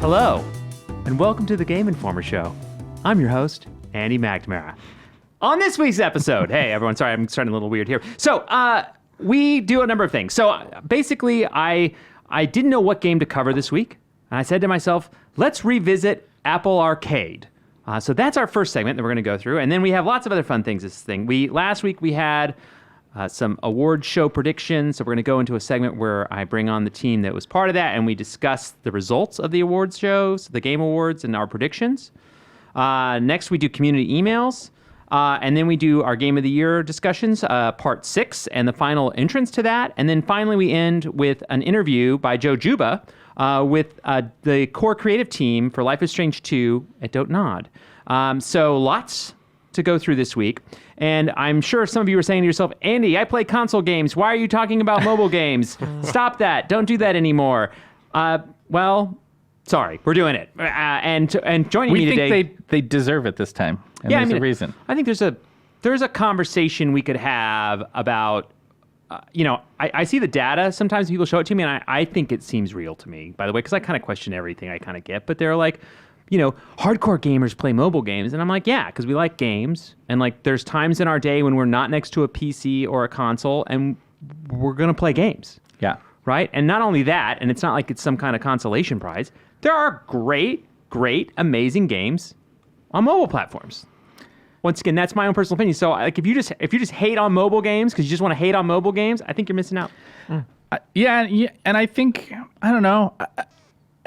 Hello, and welcome to the Game Informer Show. I'm your host, Andy McNamara. On this week's episode, hey everyone, sorry, I'm starting a little weird here. So, we do a number of things. So, basically, I didn't know what game to cover this week, and I said to myself, let's revisit Apple Arcade. So that's our first segment that we're going to go through, and then we have lots of other fun things this thing. Last week we had some award show predictions, so we're going to go into a segment where I bring on the team that was part of that, and we discuss the results of the awards shows, the game awards, and our predictions. Next, we do community emails, and then we do our Game of the Year discussions, part 6, and the final entrance to that. And then finally, we end with an interview by Juba with the core creative team for Life is Strange 2 at Dontnod. So lots to go through this week. And I'm sure some of you are saying to yourself, Andy, I play console games. Why are you talking about mobile games? Stop that. Don't do that anymore. Well, sorry, we're doing it. And joining me today... We think they deserve it this time. And there's a reason. I think there's a conversation we could have about... I see the data. Sometimes people show it to me, and I think it seems real to me, by the way, because I kind of question everything I kind of get. But they're like... hardcore gamers play mobile games. And I'm like, yeah, because we like games. And like, there's times in our day when we're not next to a PC or a console and we're going to play games. Yeah. Right? And not only that, and it's not like it's some kind of consolation prize, there are great, amazing games on mobile platforms. Once again, that's my own personal opinion. So like, if you just hate on mobile games because you just want to hate on mobile games, I think you're missing out. Yeah. And I think, I don't know...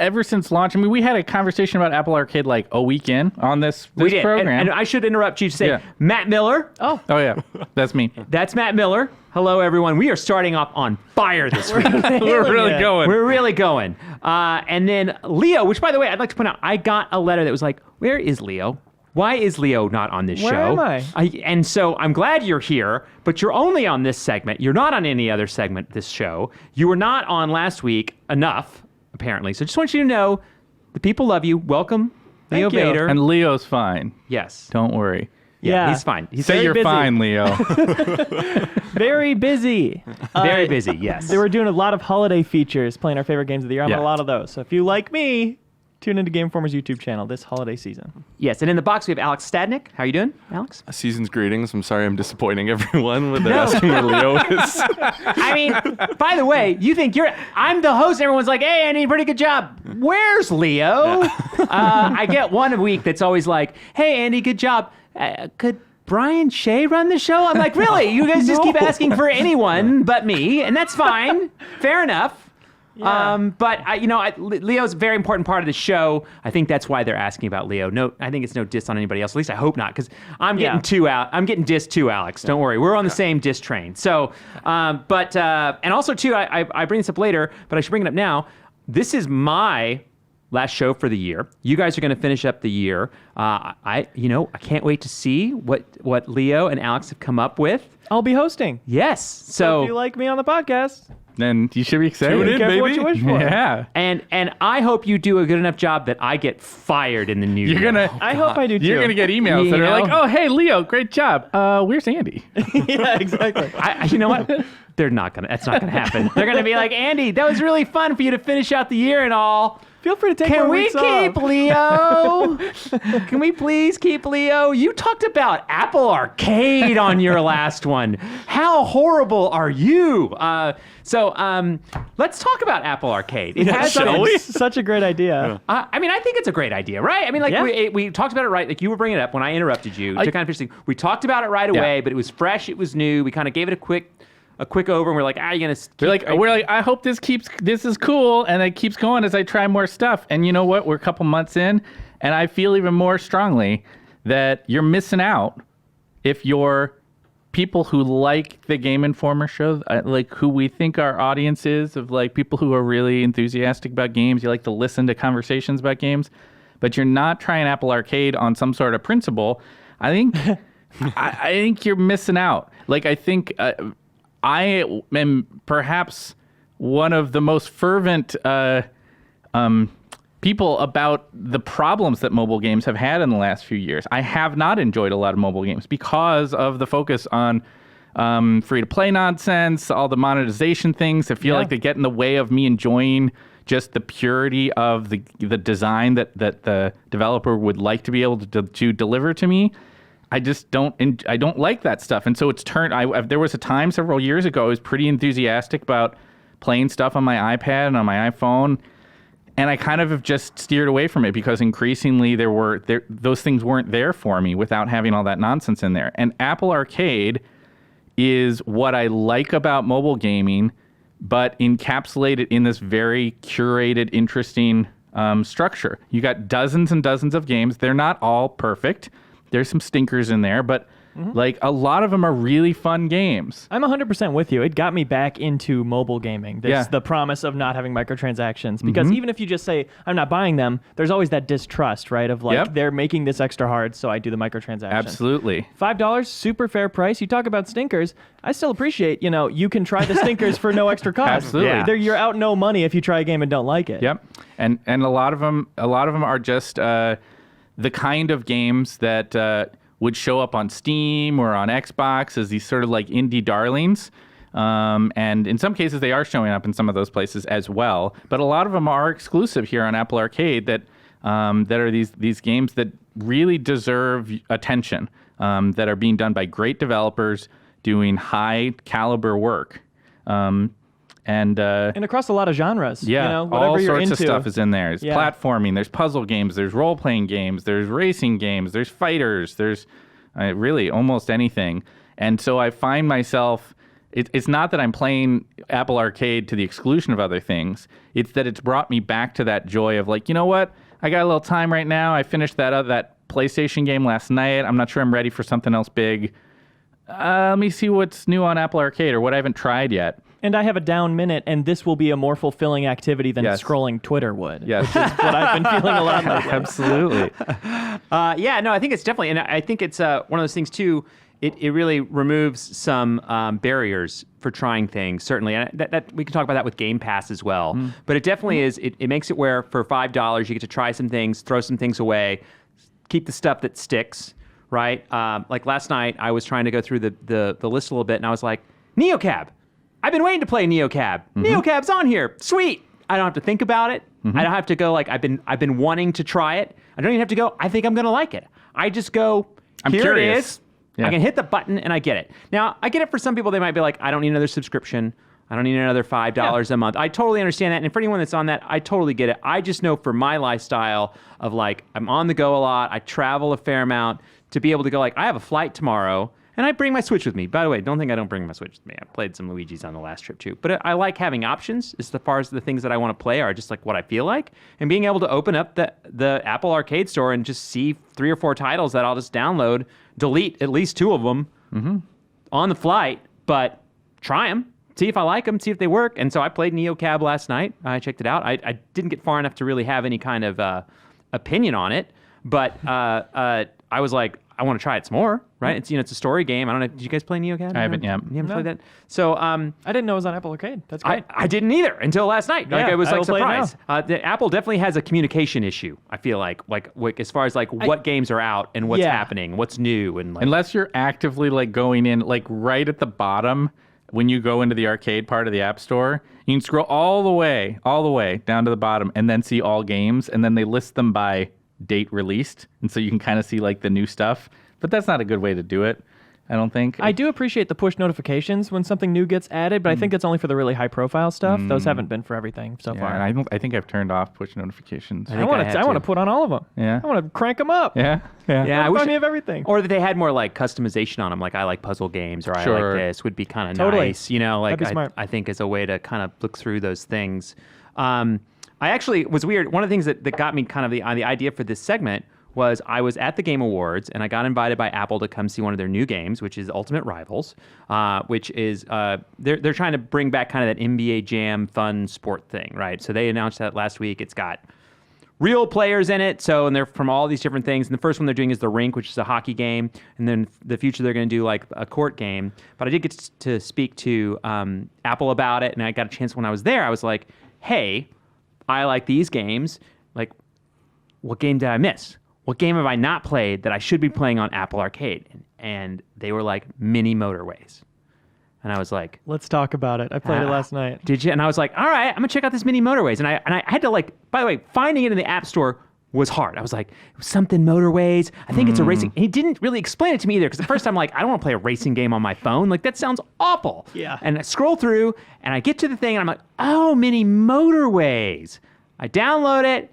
Ever since launch, I mean, we had a conversation about Apple Arcade like a week in on this program. And I should interrupt you to say, Matt Miller. Oh, yeah, that's me. That's Matt Miller. Hello, everyone. We are starting off on fire this week. We're really going. We're really going. And then Leo, which, by the way, I'd like to point out, I got a letter that was like, where is Leo? Why is Leo not on this show? Where am I? And so I'm glad you're here, but you're only on this segment. You're not on any other segment this show. You were not on last week enough, apparently. So just want you to know, the people love you. Welcome, Leo Vader. And Leo's fine. Yes. Don't worry. Yeah, he's fine. Say you're busy. fine, Leo. Very busy. Very busy, yes. They were doing a lot of holiday features, playing our favorite games of the year. I'm on a lot of those. So if you like me, tune into Game Informer's YouTube channel this holiday season. Yes, and in the box we have Alex Stadnick. How are you doing, Alex? Season's greetings. I'm sorry I'm disappointing everyone with asking where Leo is. I mean, by the way, you think I'm the host, and everyone's like, hey, Andy, pretty good job. Where's Leo? I get one a week that's always like, hey, Andy, good job. Could Brian Shea run the show? I'm like, really? You guys just keep asking for anyone but me, and that's fine. Fair enough. Yeah. But Leo's a very important part of the show. I think that's why they're asking about Leo. No, I think it's no diss on anybody else. At least I hope not, because I'm getting I'm getting dissed too, Alex. Don't worry, we're on the same diss train. So, and also too, I bring this up later, but I should bring it up now. This is my last show for the year. You guys are going to finish up the year. I can't wait to see what Leo and Alex have come up with. I'll be hosting. Yes. So if you like me on the podcast, then you should be excited. Tune in, baby. What you wish for. Yeah. And I hope you do a good enough job that I get fired in the new year. I hope I do too. You're gonna get emails that are like, "Oh, hey, Leo, great job. Where's Andy?" Yeah, exactly. You know what? That's not gonna happen. They're gonna be like, Andy, that was really fun for you to finish out the year and all. Feel free to take Can more we weeks keep off. Can we please keep Leo? You talked about Apple Arcade on your last one. How horrible are you? So let's talk about Apple Arcade. It has such a great idea. I mean, I think it's a great idea, right? I mean, like we talked about it right. Like you were bringing it up when I interrupted you to kind of finish. We talked about it right away, but it was fresh. It was new. We kind of gave it a quick over, and we're like, you're gonna. We're like, I hope this is cool, and it keeps going as I try more stuff. And you know what? We're a couple months in, and I feel even more strongly that you're missing out if you're people who like the Game Informer show, like who we think our audience is, of like people who are really enthusiastic about games. You like to listen to conversations about games, but you're not trying Apple Arcade on some sort of principle. I think, I think you're missing out. Like I think. I am perhaps one of the most fervent people about the problems that mobile games have had in the last few years. I have not enjoyed a lot of mobile games because of the focus on free-to-play nonsense, all the monetization things that feel like they get in the way of me enjoying just the purity of the design that the developer would like to be able to deliver to me. I just don't like that stuff. And so it's there was a time several years ago I was pretty enthusiastic about playing stuff on my iPad and on my iPhone. And I kind of have just steered away from it because increasingly those things weren't there for me without having all that nonsense in there. And Apple Arcade is what I like about mobile gaming, but encapsulated in this very curated, interesting structure. You got dozens and dozens of games. They're not all perfect. There's some stinkers in there, but like a lot of them are really fun games. I'm 100% with you. It got me back into mobile gaming. The promise of not having microtransactions. Because even if you just say, I'm not buying them, there's always that distrust, right? Of like, they're making this extra hard, so I do the microtransactions. Absolutely. $5, super fair price. You talk about stinkers. I still appreciate, you can try the stinkers for no extra cost. Absolutely. Yeah. You're out no money if you try a game and don't like it. Yep. And a lot of them are just the kind of games that would show up on Steam or on Xbox as these sort of like indie darlings. And in some cases, they are showing up in some of those places as well. But a lot of them are exclusive here on Apple Arcade that are these games that really deserve attention, that are being done by great developers doing high caliber work. And across a lot of genres. Yeah, whatever all you're sorts into. of stuff is in there. There's platforming, there's puzzle games, there's role-playing games, there's racing games, there's fighters, there's really almost anything. And so I find myself, it's not that I'm playing Apple Arcade to the exclusion of other things. It's that it's brought me back to that joy of like, you know what? I got a little time right now. I finished that PlayStation game last night. I'm not sure I'm ready for something else big. Let me see what's new on Apple Arcade or what I haven't tried yet. And I have a down minute, and this will be a more fulfilling activity than scrolling Twitter would. Yes. Which is what I've been feeling a lot lately. Absolutely. I think it's definitely, and I think it's one of those things too. It really removes some barriers for trying things, certainly, and that we can talk about that with Game Pass as well. But it definitely is. It makes it where for $5 you get to try some things, throw some things away, keep the stuff that sticks. Right? Like last night, I was trying to go through the list a little bit, and I was like, NeoCab. I've been waiting to play NeoCab. NeoCab's on here. Sweet. I don't have to think about it. I don't have to go like I've been wanting to try it. I don't even have to go, I think I'm going to like it. I just go, here curious. it is. Yeah. I can hit the button and I get it. Now, I get it for some people. They might be like, I don't need another subscription. I don't need another $5 a month. I totally understand that. And for anyone that's on that, I totally get it. I just know for my lifestyle of like, I'm on the go a lot. I travel a fair amount to be able to go like, I have a flight tomorrow. And I bring my Switch with me. By the way, don't think I don't bring my Switch with me. I played some Luigi's on the last trip too. But I like having options as far as the things that I want to play are just like what I feel like. And being able to open up the Apple Arcade store and just see 3 or 4 titles that I'll just download, delete at least 2 of them on the flight, but try them, see if I like them, see if they work. And so I played NeoCab last night. I checked it out. I didn't get far enough to really have any kind of opinion on it. But I was like, I want to try it some more, right? It's it's a story game. I don't know. Did you guys play NeoCab? I haven't yet. You haven't played that? So I didn't know it was on Apple Arcade. That's great. I didn't either until last night. Like Yeah, I was I like will play it surprised. Apple definitely has a communication issue. I feel like as far as like what games are out and what's happening, what's new, and like, Unless you're actively like going in, like right at the bottom when you go into the arcade part of the App Store, you can scroll all the way down to the bottom and then see all games, and then they list them by date released, and so you can kind of see like the new stuff. But that's not a good way to do it, I don't think. I do appreciate the push notifications when something new gets added, but I think that's only for the really high-profile stuff. Those haven't been for everything so far. And I think I've turned off push notifications. I want to put on all of them. Yeah. I want to crank them up. Yeah. yeah, I wish Remind me of everything. or that they had more like customization on them. Like I like puzzle games, or I Sure. like this would be kind of Totally. nice. Like That'd be smart. I think as a way to kind of look through those things. I actually was weird. One of the things that got me kind of the idea for this segment was I was at the Game Awards and I got invited by Apple to come see one of their new games, which is Ultimate Rivals, which is they're trying to bring back kind of that NBA Jam fun sport thing, right? So they announced that last week. It's got real players in it, and they're from all these different things. And the first one they're doing is the Rink, which is a hockey game, and then the future they're going to do like a court game. But I did get to speak to Apple about it, and I got a chance when I was there. I was like, hey, I like these games. Like, what game did I miss? What game have I not played that I should be playing on Apple Arcade? And they were like, Mini Motorways. And I was like, Let's talk about it. I played it last night. did you? And I was like, all right, I'm gonna check out this Mini Motorways. And I had to like, by the way, finding it in the App Store was hard. I was like, it was something motorways. I think it's a racing. And he didn't really explain it to me either. Because at first I'm like, I don't want to play a racing game on my phone. Like that sounds awful. Yeah. And I scroll through and I get to the thing and I'm like, oh, Mini Motorways. I download it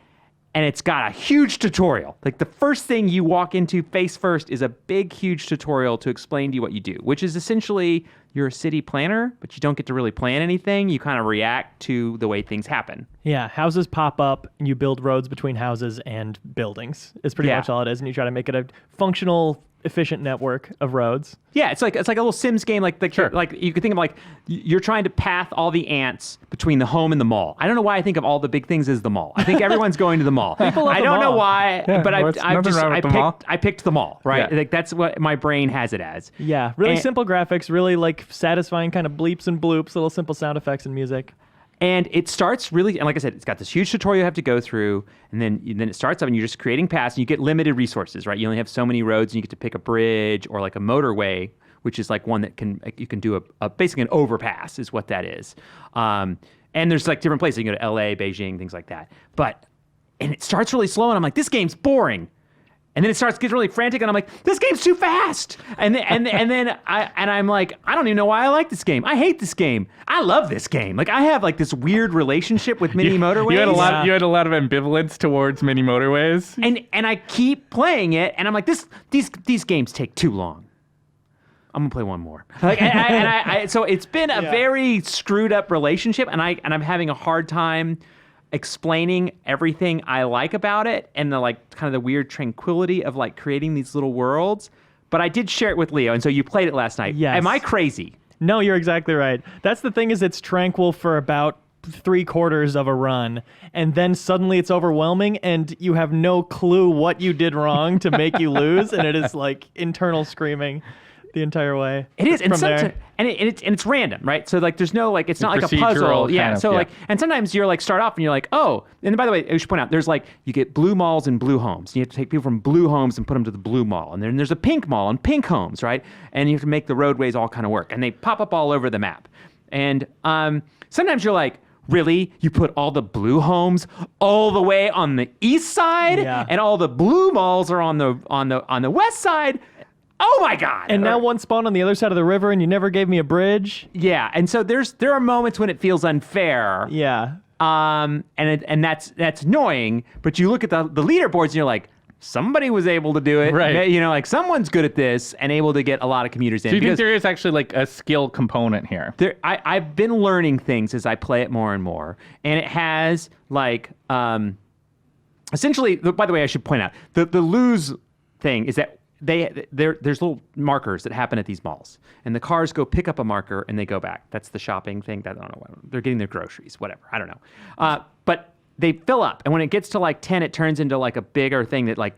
and it's got a huge tutorial. Like the first thing you walk into face first is a big, huge tutorial to explain to you what you do, which is essentially you're a city planner, but you don't get to really plan anything. You kind of react to the way things happen. Yeah, houses pop up and you build roads between houses and buildings. Is pretty much all it is, and you try to make it a functional, efficient network of roads. Yeah, it's like a little Sims game. Like Sure. like you could think of like you're trying to path all the ants between the home and the mall. I don't know why I think of all the big things as the mall. I think everyone's going to the mall. People love I the don't know mall. why, Yeah, but nothing wrong with the mall. I picked the mall, right? Yeah. Like that's what my brain has it as. Yeah, really And- simple graphics, really like satisfying kind of bleeps and bloops, little simple sound effects and music. And it starts really, and like I said, it's got this huge tutorial you have to go through, and then it starts up, and you're just creating paths, and you get limited resources, right? You only have so many roads, and you get to pick a bridge or like a motorway, which is like one that you can do basically an overpass is what that is. And there's like different places. You can go to LA, Beijing, things like that. And it starts really slow, and I'm like, this game's boring. And then it starts getting really frantic, and I'm like, "This game's too fast." And then I'm like, "I don't even know why I like this game. I hate this game. I love this game. Like I have like this weird relationship with Mini Motorways." You had a lot of ambivalence towards Mini Motorways. And I keep playing it, and I'm like, these games take too long. I'm gonna play one more. Like, so it's been a very screwed up relationship, and I'm having a hard time explaining everything I like about it and the like kind of the weird tranquility of like creating these little worlds. But I did share it with Leo, and so you played it last night. Yes. Am I crazy? No, you're exactly right. That's the thing, is it's tranquil for about 3/4 of a run, and then suddenly it's overwhelming and you have no clue what you did wrong to make you lose, and it is like internal screaming the entire way. It is, and from there. sometimes, and it's random, right? So like, there's no like, it's not like a puzzle, procedural yeah. kind of, So yeah. like, and sometimes you're like start off and you're like, oh, and by the way, I should point out, there's like you get blue malls and blue homes. You have to take people from blue homes and put them to the blue mall, and then there's a pink mall and pink homes, right? And you have to make the roadways all kind of work, and they pop up all over the map. And sometimes you're like, really? You put all the blue homes all the way on the east side, Yeah. and all the blue malls are on the west side. Oh my God! And now one spawned on the other side of the river, and you never gave me a bridge. Yeah, and so there are moments when it feels unfair. Yeah. And that's annoying. But you look at the leaderboards and you're like, somebody was able to do it. Right. You know, like someone's good at this and able to get a lot of commuters in. Do you think Because there is actually like a skill component here? I've been learning things as I play it more and more, and it has like essentially. By the way, I should point out the lose thing is that. There's little markers that happen at these malls, and the cars go pick up a marker and they go back. That's the shopping thing. I don't know. They're getting their groceries, whatever. I don't know. But they fill up, and when it gets to like 10, it turns into like a bigger thing that like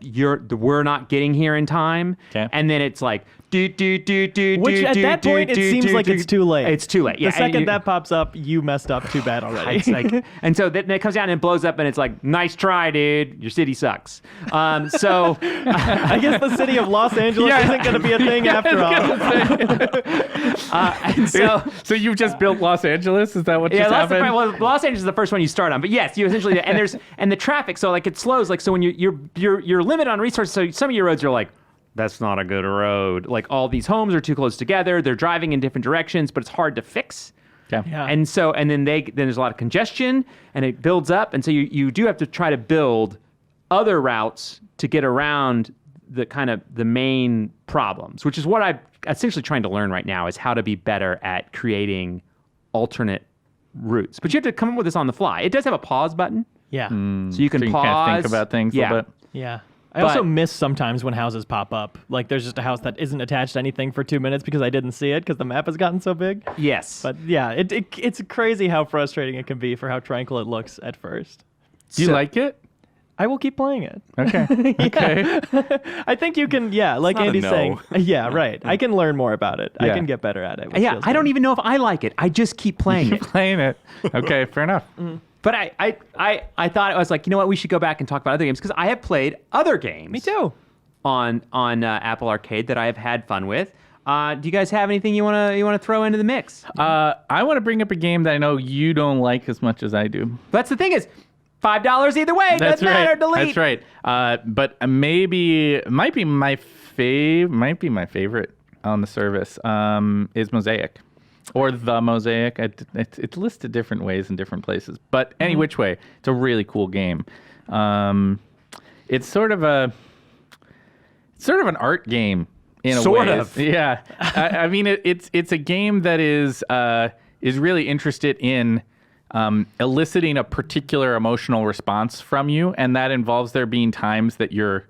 we're not getting here in time. Okay. And then it's like Which at that point, it seems like it's too late. It's too late. Yeah. The second that pops up, you messed up too bad already. It's like, and so then it comes down and blows up, and it's like, nice try, dude. Your city sucks. So I guess the city of Los Angeles isn't going to be a thing after all. and So you've just built Los Angeles? Is that what yeah, just happened? Los Angeles is the first one you start on, but yes, you essentially and the traffic. So like it slows. Like so when you're limited on resources. So some of your roads are like, that's not a good road. Like all these homes are too close together. They're driving in different directions, but it's hard to fix. Yeah. And so then there's a lot of congestion, and it builds up, and so you do have to try to build other routes to get around the main problems, which is what I'm essentially trying to learn right now, is how to be better at creating alternate routes. But you have to come up with this on the fly. It does have a pause button, Yeah. so you can So you pause. kind of think about things a little bit. Yeah. I also But- miss sometimes when houses pop up. Like there's just a house that isn't attached to anything for 2 minutes because I didn't see it because the map has gotten so big. Yes. But yeah, it's crazy how frustrating it can be for how tranquil it looks at first. Do you like it? I will keep playing it. Okay. Okay. I think you can, like not a Andy's no. saying. Yeah, right. I can learn more about it. I Yeah. can get better at it. which yeah, feels I don't good. even know if I like it. I just keep playing it. Playing it. Okay, fair enough. But I thought I was like, you know what? We should go back and talk about other games because I have played other games. Me too. On Apple Arcade that I have had fun with. Do you guys have anything you wanna throw into the mix? I want to bring up a game that I know you don't like as much as I do. That's the thing is, $5 either way. That's Doesn't right. matter. Delete. That's right. But might be my favorite on the service. Is Mosaic, or the Mosaic. It's listed different ways in different places. But any which way, it's a really cool game. It's sort of an art game in a way. Sort of. Yeah. I mean, it's a game that is really interested in eliciting a particular emotional response from you, and that involves there being times that you're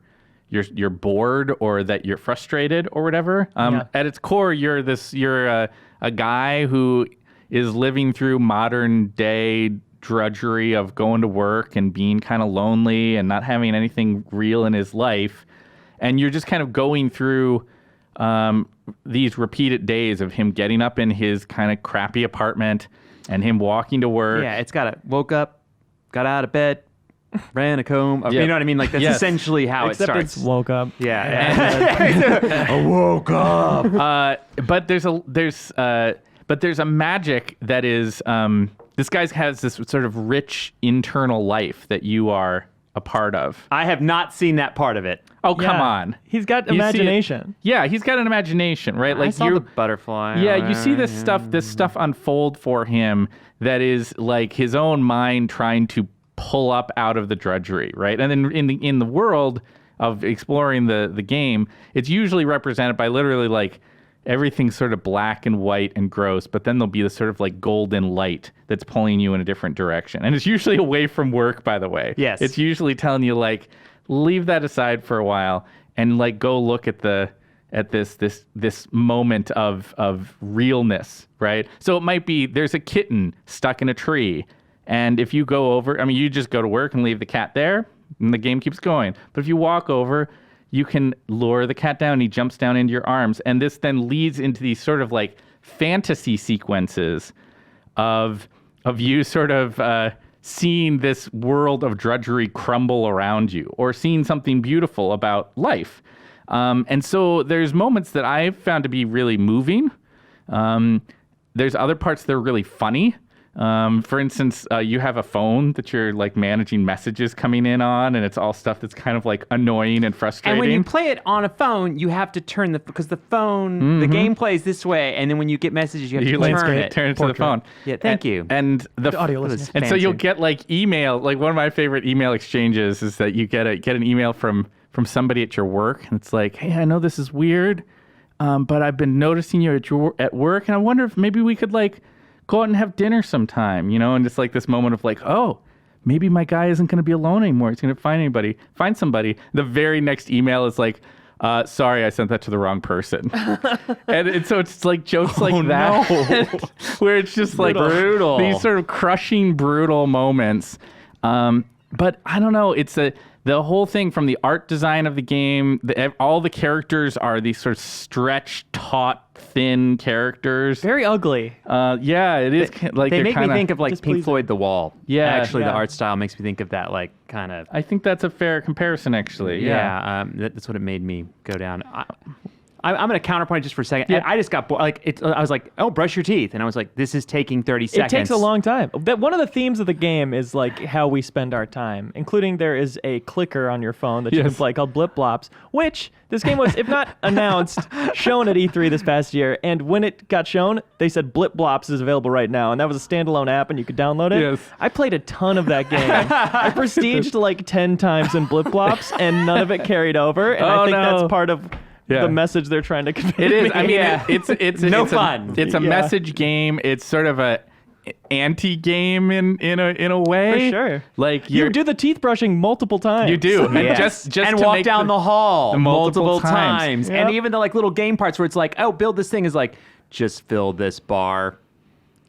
bored or that you're frustrated or whatever. At its core, you're a guy who is living through modern day drudgery of going to work and being kind of lonely and not having anything real in his life, and you're just kind of going through these repeated days of him getting up in his kind of crappy apartment and him walking to work. Yeah, it's woke up, got out of bed, ran a comb. Yeah. You know what I mean? Like, that's essentially how Except it starts. it's woke up. Yeah. I woke up. But there's a magic that is this guy has this sort of rich internal life that you are a part of. I have not seen that part of it. Oh, come on. He's got You see it- imagination. Yeah, he's got an imagination, right? I saw you the butterfly. Yeah, you see this stuff unfold for him that is like his own mind trying to pull up out of the drudgery, right? And then in the world of exploring the game, it's usually represented by literally like everything's sort of black and white and gross, but then there'll be this sort of like golden light that's pulling you in a different direction. And it's usually away from work, by the way. Yes. It's usually telling you like, leave that aside for a while and like go look at this moment of realness, right? So it might be there's a kitten stuck in a tree, and if you go over, I mean, you just go to work and leave the cat there, and the game keeps going. But if you walk over, you can lure the cat down, and he jumps down into your arms, and this then leads into these sort of like fantasy sequences of you sort of seeing this world of drudgery crumble around you, or seeing something beautiful about life. And so there's moments that I've found to be really moving. There's other parts that are really funny. For instance, you have a phone that you're like managing messages coming in on, and it's all stuff that's kind of like annoying and frustrating. And when you play it on a phone, you have to turn because the phone, the game plays this way, and then when you get messages, you have to turn it to the phone. Yeah, thank you. And the audio listeners. and so you'll get like email. Like one of my favorite email exchanges is that you get an email from somebody at your work, and it's like, hey, I know this is weird, but I've been noticing you at work, and I wonder if maybe we could like go out and have dinner sometime, you know? And it's like this moment of like, oh, maybe my guy isn't going to be alone anymore. He's going to find somebody. The very next email is like, sorry, I sent that to the wrong person. and so it's like jokes like that, where it's just like brutal. These sort of crushing, brutal moments. But I don't know. It's the whole thing from the art design of the game. All the characters are these sort of stretched, taut, thin characters. Very ugly. Yeah, it is. Like They make me think of like Pink displeasing. Floyd The Wall. Yeah. Actually, the Yeah. art style makes me think of that, like, kind of. I think that's a fair comparison, actually. Yeah. That's what it made me go down. I'm going to counterpoint just for a second. Yeah. I just got bored. Like, I was like, oh, brush your teeth. And I was like, this is taking 30 seconds. It takes a long time. One of the themes of the game is like how we spend our time, including there is a clicker on your phone that you can Yes. play called Blip Blops, which this game was, if not announced, shown at E3 this past year. And when it got shown, they said Blip Blops is available right now. And that was a standalone app and you could download it. Yes. I played a ton of that game. I prestiged like 10 times in Blip Blops and none of it carried over. And I think that's part of the message they're trying to convey. It to is. me. I mean, it's No it's fun. It's a message game. It's sort of a anti-game in a way. For sure. Like You do the teeth brushing multiple times. You do. And Yes. just and to walk make down the hall multiple multiple times. times. Yep. And even the like little game parts where it's like, oh, build this thing is like, just fill this bar,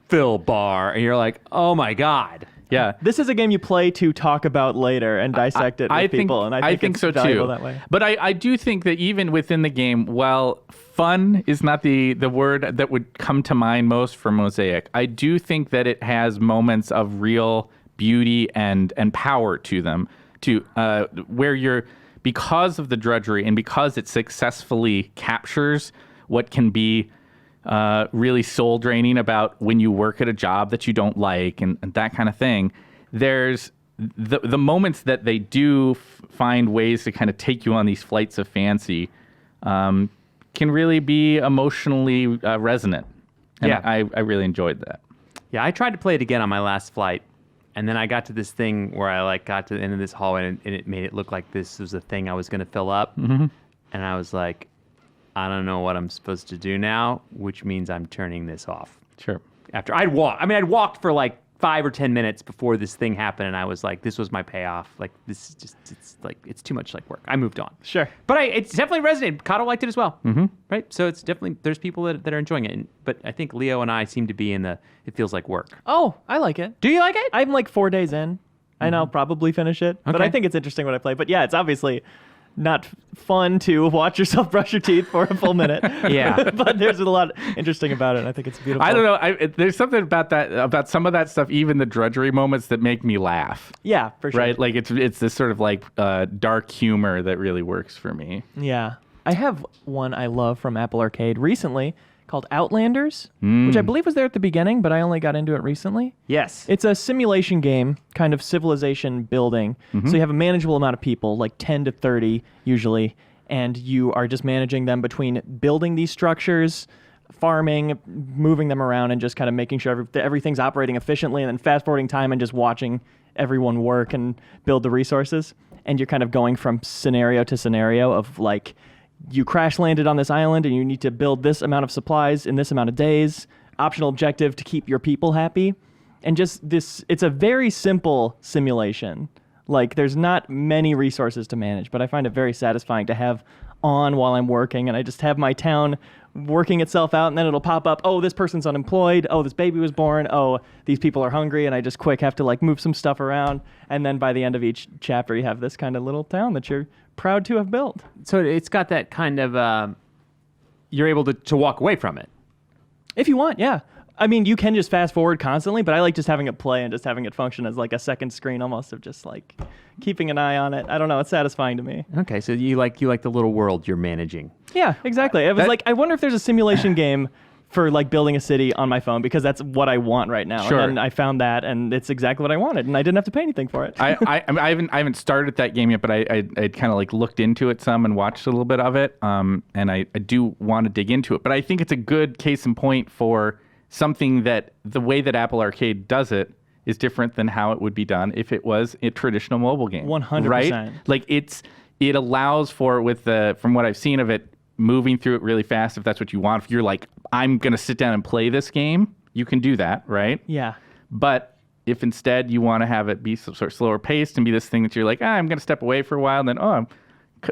fill bar. And you're like, oh my God. Yeah. This is a game you play to talk about later and dissect it with people, and I think it's so valuable too. that way. But I do think that even within the game, while fun is not the word that would come to mind most for Mosaic, I do think that it has moments of real beauty and power to them, where you're, because of the drudgery and because it successfully captures what can be really soul draining about when you work at a job that you don't like and that kind of thing. There's the moments that they do find ways to kind of take you on these flights of fancy can really be emotionally resonant. And Yeah. I really enjoyed that. Yeah, I tried to play it again on my last flight, and then I got to this thing where I like got to the end of this hallway, and it made it look like this was a thing I was going to fill up, and I was like, I don't know what I'm supposed to do now, which means I'm turning this off. Sure. After I'd walked for like 5 or 10 minutes before this thing happened, and I was like, this was my payoff. Like, this is just, it's too much like work. I moved on. Sure. But it's definitely resonated. Kato liked it as well. Mm-hmm. Right? So it's definitely, there's people that are enjoying it. But I think Leo and I seem to be in it feels like work. Oh, I like it. Do you like it? I'm like 4 days in, and I'll probably finish it. But Okay. I think it's interesting what I play. But yeah, it's obviously not fun to watch yourself brush your teeth for a full minute. Yeah. But there's a lot interesting about it, and I think it's beautiful. I don't know. There's something about that, about some of that stuff, even the drudgery moments, that make me laugh. Yeah, for sure. Right? Like it's this sort of like dark humor that really works for me. Yeah. I have one I love from Apple Arcade recently called Outlanders, which I believe was there at the beginning, but I only got into it recently. Yes. It's a simulation game, kind of civilization building. So you have a manageable amount of people, like 10 to 30 usually, and you are just managing them between building these structures, farming, moving them around, and just kind of making sure everything's operating efficiently, and then fast forwarding time and just watching everyone work and build the resources. And you're kind of going from scenario to scenario of like, you crash landed on this island and you need to build this amount of supplies in this amount of days, optional objective to keep your people happy. And just this, it's a very simple simulation. Like, there's not many resources to manage, but I find it very satisfying to have on while I'm working, and I just have my town working itself out, and then it'll pop up, oh, this person's unemployed, oh, this baby was born, oh, these people are hungry, and I just quick have to like move some stuff around, and then by the end of each chapter you have this kind of little town that you're proud to have built. So it's got that kind of, you're able to walk away from it. If you want, yeah. I mean, you can just fast forward constantly, but I like just having it play and just having it function as like a second screen almost, of just like keeping an eye on it. I don't know, it's satisfying to me. Okay, so you like the little world you're managing. Yeah, exactly. It was like, I wonder if there's a simulation game for like building a city on my phone, because that's what I want right now. Sure. And I found that, and it's exactly what I wanted, and I didn't have to pay anything for it. I haven't started that game yet, but I kind of like looked into it some and watched a little bit of it. And I do want to dig into it, but I think it's a good case in point for something that the way that Apple Arcade does it is different than how it would be done if it was a traditional mobile game. 100%. Right? Like it allows for, from what I've seen of it, moving through it really fast if that's what you want. If you're like, I'm going to sit down and play this game, you can do that, right? Yeah. But if instead you want to have it be some sort of slower paced and be this thing that you're like, I'm going to step away for a while, and then,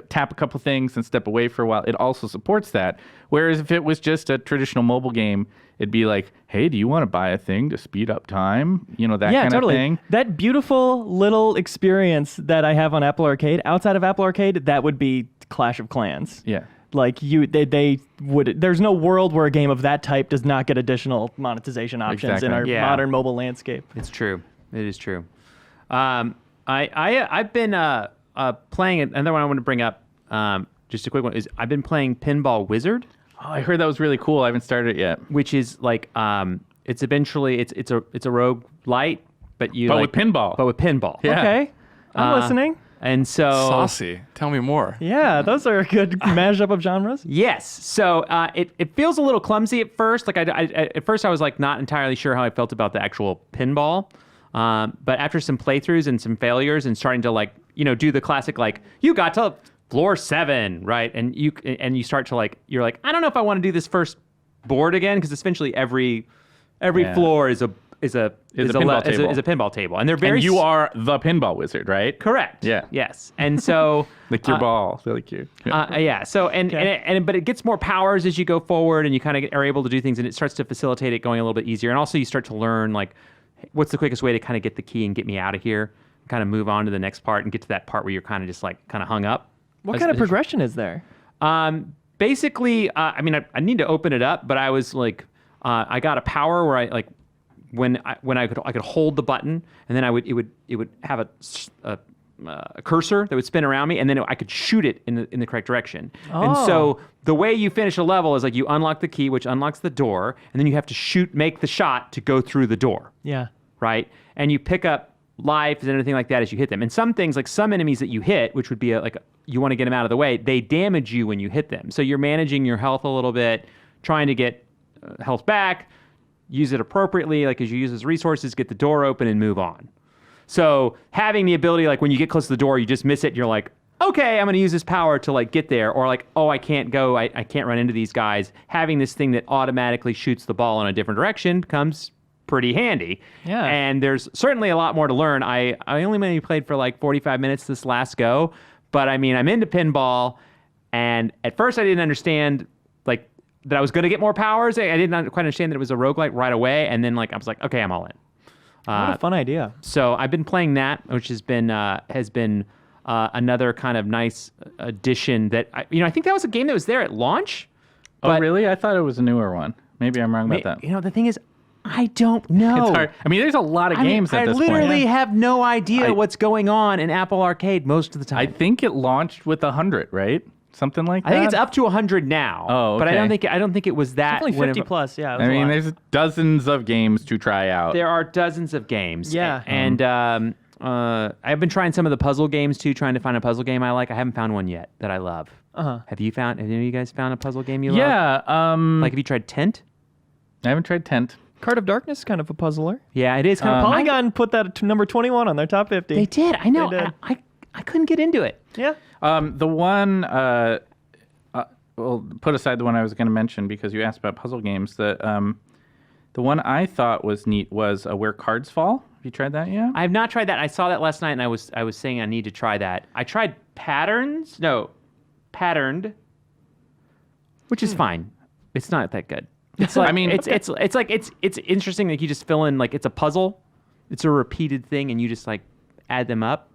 tap a couple things and step away for a while, it also supports that. Whereas if it was just a traditional mobile game, it'd be like, hey, do you want to buy a thing to speed up time? You know, that kind totally. of thing. That beautiful little experience that I have on Apple Arcade, outside of Apple Arcade, that would be Clash of Clans. Yeah. Like they would. There's no world where a game of that type does not get additional monetization options in our modern mobile landscape. It's true. It is true. I've been playing it. Another one I want to bring up, just a quick one, is I've been playing Pinball Wizard. Oh, I heard that was really cool. I haven't started it yet. Which is like it's eventually it's a rogue light, but with pinball. But with pinball. Yeah. Okay, I'm listening. And so Saucy. Tell me more. Yeah, those are a good mashup of genres. Yes. So it feels a little clumsy at first. Like I at first I was like not entirely sure how I felt about the actual pinball. But after some playthroughs and some failures and starting to like, do the classic, like, you got to floor 7, right? And you start to like, you're like, I don't know if I want to do this first board again, because essentially every floor is a pinball table, and they're very. And you are the pinball wizard, right? Correct. Yeah. Yes. And so like your ball, really cute. yeah. So but it gets more powers as you go forward, and you kind of are able to do things, and it starts to facilitate it going a little bit easier. And also you start to learn like, what's the quickest way to kind of get the key and get me out of here, kind of move on to the next part and get to that part where you're kind of just like kind of hung up. What kind of progression is there? Basically, I mean, I need to open it up, but I was like, I got a power where I like when I could hold the button, and then it would have a a cursor that would spin around me, and then I could shoot it in the correct direction. Oh. And so the way you finish a level is like you unlock the key, which unlocks the door, and then you have to make the shot to go through the door. Yeah. Right? And you pick up life and everything like that as you hit them. And some things, like some enemies that you hit, which would be you want to get them out of the way, they damage you when you hit them. So you're managing your health a little bit, trying to get health back, use it appropriately, like as you use as resources, get the door open and move on. So having the ability, like when you get close to the door, you just miss it, and you're like, okay, I'm going to use this power to like get there, or like, oh, I can't go, I can't run into these guys. Having this thing that automatically shoots the ball in a different direction comes pretty handy. Yeah. And there's certainly a lot more to learn. I only maybe played for like 45 minutes this last go, but I mean, I'm into pinball, and at first I didn't understand like that I was going to get more powers. I didn't quite understand that it was a roguelike right away, and then like I was like, okay, I'm all in. What a fun idea. So I've been playing that, which has been another kind of nice addition. That I think that was a game that was there at launch. Oh, really? I thought it was a newer one. Maybe I'm wrong about that. The thing is, I don't know. It's hard. I mean, there's a lot of games at this point. I literally have no idea what's going on in Apple Arcade most of the time. I think it launched with 100, right? Something like that. I think it's up to 100 now. Oh, okay. But I don't think it was that. It's only 50 plus. Yeah. I mean, there's dozens of games to try out. There are dozens of games. Yeah. And I've been trying some of the puzzle games too, trying to find a puzzle game I like. I haven't found one yet that I love. Have any of you guys found a puzzle game you love? Yeah. Like, have you tried Tent? I haven't tried Tent. Card of Darkness is kind of a puzzler. Yeah, it is kind of. Polygon put that to number 21 on their top 50. They did. I know. They did. I couldn't get into it. Yeah. The one, well, put aside the one I was going to mention because you asked about puzzle games. The one I thought was neat was Where Cards Fall. Have you tried that yet? I have not tried that. I saw that last night, and I was saying I need to try that. I tried Patterned, which is fine. It's not that good. It's like, I mean, it's interesting that you just fill in, like, it's a puzzle. It's a repeated thing, and you just like add them up.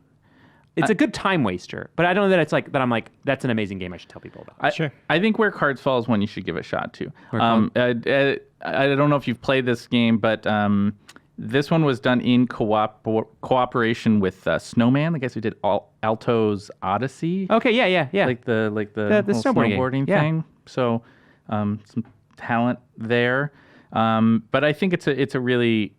It's a good time waster, but I don't know that it's like that. I'm like, that's an amazing game. I should tell people about. Sure. I think Where Cards Fall is one you should give a shot to. I don't know if you've played this game, but this one was done in cooperation with Snowman, the guys who did Alto's Odyssey. Okay, yeah. Like the snowboarding thing. Yeah. So some talent there, but I think it's a really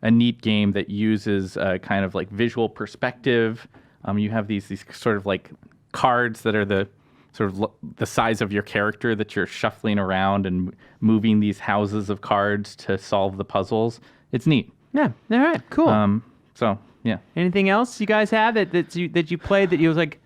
a neat game that uses kind of like visual perspective. You have these sort of like cards that are the sort of the size of your character that you're shuffling around and moving these houses of cards to solve the puzzles. It's neat. Yeah. All right. Cool. So yeah. Anything else you guys have that you played that you was like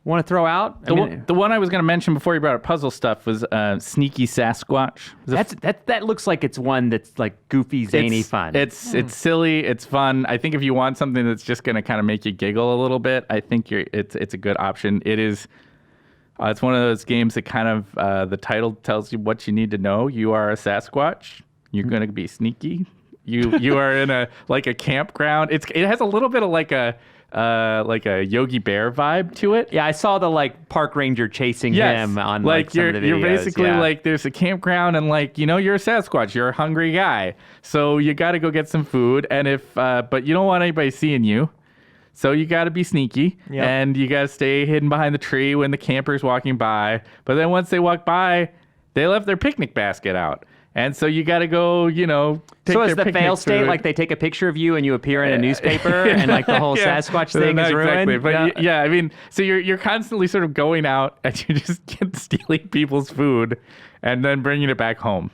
want to throw out? The one I was going to mention before you brought up puzzle stuff was Sneaky Sasquatch. That looks like it's one that's like goofy, zany fun. It's silly, it's fun. I think if you want something that's just going to kind of make you giggle a little bit, I think it's a good option. It is. It's one of those games that kind of the title tells you what you need to know. You are a Sasquatch. You're going to be sneaky. You are in a campground. It has a little bit of like a Yogi Bear vibe to it. Yeah, I saw the like park ranger chasing him on like some of the videos. You're basically like there's a campground and like you're a Sasquatch. You're a hungry guy, so you got to go get some food. And but you don't want anybody seeing you. So you got to be sneaky, and you got to stay hidden behind the tree when the camper's walking by. But then once they walk by, they left their picnic basket out. And so you got to go, take so is their the fail state food. like they take a picture of you and you appear in a newspaper and like the whole Sasquatch thing is ruined? Exactly. But I mean, so you're constantly sort of going out and you're just stealing people's food and then bringing it back home.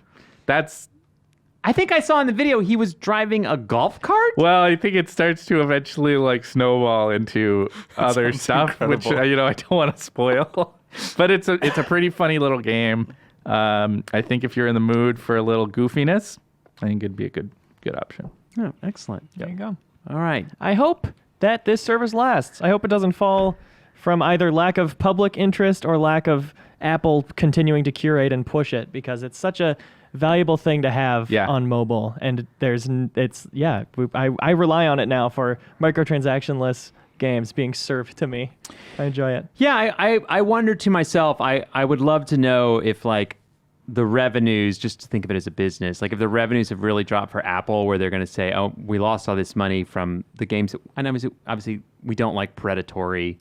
I think I saw in the video he was driving a golf cart. Well, I think it starts to eventually like snowball into other stuff, incredible. which I don't want to spoil. But it's a pretty funny little game. I think if you're in the mood for a little goofiness, I think it'd be a good option. Oh, excellent. There you go. All right. I hope that this service lasts. I hope it doesn't fall from either lack of public interest or lack of Apple continuing to curate and push it, because it's such a valuable thing to have on mobile. And I rely on it now for microtransaction-less games being served to me. I enjoy it. Yeah, I wondered to myself, I would love to know if like the revenues, just to think of it as a business, like if the revenues have really dropped for Apple, where they're going to say, oh, we lost all this money from the games. And obviously we don't like predatory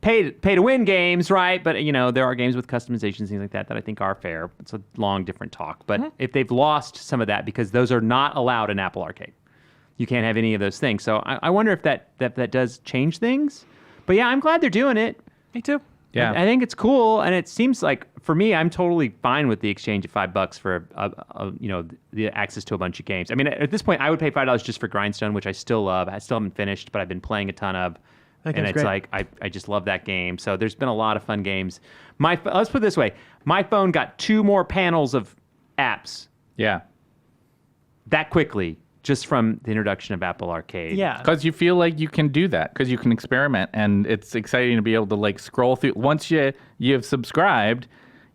pay to win games, right? But there are games with customizations, things like that I think are fair. It's a long, different talk. But if they've lost some of that, because those are not allowed in Apple Arcade, you can't have any of those things. So I wonder if that does change things. But yeah, I'm glad they're doing it. Me too. Yeah. I think it's cool, and it seems like for me, I'm totally fine with the exchange of $5 for the access to a bunch of games. I mean, at this point, I would pay $5 just for Grindstone, which I still love. I still haven't finished, but I've been playing a ton of. And it's great. like I just love that game. So there's been a lot of fun games. Let's put it this way: my phone got 2 more panels of apps. Yeah. That quickly, just from the introduction of Apple Arcade. Yeah. Because you feel like you can do that, because you can experiment, and it's exciting to be able to like scroll through. Once you've subscribed,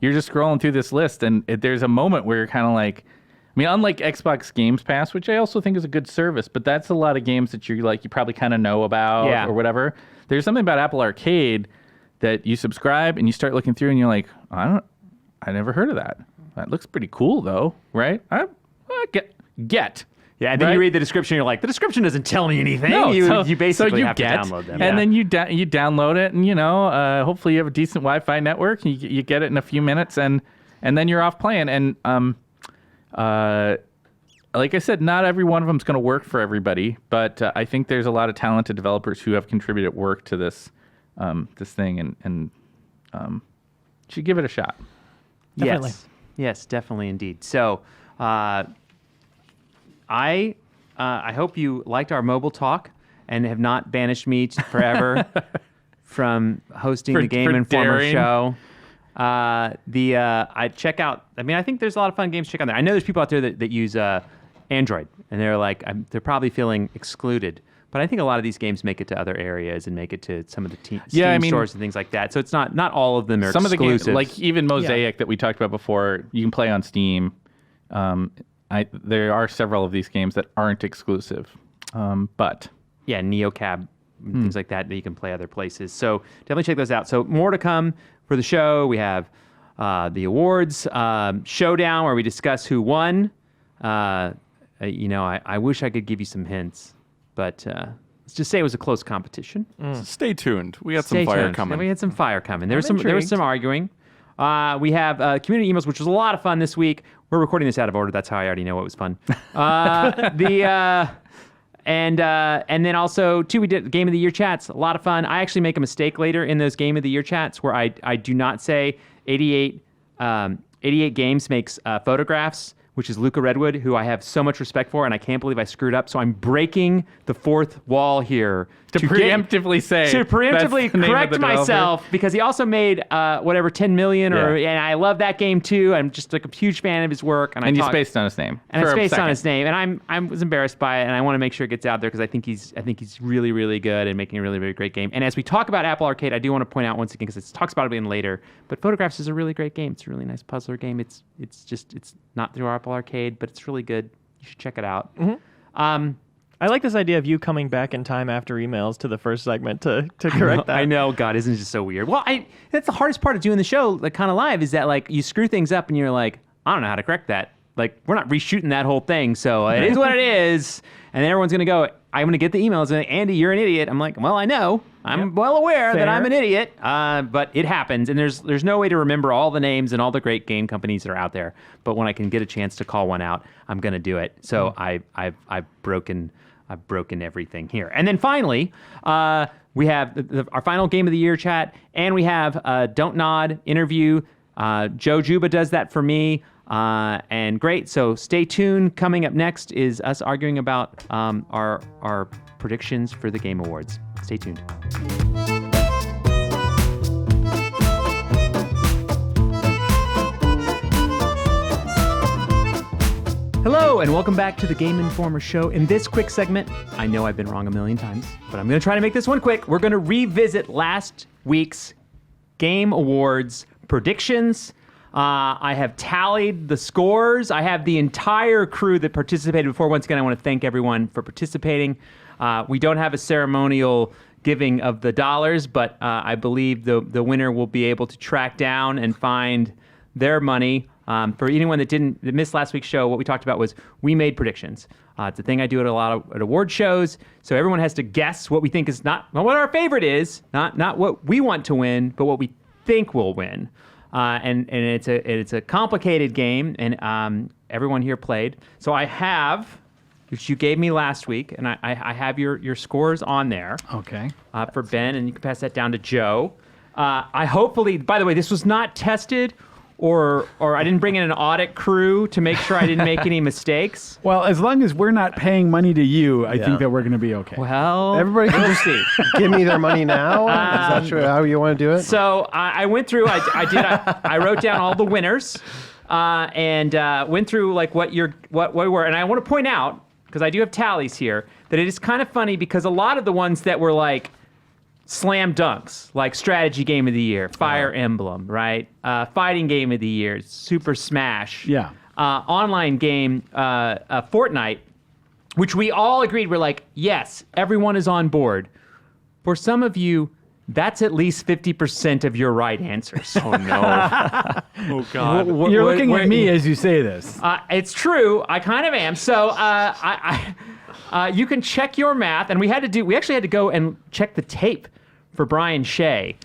you're just scrolling through this list, and there's a moment where you're kind of like, I mean, unlike Xbox Games Pass, which I also think is a good service, but that's a lot of games that you probably kind of know about or whatever. There's something about Apple Arcade that you subscribe and you start looking through and you're like, I never heard of that. That looks pretty cool though, right? Get. Yeah, and then you read the description, you're like, the description doesn't tell me anything. No, you basically have to download them. And then you download it, and hopefully you have a decent Wi-Fi network. You get it in a few minutes, and then you're off playing. And like I said, not every one of them is going to work for everybody, but I think there's a lot of talented developers who have contributed work to this thing, and should give it a shot. Definitely. Yes, definitely indeed. So I hope you liked our mobile talk and have not banished me forever from hosting the Game Informer daring. show. I check out. I mean, I think there's a lot of fun games to check out there. I know there's people out there that use Android, and they're like, they're probably feeling excluded. But I think a lot of these games make it to other areas and make it to some of the Steam stores and things like that. So it's not all of them are some exclusive. Of the games, like even Mosaic that we talked about before, you can play on Steam. There are several of these games that aren't exclusive, but yeah, NeoCab, things like that you can play other places. So definitely check those out. So more to come for the show. We have the awards showdown where we discuss who won. I wish I could give you some hints, but let's just say it was a close competition. Stay tuned. We got some fire coming. We had some fire coming. There was some arguing. We have community emails, which was a lot of fun this week. We're recording this out of order. That's how I already know it was fun. And then also, too, we did Game of the Year chats. A lot of fun. I actually make a mistake later in those Game of the Year chats where I do not say 88 Games makes photographs, which is Luca Redwood, who I have so much respect for, and I can't believe I screwed up. So I'm breaking the fourth wall here to preemptively correct myself, because he also made 10 million, and I love that game too. I'm just like a huge fan of his work, and you spaced on his name. And I spaced on his name, and I was embarrassed by it, and I want to make sure it gets out there because I think he's really, really good and making a really, really great game. And as we talk about Apple Arcade, I do want to point out once again, because it talks about it again later, but Photographs is a really great game. It's a really nice puzzler game. It's not through Apple Arcade, but it's really good. You should check it out. Mm-hmm. I like this idea of you coming back in time after emails to the first segment to correct that. I know. God, isn't it just so weird? Well, that's the hardest part of doing the show, like kind of live, is that like you screw things up and you're like, I don't know how to correct that. Like, we're not reshooting that whole thing, so it is what it is. And then everyone's going to go, I'm going to get the emails and Andy, you're an idiot. I'm like, well, I know. I'm well aware that I'm an idiot, but it happens. And there's no way to remember all the names and all the great game companies that are out there. But when I can get a chance to call one out, I'm going to do it. So I've broken everything here. And then finally, we have our final Game of the Year chat, and we have a Dontnod interview. Joe Juba does that for me. And great. So stay tuned. Coming up next is us arguing about our predictions for the Game Awards. Stay tuned. Hello, and welcome back to the Game Informer Show. In this quick segment, I know I've been wrong a million times, but I'm going to try to make this one quick. We're going to revisit last week's Game Awards predictions. I have tallied the scores. I have the entire crew that participated before. Once again, I want to thank everyone for participating. We don't have a ceremonial giving of the dollars, but I believe the winner will be able to track down and find their money. For anyone that missed last week's show, what we talked about was we made predictions. It's a thing I do at a lot of award shows. So everyone has to guess what we think is not what our favorite is, not what we want to win, but what we think will win. And it's a complicated game, and everyone here played. So I have, which you gave me last week, and I have your scores on there. Okay. For Ben, and you can pass that down to Joe. I hopefully, by the way, this was not tested, or I didn't bring in an audit crew to make sure I didn't make any mistakes. Well, as long as we're not paying money to you, I think that we're going to be okay. Well, Everybody can just give me their money now. Is that how you want to do it? So I went through. I wrote down all the winners, and went through like what we were. And I want to point out, because I do have tallies here, that it is kind of funny because a lot of the ones that were like slam dunks, like strategy game of the year, Fire Emblem, right? Fighting game of the year, Super Smash. Yeah. Online game, Fortnite, which we all agreed were like, yes, everyone is on board. For some of you, that's at least 50% of your right answers. Oh no! Oh God! You're looking at me as you say this. It's true. I kind of am. So you can check your math, and we actually had to go and check the tape for Brian Shea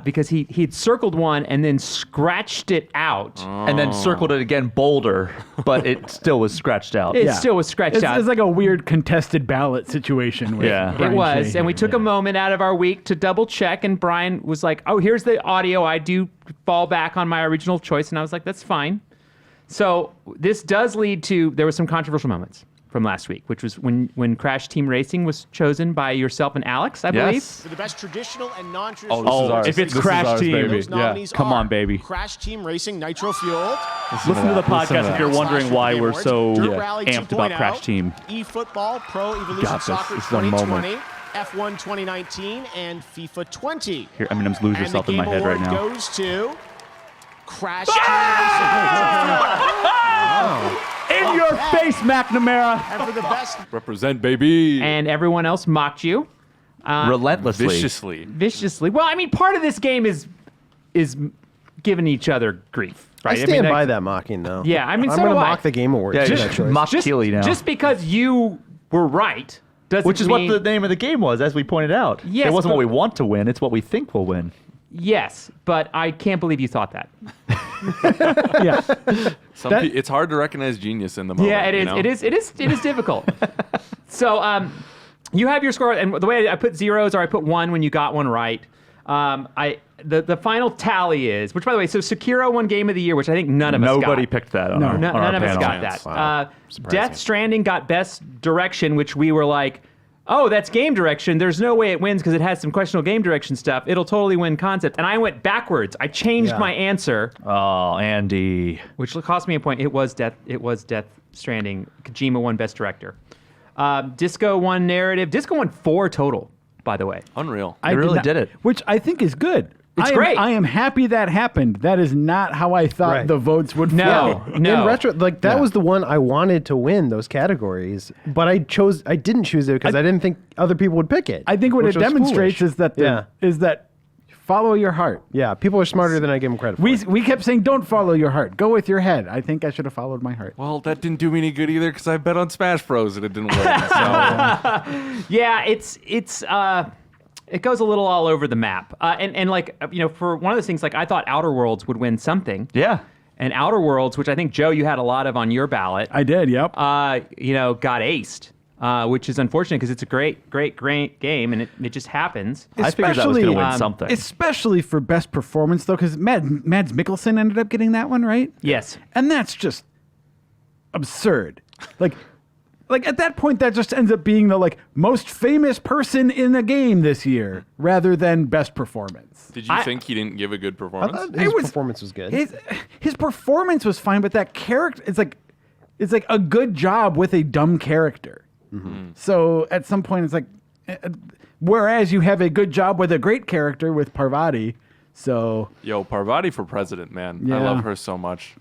because he'd circled one and then scratched it out. And then circled it again bolder, but it still was scratched out. It still was scratched out. It's like a weird contested ballot situation. With Brian it was, Shea and we here. took a moment out of our week to double check, and Brian was like, oh, here's the audio. I do fall back on my original choice, and I was like, that's fine. So this does lead to, there were some controversial moments from last week, which was when Crash Team Racing was chosen by yourself and Alex, I believe. Yes. For the best traditional and non-traditional. Oh, this is ours. If it's This is Crash ours, Team, baby. Those nominees Come are on, baby. Crash Team Racing Nitro Fueled. Listen to the podcast if you're wondering why we're so Dirt Rally amped about 2.0, Crash Team. eFootball, Pro Evolution Got this. Soccer This is our moment. 2020, F1 2019, and FIFA 20. Here, Eminem's Lose And Yourself the in my Game head right Award now. goes to Crash Team Racing. In your face, McNamara! And for the best Represent, baby. And everyone else mocked you Relentlessly. Viciously. Well, I mean, part of this game is giving each other grief, I right? stand mean, by that mocking, though. Yeah, I mean, I'm so going to do I. mock the Game Awards. Yeah, for just that choice. mock Keely now. Just because you were right doesn't Which is mean, what the name of the game was, as we pointed out. Yes, it wasn't but- what we want to win, it's what we think will win. Yes, but I can't believe you thought that. Yeah. It's hard to recognize genius in the moment. Yeah, it is. you know? It is difficult. So, you have your score, and the way I put zeros or I put one when you got one right. The final tally is, which by the way, so Sekiro won Game of the Year, which I think none of us got. Nobody picked that on our, None on our of us panel. got that. Wow. Surprising. Death Stranding got Best Direction, which we were like, oh, that's game direction. There's no way it wins because it has some questionable game direction stuff. It'll totally win concept. And I went backwards. I changed my answer, Oh, Andy. which cost me a point. It was Death Stranding. Kojima won Best Director. Disco won Narrative. Disco won 4 total, by the way. Unreal. I really did it. Which I think is good. It's great. I am happy that happened. That is not how I thought Right. the votes would No, flow. no. In retro, like that was the one I wanted to win those categories, but I didn't choose it because I didn't think other people would pick it. I think what which it was demonstrates foolish. is that follow your heart. yeah, people are smarter than I give them credit for. We kept saying don't follow your heart. Go with your head. I think I should have followed my heart. Well, that didn't do me any good either because I bet on Smash Bros. And it didn't win. So Yeah, it goes a little all over the map. And like, for one of those things, like I thought Outer Worlds would win something. Yeah. And Outer Worlds, which I think, Joe, you had a lot of on your ballot, I did, yep. got aced, which is unfortunate because it's a great game, and it just happens. I figured that was going to win um, something. Especially for best performance, though, because Mads Mikkelsen ended up getting that one, right? Yes. And that's just absurd. Like at that point, that just ends up being the most famous person in the game this year, rather than best performance. did you think he didn't give a good I performance? thought his performance was good. His performance was fine, but that character, it's like a good job with a dumb character. Mm-hmm. So at some point, it's like, whereas you have a good job with a great character with Parvati. So Yo, Parvati for president, man. I Yeah. love her so much.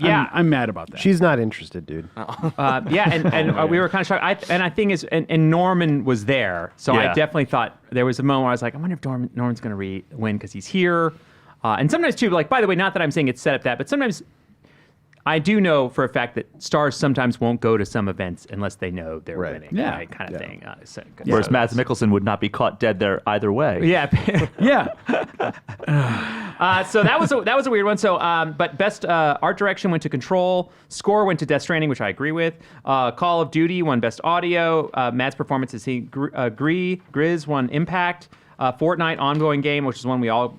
Yeah. I'm mad about that. She's not interested, dude. Yeah, and we were kind of shocked. And I think and Norman was there, so I Yeah. definitely thought there was a moment where I was like, I wonder if Norman's going to win because he's here. And sometimes too, like, by the way, not that I'm saying it's set up that, but sometimes I do know for a fact that stars sometimes won't go to some events unless they know they're winning, right? Kind of thing. Whereas Mads Mikkelsen would not be caught dead there either way. Yeah. Yeah. So that was a weird one. So, but best art direction went to Control. Score went to Death Stranding, which I agree with. Call of Duty won best audio. Matt's performance is Grizz won Impact. Fortnite ongoing game, which is one we all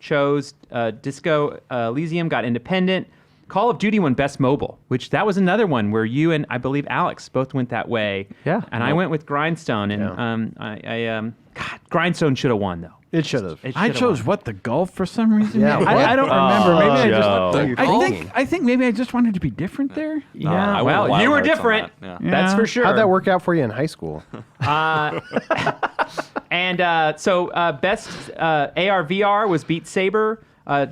chose. Disco Elysium got Independent. Call of Duty won best mobile, which that was another one where you and I believe Alex both went that way. Yeah. And I went with Grindstone, and God, Grindstone should have won though. It should have. I chose the golf for some reason. Yeah, I don't remember. Maybe Joe. I think maybe I just wanted to be different there. Yeah, I went well, wild you were hearts on different. that. That's for sure. How'd that work out for you in high school? And so best AR/VR was Beat Saber.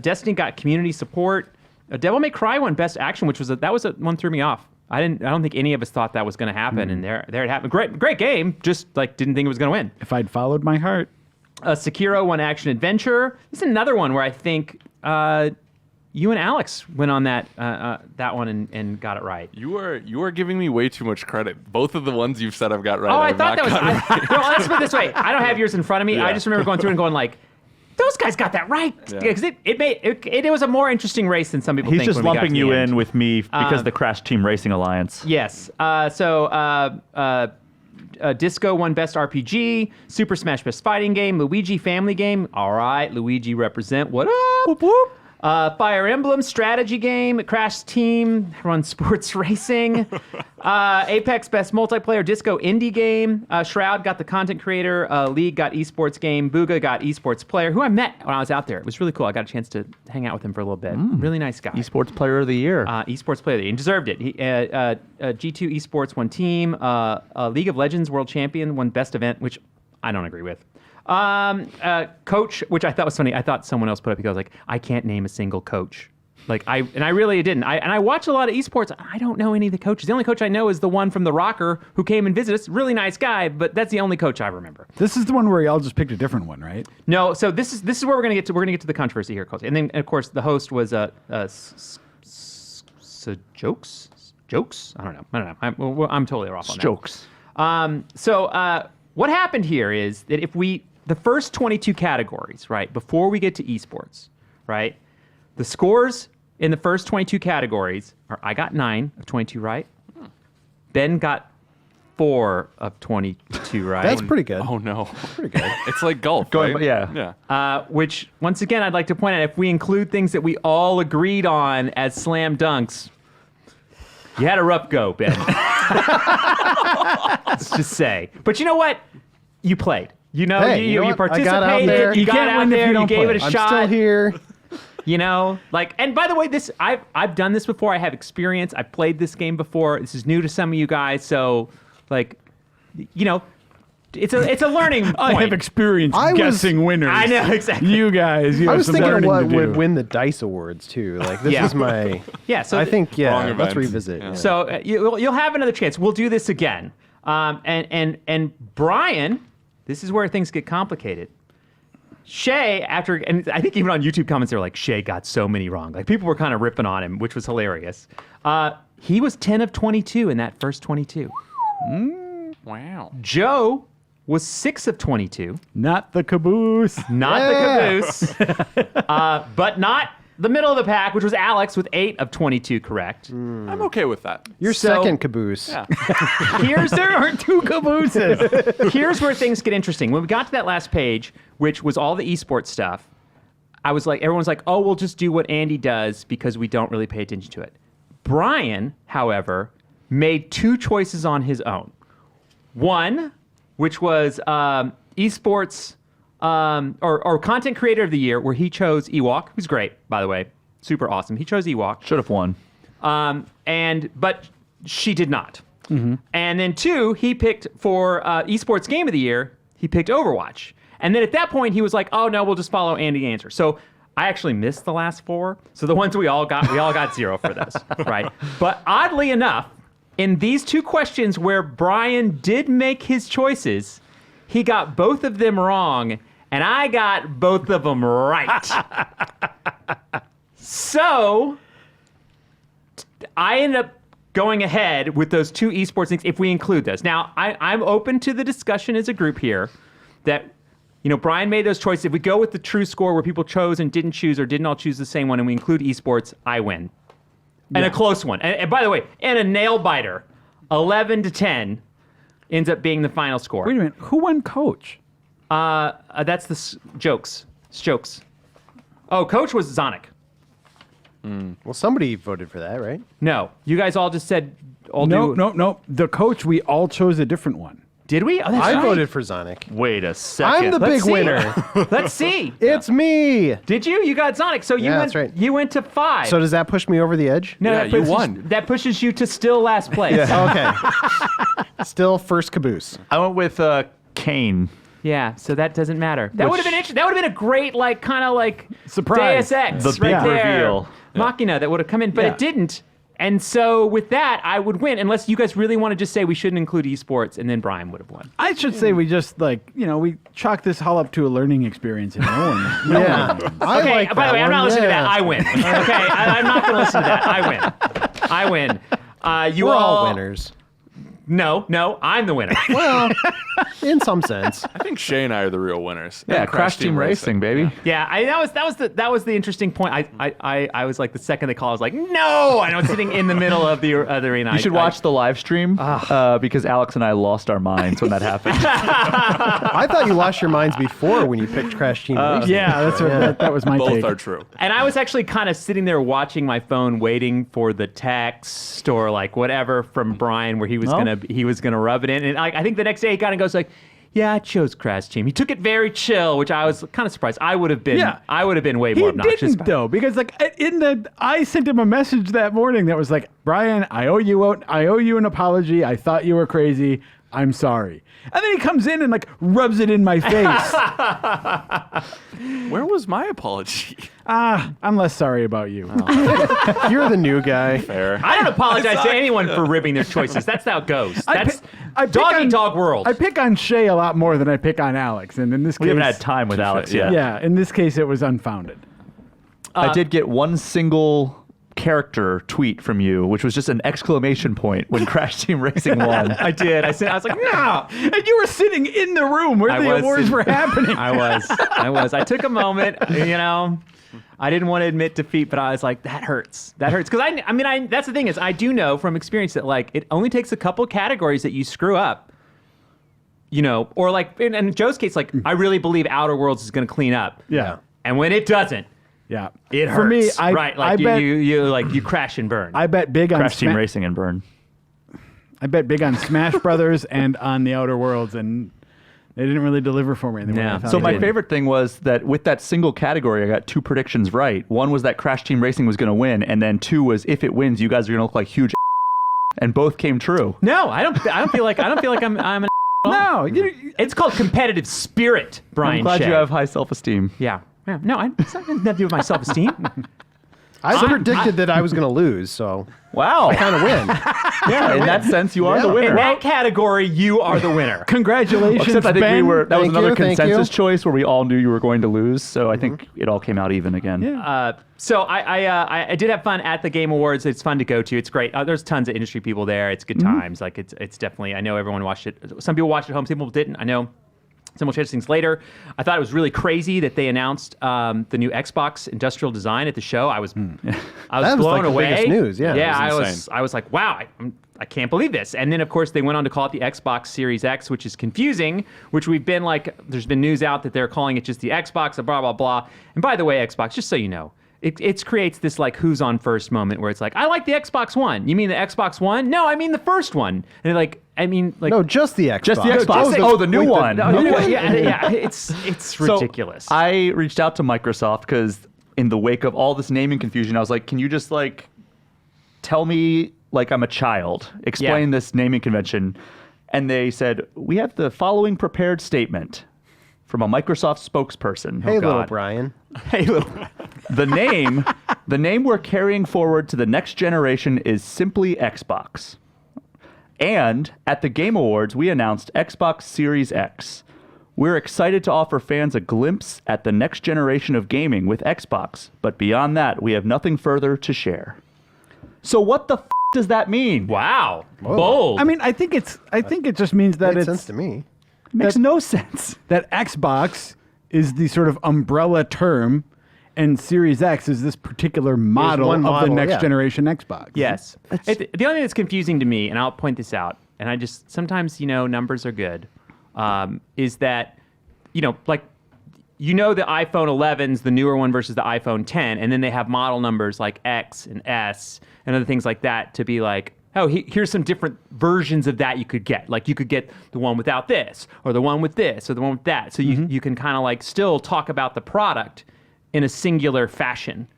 Destiny got community support. Devil May Cry won best action, which was one threw me off. I don't think any of us thought that was going to happen, and there it happened. Great game. Just didn't think it was going to win. If I'd followed my heart. Sekiro won action adventure. This is another one where I think you and Alex went on that one and got it right. You are giving me way too much credit. Both of the ones you've said I've got right. Oh, I I've thought not that was. gotten right. Well, let's put it this way. I don't have yours in front of me. Yeah. I just remember going through and going like, those guys got that right, because it was a more interesting race than some people He's think. just when we got lumping to the you end. in with me because of the Crash Team Racing Alliance. Yes. Disco won best RPG. Super Smash best fighting game. Luigi family game. All right, Luigi represent. What up? Whoop, whoop. Fire Emblem strategy game. Crash Team run sports racing. Apex best multiplayer. Disco indie game. Shroud got the content creator. League got esports game. Booga got esports player, who I met when I was out there. It was really cool. I got a chance to hang out with him for a little bit. Really nice guy. Esports Player of the Year. Esports player of the year. He deserved it. G2 Esports won team. League of Legends world champion won best event, which I don't agree with. Coach, which I thought was funny. I thought someone else put up because I was like, I can't name a single coach. I really didn't. I watch a lot of esports. I don't know any of the coaches. The only coach I know is the one from the Rocker who came and visited us. Really nice guy, but that's the only coach I remember. This is the one where y'all just picked a different one, right? No, so this is where we're gonna get to. We're gonna get to the controversy here, coach. And then of course the host was jokes. I don't know. I'm totally off on that. Jokes. So what happened here is that the first 22 categories, right, before we get to esports, right, the scores in the first 22 categories are I got 9 of 22 right. Ben got 4 of 22 right. That's pretty good. Oh no, Pretty good. it's like golf. Going- right? yeah. Which, once again, I'd like to point out, if we include things that we all agreed on as slam dunks, you had a rough go, Ben. Let's just say. But you know what? You played. You know, Hey, you know you what? I got out participated. there. You You got can't out win if there. you You don't gave play. it a I'm shot. still here. You know, and by the way, I've done this before. I have experience. I've played this game before. This is new to some of you guys. So, it's a learning point. I have experience guessing winners. I know, exactly. You guys, you I have was some thinking of learning what to do. would win the DICE Awards too. This Yeah. is my. Yeah, so I think Wrong let's events. revisit. Yeah. Yeah. So you'll have another chance. We'll do this again. And Brian, this is where things get complicated. Shay, and I think even on YouTube comments, they were like, Shay got so many wrong. Like, people were kind of ripping on him, which was hilarious. He was 10 of 22 in that first 22. Wow. Joe was 6 of 22. Not the caboose. Not the caboose. But not the middle of the pack, which was Alex with 8 of 22 correct. I'm okay with that. Your So- second caboose. Yeah. There are 2 cabooses. Here's where things get interesting. When we got to that last page, which was all the esports stuff, I was like, everyone's like, oh, we'll just do what Andy does because we don't really pay attention to it. Brian, however, made 2 choices on his own. One, which was esports or content creator of the year, where he chose Ewok, who's great, by the way, super awesome. He chose Ewok. Should have won. But she did not. Mm-hmm. And then 2, he picked for esports game of the year, he picked Overwatch. And then at that point, he was like, oh, no, we'll just follow Andy's answer. So I actually missed the last 4. So the ones we all got 0 for those, right? But oddly enough, in these 2 questions where Brian did make his choices, he got both of them wrong. and I got both of them right. So I ended up going ahead with those 2 esports things if we include those. Now, I'm open to the discussion as a group here that, Brian made those choices. If we go with the true score where people chose and didn't choose or didn't all choose the same one and we include esports, I win. And a close one. And by the way, and a nail biter, 11-10 ends up being the final score. Wait a minute. Who won Coach? That's the jokes. Jokes. Oh, Coach was Zonic. Well, somebody voted for that, right? No, you guys all just said. No. The Coach, we all chose a different one. Did we? Oh, that's I right. voted for Zonic. Wait a second. I'm the big see. winner. Let's see. It's me. Did you? You got Zonic. So you Yeah, went. that's right. You went to 5. So does that push me over the edge? no, Yeah, that you pushes, won. That pushes you to still last place. Okay. Still first caboose. I went with Kane. Yeah, so that doesn't matter. That would have been interesting. That would have been a great, kind of Surprise. Deus Ex The right big there. reveal. Machina that would have come in, but it didn't. And so with that, I would win, unless you guys really want to just say we shouldn't include esports, and then Brian would have won. I should say we just we chalk this all up to a learning experience and no one. I Okay, like by the way, I'm not listening to that. I one. win. Okay, I'm not going to listen to that. I win. You We're all winners. No, I'm the winner. Well, in some sense. I think Shay and I are the real winners. Yeah, And Crash Team Racing, baby. Yeah, that was the interesting point. I was like the second they called, I was like, no, and I was sitting in the middle of the arena. You should watch the live stream because Alex and I lost our minds when that happened. I thought you lost your minds before when you picked Crash Team Racing. Yeah, that's what that was my Both take. are true. And I was actually kind of sitting there watching my phone, waiting for the text or whatever from Brian, where he was gonna rub it in. And I think the next day he kind of goes like, "Yeah, I chose Crash Team." He took it very chill, which I was kind of surprised. I would have been way more obnoxious. He didn't though, because I sent him a message that morning that was like, "Brian, I owe you an apology. I thought you were crazy. I'm sorry." And then he comes in and rubs it in my face. Where was my apology? I'm less sorry about you. You're the new guy. Fair. I don't apologize to anyone for ribbing their choices. That's how it goes. That's dog world. I pick on Shay a lot more than I pick on Alex, and in this We case, haven't had time with Alex yet. Yeah, in this case, it was unfounded. I did get one single character tweet from you, which was just an exclamation point when Crash Team Racing won. I did. I was like, no. And you were sitting in the room where the awards were happening. I was. I took a moment, I didn't want to admit defeat, but I was like, that hurts. That hurts. Because that's the thing is, I do know from experience that it only takes a couple categories that you screw up, or in Joe's case, I really believe Outer Worlds is going to clean up. Yeah. And when it doesn't, Yeah. it hurts. For me, I bet you crash and burn. I bet big on Crash Team Racing and Burn. I bet big on Smash Brothers and on the Outer Worlds, and they didn't really deliver for me. No. So my did. favorite thing was that with that single category, I got 2 predictions right. One was that Crash Team Racing was going to win, and then 2 was if it wins, you guys are going to look like huge. And both came true. No, I don't feel like I'm an. No, It's called competitive spirit, Brian. I'm glad Shea. you have high self-esteem. Yeah. No, it's not nothing to do with my self-esteem. I predicted that I was going to lose, so Wow. I kind of win. Yeah, in that sense, you are the In winner. that category, you are the winner. congratulations, Except I think Ben. that was Thank another you, thank consensus you. choice where we all knew you were going to lose. So I think it all came out even again. Yeah. So I did have fun at the Game Awards. It's fun to go to. It's great. There's tons of industry people there. It's good times. It's definitely. I know everyone watched it. Some people watched it at home. Some people didn't. I know. Some will change things later. I thought it was really crazy that they announced the new Xbox industrial design at the show. I was That was blown the away. biggest news, yeah. Yeah, It was insane. I was like, wow, I can't believe this. And then of course they went on to call it the Xbox Series X, which is confusing. Which we've been there's been news out that they're calling it just the Xbox, blah blah blah. And by the way, Xbox, just so you know. It creates this who's on first moment where it's like, I like the Xbox One. You mean the Xbox One? No, I mean the first one. And No, just the Xbox. Just the Xbox. The new one. yeah, it's ridiculous. So I reached out to Microsoft because in the wake of all this naming confusion, I was like, can you just tell me like I'm a child, explain this naming convention? And they said, we have the following prepared statement from a Microsoft spokesperson. Hey, little God. Brian. Hey, little. The name we're carrying forward to the next generation is simply Xbox. And at the Game Awards, we announced Xbox Series X. We're excited to offer fans a glimpse at the next generation of gaming with Xbox, but beyond that, we have nothing further to share. So what the does that mean? Wow. Bold. I mean, I think it just means that Makes it's sense to me. Makes no sense. that Xbox is the sort of umbrella term, and Series X is this particular model one of the model, next yeah. generation Xbox. Yes. The only thing that's confusing to me, and I'll point this out, and I just sometimes numbers are good, is that the iPhone 11's the newer one versus the iPhone 10, and then they have model numbers like X and S and other things like that to be like, oh, here's some different versions of that you could get. Like you could get the one without this, or the one with this, or the one with that. So you can kind of like still talk about the product in a singular fashion.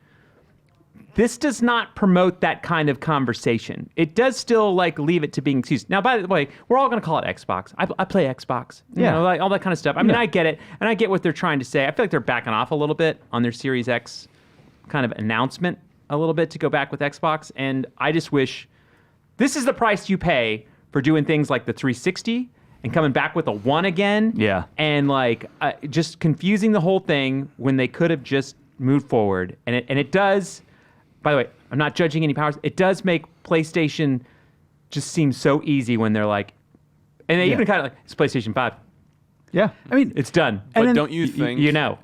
This does not promote that kind of conversation. It does still like leave it to being excused. Now, by the way, we're all going to call it Xbox. I play Xbox. Like all that kind of stuff. I mean, I get it, and I get what they're trying to say. I feel like they're backing off a little bit on their Series X kind of announcement a little bit to go back with Xbox, and I just wish this is the price you pay for doing things like the 360 and coming back with a 1 again. Yeah. And like just confusing the whole thing when they could have just moved forward. And it does, by the way, I'm not judging any powers. It does make PlayStation just seem so easy when they're like, and they even kind of like, it's PlayStation 5. Yeah. I mean, It's done. But don't you think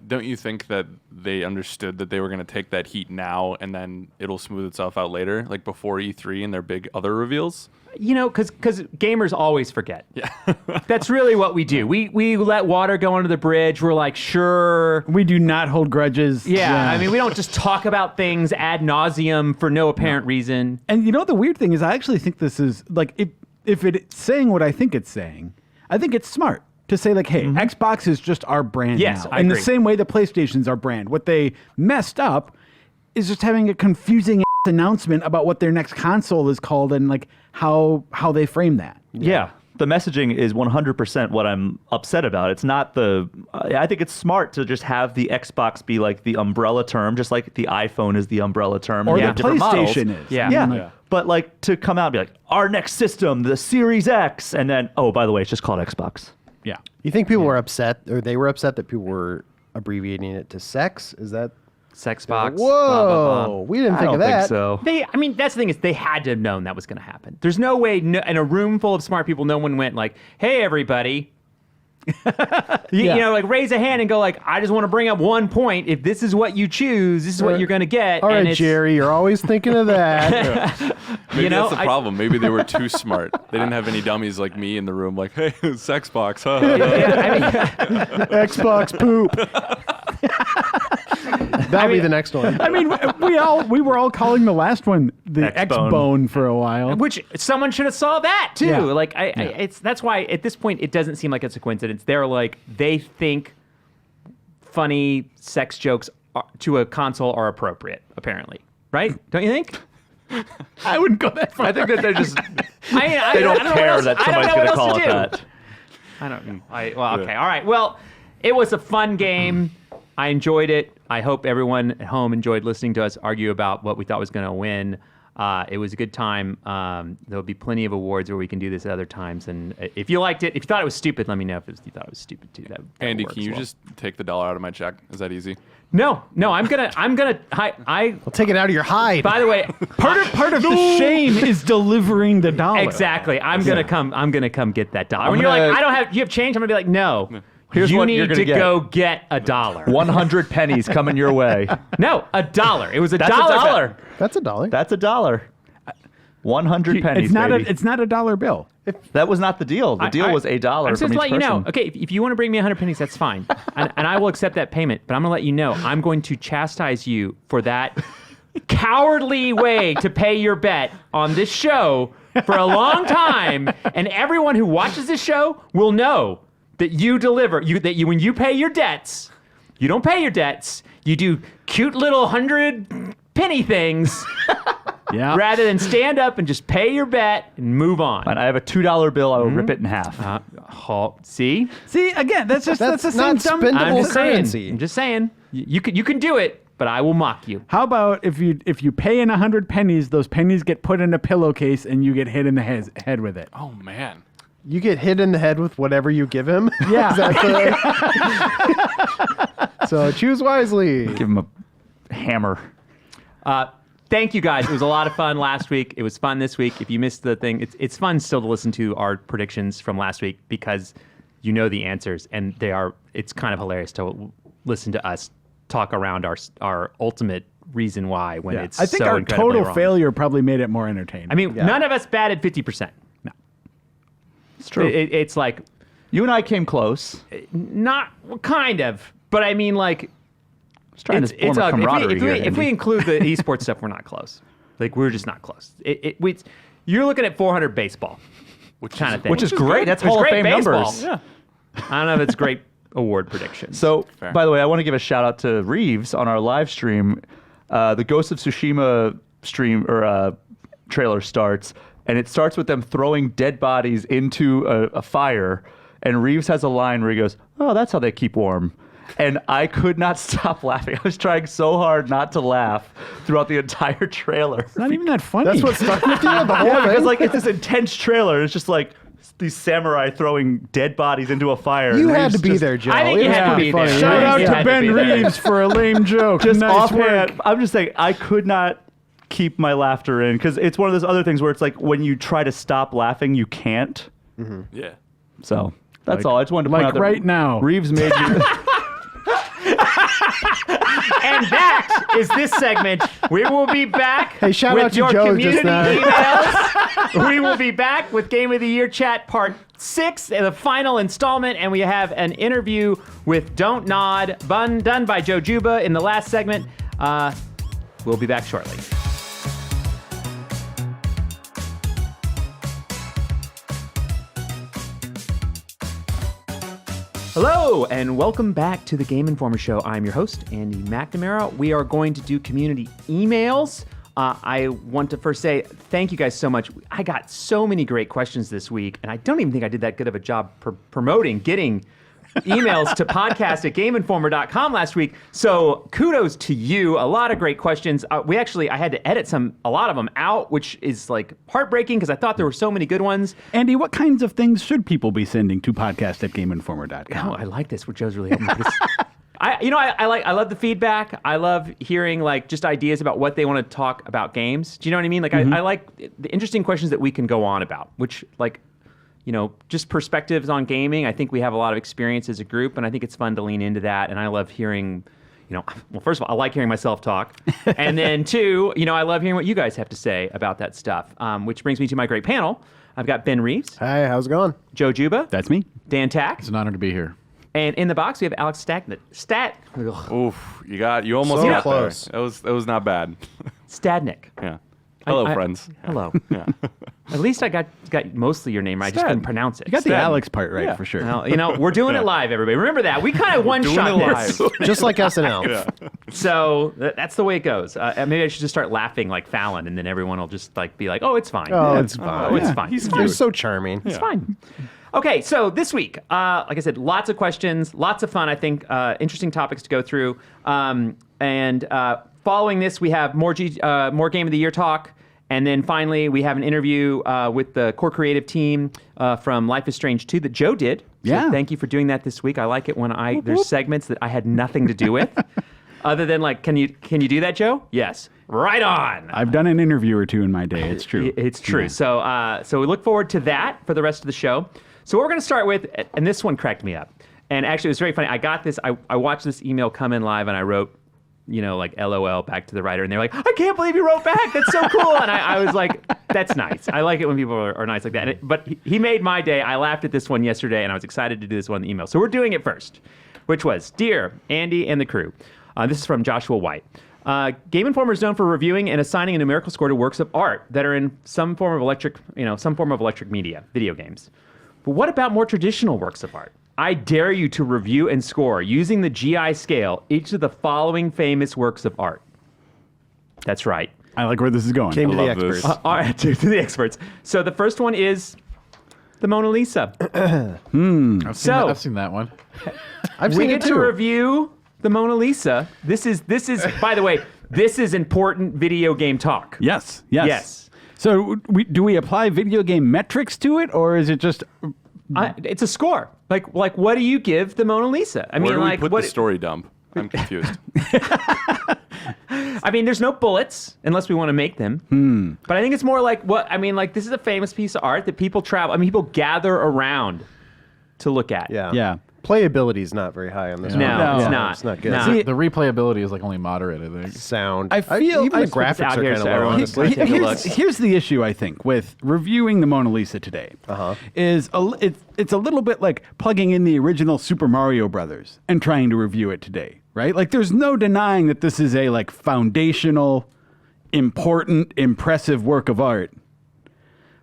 Don't you think that they understood that they were going to take that heat now and then it'll smooth itself out later, like before E3 and their big other reveals? Because gamers always forget. Yeah. That's really what we do. We let water go under the bridge. We're like, sure. we do not hold grudges. Yeah. I mean, we don't just talk about things ad nauseum for no apparent reason. And the weird thing is, I actually think this is like, if it's saying what I think it's saying, I think it's smart to say like, hey, Xbox is just our brand Yes, now. I In the agree. same way that PlayStation's our brand. What they messed up is just having a confusing announcement about what their next console is called and like how they frame that. Yeah. The messaging is 100% what I'm upset about. It's not I think it's smart to just have the Xbox be like the umbrella term, just like the iPhone is the umbrella term. Or and the have different models. PlayStation is. Yeah. Yeah. But like to come out and be like, our next system, the Series X, and then, oh, by the way, it's just called Xbox. Yeah. You think people were upset, or they were upset that people were abbreviating it to sex? Is that? Sexbox. Whoa, blah, blah, blah. we didn't I think don't of that. think so. That's the thing is they had to have known that was going to happen. There's no way in a room full of smart people, no one went like, hey, everybody. Like raise a hand and go like, I just want to bring up one point. If this is what you choose, this is what you're going to get. All and right, it's, Jerry, you're always thinking of that. Maybe that's the problem. Maybe they were too smart. They didn't have any dummies like me in the room like, hey, it's Xbox. Huh? Xbox poop. That'll be the next one. I mean, we were all calling the last one the X-Bone. X-Bone for a while. Which someone should have saw that too. Yeah. Like that's why at this point it doesn't seem like it's a coincidence. They're like they think funny sex jokes to a console are appropriate. Apparently, right? Don't you think? I wouldn't go that far. I think that they're just, I they don't know what care else- that I don't somebody's know going what to call else it to do. that. I don't. Okay. All right. Well, it was a fun game. I enjoyed it. I hope everyone at home enjoyed listening to us argue about what we thought was going to win. It was a good time. There'll be plenty of awards where we can do this at other times. And if you liked it, if you thought it was stupid, let me know if you thought it was stupid too. That Andy, works can you well. just take the dollar out of my check? Is that easy? No. I'm gonna. I'll take it out of your hide. By the way, Part of the shame is delivering the dollar. exactly. I'm gonna come get that dollar. When I'm you're like, gonna- I don't have. You have change. I'm gonna be like, no. Here's you what need you're gonna to get. go get $1. 100 pennies coming your way. No, $1. It was That's $1. $1. That's $1. That's $1. 100 pennies, It's not baby. it's not a dollar bill. That was not the deal. The deal was $1 I'm from just each let you know. person. Okay, if you want to bring me 100 pennies, that's fine, and I will accept that payment. But I'm gonna let you know, I'm going to chastise you for that cowardly way to pay your bet on this show for a long time, and everyone who watches this show will know that you deliver. When you pay your debts, you don't pay your debts. You do cute little 100 penny things. Yeah. Rather than stand up and just pay your bet and move on. And I have a $2 bill. I will rip it in half. See? See, again, that's the That's same not dumb. spendable I'm just currency. saying. I'm just saying. You can do it, but I will mock you. How about if you pay in 100 pennies, those pennies get put in a pillowcase and you get hit in the head with it. Oh, man. You get hit in the head with whatever you give him. Yeah. Is that so choose wisely. Give him a hammer. Thank you guys. It was a lot of fun last week. It was fun this week. If you missed the thing, it's fun still to listen to our predictions from last week because you know the answers, and it's kind of hilarious to listen to us talk around our ultimate reason why when it's I think so our incredibly total wrong. failure probably made it more entertaining. I mean, none of us batted 50%. No. It's true. It's like You and I came close. not kind of, but I mean like Just trying to form a camaraderie here. if we include the esports stuff, we're not close. Like we're just not close. You're looking at 400 baseball, kind of thing, which is great. That's It's Hall of great Fame baseball. numbers. Yeah. I don't know if it's great award predictions. So, Fair. by the way, I want to give a shout out to Reeves on our live stream. The Ghost of Tsushima stream or trailer starts, and it starts with them throwing dead bodies into a fire. And Reeves has a line where he goes, "Oh, that's how they keep warm." And I could not stop laughing. I was trying so hard not to laugh throughout the entire trailer. it's not even that funny. That's what stuck with you the whole Yeah, thing. because like it's this intense trailer. It's just like these samurai throwing dead bodies into a fire. You and had Reeves to be just- there, Joe. I think It you was had to pretty be there. funny. Shout Yeah, out you to had to Ben be there. Reeves for a lame joke. Just nice offhand, work. I'm just saying I could not keep my laughter in because it's one of those other things where it's like when you try to stop laughing, you can't. Yeah. So that's Like- all. I just wanted to point like out that right now. Reeves made me. And that is this segment. We will be back Hey, shout with out to your Joe community just now. emails. We will be back with Game of the Year Chat Part 6, the final installment, and we have an interview with Dontnod, done by Joe Juba in the last segment. We'll be back shortly. Hello, and welcome back to the Game Informer Show. I'm your host, Andy McNamara. We are going to do community emails. I want to first say thank you guys so much. I got so many great questions this week, and I don't even think I did that good of a job promoting getting emails to podcast@gameinformer.com last week. So kudos to you. A lot of great questions. I had to edit a lot of them out, which is like heartbreaking because I thought there were so many good ones. Andy, what kinds of things should people be sending to podcast@gameinformer.com? Oh, I like this. What Joe's really helping me with this. I love the feedback. I love hearing like just ideas about what they want to talk about games. Do you know what I mean? Like I like the interesting questions that we can go on about, which like, just perspectives on gaming. I think we have a lot of experience as a group, and I think it's fun to lean into that. And I love hearing, well, first of all, I like hearing myself talk. And then two, I love hearing what you guys have to say about that stuff, which brings me to my great panel. I've got Ben Reeves, Hi, how's it going? Joe Juba, That's me. Dan Tack, It's an honor to be here. and in the box we have Alex Oof, you almost So got close. there. That was not bad. Stadnick. Yeah. Hello, I- friends. Hello. Yeah. At least I got mostly your name right. I just couldn't pronounce it. You got the Stan. Alex part right Yeah. for sure. Well, we're doing it live, everybody. Remember that. We kind of Doing one-shot it this. live. Just like SNL. Yeah. So that's the way it goes. Maybe I should just start laughing like Fallon, and then everyone will just like be like, "Oh, it's fine. Oh, Yeah. it's fine. Oh, it's Yeah. fine. He's It's You're cute. so charming. It's fine." Okay, so this week, like I said, lots of questions, lots of fun. I think interesting topics to go through. And following this, we have more Game of the Year talk. And then finally, we have an interview with the core creative team from Life is Strange 2 that Joe did. So Yeah. thank you for doing that this week. I like it when there's segments that I had nothing to do with. Other than like, can you do that, Joe? Yes. Right on. I've done an interview or two in my day. It's true. It's true. Yeah. So we look forward to that for the rest of the show. So what we're going to start with, and this one cracked me up. And actually, it was very funny. I got this. I watched this email come in live, and I wrote, like LOL back to the writer, and they're like, "I can't believe you wrote back. That's so cool." And I was like, "That's nice. I like it when people are nice like that." But he made my day. I laughed at this one yesterday, and I was excited to do this one in the email. So we're doing it first, which was, "Dear Andy and the crew." This is from Joshua White. Game Informer is known for reviewing and assigning a numerical score to works of art that are in some form of electric media, video games. But what about more traditional works of art? I dare you to review and score, using the GI scale, each of the following famous works of art. That's right. I like where this is going. Came to the love this. experts. All right, to the experts. So the first one is the Mona Lisa. I've seen that one. I've We seen get it to too. review the Mona Lisa. This is by the way, this is important video game talk. Yes. Yes. So do we apply video game metrics to it, or is it just? It's a score. Like what do you give the Mona Lisa? I Where mean, do we like put what? the story dump? I'm confused. I mean, there's no bullets unless we want to make them. But I think it's more like what I mean. Like this is a famous piece of art that people travel. I mean, people gather around to look at. Yeah. Playability is not very high on this No, one. it's not. It's not good. No. See, The replayability is like only moderate, I think. Sound. I feel even I- the graphics out are here, kind of so low, everyone- honestly. Take a look. Here's the issue, I think, with reviewing the Mona Lisa today. Is it's a little bit like plugging in the original Super Mario Brothers and trying to review it today, right? Like, there's no denying that this is a like foundational, important, impressive work of art.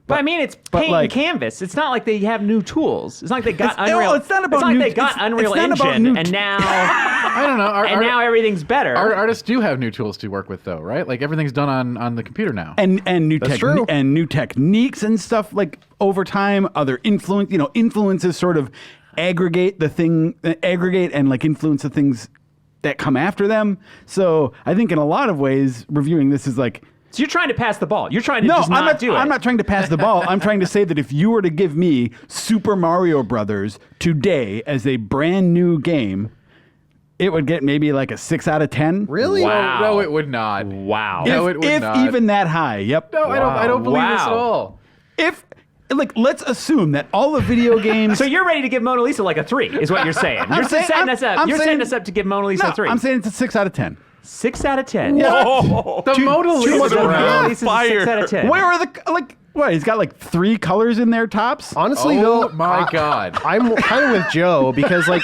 But I mean, it's but paint like- and canvas. It's not like they have new tools. It's not like they got It's- Unreal. no, it's not about like new- they got it's- Unreal it's not about Engine, new and now I don't know. and now everything's better. Artists do have new tools to work with, though, right? Like everything's done on the computer now. And new true. and new techniques and stuff like over time, other influences sort of aggregate and like influence the things that come after them. So I think in a lot of ways, reviewing this is like. So you're trying to pass the ball. You're trying to No, just not do it. I'm not trying to pass the ball. I'm trying to say that if you were to give me Super Mario Brothers today as a brand new game, it would get maybe like a 6 out of 10. Really? Wow. No, it would not. Wow. No, it would if not. even that high. Yep. No, I don't believe this at Wow. all. If like let's assume that all the video games. So you're ready to give Mona Lisa like a 3, is what you're saying. You're setting us up. You're setting us up to give Mona Lisa a 3. I'm saying it's a 6 out of 10. 6 out of 10. Whoa! The Mona Lisa. Mona Lisa's a 6 out of 10. Where are the like? What? He's got like 3 colors in their tops. Honestly, Oh though, my God. I'm kind of with Joe because, like,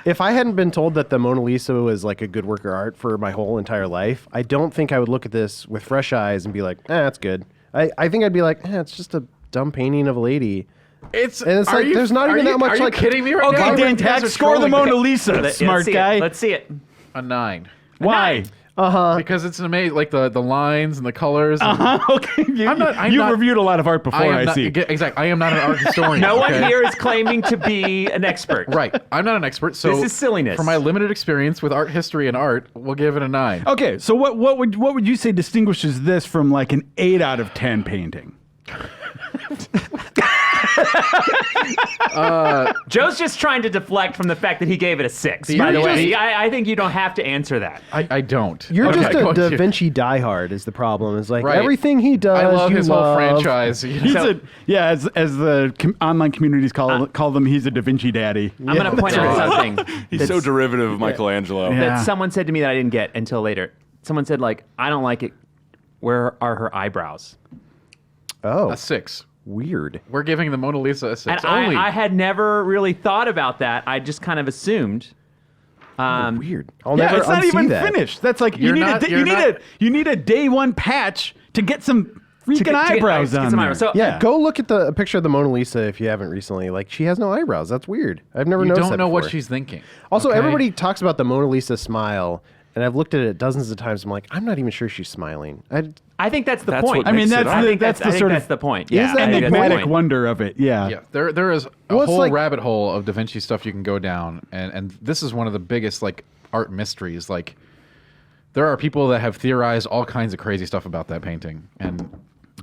if I hadn't been told that the Mona Lisa was like a good work of art for my whole entire life, I don't think I would look at this with fresh eyes and be like, that's good. I think I'd be like, it's just a dumb painting of a lady. It's And it's like, there's not even that much, Are like- you kidding me right now? Okay, Dan Tack, score the Mona Lisa, Let's smart see guy. It. Let's see it. A 9. Why? Because it's amazing, like the lines and the colors. and- Okay, I'm not- you've not- reviewed a lot of art before. I, am not, see. Exactly. I am not an art historian. No one okay? here is claiming to be an expert. Right. I'm not an expert, so This is silliness. For my limited experience with art history and art, we'll give it a 9. Okay, so what would you say distinguishes this from like an 8 out of 10 painting? Joe's just trying to deflect from the fact that he gave it a 6. You're By the way, just- I think you don't have to answer that. I don't. You're Okay, just go a on, Da you. Vinci diehard is the problem. It's like Right. everything he does, I love you his whole franchise. He's as the online communities call them, he's a Da Vinci daddy. I'm going to point out something. He's that's- so derivative of Michelangelo. Yeah. that someone said to me that I didn't get until later. Someone said, like, I don't like it. Where are her eyebrows? Oh, A 6. weird. We're giving the Mona Lisa a 6. And Only. I had never really thought about that. I just kind of assumed. Weird. I'll Yeah, never it's not unsee even that. finished. That's like you You're need not- a you're not- you need a day one patch to get some freaking eyebrows to get on some there. eyebrows. So, Yeah, go look at a picture of the Mona Lisa if you haven't recently. Like, she has no eyebrows. That's weird. I've never You noticed don't that know what before. she's thinking. Also, okay? everybody talks about the Mona Lisa smile, and I've looked at it dozens of times. I'm like, I'm not even sure she's smiling. I think that's the That's point. what I mean, makes it that's up. the, I think that's the I think sort that's of the point. Is Yeah, that I think that's the enigmatic point. wonder of it. Yeah. Yeah, there is a Well, it's whole like- rabbit hole of Da Vinci stuff you can go down, and this is one of the biggest like art mysteries. Like, there are people that have theorized all kinds of crazy stuff about that painting, and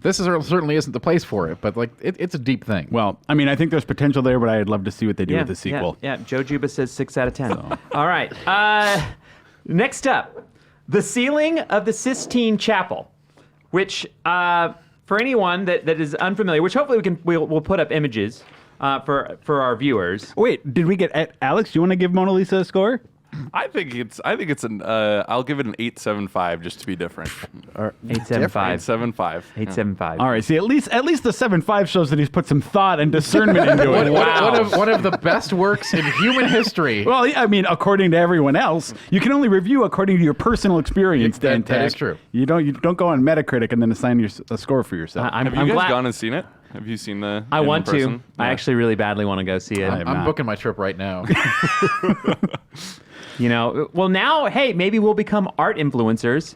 this certainly isn't the place for it. But like, it's a deep thing. Well, I mean, I think there's potential there, but I'd love to see what they do with the sequel. Yeah, Joe Juba says 6 out of 10. All right. Next up, the ceiling of the Sistine Chapel, which for anyone that is unfamiliar, which hopefully we'll put up images for our viewers. Wait, did we get Alex? Do you want to give Mona Lisa a score? I think it's an. I'll give it an 8.75 just to be different. 875. 8.75. 875. All right. See, at least the 7.5 shows that he's put some thought and discernment into it. One of the best works in human history. Well, I mean, according to everyone else, you can only review according to your personal experience. That- Dan that is Tack. true. You don't go on Metacritic and then assign a score for yourself. I'm Have you guys glad. gone and seen it? Have you seen the? I in want to. person? I Yeah. actually really badly want to go see it. I have I'm not. booking my trip right now. You know, well now, hey, maybe we'll become art influencers,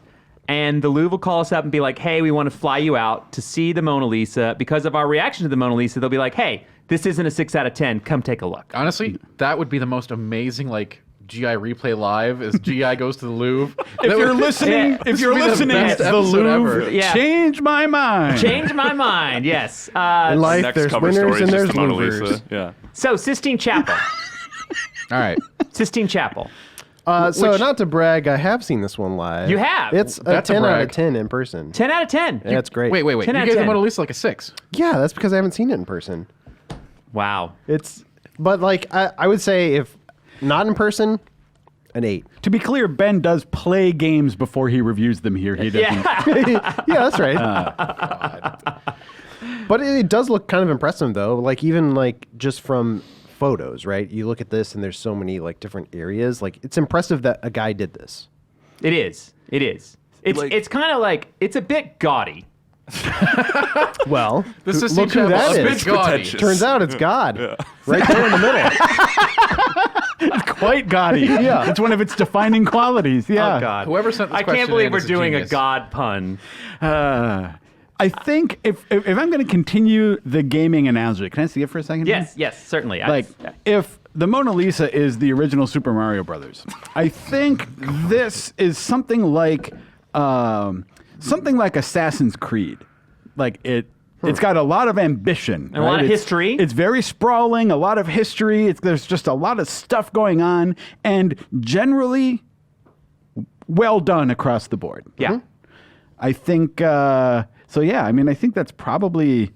and the Louvre will call us up and be like, hey, we want to fly you out to see the Mona Lisa. Because of our reaction to the Mona Lisa, they'll be like, hey, this isn't a 6 out of 10. Come take a look. Honestly, that would be the most amazing like GI Replay Live as GI goes to the Louvre. If you're listening, This would be the best the episode Louvre, ever. Yeah. change my mind. Change my mind. Yes. In life, Next there's cover winners story is and just there's the Mona losers. Lisa. Yeah. So Sistine Chapel. All right. Sistine Chapel. So not to brag, I have seen this one live. You have? It's a That's a 10 out brag. of 10 in person. 10 out of 10. Yeah, it's great. Wait. You 10 out of gave the 10. Mona Lisa like a 6. Yeah, that's because I haven't seen it in person. Wow. But like I would say if not in person, an 8. To be clear, Ben does play games before he reviews them here. He doesn't. Yeah. Yeah, that's right. But it does look kind of impressive though. Like even like just from photos, right? You look at this and there's so many like different areas. Like it's impressive that a guy did this. It is. It is. It's kind of like, it's a bit gaudy. Well, This is look who that is. pretentious. Turns out it's God. Right there in the middle. Quite gaudy. Yeah. It's one of its defining qualities. Yeah. Oh, God. Whoever sent this I question can't believe in we're is a doing genius. a God pun. I think if I'm going to continue the gaming analogy, can I see it for a second? Yes, yes, certainly. Like, if the Mona Lisa is the original Super Mario Brothers, I think this is something like Assassin's Creed. Like it's got a lot of ambition, And a lot of history. It's very sprawling, a lot of history. There's just a lot of stuff going on, and generally well done across the board. Yeah. I think so. Yeah, I mean, I think that's probably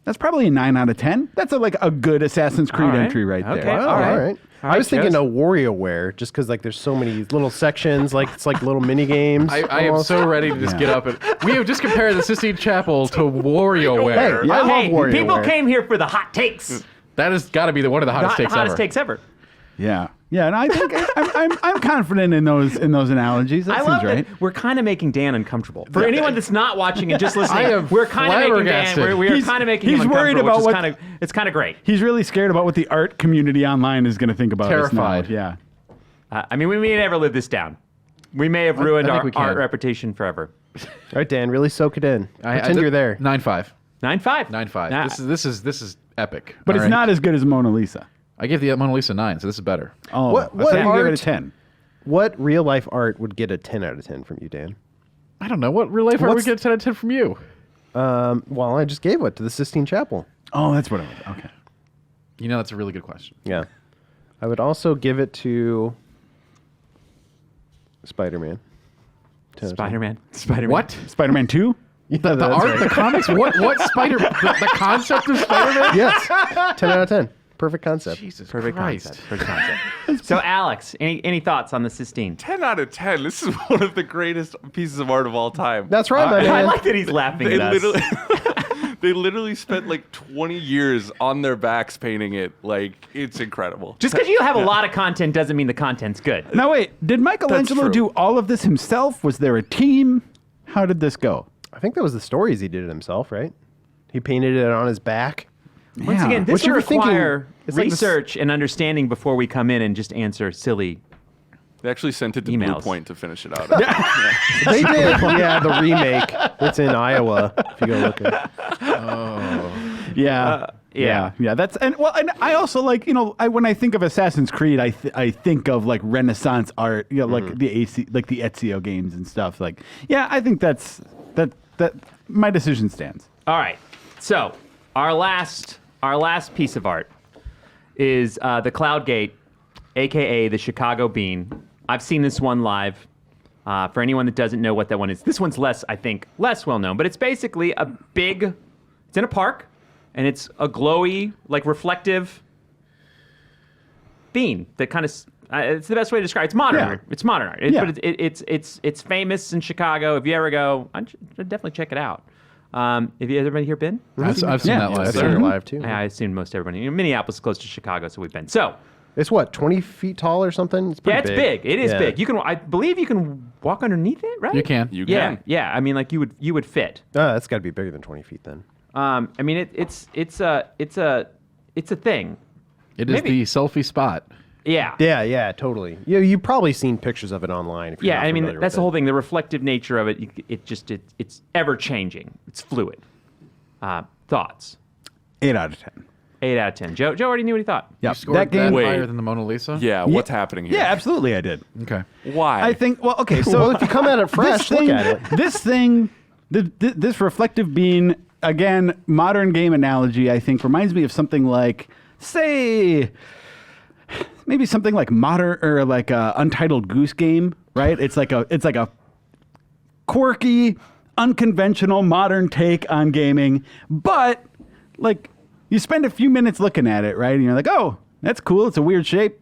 a 9 out of 10. That's a good Assassin's Creed All right. entry right Okay. there. Wow, All right. all right. I was thinking a WarioWare just because like there's so many little sections, like it's like little mini games. I am so ready to just get up and we have just compared the Sistine Chapel to WarioWare. Hey, I love Hey, WarioWare. people came here for the hot takes. That has got to be one of the hottest takes hottest ever. takes ever. Yeah, and I think I'm confident in those analogies. That I seems love right. that we're kind of making Dan uncomfortable. For anyone that's not watching and just listening, I am we're kind of making Dan. flabbergasted. We are kind of making him he's worried uncomfortable, about which is it's kind of great. He's really scared about what the art community online is going to think about us now. Terrified. Yeah. I mean, we may never live this down. We may have ruined I think our we can. art reputation forever. All right, Dan, really soak it in. Pretend you're there. 9.5. 9.5. 9.5. Nah. This is epic. But All it's right. not as good as Mona Lisa. I gave the Mona Lisa 9, so this is better. Oh, What I thought you gave it a art- 10. What real life art would get a 10 out of 10 from you, Dan? I don't know what real life art would What's- get 10 out of 10 from you. Well, I just gave it to the Sistine Chapel. Oh, that's what it was. Okay. You know, that's a really good question. Yeah. I would also give it to Spider-Man. 10 out of 10. Spider-Man. What? Spider-Man 2? Yeah, The that's art, right. the comics, what Spider, the concept of Spider-Man? Yes. 10 out of 10. Perfect concept. Jesus Perfect Christ. concept. Perfect concept. So, Alex, any thoughts on the Sistine? 10 out of 10. This is one of the greatest pieces of art of all time. That's right, my I man. like that he's laughing They at us. literally, they literally spent like 20 years on their backs painting it. Like, it's incredible. Just because you have a lot of content doesn't mean the content's good. Now, wait. Did Michelangelo true. do all of this himself? Was there a team? How did this go? I think that was the stories he did it himself, right? He painted it on his back. Once Yeah. again, this What you will were thinking- require it's like this- research and understanding before we come in and just answer silly. They actually sent it to Emails. Blue Point to finish it out. They did. Yeah, the remake. It's in Iowa, if you go look at it. Yeah. yeah. That's and I also like when I think of Assassin's Creed, I think of like Renaissance art, like the Ezio games and stuff. Like, yeah, I think that my decision stands. All right. So our last piece of art is the Cloud Gate, aka the Chicago Bean. I've seen this one live. For anyone that doesn't know what that one is, this one's less well known, but it's basically a big. It's in a park, and it's a glowy, like reflective bean that kind of. It's the best way to describe it. It's modern Yeah. art. It's modern art. Yeah. But it's famous in Chicago. If you ever go, I'd definitely check it out. Have you everybody here been? I've seen Yeah. that I've live. seen it live, too. I assume most everybody. Minneapolis is close to Chicago, so we've been. So It's what, 20 feet tall or something? It's pretty yeah, it's big. It is Yeah. big. I believe you can walk underneath it, right? You can. You Yeah, can. yeah. I mean, like you would fit. That's got to be bigger than 20 feet then. I mean, it's a thing. It is Maybe. the selfie spot. Yeah. Yeah, totally. You've probably seen pictures of it online. If you're Yeah, not I mean familiar that's with the it. whole thing. The reflective nature of it. It's ever changing. It's fluid. Thoughts. 8 out of 10. 8 out of 10. Joe already knew what he thought. Yeah, Scored that game. Wait. higher than the Mona Lisa. Yeah, what's happening here? Yeah, absolutely, I did. Okay. Why? I think. Well, okay. So Well, if you come at it fresh, look at it. This reflective bean, again, modern game analogy, I think reminds me of something like, say, maybe something like modern or like a Untitled Goose Game, right? It's like a quirky, unconventional, modern take on gaming, but like you spend a few minutes looking at it, right? And you're like, oh, that's cool. It's a weird shape.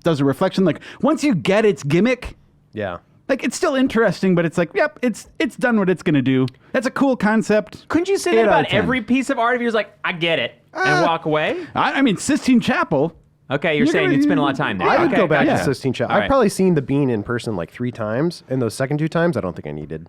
Does a reflection. Like once you get its gimmick, Yeah. like it's still interesting, but it's like, yep, it's done what it's gonna do. That's a cool concept. Couldn't you say 8 that out of about 10. every piece of art of yours? Like, I get it, and walk away? I mean, Sistine Chapel. Okay, you're saying you'd spend a lot of time there. I would Okay, go back gotcha. to Sistine Chapel. All I've right. probably seen the bean in person like 3 times, and those second 2 times, I don't think I needed.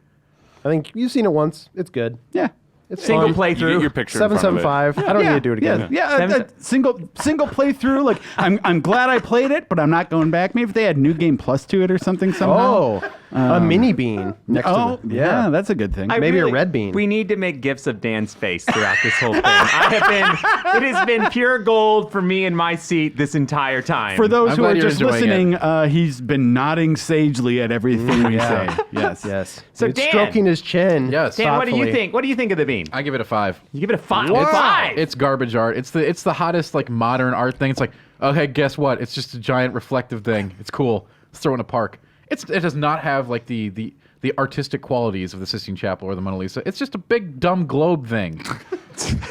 I think you've seen it once. It's good. Yeah. It's Single fun. You playthrough. get your picture in front of it. 775. I don't need to do it again. Yeah, single playthrough. Like I'm glad I played it, but I'm not going back. Maybe if they had New Game Plus to it or something somehow. Oh, a mini bean next to the... yeah, that's a good thing. Maybe a red bean. We need to make gifs of Dan's face throughout this whole thing. It has been pure gold for me in my seat this entire time. For those I'm who glad are you're just enjoying listening, he's been nodding sagely at everything we say. Yes. Yes. So It's Dan- stroking his chin. Yes. Dan, what do you thoughtfully. think? What do you think of the bean? I give it a 5. You give it a 5. Wow. 5. It's garbage art. It's the hottest like modern art thing. It's like, okay, guess what? It's just a giant reflective thing. It's cool. Let's throw it in a park. It does not have like the artistic qualities of the Sistine Chapel or the Mona Lisa. It's just a big dumb globe thing.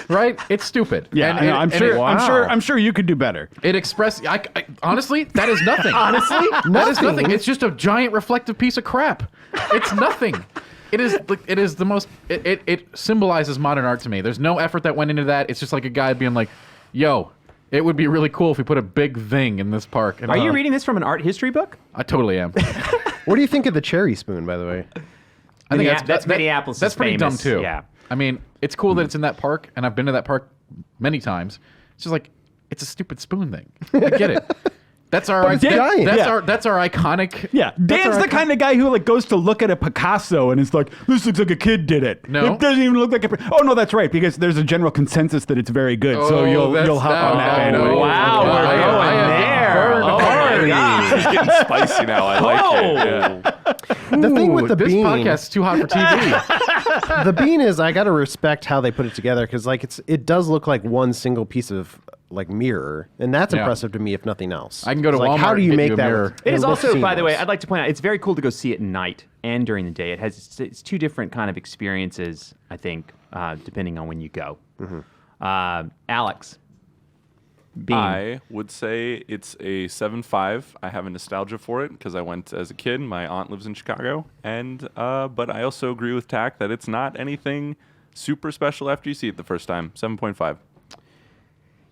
Right? It's stupid. Yeah, And I know, I'm and sure. I'm sure you could do better. It express. Honestly, that is nothing. Honestly, that is nothing. It's just a giant reflective piece of crap. It's nothing. It is the most. It symbolizes modern art to me. There's no effort that went into that. It's just like a guy being like, "Yo, it would be really cool if we put a big thing in this park." And, Are you reading this from an art history book? I totally am. What do you think of the cherry spoon, by the way? I think That's Minneapolis. That's pretty dumb famous. too. Yeah. I mean, it's cool that it's in that park, and I've been to that park many times. It's just like it's a stupid spoon thing. I get it. That's our it's giant. that's our iconic. Yeah, Dan's the kind of guy who like goes to look at a Picasso and is like, "This looks like a kid did it." No. It doesn't even look like a. Oh no, that's right, because there's a general consensus that it's very good. So Oh, you'll hop on that bandwagon. Wow, we're I going am there. burned Oh, hard. my God. It's getting spicy now. I like it. Yeah. The thing with the this bean, podcast is too hot for TV. the bean is I got to respect how they put it together because like it does look like one single piece of like mirror, and that's Yeah. impressive to me if nothing else. I can go to It's like, Walmart how do and you get make you a that? mirror. It is look also, by the way, seamless? I'd like to point out, it's very cool to go see it at night and during the day. It's 2 different kind of experiences, I think, depending on when you go. Alex, Bean. I would say it's a 7.5. I have a nostalgia for it because I went as a kid. My aunt lives in Chicago, and but I also agree with Tack that it's not anything super special after you see it the first time. 7.5.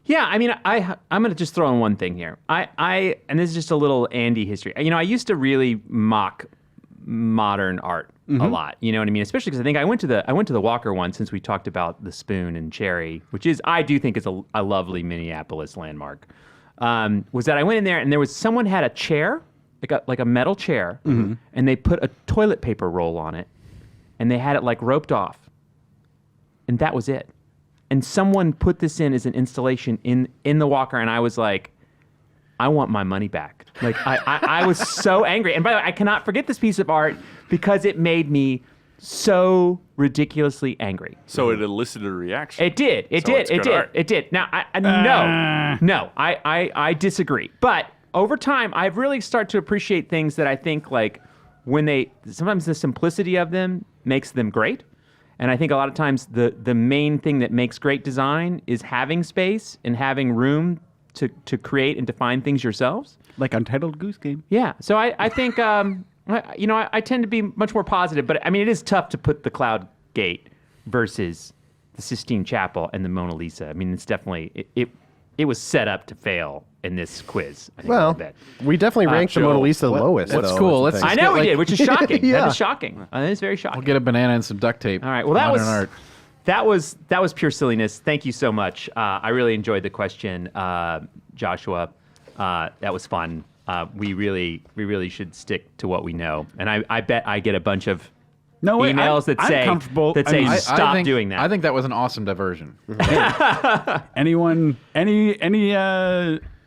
Yeah, I mean, I'm going to just throw in one thing here. I and this is just a little Andy history. You know, I used to really mock modern art a lot. You know what I mean? Especially because I think I went to the Walker one since we talked about the spoon and cherry, which is I do think is a lovely Minneapolis landmark. Was that I went in there and there was someone had a chair, like a metal chair, and they put a toilet paper roll on it, and they had it like roped off, and that was it. And someone put this in as an installation in the Walker, and I was like, I want my money back. Like, I was so angry. And by the way, I cannot forget this piece of art because it made me so ridiculously angry. So it elicited a reaction. It did. It So did. it's It good did. art. It did. Now, I disagree. But over time, I've really started to appreciate things that I think, like, sometimes the simplicity of them makes them great. And I think a lot of times the main thing that makes great design is having space and having room to create and define things yourselves. Like Untitled Goose Game. Yeah. So I think, I tend to be much more positive. But, I mean, it is tough to put the Cloud Gate versus the Sistine Chapel and the Mona Lisa. I mean, it's definitely, it was set up to fail in this quiz. I think, a Well, little bit. we definitely ranked the Joe, Mona Lisa lowest. what's though, cool? is the Let's thing. I know we like- did, which is shocking. Yeah. That is shocking. That is very shocking. We'll get a banana and some duct tape. All right. Well, that Modern was art. that was pure silliness. Thank you so much. I really enjoyed the question, Joshua. That was fun. We really should stick to what we know. And I bet I get a bunch of No way, emails that I'm say comfortable. that I say mean, I stop think, doing that. I think that was an awesome diversion. Anyone, any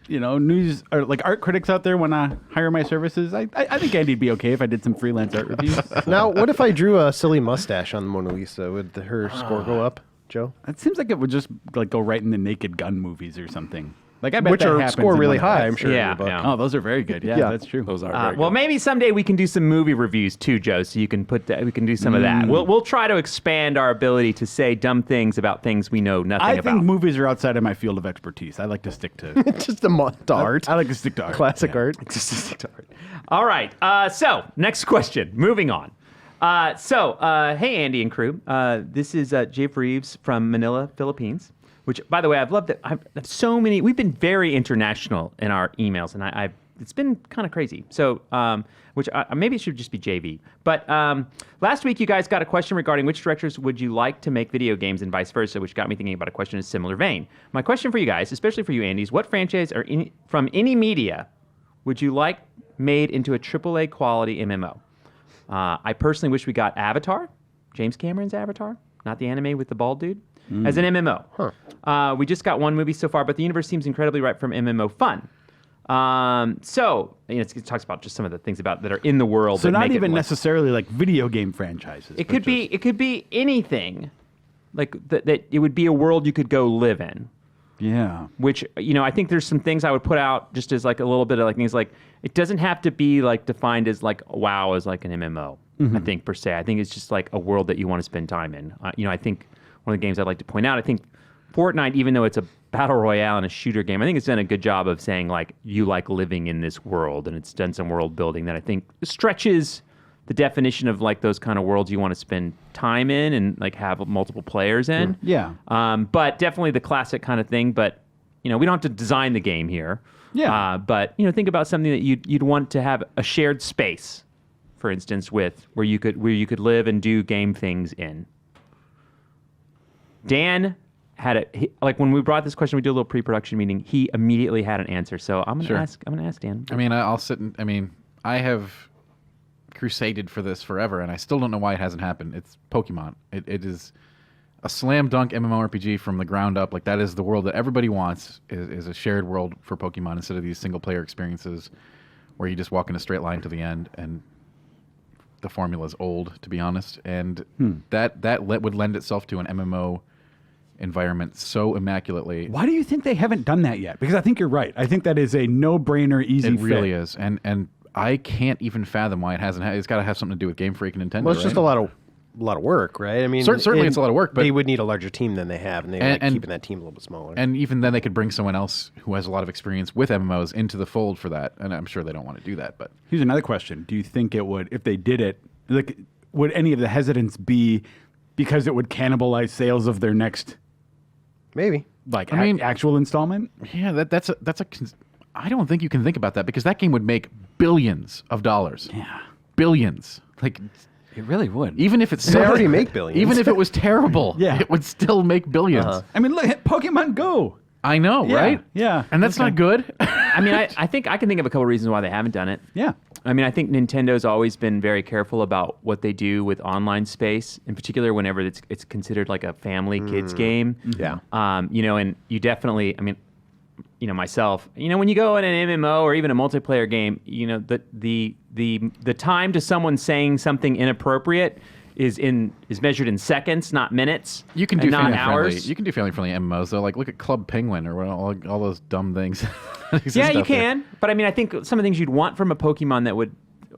news or like art critics out there want to hire my services? I think Andy'd be okay if I did some freelance art reviews. Now, what if I drew a silly mustache on the Mona Lisa? Would her score go up, Joe? It seems like it would just like go right in the Naked Gun movies or something. Like I bet Which that are happens score in really one of high, those. I'm sure. Yeah, in your book. yeah. Oh, those are very good. Yeah, Yeah. that's true. Those are very Well, good. maybe someday we can do some movie reviews too, Joe. So you can we can do some of that. We'll try to expand our ability to say dumb things about things we know nothing I about. think movies are outside of my field of expertise. I like to stick to Just to art. I like to stick to art. Classic Yeah. art. All right. So next question. Moving on. Hey, Andy and crew. This is Jave Reeves from Manila, Philippines. Which, by the way, I've loved that. I've so many. We've been very international in our emails, and it's been kind of crazy. So, maybe it should just be JV. But last week, you guys got a question regarding which directors would you like to make video games and vice versa, which got me thinking about a question in a similar vein. My question for you guys, especially for you, Andy, is what franchise or from any media would you like made into a AAA quality MMO? I personally wish we got Avatar, James Cameron's Avatar, not the anime with the bald dude, as an MMO. We just got one movie so far, but the universe seems incredibly ripe from MMO fun. It talks about just some of the things that are in the world. So that not make even it necessarily like video game franchises. It but could be. just- It could be anything. Like that. It would be a world you could go live in. Yeah. Which I think there's some things I would put out just as like a little bit of like things like it doesn't have to be like defined as like WoW as like an MMO. I think per se. I think it's just like a world that you want to spend time in. I think one of the games I'd like to point out. I think Fortnite, even though it's a battle royale and a shooter game, I think it's done a good job of saying like you like living in this world, and it's done some world building that I think stretches the definition of like those kind of worlds you want to spend time in and like have multiple players in. Yeah. But definitely the classic kind of thing. But we don't have to design the game here. Yeah. But think about something that you'd want to have a shared space, for instance, with where you could live and do game things in. Dan had like when we brought this question, we did a little pre-production meeting. He immediately had an answer. So I'm gonna ask Dan. I mean, I'll sit and I have crusaded for this forever, and I still don't know why it hasn't happened. It's Pokemon. It is a slam dunk MMORPG from the ground up. Like that is the world that everybody wants. Is a shared world for Pokemon instead of these single player experiences where you just walk in a straight line to the end, and the formula is old, to be honest. And that would lend itself to an MMO environment so immaculately. Why do you think they haven't done that yet? Because I think you're right. I think that is a no-brainer, easy It fit. really is, and I can't even fathom why it hasn't. It's got to have something to do with Game Freak and Nintendo. Well, it's just a right? lot of work, right? I mean, Certainly it's a lot of work, but they would need a larger team than they have, and they like and- keeping that team a little bit smaller. And even then, they could bring someone else who has a lot of experience with MMOs into the fold for that. And I'm sure they don't want to do that. But Here's another question. Do you think it would, if they did it, like, would any of the hesitance be because it would cannibalize sales of their next, Maybe. like, I mean- actual installment? yeah, that's a. I don't think you can think about that because that game would make billions of dollars. Yeah. Billions. Like It really would. even if it's They already make billions. Even if it was terrible, Yeah. it would still make billions. I mean, look at Pokemon Go. I know, Yeah, right? yeah. And that's not good. I mean, I think I can think of a couple reasons why they haven't done it. Yeah. I mean, I think Nintendo's always been very careful about what they do with online space, in particular whenever it's considered like a family kids game. Yeah. And you definitely, I mean, myself, when you go in an MMO or even a multiplayer game, the time to someone saying something inappropriate is measured in seconds, not minutes. You can do and not family friendly. hours. You can do family friendly MMOs though. Like look at Club Penguin or all those dumb things. that exist Yeah, you out there. can. But I mean, I think some of the things you'd want from a Pokemon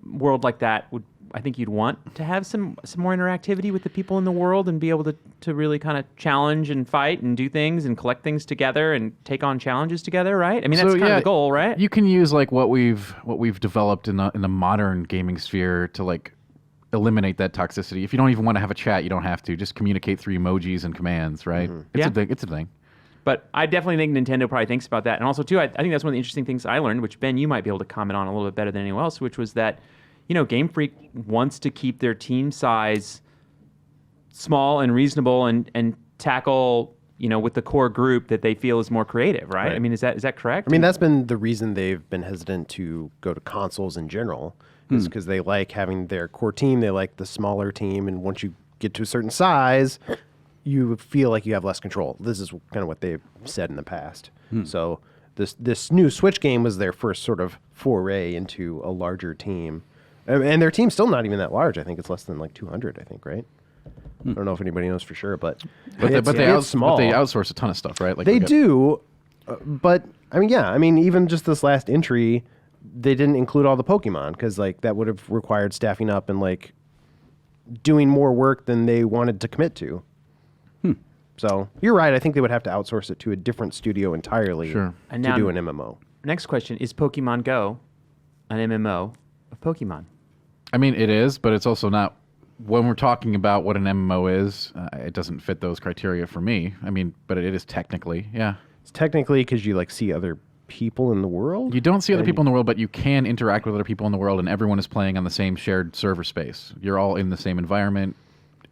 world like that I think you'd want to have some more interactivity with the people in the world and be able to really kind of challenge and fight and do things and collect things together and take on challenges together, right? I mean, that's kind of the goal, right? You can use like what we've developed in the modern gaming sphere to like eliminate that toxicity. If you don't even want to have a chat, you don't have to. Just communicate through emojis and commands, right? It's a thing. It's a thing. But I definitely think Nintendo probably thinks about that. And also, too, I think that's one of the interesting things I learned, which, Ben, you might be able to comment on a little bit better than anyone else, which was that, Game Freak wants to keep their team size small and reasonable and tackle, with the core group that they feel is more creative, right? Right. I mean, is that correct? I mean, that's been the reason they've been hesitant to go to consoles in general, is because they like having their core team. They like the smaller team. And once you get to a certain size, you feel like you have less control. This is kind of what they've said in the past. So this new Switch game was their first sort of foray into a larger team. And their team's still not even that large. I think it's less than like 200, I think, right? I don't know if anybody knows for sure, but it's small. But they outsource a ton of stuff, right? Like they do, but I mean, even just this last entry, they didn't include all the Pokemon because like that would have required staffing up and like doing more work than they wanted to commit to. So you're right. I think they would have to outsource it to a different studio entirely to do an MMO. Next question, is Pokemon Go an MMO of Pokemon? I mean, it is, but it's also not. When we're talking about what an MMO is, it doesn't fit those criteria for me. I mean, but it is technically, yeah. It's technically because you like see other people in the world. You don't see other people in the world, but you can interact with other people in the world, and everyone is playing on the same shared server space. You're all in the same environment,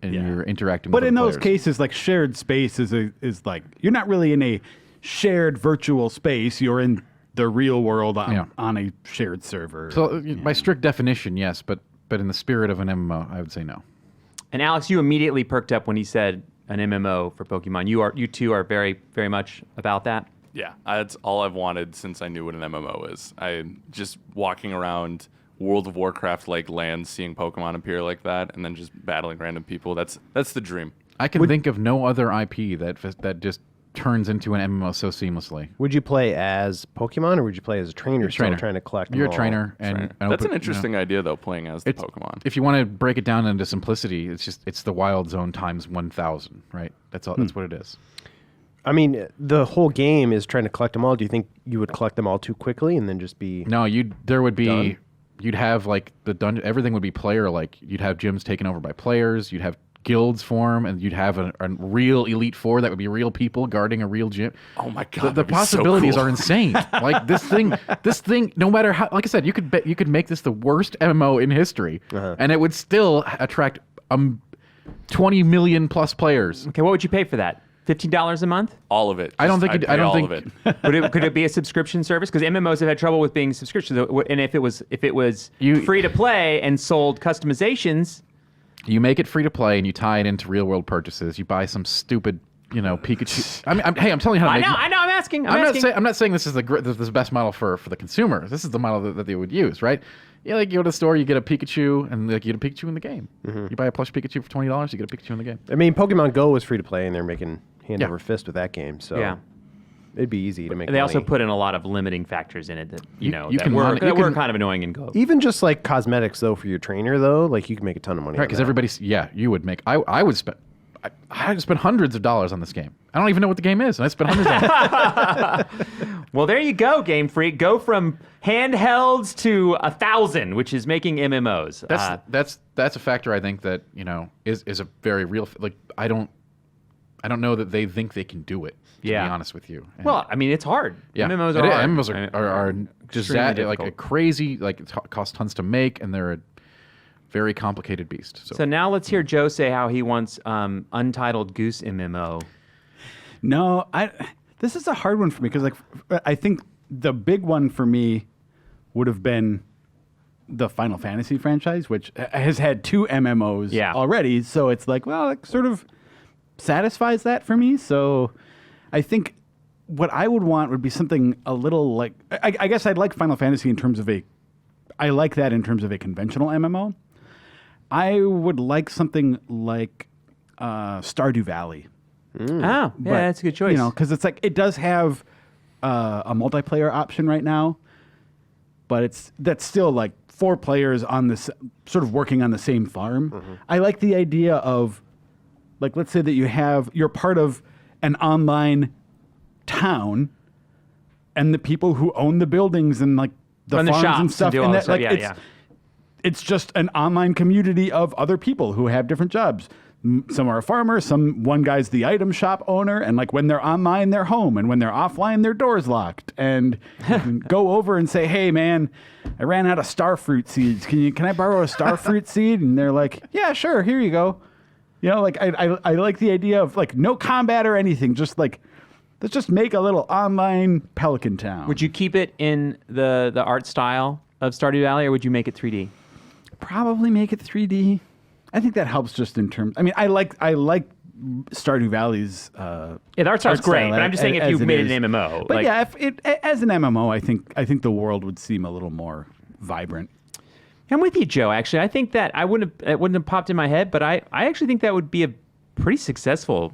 and you're interacting. But with in other those players. cases, like shared space is like you're not really in a shared virtual space. You're in the real world on a shared server. So by strict definition, yes, but in the spirit of an MMO, I would say no. And Alex, you immediately perked up when he said an MMO for Pokemon. You two are very, very much about that. Yeah, that's all I've wanted since I knew what an MMO is. I just walking around World of Warcraft like lands, seeing Pokemon appear like that, and then just battling random people. That's the dream. I can think of no other IP that just turns into an MMO so seamlessly. Would you play as Pokemon or would you play as a trainer, still trying to collect them You're all? a trainer. And That's an interesting idea, though, playing as the Pokemon. If you want to break it down into simplicity, it's the Wild Zone times 1,000, right? That's all. That's what it is. I mean, the whole game is trying to collect them all. Do you think you would collect them all too quickly and then just be No, there would be done? You'd have like the dungeon, everything would be player like. You'd have gyms taken over by players, you'd have guilds form, and you'd have a real Elite Four that would be real people guarding a real gym. Oh my god, the possibilities so cool. are insane. Like this thing, no matter how, like I said, you could make this the worst MMO in history, and it would still attract 20 million plus players. Okay, what would you pay for that? $15 a month? All of it. I don't think I'd it- I pay don't all think- of it. Could it be a subscription service? Because MMOs have had trouble with being subscriptions. And if it was You- free to play and sold customizations, You make it free to play, and you tie it into real world purchases. You buy some stupid, Pikachu. I'm telling you how to I make. know. I'm asking. I'm not saying this is the best model for the consumer. This is the model that they would use, right? You like you go to the store, you get a Pikachu, and like you get a Pikachu in the game. You buy a plush Pikachu for $20, you get a Pikachu in the game. I mean, Pokemon Go was free to play, and they're making hand over fist with that game. So Yeah. it'd be easy to make. They also money. put in a lot of limiting factors in it that You that can were you can- kind of annoying in Go. Even just like cosmetics though for your trainer though, like you can make a ton of money. Right, on because that. everybody's you would make. I would spend. I would spend hundreds of dollars on this game. I don't even know what the game is, and I spent hundreds on it. Well, there you go, Game Freak. Go from handhelds to 1,000, which is making MMOs. That's a factor I think that is a very real. Like I don't know that they think they can do it. To be honest with you. And well, I mean, it's hard. yeah, MMOs it are is. hard. MMOs are just extremely that like a difficult. crazy it costs tons to make, and they're a very complicated beast. So now let's hear Joe say how he wants Untitled Goose MMO. No, this is a hard one for me because I think the big one for me would have been the Final Fantasy franchise, which has had 2 MMOs already. So it's like, well, it sort of satisfies that for me. So I think what I would want would be something a little like, I guess I'd like Final Fantasy in terms of I like that in terms of a conventional MMO. I would like something like Stardew Valley. Oh, yeah, that's a good choice. Because it's like it does have a multiplayer option right now, but that's still like 4 players on this sort of working on the same farm. I like the idea of like, let's say that you're part of an online town, and the people who own the buildings and like the Run the farms shops and and stuff, do all and this that stuff. like Yeah, it's just an online community of other people who have different jobs. Some are a farmer, one guy's the item shop owner, and like when they're online, they're home, and when they're offline, their door's locked. And you can go over and say, "Hey, man, I ran out of starfruit seeds. Can I borrow a starfruit seed?" And they're like, "Yeah, sure, here you go." Like I like the idea of like no combat or anything, just like let's just make a little online Pelican Town. Would you keep it in the art style of Stardew Valley, or would you make it 3D? probably make it 3D. I think that helps just in terms. I mean, I like Stardew Valley's. Yeah, the art style's art great, style but I'm just saying if you as it made is. an MMO. But like, yeah, if it as an MMO, I think the world would seem a little more vibrant. I'm with you, Joe. Actually, I think that it wouldn't have popped in my head, but I actually think that would be a pretty successful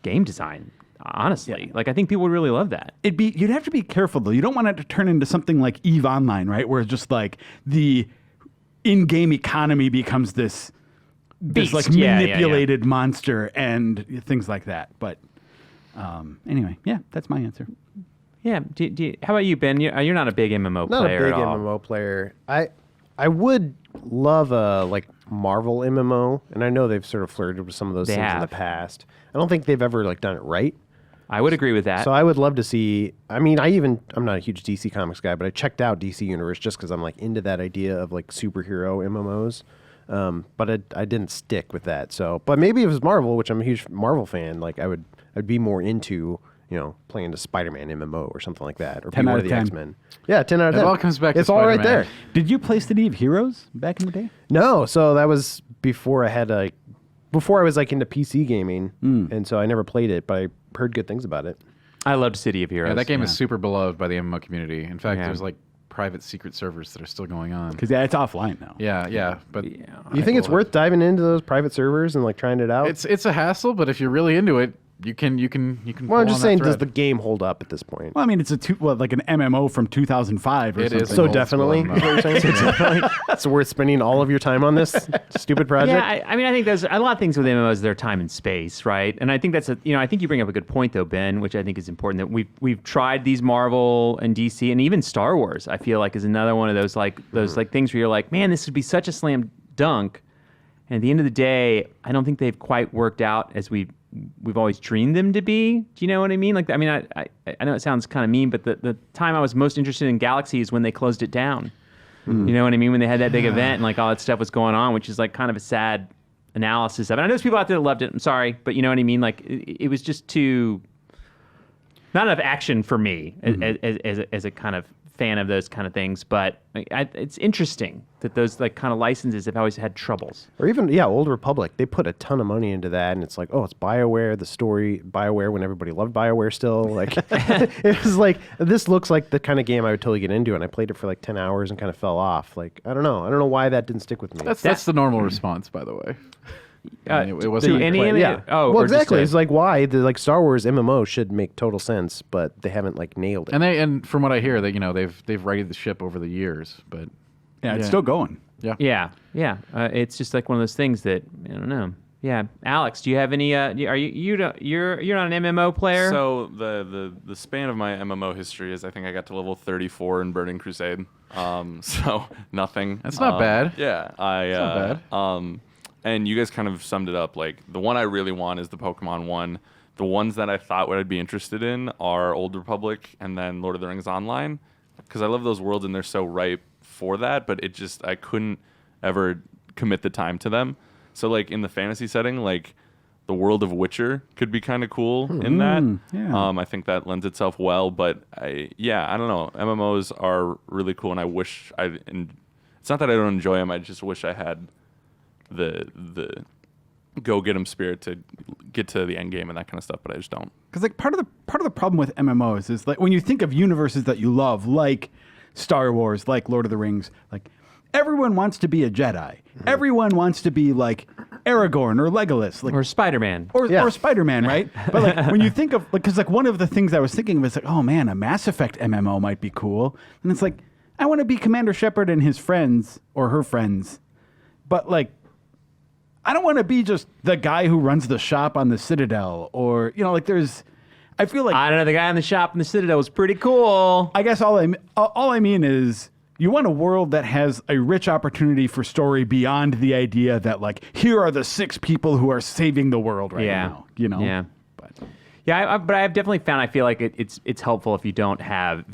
game design. Honestly, like I think people would really love that. You'd have to be careful though. You don't want it to turn into something like EVE Online, right? Where it's just like the in-game economy becomes this Beast. like Yeah, manipulated monster and things like that. But anyway, yeah, that's my answer. Yeah. How about you, Ben? You're not a big MMO Not player a big at all. MMO player. I would love a like Marvel MMO, and I know they've sort of flirted with some of those They things in have. the past. I don't think they've ever like done it right. I would agree with that. So I would love to see. I mean, I'm not a huge DC Comics guy, but I checked out DC Universe just because I'm like into that idea of like superhero MMOs. But I didn't stick with that. So, but maybe if it was Marvel, which I'm a huge Marvel fan, like I'd be more into playing the Spider-Man MMO or something like that, or 10 be one out of of the 10. X-Men. Yeah, 10 out of 10. It all comes back to It's all right Spider-Man. there. Did you play City of Heroes back in the day? No, so that was before before I was like into PC gaming, and so I never played it, but I heard good things about it. I loved City of Heroes. Yeah, that game is super beloved by the MMO community. In fact, Yeah. there's like private secret servers that are still going on. Because it's offline now. Yeah, but You think it's worth diving into those private servers and like trying it out? It's a hassle, but if you're really into it, you can. Well, I'm pull just on saying, that does the thread. game hold up at this point? Well, I mean, it's like an MMO from 2005 or It something. is So old definitely, school is what you're saying? It's worth spending all of your time on this stupid project. Yeah, I mean, I think there's a lot of things with MMOs. Their time and space, right? And I think that's I think you bring up a good point though, Ben, which I think is important. That we've tried these Marvel and DC and even Star Wars. I feel like is another one of those like things where you're like, man, this would be such a slam dunk. And at the end of the day, I don't think they've quite worked out as we've always dreamed them to be. Do you know what I mean? Like, I mean, I know it sounds kind of mean, but the time I was most interested in Galaxy is when they closed it down. You know what I mean? When they had that big event and like all that stuff was going on, which is like kind of a sad analysis of it. I know there's people out there that loved it. I'm sorry, but you know what I mean? Like, it was just not enough action for me as a kind of fan of those kind of things. But it's interesting that those like kind of licenses have always had troubles. Or even, Old Republic. They put a ton of money into that, and it's like, oh, it's BioWare, the story, BioWare when everybody loved BioWare still. Like, it was like, this looks like the kind of game I would totally get into, and I played it for like 10 hours and kind of fell off. Like, I don't know why that didn't stick with me. That's the normal response, by the way. I mean, it wasn't to any quite- yeah. Oh, well, or just exactly. a- It's like why the like Star Wars MMO should make total sense, but they haven't like nailed it. And from what I hear, that they've righted the ship over the years, but Yeah, it's still going. Yeah. It's just like one of those things that I don't know. Yeah, Alex, do you have any? You're not an MMO player? So the span of my MMO history is I think I got to level 34 in Burning Crusade. So nothing. That's not bad. Yeah, not bad. And you guys kind of summed it up. Like the one I really want is the Pokemon one. The ones that I thought I'd be interested in are Old Republic and then Lord of the Rings Online, because I love those worlds and they're so ripe for that. But I couldn't ever commit the time to them. So like in the fantasy setting, like the world of Witcher could be kind of cool in that. Yeah. I think that lends itself well. But I don't know. MMOs are really cool, and I wish it's not that I don't enjoy them. I just wish I had the go get 'em spirit to get to the end game and that kind of stuff, but I just don't. Because like part of the problem with MMOs is like when you think of universes that you love, like Star Wars, like Lord of the Rings, like everyone wants to be a Jedi. Everyone wants to be like Aragorn or Legolas, like or Spider-Man. or Spider-Man, right? But like when you think of because like one of the things I was thinking of is like, oh man, a Mass Effect MMO might be cool, and it's like I want to be Commander Shepard and his friends or her friends, but like I don't want to be just the guy who runs the shop on the Citadel, or like I feel like I don't know. The guy in the shop in the Citadel was pretty cool. I guess all I mean is you want a world that has a rich opportunity for story beyond the idea that like here are the 6 people who are saving the world right now. Yeah. But But I've definitely found I feel like it's helpful if you don't have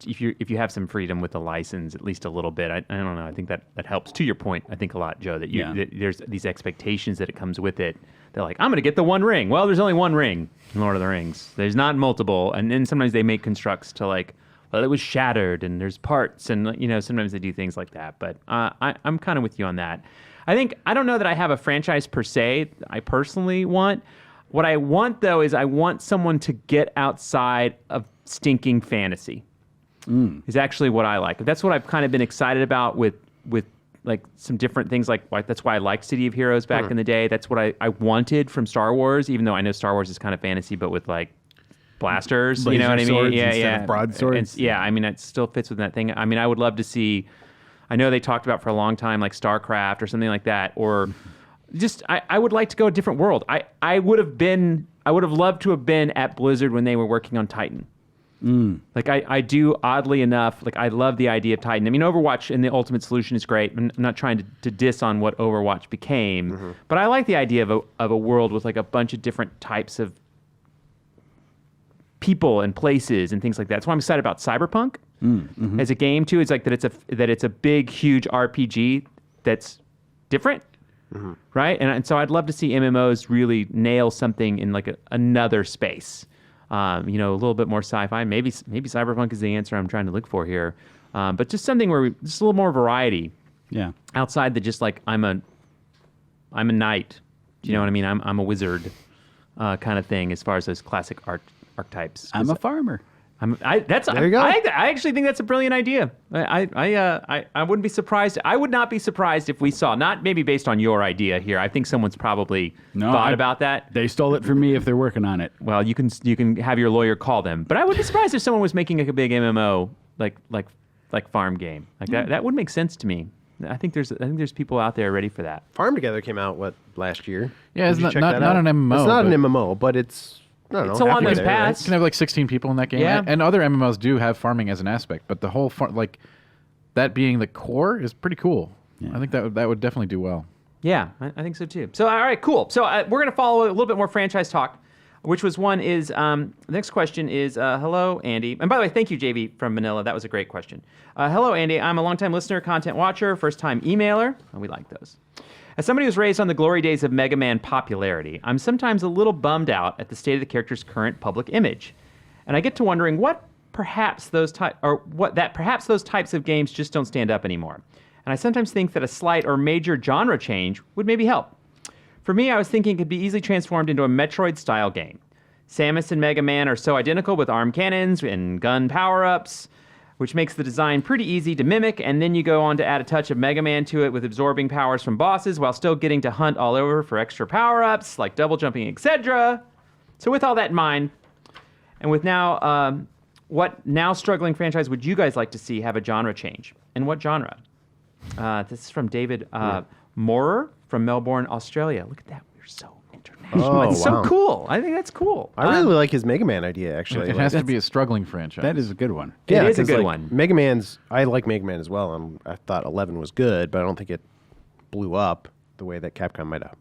if you have some freedom with the license at least a little bit. I don't know. I think that helps. To your point, I think a lot, Joe. That there's these expectations that it comes with it. They're like, I'm going to get the one ring. Well, there's only one ring in Lord of the Rings. There's not multiple, and then sometimes they make constructs to like well, it was shattered and there's parts, and sometimes they do things like that. But I'm kind of with you on that. I don't know that I have a franchise per se I personally want. What I want, though, is I want someone to get outside of stinking fantasy. Is actually what I like. That's what I've kind of been excited about with like some different things. Like that's why I liked City of Heroes back in the day. That's what I wanted from Star Wars, even though I know Star Wars is kind of fantasy, but with like blasters. You know what I mean? Yeah. Broadswords. I mean, it still fits within that thing. I mean, I would love to see. I know they talked about for a long time like StarCraft or something like that, or just I would like to go a different world. I would have loved to have been at Blizzard when they were working on Titan. Like I do, oddly enough, like I love the idea of Titan. I mean, Overwatch and the Ultimate Solution is great. I'm not trying to diss on what Overwatch became, but I like the idea of a world with like a bunch of different types of people and places and things like that. That's why I'm excited about Cyberpunk as a game too. It's like that it's a big, huge RPG that's different. Right? And so I'd love to see MMOs really nail something in like another space. A little bit more sci-fi. Maybe Cyberpunk is the answer I'm trying to look for here. But just something where just a little more variety. Yeah. Outside the just like I'm a knight. Do you know what I mean? I'm a wizard kind of thing as far as those classic archetypes. I'm a farmer. There you go. I actually think that's a brilliant idea. I wouldn't be surprised. I would not be surprised if we saw, not maybe based on your idea here. I think someone's probably thought about that. They stole it from me if they're working on it. Well, you can have your lawyer call them. But I would be surprised if someone was making like a big MMO like farm game. Like that would make sense to me. I think there's people out there ready for that. Farm Together came out last year? Yeah, it's Did you not check that out? an MMO. It's not but an MMO, but it's It's along those You paths. can have like 16 people in that game. Yeah. And other MMOs do have farming as an aspect, but the whole that being the core is pretty cool. Yeah. I think that would definitely do well. Yeah, I think so too. So, all right, cool. So we're going to follow a little bit more franchise talk, which was one is, the next question is, hello, Andy. And by the way, thank you, JV from Manila. That was a great question. Hello, Andy. I'm a longtime listener, content watcher, first-time emailer. Oh, we like those. As somebody who's raised on the glory days of Mega Man popularity, I'm sometimes a little bummed out at the state of the character's current public image. And I get to wondering perhaps those types of games just don't stand up anymore. And I sometimes think that a slight or major genre change would maybe help. For me, I was thinking it could be easily transformed into a Metroid-style game. Samus and Mega Man are so identical with arm cannons and gun power-ups, which makes the design pretty easy to mimic, and then you go on to add a touch of Mega Man to it with absorbing powers from bosses while still getting to hunt all over for extra power-ups, like double jumping, etc. So with all that in mind, and with now, what now struggling franchise would you guys like to see have a genre change? And what genre? This is from David Moorer from Melbourne, Australia. Look at that. We're so international. Oh, It's so wow. cool. I think that's cool. I really like his Mega Man idea, actually. It has to be a struggling franchise. That is a good one. It is a 'cause, good like, one. Mega Man's, I like Mega Man as well. I thought 11 was good, but I don't think it blew up the way that Capcom might have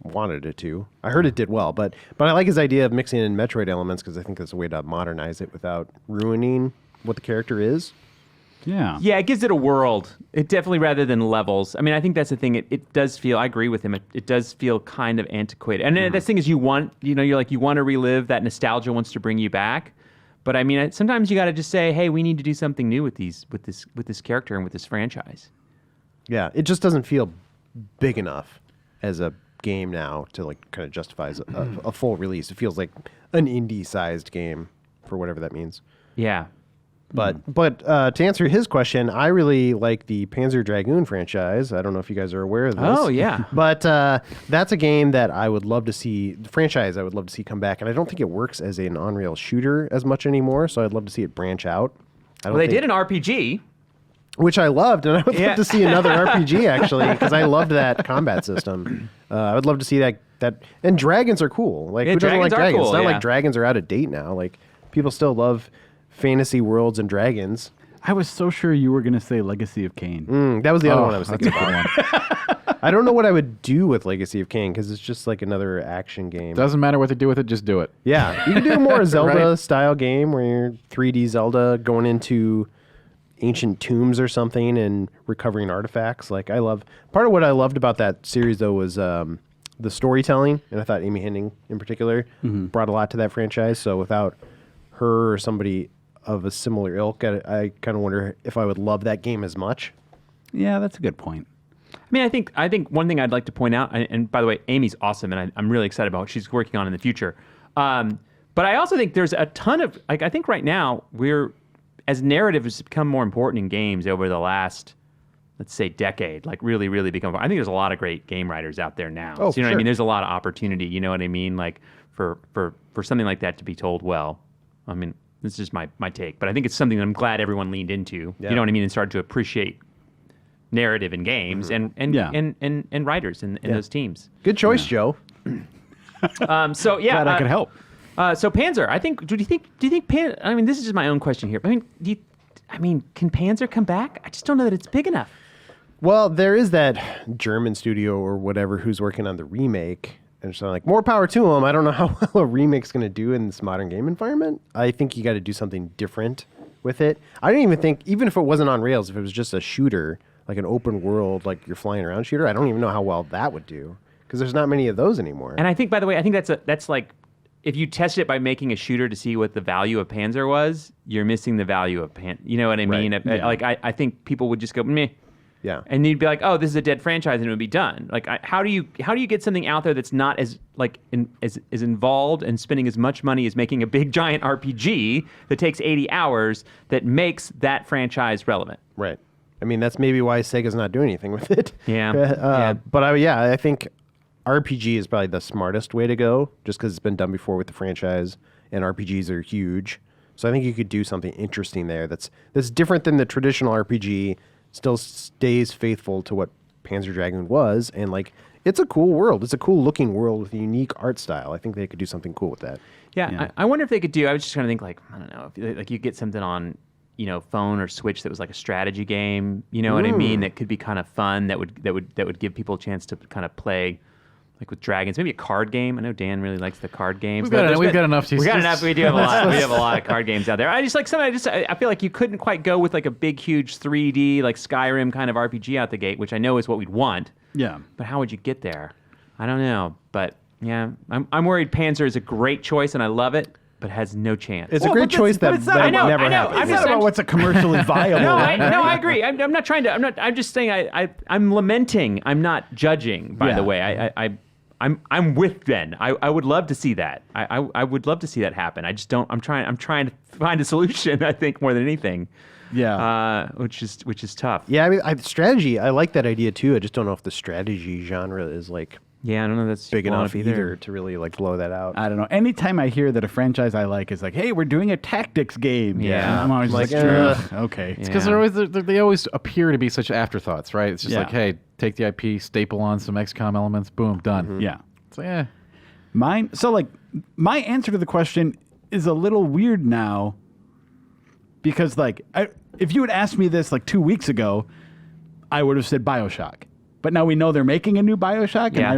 wanted it to. I heard it did well, but I like his idea of mixing in Metroid elements because I think that's a way to modernize it without ruining what the character is. Yeah. Yeah, it gives it a world. It definitely, rather than levels. I mean, I think that's the thing. It does feel, I agree with him, it does feel kind of antiquated. And the thing is, you want to relive that nostalgia wants to bring you back. But I mean, sometimes you got to just say, hey, we need to do something new with this character and with this franchise. Yeah, it just doesn't feel big enough as a game now to like kind of justify as a full release. It feels like an indie-sized game for whatever that means. Yeah. But to answer his question, I really like the Panzer Dragoon franchise. I don't know if you guys are aware of this. Oh, yeah. But that's a game that I would love to see, the franchise I would love to see come back. And I don't think it works as an on-rail shooter as much anymore, so I'd love to see it branch out. Well, they did an RPG. Which I loved, and I would love to see another RPG, actually, because I loved that combat system. I would love to see that. And dragons are cool. Like, who doesn't like dragons? Cool, it's not like dragons are out of date now. Like, people still love fantasy worlds and dragons. I was so sure you were going to say Legacy of Kain. That was the other one I was thinking about. I don't know what I would do with Legacy of Kain, because it's just like another action game. Doesn't matter what they do with it, just do it. Yeah, you can do a more Zelda-style game where you're 3D Zelda going into ancient tombs or something and recovering artifacts. Like, part of what I loved about that series, though, was the storytelling, and I thought Amy Hennig in particular brought a lot to that franchise. So without her or somebody of a similar ilk. I kind of wonder if I would love that game as much. Yeah, that's a good point. I mean, I think one thing I'd like to point out, and by the way, Amy's awesome, and I'm really excited about what she's working on in the future. But I also think there's a ton of, like, I think right now as narrative has become more important in games over the last, let's say, decade, like really, really become. I think there's a lot of great game writers out there now. Oh, so, you know what I sure. mean? There's a lot of opportunity. You know what I mean? Like for something like that to be told well. I mean, this is just my take, but I think it's something that I'm glad everyone leaned into. Yeah. You know what I mean? And started to appreciate narrative in games and writers in those teams. Good choice, Joe. So yeah, Glad I could help. So Panzer, I think. Do you think Panzer? I mean, this is just my own question here. I mean, can Panzer come back? I just don't know that it's big enough. Well, there is that German studio or whatever who's working on the remake. And so, like, more power to them. I don't know how well a remake's going to do in this modern game environment. I think you got to do something different with it. I don't even think, even if it wasn't on rails, if it was just a shooter, like an open world, like you're flying around shooter, I don't even know how well that would do because there's not many of those anymore. And I think, by the way, I think that's like, if you test it by making a shooter to see what the value of Panzer was, you're missing the value of You know what I mean? Right. Like, I think people would just go, meh. Yeah. And you'd be like, oh, this is a dead franchise, and it would be done. Like, how do you get something out there that's not as like as involved and spending as much money as making a big giant RPG that takes 80 hours that makes that franchise relevant? Right. I mean, that's maybe why Sega's not doing anything with it. Yeah. But I think RPG is probably the smartest way to go, just because it's been done before with the franchise, and RPGs are huge. So I think you could do something interesting there that's different than the traditional RPG. Still stays faithful to what Panzer Dragoon was, and like it's a cool world. It's a cool looking world with a unique art style. I think they could do something cool with that. Yeah. I wonder if they could do. I was just trying to think, like, I don't know, if like you get something on, phone or Switch that was like a strategy game. You know what I mean? That could be kind of fun. That would give people a chance to kind of play. Like with dragons, maybe a card game. I know Dan really likes the card games. We've got enough. We got enough. We do have a lot. We have a lot of card games out there. I feel like you couldn't quite go with like a big, huge 3D like Skyrim kind of RPG out the gate, which I know is what we'd want. Yeah. But how would you get there? I don't know. But yeah, I'm worried. Panzer is a great choice, and I love it, but has no chance. It's a great choice that never happens. It's not about what's a commercially viable. No, I agree. I'm not trying to. I'm just saying. I'm lamenting. I'm not judging. By the way, I'm with Ben. I would love to see that. I would love to see that happen. I just don't. I'm trying to find a solution. I think more than anything. Yeah. Which is tough. Yeah, I mean, strategy. I like that idea too. I just don't know if the strategy genre is like Yeah, I don't know that's big enough either to really like blow that out. I don't know. Anytime I hear that a franchise I like is like, hey, we're doing a tactics game. Yeah. I'm always like, okay. It's because they always appear to be such afterthoughts, right? It's just like, hey, take the IP, staple on some XCOM elements, boom, done. Yeah. So yeah. My answer to the question is a little weird now because if you had asked me this like 2 weeks ago, I would have said BioShock. But now we know they're making a new BioShock, and I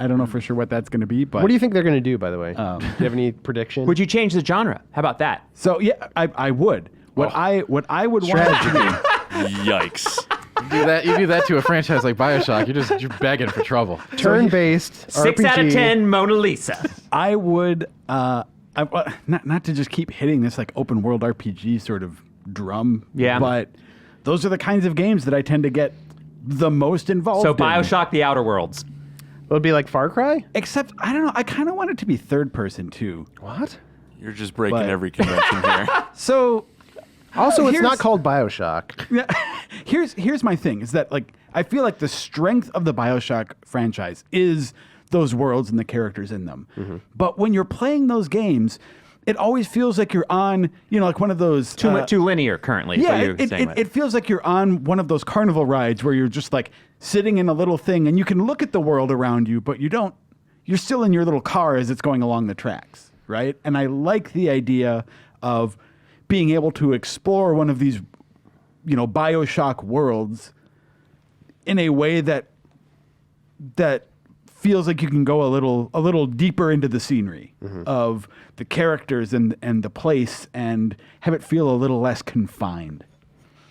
don't know for sure what that's going to be. But what do you think they're going to do, by the way? Do you have any prediction? Would you change the genre? How about that? So yeah, I would. What I would want to do. Yikes. You do that to a franchise like BioShock, you're begging for trouble. Turn-based 6 RPG. out of 10 Mona Lisa. I would not to just keep hitting this like open world RPG sort of drum. Yeah. But those are the kinds of games that I tend to get the most involved So in. BioShock: The Outer Worlds. It would be like Far Cry? Except I don't know. I kind of want it to be third person too. What? You're just breaking But- every convention here. So Also, it's here's- not called BioShock. here's my thing is that like I feel like the strength of the BioShock franchise is those worlds and the characters in them. Mm-hmm. But when you're playing those games, it always feels like you're on, like one of those Too linear currently. Yeah, is what you're saying. it feels like you're on one of those carnival rides where you're just like sitting in a little thing and you can look at the world around you, but you're still in your little car as it's going along the tracks, right? And I like the idea of being able to explore one of these, BioShock worlds in a way that feels like you can go a little deeper into the scenery of the characters and the place and have it feel a little less confined.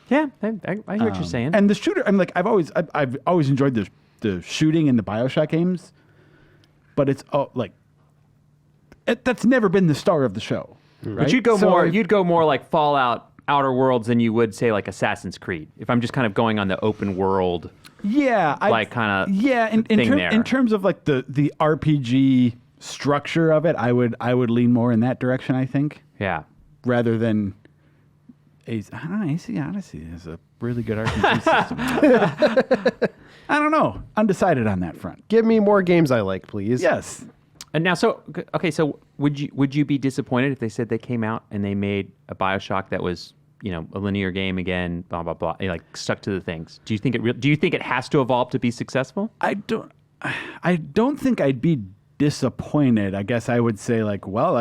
Yeah, I hear what you're saying. And the shooter, I've always enjoyed the shooting in the BioShock games, but it's that's never been the star of the show. But you'd go more like Fallout Outer Worlds than you would say like Assassin's Creed. If I'm just kind of going on the open world, in terms of like the RPG structure of it, I would lean more in that direction. I think. Yeah. Rather than AC Odyssey is a really good RPG system. I don't know. Undecided on that front. Give me more games I like, please. Yes. And now, so would you be disappointed if they said they came out and they made a BioShock that was, a linear game again, blah blah blah, like stuck to the things? Do you think it has to evolve to be successful? I don't think I'd be disappointed. I guess I would say like, well,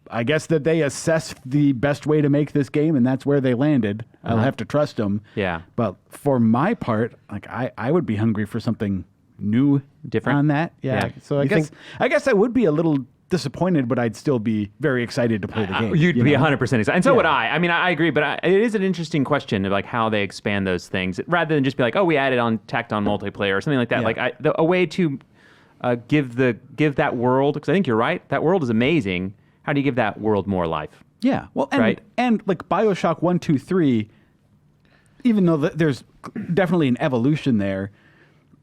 I guess that they assessed the best way to make this game, and that's where they landed. I'll have to trust them. Yeah. But for my part, like I would be hungry for something new, different on that. Yeah. So I guess I would be a little disappointed, but I'd still be very excited to play the game. You'd be 100% excited, and so would I. I mean, I agree, but it is an interesting question of like how they expand those things, rather than just be like, oh, we tacked on multiplayer or something like that. Yeah. Like a way to give that world, because I think you're right. That world is amazing. How do you give that world more life? Yeah. Well, right? and like BioShock 1, 2, 3, even though there's definitely an evolution there,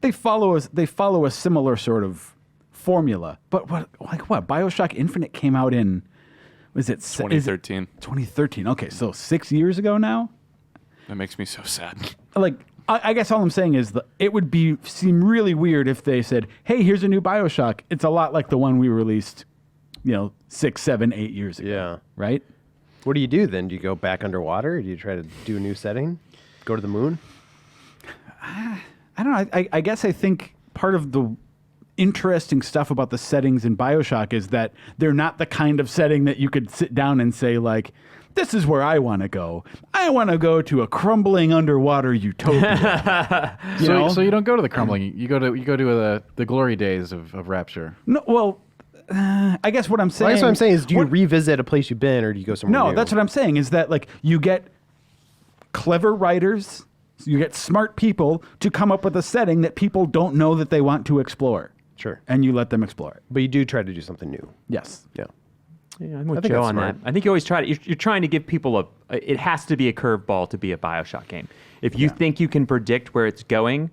they follow a similar sort of formula. But what BioShock Infinite came out in, was it 2013? 2013. Okay, so 6 years ago now. That makes me so sad. Like, I guess all I'm saying is it would seem really weird if they said, "Hey, here's a new BioShock." It's a lot like the one we released, 6, 7, 8 years ago. Yeah. Right? What do you do then? Do you go back underwater? Do you try to do a new setting? Go to the moon? I don't know. I guess I think part of the interesting stuff about the settings in BioShock is that they're not the kind of setting that you could sit down and say, like, this is where I want to go. I want to go to a crumbling underwater utopia. So you don't go to the crumbling. You go to the glory days of Rapture. No, well, I guess what I'm saying. Well, I guess what I'm saying is, do you revisit a place you've been, or do you go somewhere new? No, that's what I'm saying. Is that like you get clever writers, you get smart people to come up with a setting that people don't know that they want to explore. Sure. And you let them explore it. But you do try to do something new. Yes. Yeah. Yeah, I'm with Joe on that. I think you always try to. You're trying to give people it has to be a curveball to be a BioShock game. If you think you can predict where it's going,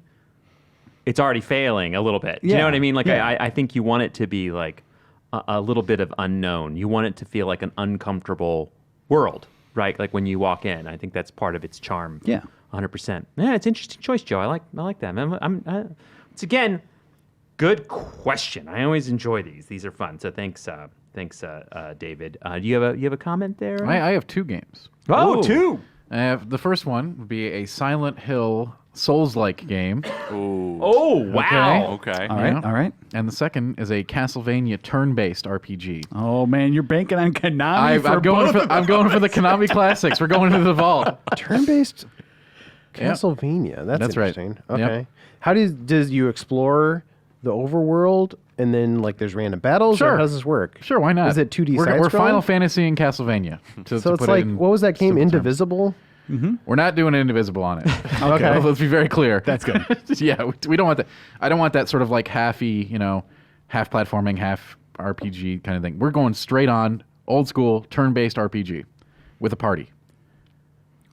it's already failing a little bit. Do you know what I mean? Like I think you want it to be like a little bit of unknown. You want it to feel like an uncomfortable world, right? Like when you walk in. I think that's part of its charm. Yeah. 100%. Yeah, it's an interesting choice, Joe. I like that. It's again, good question. I always enjoy these. These are fun. So thanks, David. Do you have a comment there? I have 2 games. Oh, ooh. 2. The first one would be a Silent Hill Souls-like game. Ooh. Oh, wow. Okay. All right. And the second is a Castlevania turn-based RPG. Oh man, you're banking on Konami. I'm going for the Konami classics. We're going into the vault. Turn-based Castlevania. That's interesting. Right. Okay. Yep. How does you explore the overworld, and then like there's random battles? Sure. Or how does this work? Sure, why not? Is it 2D We're side-scrolling? Final Fantasy and Castlevania. So it's like, what was that game, Indivisible? Mm-hmm. We're not doing Indivisible on it. Okay. Let's be very clear. That's good. Yeah, we don't want that. I don't want that sort of like half platforming, half RPG kind of thing. We're going straight on old school turn-based RPG with a party.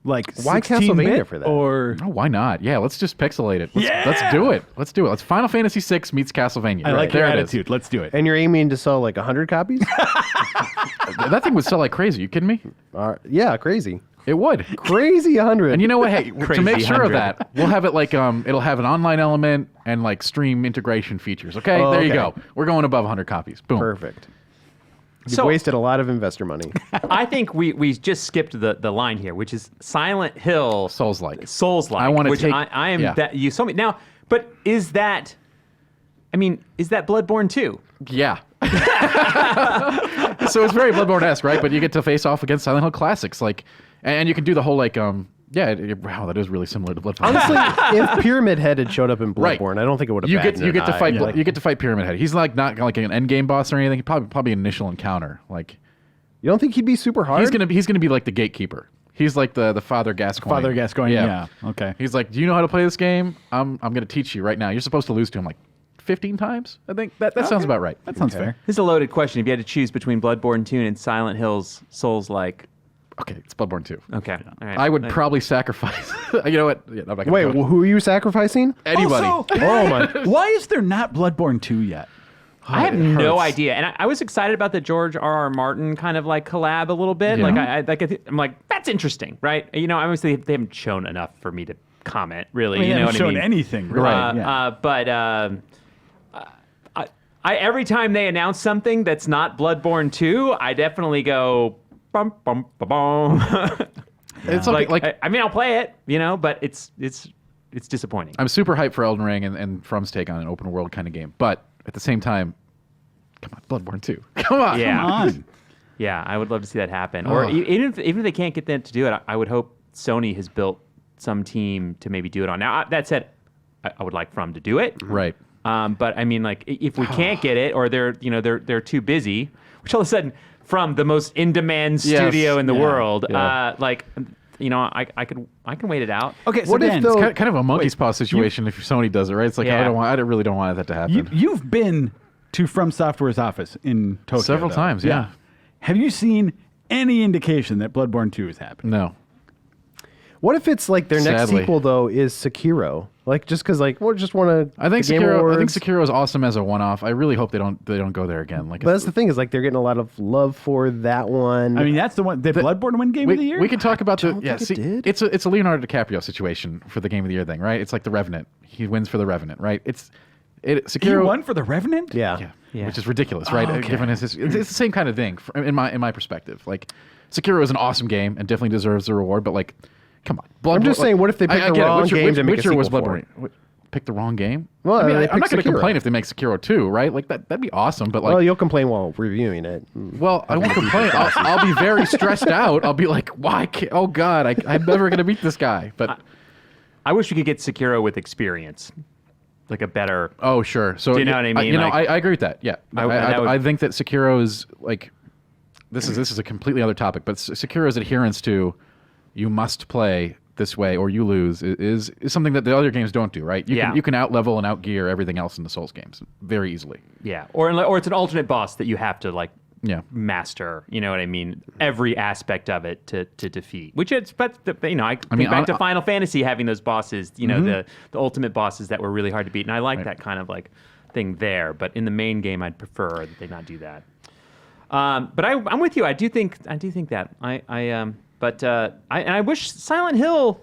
Like why Castlevania for that? Or why not? Yeah, let's just pixelate it. Let's do it. Let's do it. Let's Final Fantasy VI meets Castlevania. I like your there attitude. Let's do it. And you're aiming to sell like 100 copies? That thing would sell like crazy. You kidding me? Yeah, crazy. It would. Crazy 100. And you know what? Hey, to make sure of that, we'll have it like it'll have an online element and like stream integration features. Okay, there you go. We're going above 100 copies. Boom. Perfect. You've wasted a lot of investor money. I think we just skipped the line here, which is Silent Hill Souls-like. I want to which take. I am that you told me now. But is that Bloodborne 2? Yeah. So it's very Bloodborne-esque, right? But you get to face off against Silent Hill classics, like, and you can do the whole like wow, that is really similar to Bloodborne. Honestly, if Pyramid Head had showed up in Bloodborne, I don't think it would have. You get to fight. You get to fight Pyramid Head. He's like not like an end game boss or anything. Probably an initial encounter. Like, you don't think he'd be super hard? He's gonna be like the gatekeeper. He's like the Father Gascoigne. Father Gascoigne. Yeah. Okay. He's like, do you know how to play this game? I'm gonna teach you right now. You're supposed to lose to him like 15 times. I think that sounds about right. That sounds fair. This is a loaded question. If you had to choose between Bloodborne 2 and Silent Hill's Souls-like. Okay, it's Bloodborne 2. Okay. All right. I would probably sacrifice. You know what? Yeah, I'm not gonna Wait, go. who are you sacrificing? Anybody. Also, Oh my! why is there not Bloodborne 2 yet? I have It no hurts. idea, and I was excited about the George R.R. Martin kind of like collab a little bit. Yeah. I'm like, that's interesting, right? You know, obviously they haven't shown enough for me to comment, really. I mean, you they know haven't what I shown mean? anything. Really. Right. Yeah. But I every time they announce something that's not Bloodborne 2, I definitely go bum bum bum bum. It's like I mean, I'll play it, you know, but it's disappointing. I'm super hyped for Elden Ring and From's take on an open world kind of game, but at the same time, come on, Bloodborne 2. Come on. Yeah. Come on. Yeah, I would love to see that happen. Or Ugh. even if they can't get them to do it, I would hope Sony has built some team to maybe do it on. Now, that said, I would like From to do it. Right. But I mean, like, if we can't get it, or they're too busy, which all of a sudden, From the most in-demand studio in the world, like, you know, I can wait it out. Okay, so What if Dan, though- It's kind of a monkey's paw situation if Sony does it, right? It's like Yeah. I really don't want that to happen. you've been to From Software's office in Tokyo Several though. times, yeah. Have you seen any indication that Bloodborne 2 is happening? No. What if it's like their next Sadly. sequel though is Sekiro? Like just because like we just want to. I think Sekiro is awesome as a one-off. I really hope they don't go there again. Like, But that's the thing is like they're getting a lot of love for that one. I mean, that's the one. Did Bloodborne win Game of the Year? we can talk about don't think it did. It's a Leonardo DiCaprio situation for the Game of the Year thing, right? It's like The Revenant. He wins for The Revenant, right? He Sekiro won for The Revenant? yeah. Yeah. which is ridiculous, right? okay. Given it's the same kind of thing in my perspective. Like, Sekiro is an awesome game and definitely deserves the reward, but like, come on. I'm just saying, what if they pick the get it. wrong game to make a Witcher was sequel for? Bloodborne. Pick the wrong game? Well, I mean, they I'm not picked going to Sekiro. complain if they make Sekiro 2, right? Like that'd be awesome, but like, Well, you'll complain while reviewing it. well, I won't complain. I'll be very stressed out. I'll be like, why can't, oh God, I'm never going to beat this guy. But I wish we could get Sekiro with experience, like a better. oh, sure. So Do you know what I mean? I agree with that. Yeah. that would- I think that Sekiro is like, this is a completely other topic, but Sekiro's adherence to you must play this way or you lose is something that the other games don't do, right? You can out-level and out-gear everything else in the Souls games very easily. Yeah, or it's an alternate boss that you have to like Yeah. master. You know what I mean? Every aspect of it to defeat. Which it's but you know I think mean, back to Final Fantasy having those bosses. You know the ultimate bosses that were really hard to beat, and I like that kind of like thing there. But in the main game, I'd prefer that they not do that. But I'm with you. I do think that I wish Silent Hill.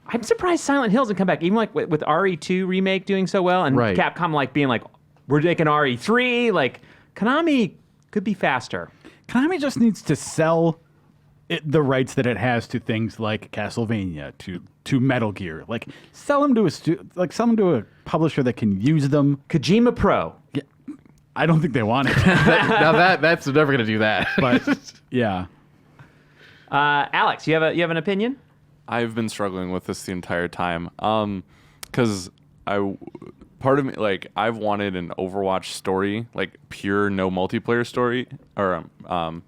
I'm surprised Silent Hill doesn't come back, even like with RE2 remake doing so well, and Right. Capcom like being like, we're making RE3. Like Konami could be faster. Konami just needs to sell the rights that it has to things like Castlevania, to Metal Gear. Like sell them to a publisher that can use them. Kojima Pro. Yeah, I don't think they want it, Now that's never going to do that. but yeah. Alex, you have an opinion? I've been struggling with this the entire time. Because part of me, like, I've wanted an Overwatch story, like pure no multiplayer story, or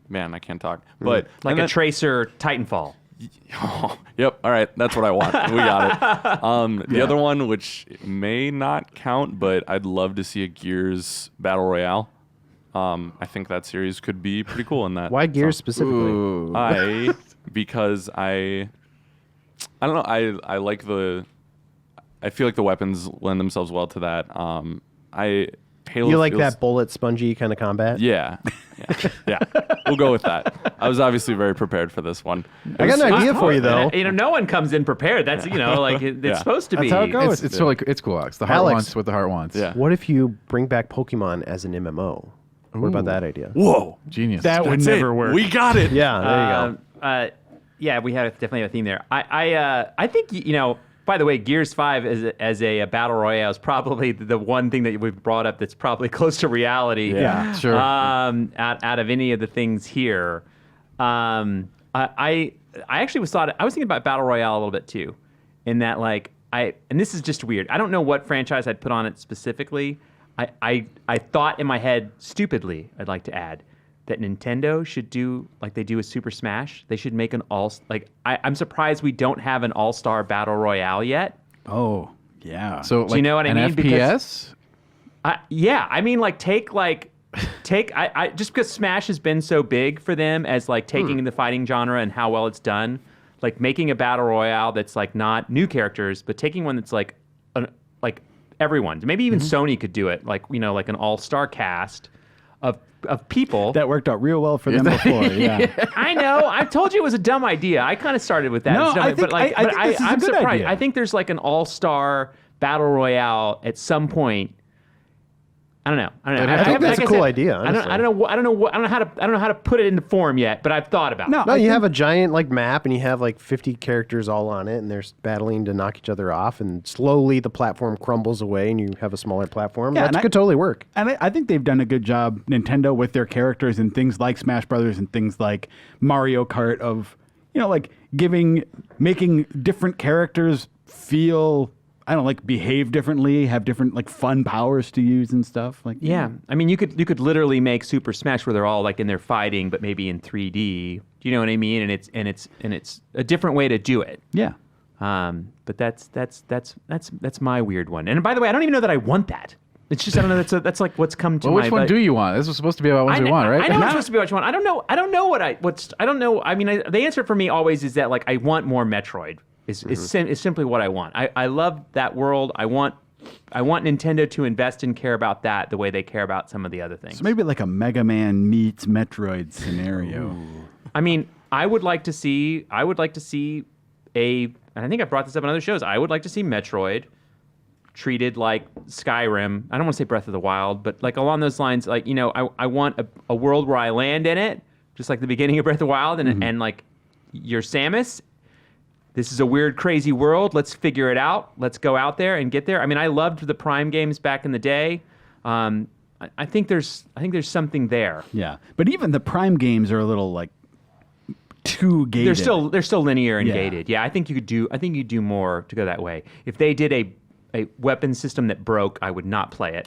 man, I can't talk. But Like and a then- Tracer Titanfall. Yep. All right. That's what I want. We got it. The other one, which may not count, but I'd love to see a Gears Battle Royale. I think that series could be pretty cool in that. Why Gears specifically? Because I don't know. I like I feel like the weapons lend themselves well to that. Halo. You like feels- that bullet spongy kind of combat? Yeah. Yeah. We'll go with that. I was obviously very prepared for this one. I got an idea for you though. You know, no one comes in prepared. That's like it's Yeah. supposed to That's be. how it goes. it's really it's cool, Alex. The heart Alex. wants what the heart wants. Yeah. What if you bring back Pokemon as an MMO? What about that idea? Whoa. Genius. That would That's never it. work. We got it. Yeah, there you go. Yeah, we definitely have a theme there. I think By the way, Gears 5 as a battle royale is probably the one thing that we've brought up that's probably close to reality. Yeah, sure. Out of any of the things here, I actually was thinking about battle royale a little bit too, in that and this is just weird. I don't know what franchise I'd put on it specifically. I thought in my head, stupidly, I'd like to add that Nintendo should do like they do with Super Smash. They should make an I'm surprised we don't have an all-star battle royale yet. Oh, yeah. So Do you know what I an mean? FPS? Yeah, I mean, like take I just because Smash has been so big for them as like taking the fighting genre and how well it's done, like making a battle royale that's like not new characters, but taking one that's like everyone. Maybe even Sony could do it, like like an all-star cast of people. That worked out real well for them before. Yeah. I know. I told you it was a dumb idea. I kind of started with that. No, It's dumb, I think- but like, I think this is a I'm good surprised. idea. I think there's like an all-star battle royale at some point. I don't know. I think that's a cool idea, I don't know how to put it into form yet, but I've thought about it. No, you have a giant like map, and you have like 50 characters all on it, and they're battling to knock each other off, and slowly the platform crumbles away, and you have a smaller platform. Yeah, That and could totally work. And I think they've done a good job, Nintendo, with their characters and things like Smash Brothers and things like Mario Kart of, like making different characters feel, behave differently, have different like fun powers to use and stuff. Like Yeah, I mean, you could literally make Super Smash where they're all like in there fighting, but maybe in 3D. Do you know what I mean? And it's a different way to do it. Yeah. But that's my weird one. And by the way, I don't even know that I want that. It's just I don't know. That's like what's come to Well, my. which one do you want? This was supposed to be about ones you want, right? I know it's supposed to be what you want. I don't know. I don't know. I mean, the answer for me always is that like I want more Metroid. Is simply what I want. I love that world. I want Nintendo to invest and care about that the way they care about some of the other things. So maybe like a Mega Man meets Metroid scenario. I mean, I would like to see and I think I brought this up on other shows. I would like to see Metroid treated like Skyrim. I don't want to say Breath of the Wild, but like along those lines, like, I want a world where I land in it, just like the beginning of Breath of the Wild, and like you're Samus. This is a weird, crazy world. Let's figure it out. Let's go out there and get there. I mean, I loved the Prime games back in the day. I think there's something there. Yeah, but even the Prime games are a little like too gated. They're still linear and Yeah. gated. Yeah, I think you could do more to go that way. If they did a weapon system that broke, I would not play it.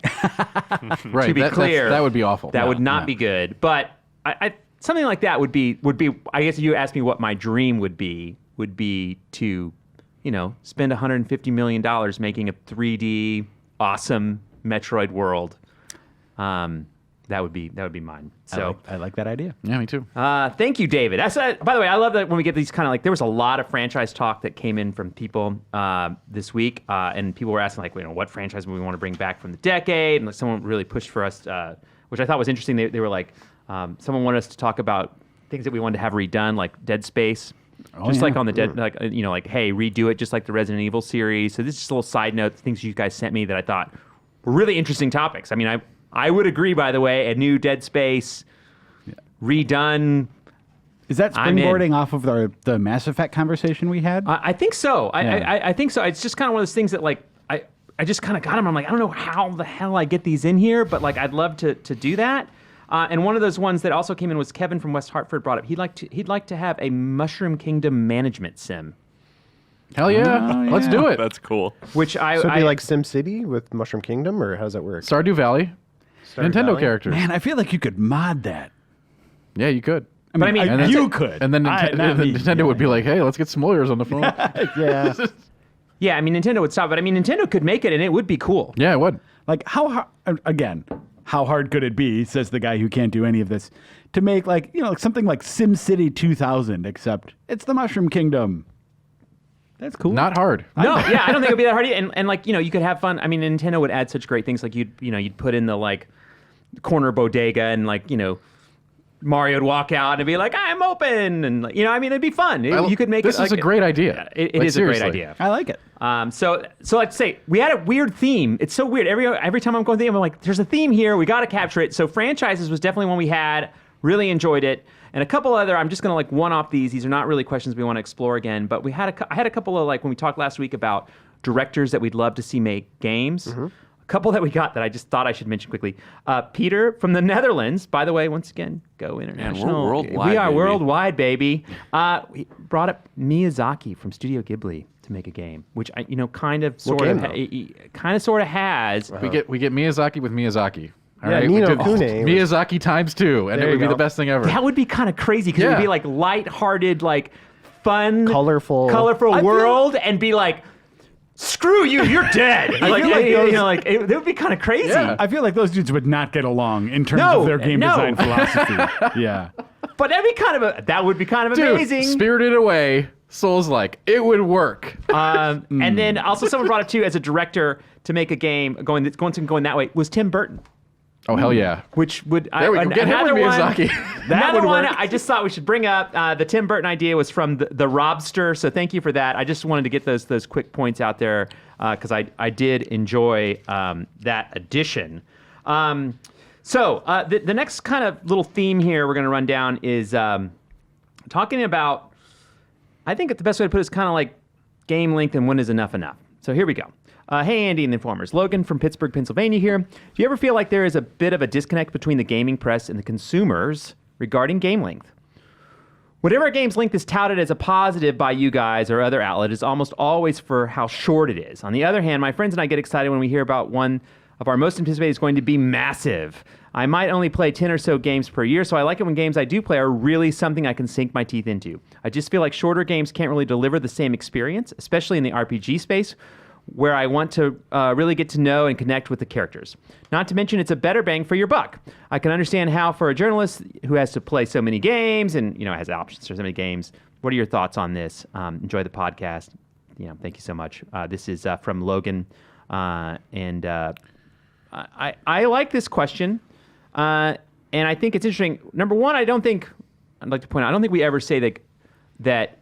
Right. To be clear, that would be awful. That Yeah. would not be good. But I something like that would be. I guess if you asked me what my dream would be to, spend $150 million making a 3D awesome Metroid world. That would be mine. So I like that idea. Yeah, me too. thank you, David. By the way, I love that when we get these kind of like, there was a lot of franchise talk that came in from people this week, and people were asking like, what franchise we want to bring back from the decade, and like, someone really pushed for us, which I thought was interesting. They were like, someone wanted us to talk about things that we wanted to have redone, like Dead Space. Like on the Dead, like hey, redo it just like the Resident Evil series. So this is just a little side note, things you guys sent me that I thought were really interesting topics. I mean, I would agree, by the way, a new Dead Space redone. Is that springboarding off of the Mass Effect conversation we had? I think so. Yeah. I think so. It's just kind of one of those things that like I just kind of got them. I'm like, I don't know how the hell I get these in here, but like I'd love to do that. And one of those ones that also came in was Kevin from West Hartford brought up. He'd like to have a Mushroom Kingdom management sim. Hell yeah. Let's do it. That's cool. Which So it'd be like SimCity with Mushroom Kingdom, or how does that work? Stardew Valley. Nintendo Valley? characters. Man, I feel like you could mod that. Yeah, you could. But I mean, you could. And then Nintendo would be like, hey, let's get some lawyers on the phone. Yeah. yeah, I mean, Nintendo would stop, but I mean, Nintendo could make it, and it would be cool. Yeah, it would. Like how hard could it be, says the guy who can't do any of this, to make like, something like SimCity 2000, except it's the Mushroom Kingdom. That's cool. Not hard. No, yeah, I don't think it'd be that hard. And like, you could have fun. I mean, Nintendo would add such great things. Like you'd put in the like corner bodega, and like, Mario would walk out and be like, I'm open. And I mean, it'd be fun. You could make this it. This is a great idea. It Like, is seriously. a great idea. I like it. So let's say we had a weird theme. It's so weird. Every time I'm going through, I'm like, there's a theme here. We got to capture it. So franchises was definitely one we had. Really enjoyed it. And a couple other, I'm just going to like one off these. These are not really questions we want to explore again. But I had a couple of like when we talked last week about directors that we'd love to see make games. A couple that we got that I just thought I should mention quickly. Peter from the Netherlands, by the way, once again, go international. Man, we're worldwide, We are baby. worldwide, baby. We brought up Miyazaki from Studio Ghibli to make a game, which I, kind of sort of has. We get Miyazaki with Miyazaki. All Yeah, right? Ni no We did Kune. Miyazaki times 2, and There it would you be go. the best thing ever. That would be kind of crazy because it would Yeah. be like lighthearted, like fun, Colorful. world, and be like screw you, you're dead. Like, feel like you those- know, like it would be kind of crazy. I feel like those dudes would not get along in terms No, of their game no. design philosophy. Yeah. But that would be kind of Dude, amazing. Spirited Away, Soul's like, it would work. And then also someone brought up too, as a director, to make a game going that way was Tim Burton. Oh, hell yeah. Which would There we go. Get him with Miyazaki. Another would one work. I just thought we should bring up. The Tim Burton idea was from the Robster, so thank you for that. I just wanted to get those quick points out there because I did enjoy that addition. So the next kind of little theme here we're going to run down is talking about. I think the best way to put it is kind of like game length and when is enough. So here we go. Hey, Andy and the Informers. Logan from Pittsburgh, Pennsylvania here. Do you ever feel like there is a bit of a disconnect between the gaming press and the consumers regarding game length? Whatever a game's length is touted as a positive by you guys or other outlets is almost always for how short it is. On the other hand, my friends and I get excited when we hear about one of our most anticipated is going to be massive. I might only play 10 or so games per year, so I like it when games I do play are really something I can sink my teeth into. I just feel like shorter games can't really deliver the same experience, especially in the RPG space, where I want to really get to know and connect with the characters. Not to mention, it's a better bang for your buck. I can understand how, for a journalist who has to play so many games and has options for so many games, what are your thoughts on this? Enjoy the podcast. Thank you so much. This is from Logan, and I like this question, and I think it's interesting. Number one, I'd like to point out, I don't think we ever say that.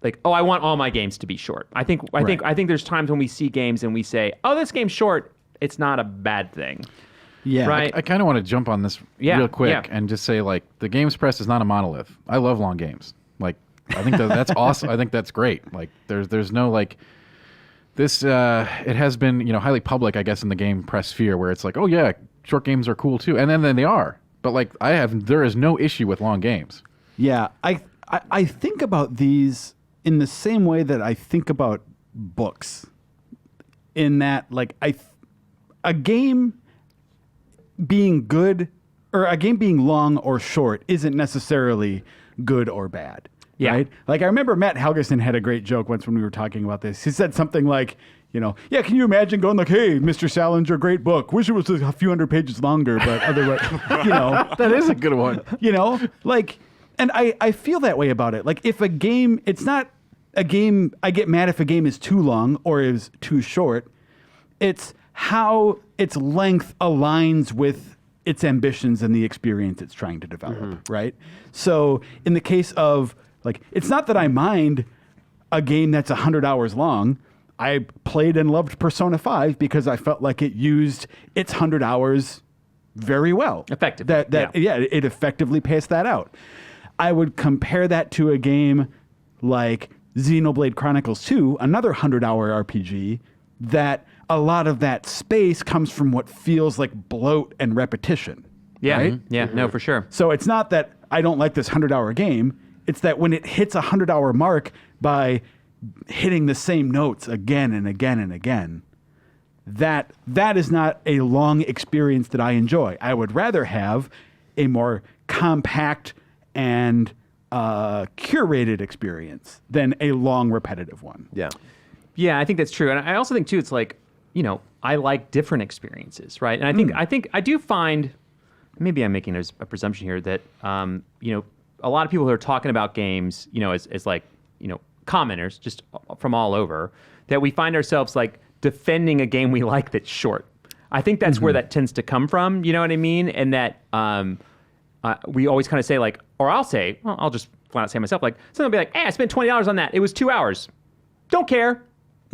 Like, oh, I want all my games to be short. I think there's times when we see games and we say, oh, this game's short. It's not a bad thing. Yeah. Right. I kind of want to jump on this real quick yeah. and just say, like, the games press is not a monolith. I love long games. Like, I think that's awesome. I think that's great. Like, there's no, like, this, it has been, highly public, I guess, in the game press sphere where it's like, oh, yeah, short games are cool too. And then they are. But, like, there is no issue with long games. Yeah. I think about these in the same way that I think about books, in that, like, a game being good or a game being long or short isn't necessarily good or bad. Yeah. Right? Like, I remember Matt Helgeson had a great joke once when we were talking about this. He said something like, yeah, can you imagine going like, hey, Mr. Salinger, great book. Wish it was a few hundred pages longer, but otherwise, That is a good one. like, and I feel that way about it. Like, if a game, it's not a game, I get mad if a game is too long or is too short. It's how its length aligns with its ambitions and the experience it's trying to develop, right? So in the case of, like, it's not that I mind a game that's 100 hours long. I played and loved Persona 5 because I felt like it used its 100 hours very well. Effectively. It effectively paced that out. I would compare that to a game like Xenoblade Chronicles 2, another 100-hour RPG, that a lot of that space comes from what feels like bloat and repetition. Yeah. Right? Yeah. No, for sure. So it's not that I don't like this 100-hour game. It's that when it hits a 100-hour mark by hitting the same notes again and again and again, that is not a long experience that I enjoy. I would rather have a more compact and curated experience than a long, repetitive one. Yeah. Yeah, I think that's true. And I also think, too, it's like, I like different experiences, right? And I think I do find, maybe I'm making a presumption here, that, a lot of people who are talking about games, as like, commenters just from all over, that we find ourselves, like, defending a game we like that's short. I think that's where that tends to come from, you know what I mean? And that we always kind of say, like, or I'll say, well, I'll just flat out say myself, like, someone will be like, hey, I spent $20 on that. It was 2 hours. Don't care.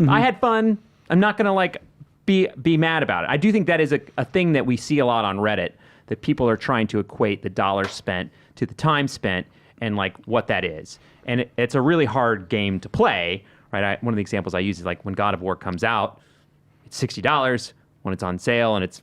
I had fun. I'm not going to, like, be mad about it. I do think that is a thing that we see a lot on Reddit, that people are trying to equate the dollars spent to the time spent and, like, what that is. And it's a really hard game to play, right? One of the examples I use is, like, when God of War comes out, it's $60. When it's on sale and it's,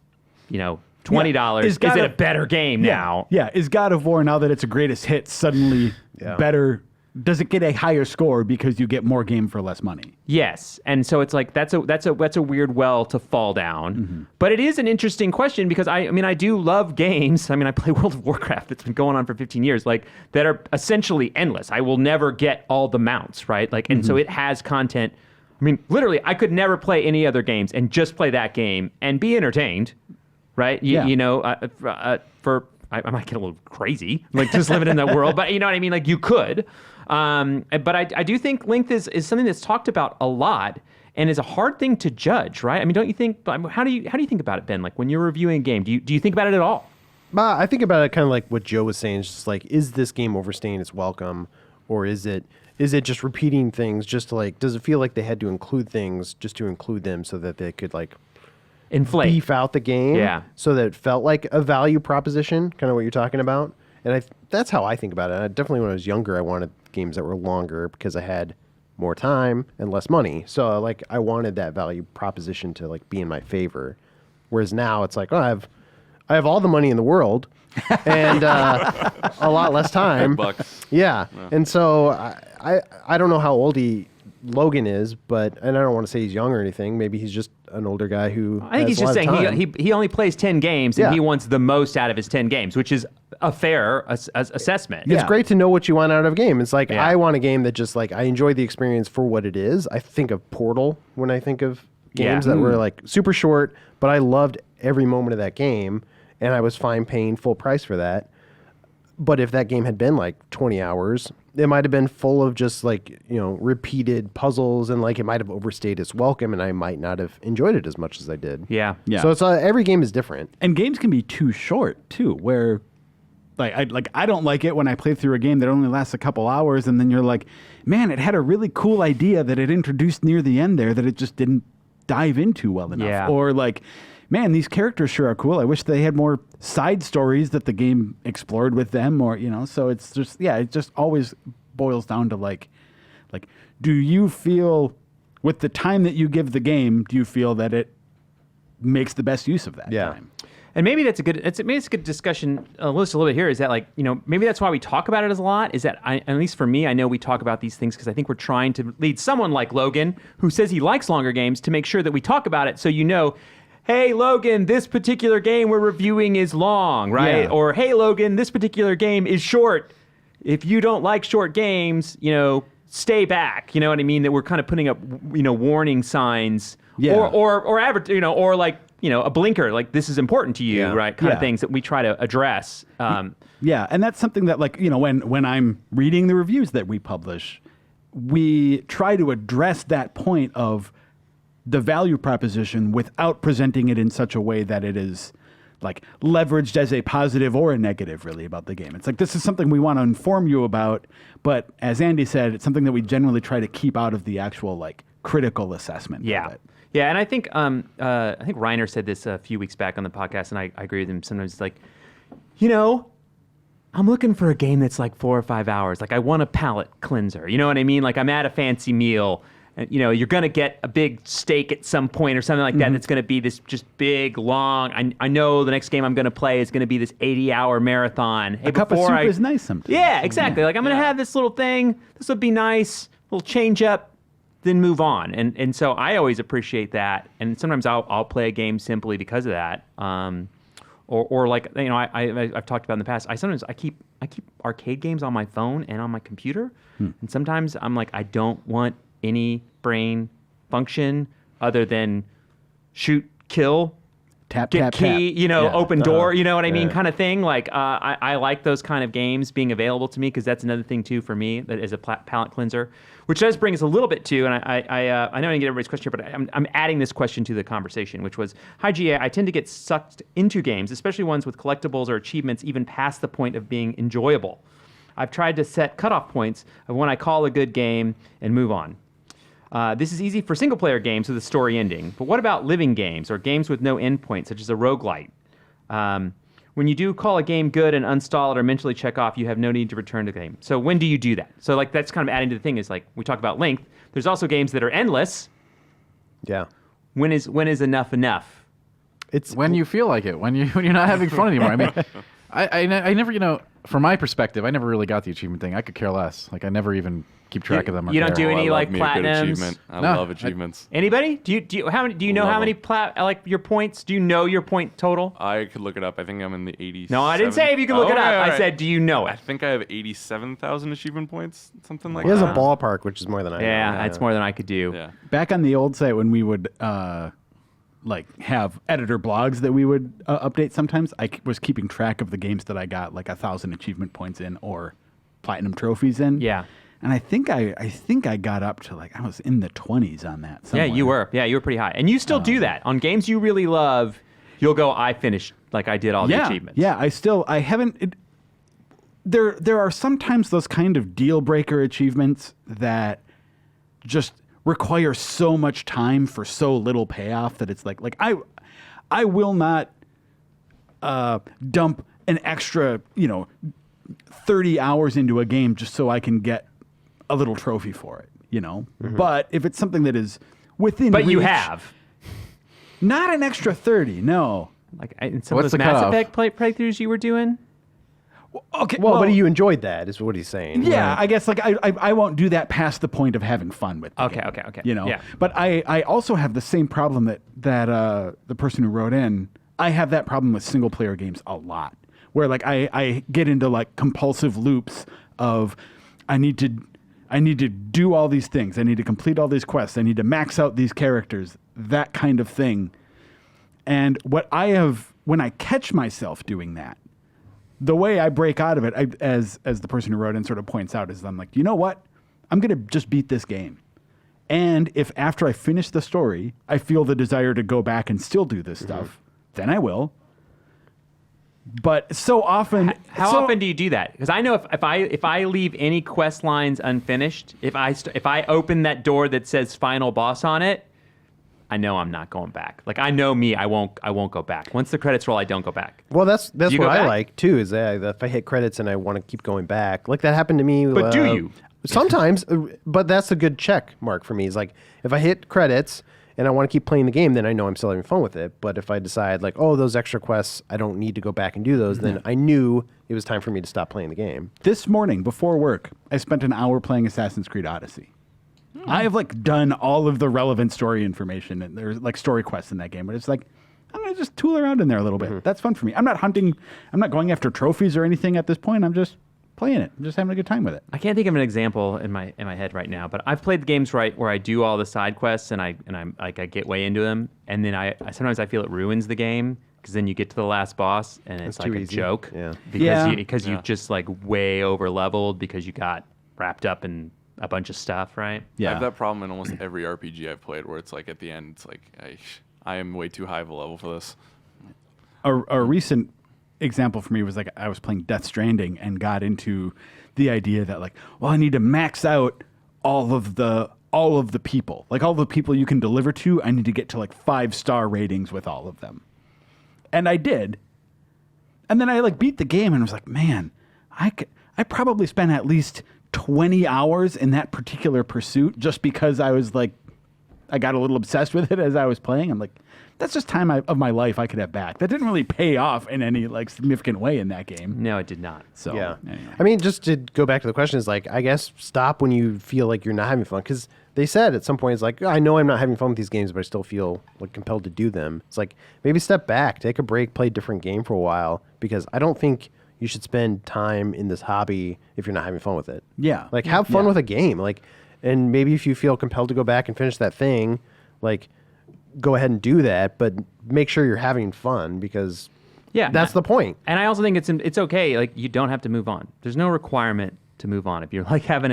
$20, is it a better game now? Yeah. Is God of War, now that it's a greatest hit, suddenly better? Does it get a higher score because you get more game for less money? Yes, and so it's like that's a weird well to fall down. But it is an interesting question because I do love games. I play World of Warcraft that's been going on for 15 years, like, that are essentially endless. I will never get all the mounts, right? Like, and so it has content. mean, literally, I could never play any other games and just play that game and be entertained, right? You know, I might get a little crazy, like just living in that world, but you know what I mean? Like you could. But I do think length is something that's talked about a lot and is a hard thing to judge, right? I mean, don't you think? How do you think about it, Ben? Like when you're reviewing a game, do you think about it at all? I think about it kind of like what Joe was saying. It's just like, is this game overstaying its welcome, or is it just repeating things? Just to like, does it feel like they had to include things just to include them so that they could like inflate, beef out the game, so that it felt like a value proposition, kind of what you're talking about? And that's how I think about it. Definitely when I was younger, I wanted games that were longer because I had more time and less money. So like I wanted that value proposition to like be in my favor. Whereas now it's like, oh, I have all the money in the world and a lot less time. Yeah. And so I don't know how old Logan is, and I don't want to say he's young or anything. Maybe he's just an older guy who I think he's just saying he only plays 10 games and he wants the most out of his 10 games, which is a fair assessment. It's great to know what you want out of a game. It's like, I want a game that just like, I enjoy the experience for what it is. I think of Portal when I think of games that were like super short, but I loved every moment of that game and I was fine paying full price for that. But if that game had been like 20 hours, it might have been full of just like, you know, repeated puzzles and like it might have overstayed its welcome and I might not have enjoyed it as much as I did. Yeah. So it's every game is different. And games can be too short too, where I don't like it when I play through a game that only lasts a couple hours and then you're like, man, it had a really cool idea that it introduced near the end there that it just didn't dive into well enough. Yeah. Or like, man, these characters sure are cool. I wish they had more side stories that the game explored with them, or, you know, so it's just, it just always boils down to like, do you feel with the time that you give the game, do you feel that it makes the best use of that time? And maybe that's maybe it's a good discussion, just a little bit here, is that like, you know, maybe that's why we talk about it as a lot, is that at least for me, I know we talk about these things because I think we're trying to lead someone like Logan, who says he likes longer games, to make sure that we talk about it so you know, hey, Logan, this particular game we're reviewing is long, right? Yeah. Or, hey, Logan, this particular game is short. If you don't like short games, you know, stay back. You know what I mean? That we're kind of putting up, you know, warning signs, or like, you know, a blinker, like this is important to you, right? Kind of things that we try to address. And that's something that, like, you know, when I'm reading the reviews that we publish, we try to address that point of the value proposition without presenting it in such a way that it is like leveraged as a positive or a negative really about the game. It's like, this is something we want to inform you about, but as Andy said, it's something that we generally try to keep out of the actual like critical assessment of it. Yeah, and I think Reiner said this a few weeks back on the podcast, and I agree with him. Sometimes it's like, you know, I'm looking for a game that's like 4 or 5 hours. Like I want a palate cleanser. You know what I mean? Like I'm at a fancy meal. And, you know, you're going to get a big steak at some point or something like that. That's going to be this just big, long. I know the next game I'm going to play is going to be this 80-hour marathon. Hey, a cup of soup is nice sometimes. Yeah, exactly. Like I'm going to have this little thing. This will be nice. We'll change up, then move on. And so I always appreciate that. And sometimes I'll play a game simply because of that. Or like, you know, I've talked about in the past. I keep arcade games on my phone and on my computer. And sometimes I'm like, I don't want any brain function other than shoot, kill, tap, get tap, key, tap. you know, open door, you know what I mean, kind of thing. Like I like those kind of games being available to me because that's another thing too for me that is a palate cleanser, which does bring us a little bit to, and I know I didn't get everybody's question here, but I'm adding this question to the conversation, which was, hi GA, I tend to get sucked into games, especially ones with collectibles or achievements even past the point of being enjoyable. I've tried to set cutoff points of when I call a good game and move on. This is easy for single-player games with a story ending, but what about living games or games with no endpoint, such as a roguelite? When you do call a game good and uninstall it or mentally check off, you have no need to return to the game. So when do you do that? So like that's kind of adding to the thing is like we talk about length. There's also games that are endless. Yeah. When is enough enough? It's when you feel like it, when you're not having fun anymore. I mean, I never, you know, from my perspective, I never really got the achievement thing. I could care less. Like I never even keep track of them. You don't do any I like love me a good platinums. achievement. I No, love achievements. Anybody? Do you know how many like your points? Do you know your point total? I could look it up. I think I'm in the 87. No, I didn't say if you could look it up. right, I right. said, do you know I it? think I have 87,000 achievement points, something like He has a that. ballpark, which is more than I Yeah, know. it's more than I could do. Yeah. Back on the old site when we would like have editor blogs that we would update sometimes, I was keeping track of the games that I got like 1,000 achievement points in or platinum trophies in. Yeah. And I think I got up to like I was in the 20s on that. Somewhere. Yeah, you were. Yeah, you were pretty high. And you still do that. On games you really love, you'll go, I finished, like I did all the achievements. Yeah, I haven't. There are sometimes those kind of deal breaker achievements that just require so much time for so little payoff that it's like I will not dump an extra 30 hours into a game just so I can get a little trophy for it, But if it's something that is within But you reach- have. not an extra 30, no. Like in some What's of those the Mass cutoff? Effect playthroughs you were doing? Okay, Well, but you enjoyed that, is what he's saying. Yeah, I guess like I won't do that past the point of having fun with the Okay, game, okay. Yeah. Yeah. But I also have the same problem that the person who wrote in, I have that problem with single player games a lot. Where like I get into like compulsive loops of I need to do all these things. I need to complete all these quests. I need to max out these characters, that kind of thing. And when I catch myself doing that, the way I break out of it, as the person who wrote in sort of points out, is I'm like, you know what? I'm going to just beat this game. And if after I finish the story, I feel the desire to go back and still do this stuff, then I will. But so often... How often do you do that? Because I know if I leave any quest lines unfinished, if I open that door that says final boss on it, I know I'm not going back. Like I know me, I won't go back. Once the credits roll, I don't go back. Well, that's you what go I back? like too. Is that if I hit credits and I want to keep going back, like that happened to me. But do you? Sometimes, but that's a good check mark for me. Is like if I hit credits and I want to keep playing the game, then I know I'm still having fun with it. But if I decide like, oh, those extra quests, I don't need to go back and do those, then I knew it was time for me to stop playing the game. This morning, before work, I spent an hour playing Assassin's Creed Odyssey. I have like done all of the relevant story information, and there's like story quests in that game. But it's like I'm gonna just tool around in there a little bit. That's fun for me. I'm not hunting. I'm not going after trophies or anything at this point. I'm just playing it. I'm just having a good time with it. I can't think of an example in my head right now, but I've played the games where I do all the side quests and I'm like I get way into them, and then I sometimes I feel it ruins the game because then you get to the last boss and it's like too a easy. joke. Yeah. Because you just like way over leveled because you got wrapped up in a bunch of stuff, right? I have that problem in almost every RPG I've played, where it's like at the end, it's like I am way too high of a level for this. A recent example for me was like I was playing Death Stranding and got into the idea that like, well, I need to max out all of the people, like all the people you can deliver to. I need to get to like 5-star ratings with all of them, and I did. And then I like beat the game and was like, man, I probably spent at least 20 hours in that particular pursuit just because I was like, I got a little obsessed with it as I was playing. I'm like, that's just time of my life I could have back. That didn't really pay off in any like significant way in that game. No, it did not. So Yeah. anyway. I mean, just to go back to the question, is like, I guess stop when you feel like you're not having fun. Because they said at some point, it's like, I know I'm not having fun with these games, but I still feel like compelled to do them. It's like, maybe step back, take a break, play a different game for a while. Because I don't think you should spend time in this hobby if you're not having fun with it. Yeah. Like, have fun Yeah. with a game. Like, and maybe if you feel compelled to go back and finish that thing, like, go ahead and do that, but make sure you're having fun because that's the point. And I also think it's okay. Like you don't have to move on. There's no requirement to move on. If you're like having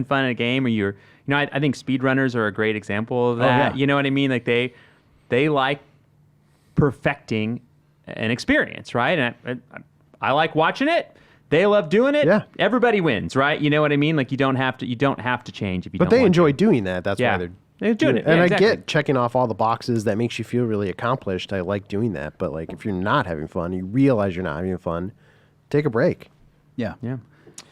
fun in a game, or you're, I think speedrunners are a great example of that. yeah. You know what I mean? Like they like perfecting an experience, right? And I like watching it. They love doing it. Yeah. Everybody wins, right? You know what I mean? Like you don't have to change if you But don't they want enjoy doing that. That's Yeah. why They're doing it. And Yeah, I exactly. get checking off all the boxes. That makes you feel really accomplished. I like doing that. But like, if you're not having fun, you realize you're not having fun, take a break. Yeah. Yeah.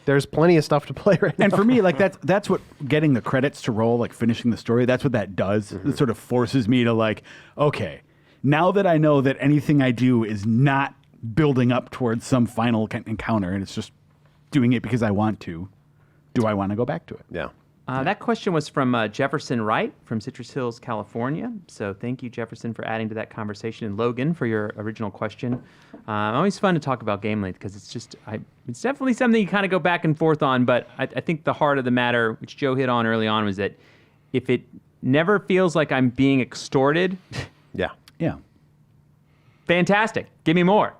There's plenty of stuff to play right now. And for me, like that's what getting the credits to roll, like finishing the story, that's what that does. It sort of forces me to like, okay, now that I know that anything I do is not building up towards some final encounter, and it's just doing it because I want to. Do I want to go back to it? Yeah. That question was from Jefferson Wright from Citrus Hills, California. So thank you, Jefferson, for adding to that conversation. And Logan, for your original question. Always fun to talk about game length because it's definitely something you kind of go back and forth on. But I think the heart of the matter, which Joe hit on early on, was that if it never feels like I'm being extorted, Yeah. Yeah. fantastic. Give me more.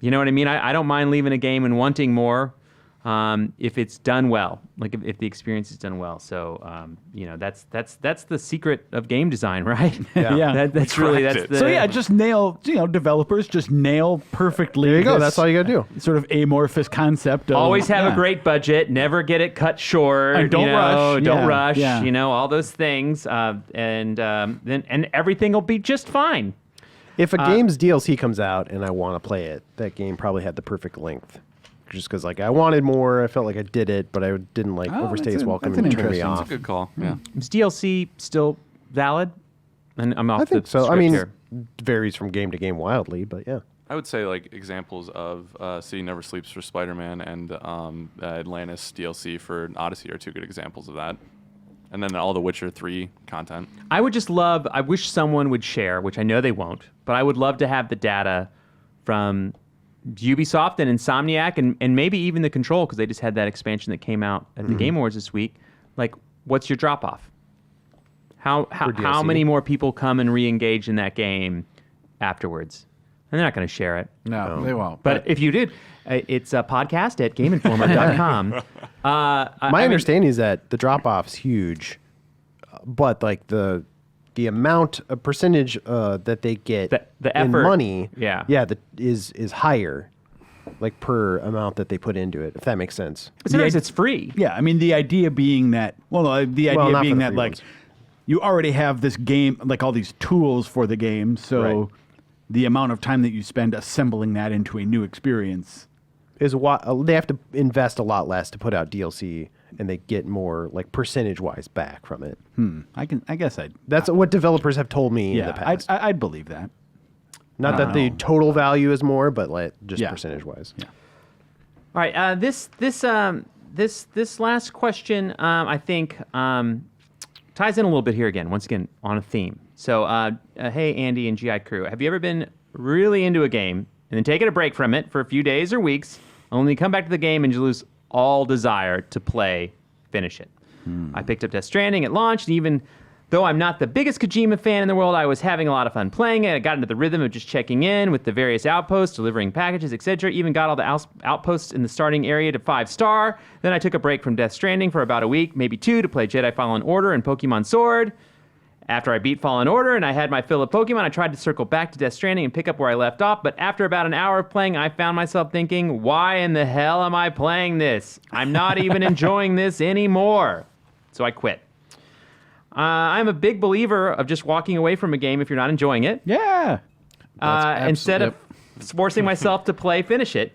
You know what I mean? I don't mind leaving a game and wanting more. If it's done well, like if the experience is done well. So, that's the secret of game design, right? Yeah. That's really, that's the... So yeah, just nail, developers just nail perfectly. There you go. this That's all you got to do. Sort of amorphous concept of Always have a yeah. great budget, never get it cut short. And don't rush. Don't Yeah, rush, yeah. all those things. And everything will be just fine. If a game's DLC comes out and I want to play it, that game probably had the perfect length. Just because, I wanted more. I felt like I did it, but I didn't, overstay its welcome that's an and turn me interesting- off. That's a good call. Yeah. Is DLC still valid? And I'm off I think the so. I script mean, here. varies from game to game wildly, but yeah. I would say examples of City Never Sleeps for Spider-Man and Atlantis DLC for Odyssey are two good examples of that. And then all the Witcher 3 content. I wish someone would share, which I know they won't, but I would love to have the data from Ubisoft and Insomniac and maybe even the Control, because they just had that expansion that came out at the Game Awards this week. What's your drop off? How many more people come and re-engage in that game afterwards? And they're not going to share it. No, they won't. But if you did, it's a podcast at GameInformer.com. My understanding is that the drop off's huge, but the amount of percentage that they get the in effort, money, is higher, per amount that they put into it. If that makes sense. Sometimes it's free. Yeah, I mean the idea being that not being for the that free ones. you already have this game, all these tools for the game, so Right. the amount of time that you spend assembling that into a new experience Is what they have to invest a lot less to put out DLC, and they get more percentage wise back from it. That's what developers have told me in the past. I'd believe that. Not that the total value is more, but just Yeah. percentage wise. Yeah. All right. This last question, I think, ties in a little bit here again. Once again, on a theme. So, hey, Andy and GI crew, have you ever been really into a game and then taken a break from it for a few days or weeks, only come back to the game and you lose all desire to finish it? I picked up Death Stranding at launch, and even though I'm not the biggest Kojima fan in the world, I was having a lot of fun playing it. I got into the rhythm of just checking in with the various outposts, delivering packages, etc. Even got all the outposts in the starting area to 5-star. Then I took a break from Death Stranding for about a week, maybe 2, to play Jedi Fallen Order and Pokemon Sword. After I beat Fallen Order and I had my fill of Pokemon, I tried to circle back to Death Stranding and pick up where I left off, but after about an hour of playing, I found myself thinking, why in the hell am I playing this? I'm not even enjoying this anymore. So I quit. I'm a big believer of just walking away from a game if you're not enjoying it. Yeah. Instead of forcing myself to finish it.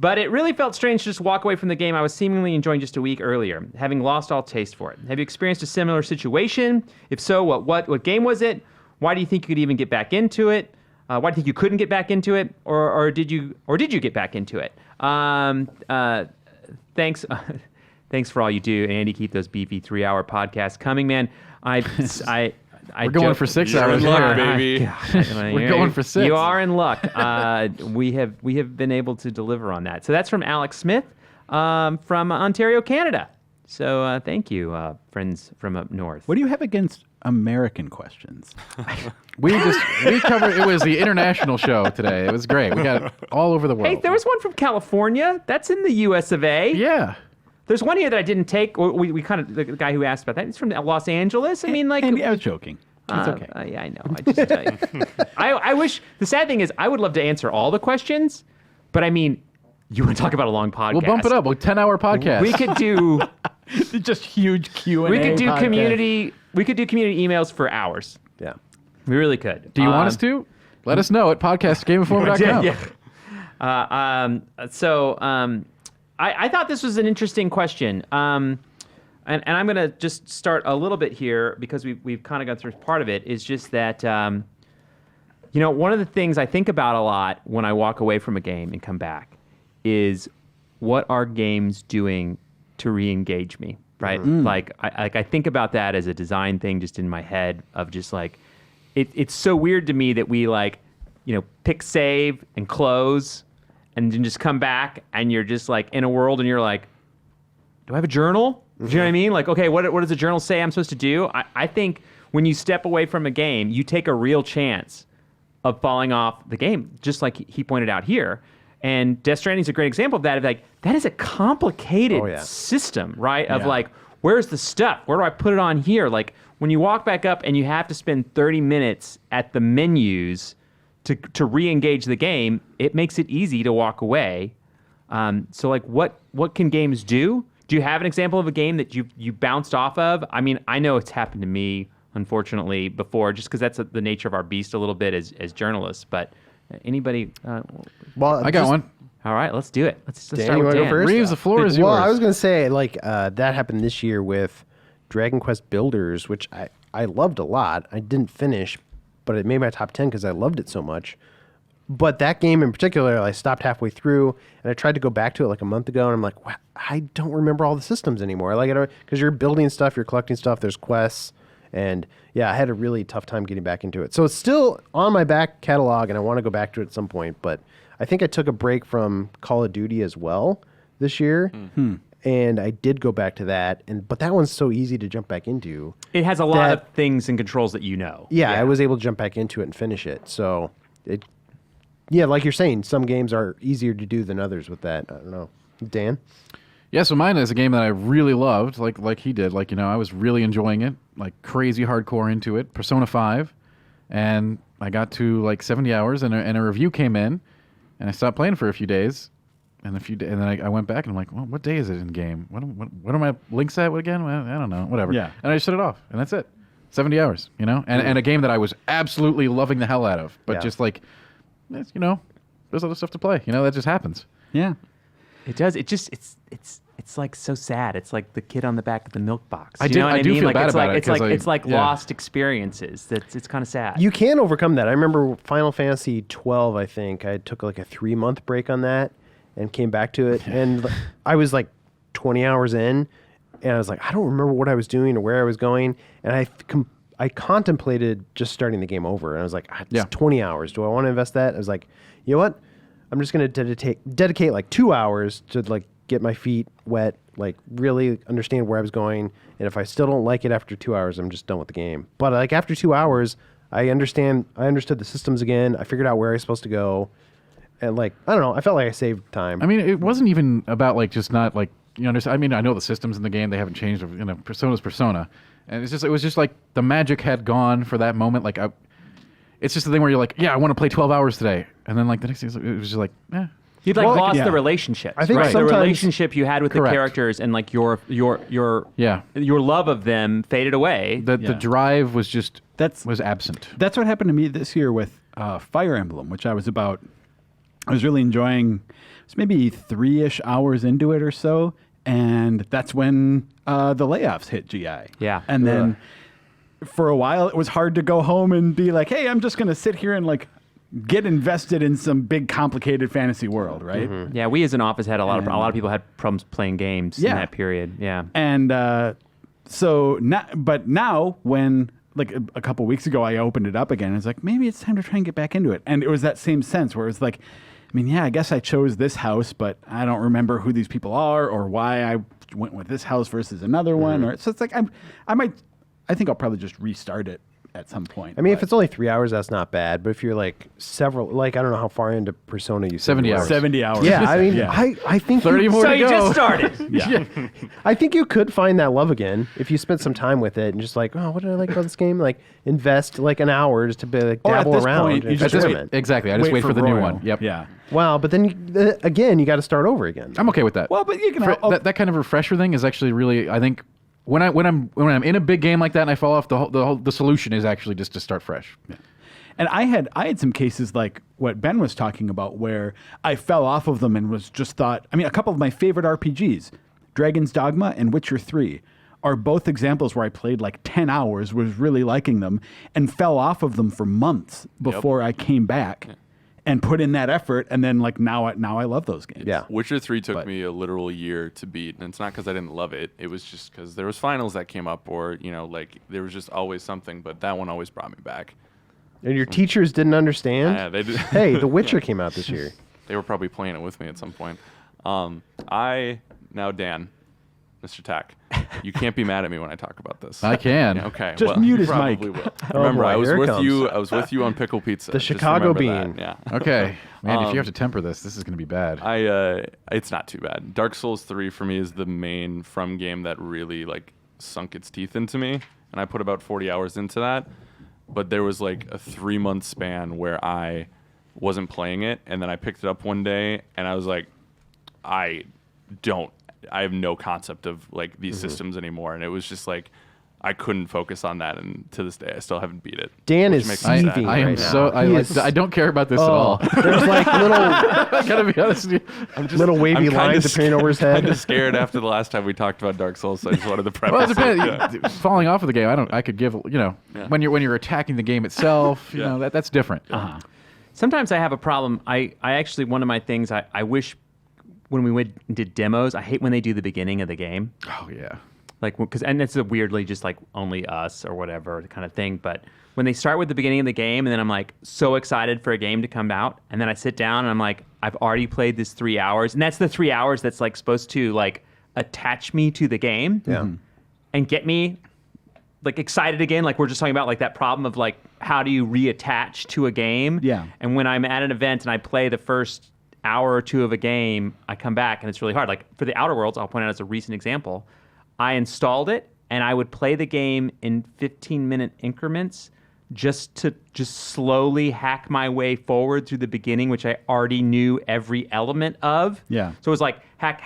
But it really felt strange to just walk away from the game I was seemingly enjoying just a week earlier, having lost all taste for it. Have you experienced a similar situation? If so, what game was it? Why do you think you could even get back into it? Why do you think you couldn't get back into it? Or did you get back into it? Thanks. Thanks for all you do, Andy. Keep those beefy 3-hour podcasts coming, man. We're going for 6 hours in luck, here. baby. We're going for 6. You are in luck. We have been able to deliver on that. So that's from Alex Smith from Ontario, Canada. So thank you, friends from up north. What do you have against American questions? We covered. It was the international show today. It was great. We got it all over the world. Hey, there was one from California. That's in the U.S. of A. Yeah. There's one here that I didn't take. We kind of, the guy who asked about that, he's from Los Angeles. I mean, Andy, I was joking. It's okay. Yeah, I know. I wish, the sad thing is, I would love to answer all the questions, but I mean, you want to talk about a long podcast. We'll bump it up. A 10-hour podcast. We could do just huge Q&A. We could do podcast. community emails for hours. Yeah. We really could. Do you want us to? Let us know at podcast@gameinformer.com. Yeah. I thought this was an interesting question. And I'm going to just start a little bit here because we've kind of gone through part of it, is just that, one of the things I think about a lot when I walk away from a game and come back is what are games doing to re-engage me, right? Like I think about that as a design thing just in my head of just like, it's so weird to me that we like, pick save and close and then just come back and you're just like in a world and you're like, do I have a journal? Do you know what I mean? Like, okay, what does the journal say I'm supposed to do? I think when you step away from a game, you take a real chance of falling off the game, just like he pointed out here. And Death Stranding is a great example of that. Of like, that is a complicated system, right? Of like, where's the stuff? Where do I put it on here? Like, when you walk back up and you have to spend 30 minutes at the menus to re-engage the game, it makes it easy to walk away. So, like, what can games do? Do you have an example of a game that you bounced off of? I mean, I know it's happened to me, unfortunately, before, just because that's the nature of our beast a little bit as journalists. But anybody? Well, I got one. All right, let's do it. Let's Dan, start you with wanna Dan. go first? Reeves, the floor is Well, yours. I was going to say, like, that happened this year with Dragon Quest Builders, which I loved a lot. I didn't finish, but it made my top 10 because I loved it so much. But that game in particular, I stopped halfway through, and I tried to go back to it like a month ago, and I'm like, wow, I don't remember all the systems anymore. Like, because you're building stuff, you're collecting stuff, there's quests, and yeah, I had a really tough time getting back into it. So it's still on my back catalog, and I want to go back to it at some point. But I think I took a break from Call of Duty as well this year, and I did go back to that. But that one's so easy to jump back into. It has a lot of things and controls that you know. Yeah, I was able to jump back into it and finish it. So yeah, like you're saying, some games are easier to do than others with that. I don't know. Dan? Yeah, so mine is a game that I really loved, like he did. Like, I was really enjoying it, like crazy hardcore into it, Persona 5. And I got to like 70 hours and a review came in, and I stopped playing for a few days. And then I went back and I'm like, well, what day is it in game? What are my links at again? Well, I don't know, whatever. Yeah. And I just shut it off, and that's it. 70 hours, And a game that I was absolutely loving the hell out of. But just like, there's other stuff to play. That just happens. Yeah. It does. It's like so sad. It's like the kid on the back of the milk box. I You know what do mean? feel Like, bad it's about like, it, It's like 'cause it's like yeah. lost experiences. It's kind of sad. You can overcome that. I remember Final Fantasy 12, I think. I took like a 3-month break on that and came back to it. And I was like 20 hours in, and I was like, I don't remember what I was doing or where I was going. And I contemplated just starting the game over. And I was like, it's 20 hours. Do I want to invest that? I was like, you know what? I'm just going to dedicate like 2 hours to like get my feet wet, like really understand where I was going. And if I still don't like it after 2 hours, I'm just done with the game. But like after 2 hours, I understood the systems again. I figured out where I was supposed to go. And like, I don't know, I felt like I saved time. I mean, it wasn't even about like just not like, I mean, I know the systems in the game, they haven't changed, Persona's Persona. And it was just like the magic had gone for that moment. Like, it's just the thing where you're like, yeah, I want to play 12 hours today. And then like the next thing, it was just like, You'd like lost the relationships. I think right? The sometimes- relationship you had with the characters and like your love of them faded away. The drive was just was absent. That's what happened to me this year with Fire Emblem, which I was really enjoying. It was maybe 3-ish hours into it or so, and that's when the layoffs hit GI. Yeah. And then for a while, it was hard to go home and be like, hey, I'm just going to sit here and like get invested in some big complicated fantasy world, right? Mm-hmm. Yeah, we as an office had a lot of people had problems playing games in that period. Yeah. And so now when like a couple weeks ago I opened it up again, it's like maybe it's time to try and get back into it. And it was that same sense where it was like, I mean, yeah, I guess I chose this house, but I don't remember who these people are or why I went with this house versus another one. Or so it's like I think I'll probably just restart it at some point. I mean, if it's only 3 hours, that's not bad. But if you're like I don't know how far into Persona you said 70 you were. hours. 70 hours. Yeah, I mean, I think 30 more So to you go. just started. Yeah. I think you could find that love again if you spent some time with it and just like, oh, what did I like about this game? Like, invest like an hour just to be, like, Or at dabble this around. point, and you just experiment. Exactly. I just wait for the new Royal. one. Yep. Yeah. Wow, but then again, you got to start over again. I'm okay with that. Well, but you can that kind of refresher thing is actually really, I think, when I'm in a big game like that and I fall off, the solution is actually just to start fresh. Yeah. And I had some cases like what Ben was talking about where I fell off of them and was just thought, I mean, a couple of my favorite RPGs, Dragon's Dogma and Witcher 3, are both examples where I played like 10 hours, was really liking them, and fell off of them for months before I came back and put in that effort. And then like now I love those games. Yeah. Witcher 3 took me a literal year to beat, and it's not because I didn't love it. It was just because there was finals that came up, or like there was just always something. But that one always brought me back. And your teachers didn't understand? Yeah, they did. Hey, The Witcher came out this year. They were probably playing it with me at some point. Dan, Mr. Tack, you can't be mad at me when I talk about this. I can. Yeah, okay. Just well, mute you his probably mic. will. Oh Remember, boy, I was here it with comes. you. I was with you on pickle pizza. The Just Chicago remember that. bean. Yeah. Okay, man. If you have to temper this is going to be bad. It's not too bad. Dark Souls 3 for me is the main From game that really like sunk its teeth into me, and I put about 40 hours into that. But there was like a 3-month span where I wasn't playing it, and then I picked it up one day, and I was like, I have no concept of like these systems anymore, and it was just like I couldn't focus on that, and to this day I still haven't beat it. Dan which is makes me sad. seething I am right so now. I don't care about this at all. There's like little I gotta be honest with you. little wavy lines appearing over his head. I'm just scared after the last time we talked about Dark Souls, so I just wanted to preface. Well, it it. depends. Falling off of the game, I could give when you're attacking the game itself, you know that's different. Sometimes I have a problem. I actually, one of my things I wish when we went and did demos, I hate when they do the beginning of the game. Oh yeah. Like, and it's a weirdly just like only us or whatever kind of thing. But when they start with the beginning of the game, and then I'm like so excited for a game to come out, and then I sit down and I'm like, I've already played this 3 hours, and that's the 3 hours that's like supposed to like attach me to the game, and get me like excited again. Like we're just talking about like that problem of like how do you reattach to a game? Yeah. And when I'm at an event and I play the first hour or two of a game, I come back and it's really hard. Like for the Outer Worlds, I'll point out as a recent example. I installed it and I would play the game in 15-minute increments just to slowly hack my way forward through the beginning, which I already knew every element of. Yeah. So it was like hack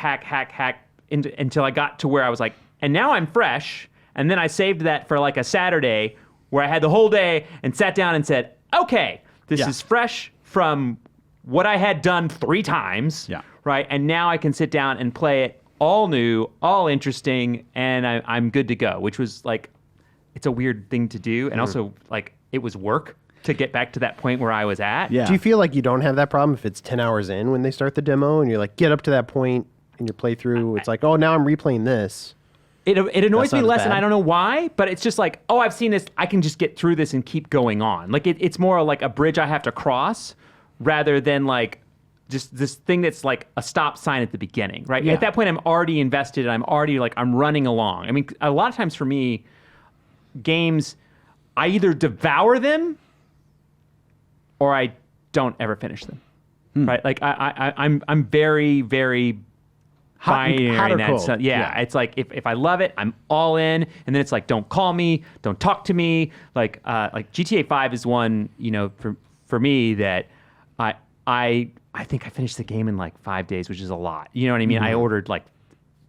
until I got to where I was like, and now I'm fresh. And then I saved that for like a Saturday where I had the whole day and sat down and said, okay, this is fresh from what I had done 3 times. Yeah. Right. And now I can sit down and play it all new, all interesting, and I'm good to go, which was like, it's a weird thing to do. And also like it was work to get back to that point where I was at. Yeah. Do you feel like you don't have that problem if it's 10 hours in when they start the demo and you're like, get up to that point in your playthrough? It's like, oh, now I'm replaying this. It annoys me not as less, and bad. I don't know why, but it's just like, oh, I've seen this. I can just get through this and keep going on. Like it's more like a bridge I have to cross rather than like just this thing that's like a stop sign at the beginning, right? Yeah. At that point, I'm already invested. I'm already like, I'm running along. I mean, a lot of times for me, games, I either devour them or I don't ever finish them, right? Like I'm very, very Hot binary or in that cold? sense. Yeah, it's like if I love it, I'm all in, and then it's like, don't call me, don't talk to me. Like GTA 5 is one, for me that I think I finished the game in like 5 days, which is a lot. You know what I mean? I ordered like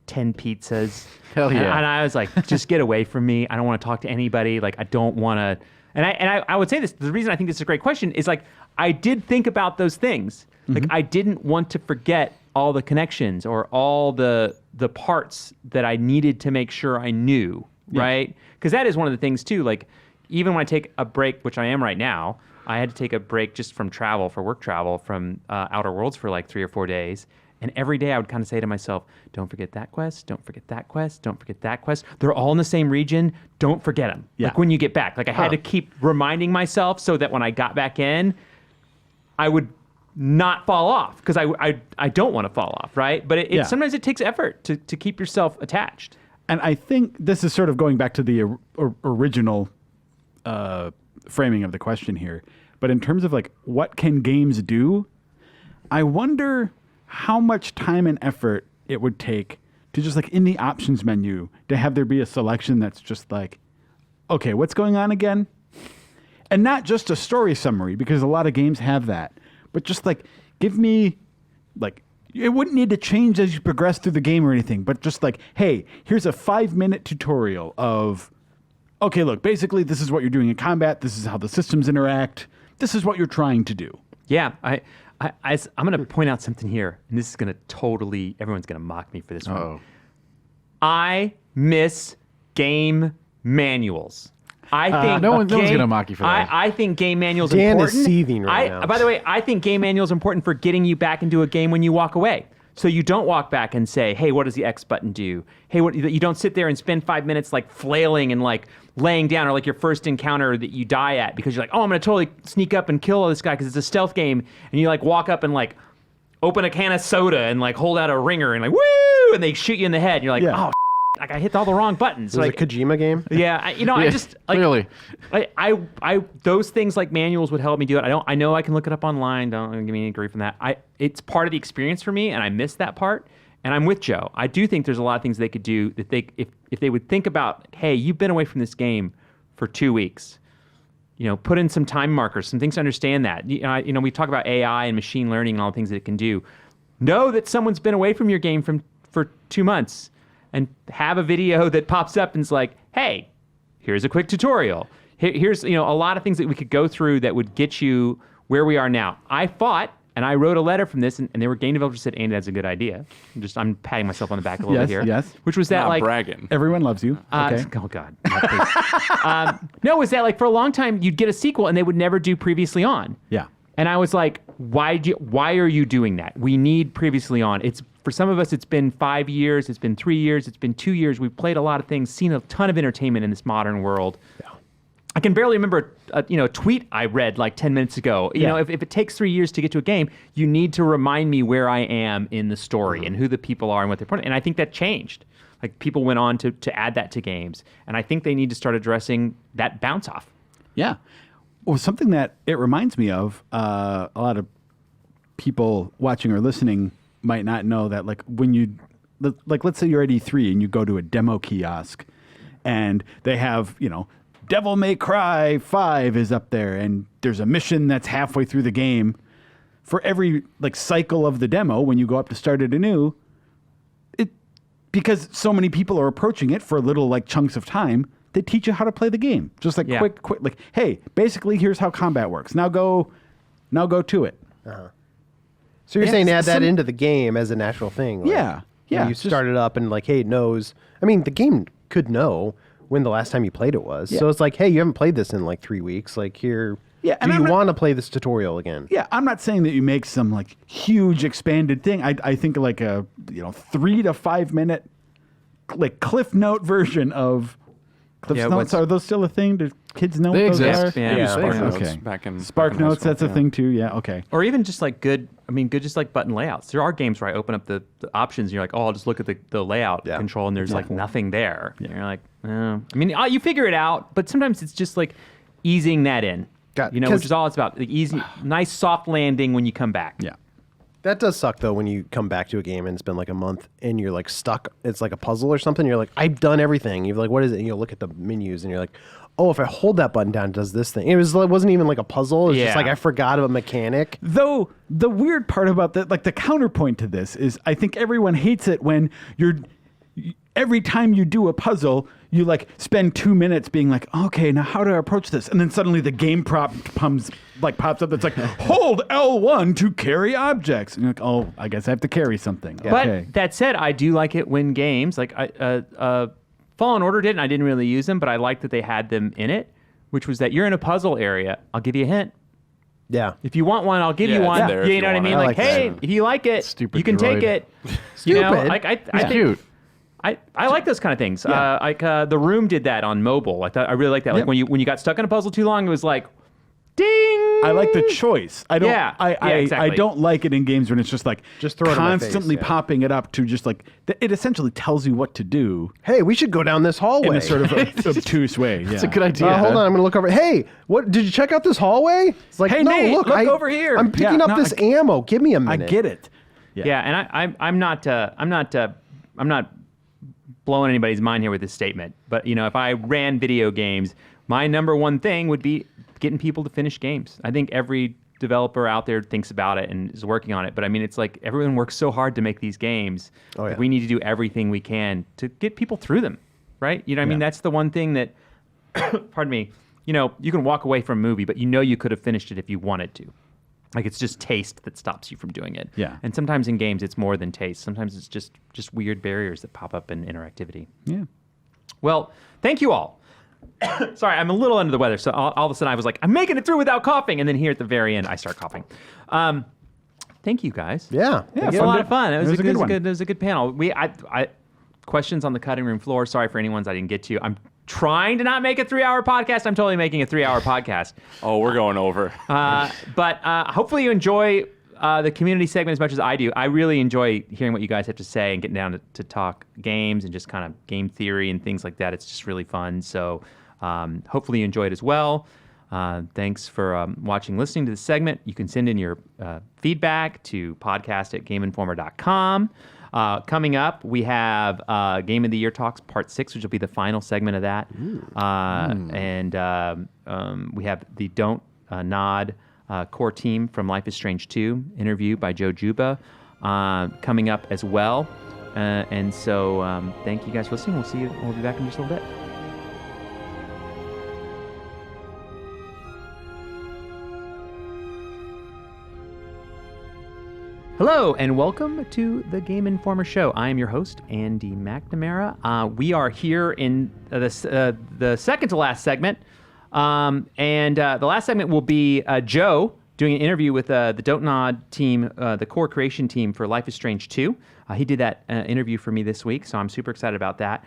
10 pizzas. Hell yeah. And I was like, just get away from me. I don't want to talk to anybody. Like I don't want to. And I would say this. The reason I think this is a great question is like I did think about those things. Like I didn't want to forget all the connections or all the parts that I needed to make sure I knew, right? Because that is one of the things too. Like even when I take a break, which I am right now, I had to take a break just from travel, for work travel, from Outer Worlds for like 3 or 4 days. And every day I would kind of say to myself, don't forget that quest, don't forget that quest, don't forget that quest. They're all in the same region. Don't forget them. Yeah. Like when you get back. Like I had to keep reminding myself so that when I got back in, I would not fall off, because I don't want to fall off, right? But sometimes it takes effort to keep yourself attached. And I think this is sort of going back to the original framing of the question here. But in terms of like, what can games do? I wonder how much time and effort it would take to just like in the options menu to have there be a selection that's just like, okay, what's going on again? And not just a story summary, because a lot of games have that, but just like, give me like, it wouldn't need to change as you progress through the game or anything, but just like, hey, here's a 5-minute tutorial of, okay, look, basically this is what you're doing in combat. This is how the systems interact. This is what you're trying to do. Yeah, I'm going to point out something here, and this is going to everyone's going to mock me for this one. Oh. I miss game manuals. I think no one's going to mock you for that. I think game manuals Dan important. is seething right now. By the way, I think game manuals important for getting you back into a game when you walk away. So you don't walk back and say, hey, what does the X button do? Hey, you don't sit there and spend 5 minutes like flailing and like laying down, or like your first encounter that you die at because you're like, oh, I'm going to totally sneak up and kill this guy because it's a stealth game. And you like walk up and like open a can of soda and like hold out a ringer and like, woo! And they shoot you in the head. And you're like, oh, like I hit all the wrong buttons. It was like, a Kojima game. Yeah, I just like, clearly. I those things like manuals would help me do it. I know I can look it up online. Don't give me any grief from that. It's part of the experience for me, and I miss that part. And I'm with Joe. I do think there's a lot of things they could do that if they would think about, hey, you've been away from this game for 2 weeks. Put in some time markers, some things to understand that. We talk about AI and machine learning and all the things that it can do. Know that someone's been away from your game for 2 months. And have a video that pops up and is like, hey, here's a quick tutorial. Here's a lot of things that we could go through that would get you where we are now. I fought, and I wrote a letter from this, and there were game developers that said, Andy, that's a good idea. I'm patting myself on the back a little bit here. Yes. Which was that Not like bragging. Everyone loves you. Okay. Oh God. No, was that like for a long time you'd get a sequel and they would never do previously on. Yeah. And I was like, why are you doing that? We need previously on. It's for some of us, it's been 5 years, it's been 3 years, it's been 2 years. We've played a lot of things, seen a ton of entertainment in this modern world. Yeah. I can barely remember a tweet I read like 10 minutes ago. If it takes 3 years to get to a game, you need to remind me where I am in the story and who the people are and what they're putting. And I think that changed. Like people went on to add that to games. And I think they need to start addressing that bounce off. Yeah. Well, something that it reminds me of, a lot of people watching or listening might not know that, like, when you, like, let's say you're at E3 and you go to a demo kiosk and they have, Devil May Cry 5 is up there and there's a mission that's halfway through the game. For every, like, cycle of the demo, when you go up to start it anew, because so many people are approaching it for little, like, chunks of time, they teach you how to play the game. Just like quick, like, hey, basically here's how combat works. Now go to it. Uh-huh. So you're saying add that into the game as a natural thing. Like, yeah. You start it up and like, hey, it knows. I mean, the game could know when the last time you played it was. Yeah. So it's like, hey, you haven't played this in like 3 weeks. Like here, do you want to play this tutorial again? Yeah, I'm not saying that you make some like huge expanded thing. I think like a 3 to 5 minute like Cliff Note version of Cliff Notes. Are those still a thing? Do kids know they what those exist. are? Yeah. Spark Notes Okay. back in Spark back in high Notes, school, that's a thing too. Yeah, okay. Or even just like good just like button layouts. There are games where I open up the options and you're like, oh, I'll just look at the layout control and there's like nothing there. Yeah. And you're like, you figure it out, but sometimes it's just like easing that in. Which is all it's about. The easy, nice soft landing when you come back. Yeah. That does suck though when you come back to a game and it's been like a month and you're like stuck. It's like a puzzle or something. You're like, I've done everything. You're like, what is it? And you look at the menus and you're like, oh, if I hold that button down, it does this thing. It wasn't even like a puzzle. It was just like I forgot of a mechanic. Though the weird part about that, like the counterpoint to this is, I think everyone hates it when every time you do a puzzle, you like spend 2 minutes being like, okay, now how do I approach this? And then suddenly the game prop pops up that's like, hold L1 to carry objects. And you're like, oh, I guess I have to carry something. But Okay. that said, I do like it when games, like Fallen Order did, and I didn't really use them, but I liked that they had them in it, which was that you're in a puzzle area. I'll give you a hint. Yeah. If you want one, I'll give you it's one. there if You know what I want mean? it. Like, like hey, that. if you like it, Stupid you can take droid. it. Stupid. I think Cute. I like those kind of things. The Room did that on mobile. I really like that. Like when you got stuck in a puzzle too long, it was like, ding. I like the choice. I don't. exactly. I don't like it in games when it's just like Just throw it in my face, constantly yeah. popping it up to just like it essentially tells you what to do Hey, we should go down this hallway. in a sort of obtuse way. Yeah. It's a good idea. Hold on, I'm gonna look over. Hey, what? Did you check out this hallway? It's like, Hey, no, Nate, look I- over here. I'm picking Yeah, up no, this ammo. Give me a I minute. get it. Yeah, and I'm not blowing anybody's mind here with this statement, but if I ran video games, my number one thing would be getting people to finish games. I think every developer out there thinks about it and is working on it, but I mean, it's like everyone works so hard to make these games. Oh, yeah. Like, we need to do everything we can to get people through them, right? I mean, that's the one thing that, pardon me, you can walk away from a movie, but you could have finished it if you wanted to. Like, it's just taste that stops you from doing it. Yeah. And sometimes in games, it's more than taste. Sometimes it's just weird barriers that pop up in interactivity. Yeah. Well, thank you all. Sorry, I'm a little under the weather, so all of a sudden I was like, I'm making it through without coughing, and then here at the very end I start coughing. Thank you guys. Yeah. It was a lot of fun. It was a good panel. Questions on the cutting room floor. Sorry for any ones I didn't get to. I'm trying to not make a 3-hour podcast. I'm totally making a 3-hour podcast. Oh, we're going over. But hopefully you enjoy the community segment as much as I do. I really enjoy hearing what you guys have to say and getting down to talk games and just kind of game theory and things like that. It's just really fun. So hopefully you enjoy it as well. Thanks for watching, listening to this segment. You can send in your feedback to podcast@gameinformer.com. Coming up, we have Game of the Year Talks Part 6, which will be the final segment of that. And we have the Dontnod core team from Life is Strange 2 interview by Joe Juba coming up as well. And so thank you guys for listening. We'll be back in just a little bit. Hello, and welcome to the Game Informer Show. I am your host, Andy McNamara. We are here in the second to last segment. And the last segment will be Joe doing an interview with the Dontnod team, the core creation team for Life is Strange 2. He did that interview for me this week, so I'm super excited about that.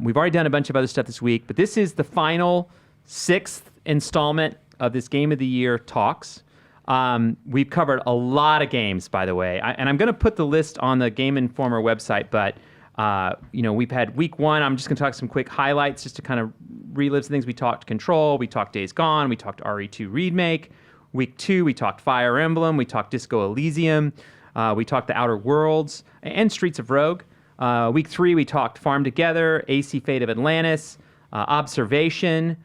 We've already done a bunch of other stuff this week, but this is the final 6th installment of this Game of the Year Talks. We've covered a lot of games, by the way, and I'm going to put the list on the Game Informer website, but we've had week 1. I'm just going to talk some quick highlights just to kind of relive some things. We talked Control, we talked Days Gone, we talked RE2 Remake. Week 2, we talked Fire Emblem, we talked Disco Elysium, we talked The Outer Worlds, and Streets of Rogue. Week 3, we talked Farm Together, AC Fate of Atlantis, Observation,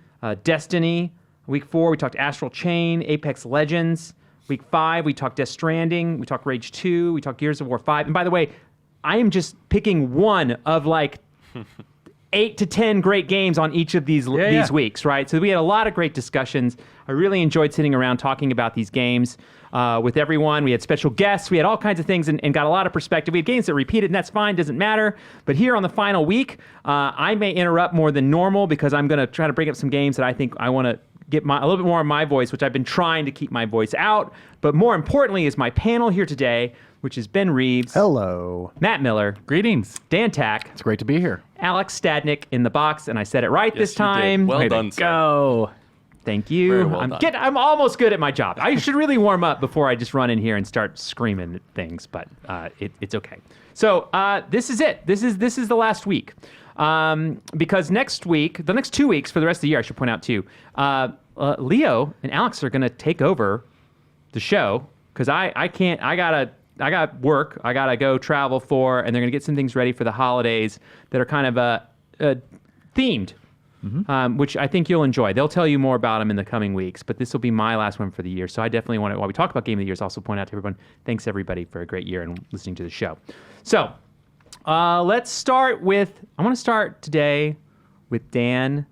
Destiny. Week 4, we talked Astral Chain, Apex Legends. Week 5, we talked Death Stranding. We talked Rage 2. We talked Gears of War 5. And by the way, I am just picking one of like 8 to 10 great games on each of these weeks, right? So we had a lot of great discussions. I really enjoyed sitting around talking about these games with everyone. We had special guests. We had all kinds of things and got a lot of perspective. We had games that repeated, and that's fine, doesn't matter. But here on the final week, I may interrupt more than normal because I'm going to try to bring up some games that I think I want to get a little bit more of my voice, which I've been trying to keep my voice out. But more importantly is my panel here today, which is Ben Reeves. Hello. Matt Miller. Greetings. Dan Tack. It's great to be here. Alex Stadnick in the box, and I said it right this you time. did. Well Way done, to sir. go. Thank you. Very well done. I'm almost good at my job. I should really warm up before I just run in here and start screaming at things, but it's okay. So this is it. This is the last week. Because next week, the next 2 weeks for the rest of the year, I should point out too, Leo and Alex are going to take over the show because I can't. I got work. I got to go travel for, and they're going to get some things ready for the holidays that are kind of themed, which I think you'll enjoy. They'll tell you more about them in the coming weeks, but this will be my last one for the year. So I definitely want to, while we talk about Game of the Year, also point out to everyone, thanks everybody for a great year and listening to the show. So let's start with, I want to start today with Dan.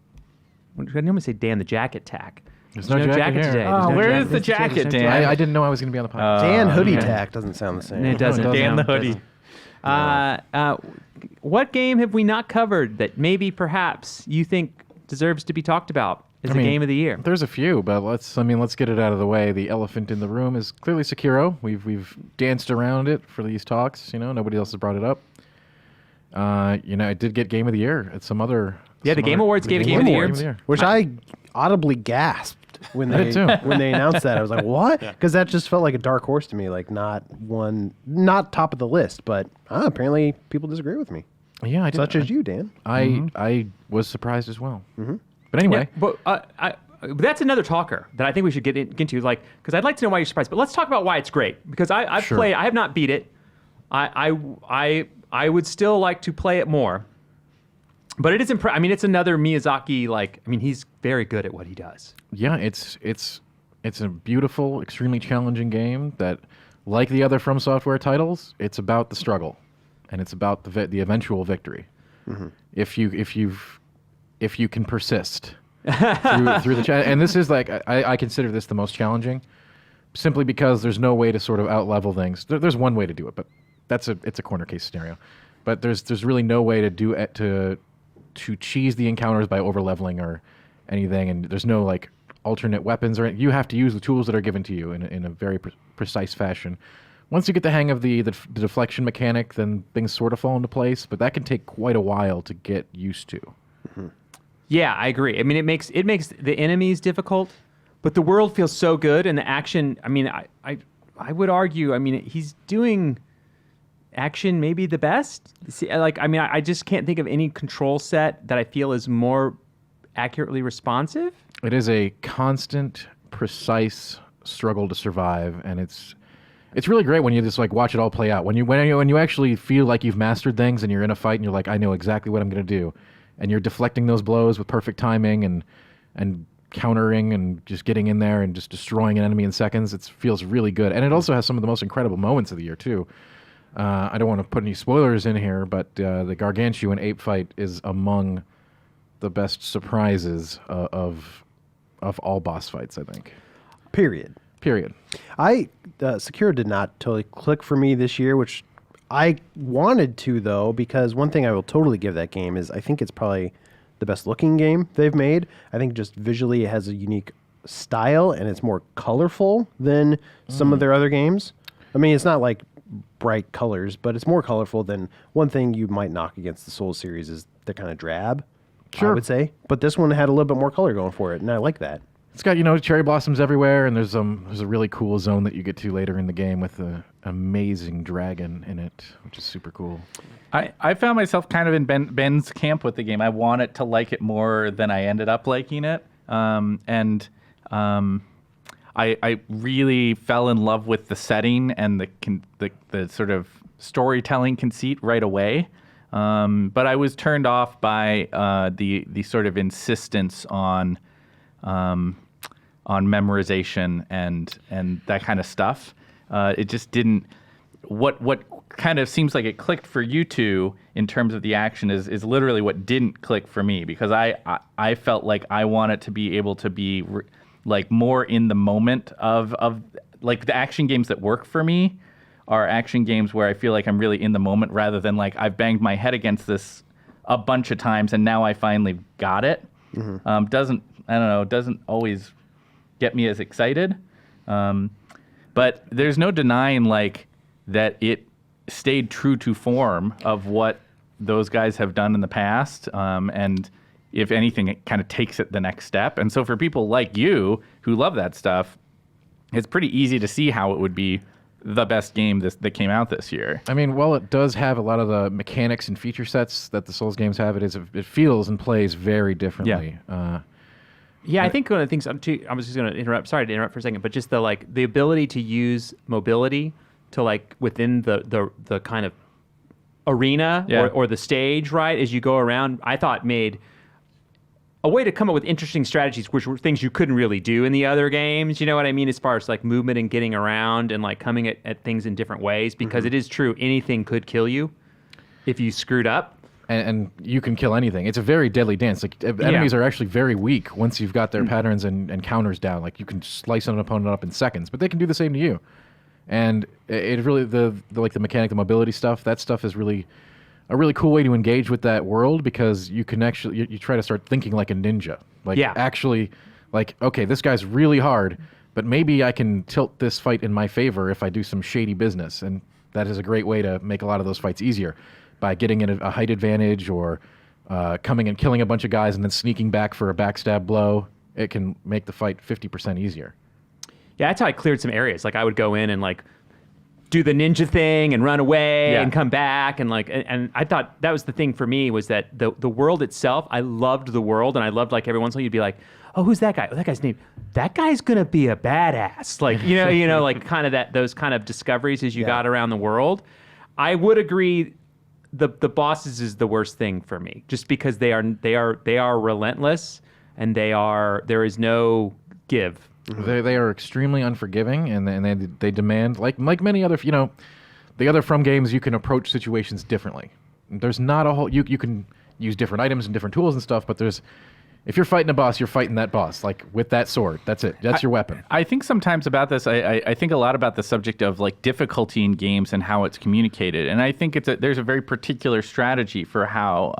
I normally say Dan the Jacket Tack. There's no jacket today. here. There's no where jacket. is the jacket, Dan? I didn't know I was going to be on the podcast. Dan Hoodie yeah. Tack doesn't sound the same. It doesn't. No, it Dan the doesn't. hoodie. What game have we not covered that maybe perhaps you think deserves to be talked about as a game of the year? There's a few, but let's get it out of the way. The elephant in the room is clearly Sekiro. We've danced around it for these talks. Nobody else has brought it up. It did get Game of the Year at some other. Yeah, the Game Awards gave it Game of the Year. Which I audibly gasped when I did too. when they announced that. I was like, "What?" Because that just felt like a dark horse to me, like not top of the list. But apparently, people disagree with me, Yeah, I did. such as you, Dan. I was surprised as well. But anyway, Yeah, but that's another talker that I think we should get into, because I'd like to know why you're surprised. But let's talk about why it's great, because I've Sure. played. I have not beat it. I would still like to play it more. But it is it's another Miyazaki. He's very good at what he does. yeah, it's a beautiful, extremely challenging game that, like the other From Software titles, it's about the struggle, and it's about the eventual victory. If you can persist through the and this is I consider this the most challenging, simply because there's no way to sort of out-level things. There's one way to do it, but it's a corner case scenario. But there's really no way to do it to cheese the encounters by over-leveling or anything, and there's no like alternate weapons or anything. You have to use the tools that are given to you in a very precise fashion. Once you get the hang of the deflection mechanic, then things sort of fall into place, but that can take quite a while to get used to. Yeah, I agree. I mean, it makes the enemies difficult, but the world feels so good, and the action. I mean, I would argue. I mean, he's doing action maybe the best. See, like, I mean, I just can't think of any control set that I feel is more accurately responsive. It is a constant, precise struggle to survive, and it's really great when you just like watch it all play out. When you actually feel like you've mastered things and you're in a fight and you're like, I know exactly what I'm going to do, and you're deflecting those blows with perfect timing and countering and just getting in there and just destroying an enemy in seconds. It feels really good, and it also has some of the most incredible moments of the year too. I don't want to put any spoilers in here, but the Gargantuan ape fight is among the best surprises of all boss fights, I think. Period. Sekiro did not totally click for me this year, which I wanted to, though, because one thing I will totally give that game is I think it's probably the best looking game they've made. I think just visually it has a unique style and it's more colorful than some of their other games. I mean, it's not like bright colors, but it's more colorful than one thing you might knock against the Souls series is they're kind of drab, I would say. But this one had a little bit more color going for it, and I like that. It's got, cherry blossoms everywhere, and there's a really cool zone that you get to later in the game with an amazing dragon in it, which is super cool. I found myself kind of in Ben's camp with the game. I wanted to like it more than I ended up liking it. I really fell in love with the setting and the sort of storytelling conceit right away. But I was turned off by the sort of insistence on memorization and that kind of stuff. It just didn't. What kind of seems like it clicked for you two in terms of the action is literally what didn't click for me, because I felt like I wanted to be able to be like more in the moment of like the action games that work for me are action games where I feel like I'm really in the moment rather than like I've banged my head against this a bunch of times and now I finally got it. Doesn't always get me as excited. But there's no denying like that it stayed true to form of what those guys have done in the past. And if anything, it kind of takes it the next step. And so for people like you who love that stuff, it's pretty easy to see how it would be the best game that came out this year. I mean, while it does have a lot of the mechanics and feature sets that the Souls games have, it feels and plays very differently. Yeah, I think one of the things I was just going to interrupt. Sorry to interrupt for a second, but just the ability to use mobility to like within the kind of arena or the stage, right, as you go around, I thought made a way to come up with interesting strategies, which were things you couldn't really do in the other games. You know what I mean? As far as like movement and getting around and like coming at things in different ways, because it is true, anything could kill you if you screwed up. And you can kill anything. It's a very deadly dance. Like enemies are actually very weak once you've got their patterns and counters down. Like you can slice an opponent up in seconds, but they can do the same to you. And it really the mechanic, the mobility stuff. That stuff is really a really cool way to engage with that world, because you can actually you try to start thinking like a ninja. Like actually, like okay, this guy's really hard, but maybe I can tilt this fight in my favor if I do some shady business, and that is a great way to make a lot of those fights easier. By getting in a height advantage or coming and killing a bunch of guys and then sneaking back for a backstab blow, it can make the fight 50% easier. Yeah, that's how I cleared some areas. Like I would go in and like do the ninja thing and run away and come back and like and I thought that was the thing for me, was that the world itself. I loved the world, and I loved like every once in a while you'd be like, oh, who's that guy? Oh, that guy's name. That guy's gonna be a badass. Like you know, like kind of those kind of discoveries as you got around the world. I would agree. The bosses is the worst thing for me, just because they are relentless, and there is no give. They are extremely unforgiving, and they demand like many other the other From games, you can approach situations differently. There's not a whole you can use different items and different tools and stuff, but if you're fighting a boss, you're fighting that boss, like with that sword. That's it. That's your weapon. I think sometimes about this, I think a lot about the subject of like difficulty in games and how it's communicated. And I think there's a very particular strategy for how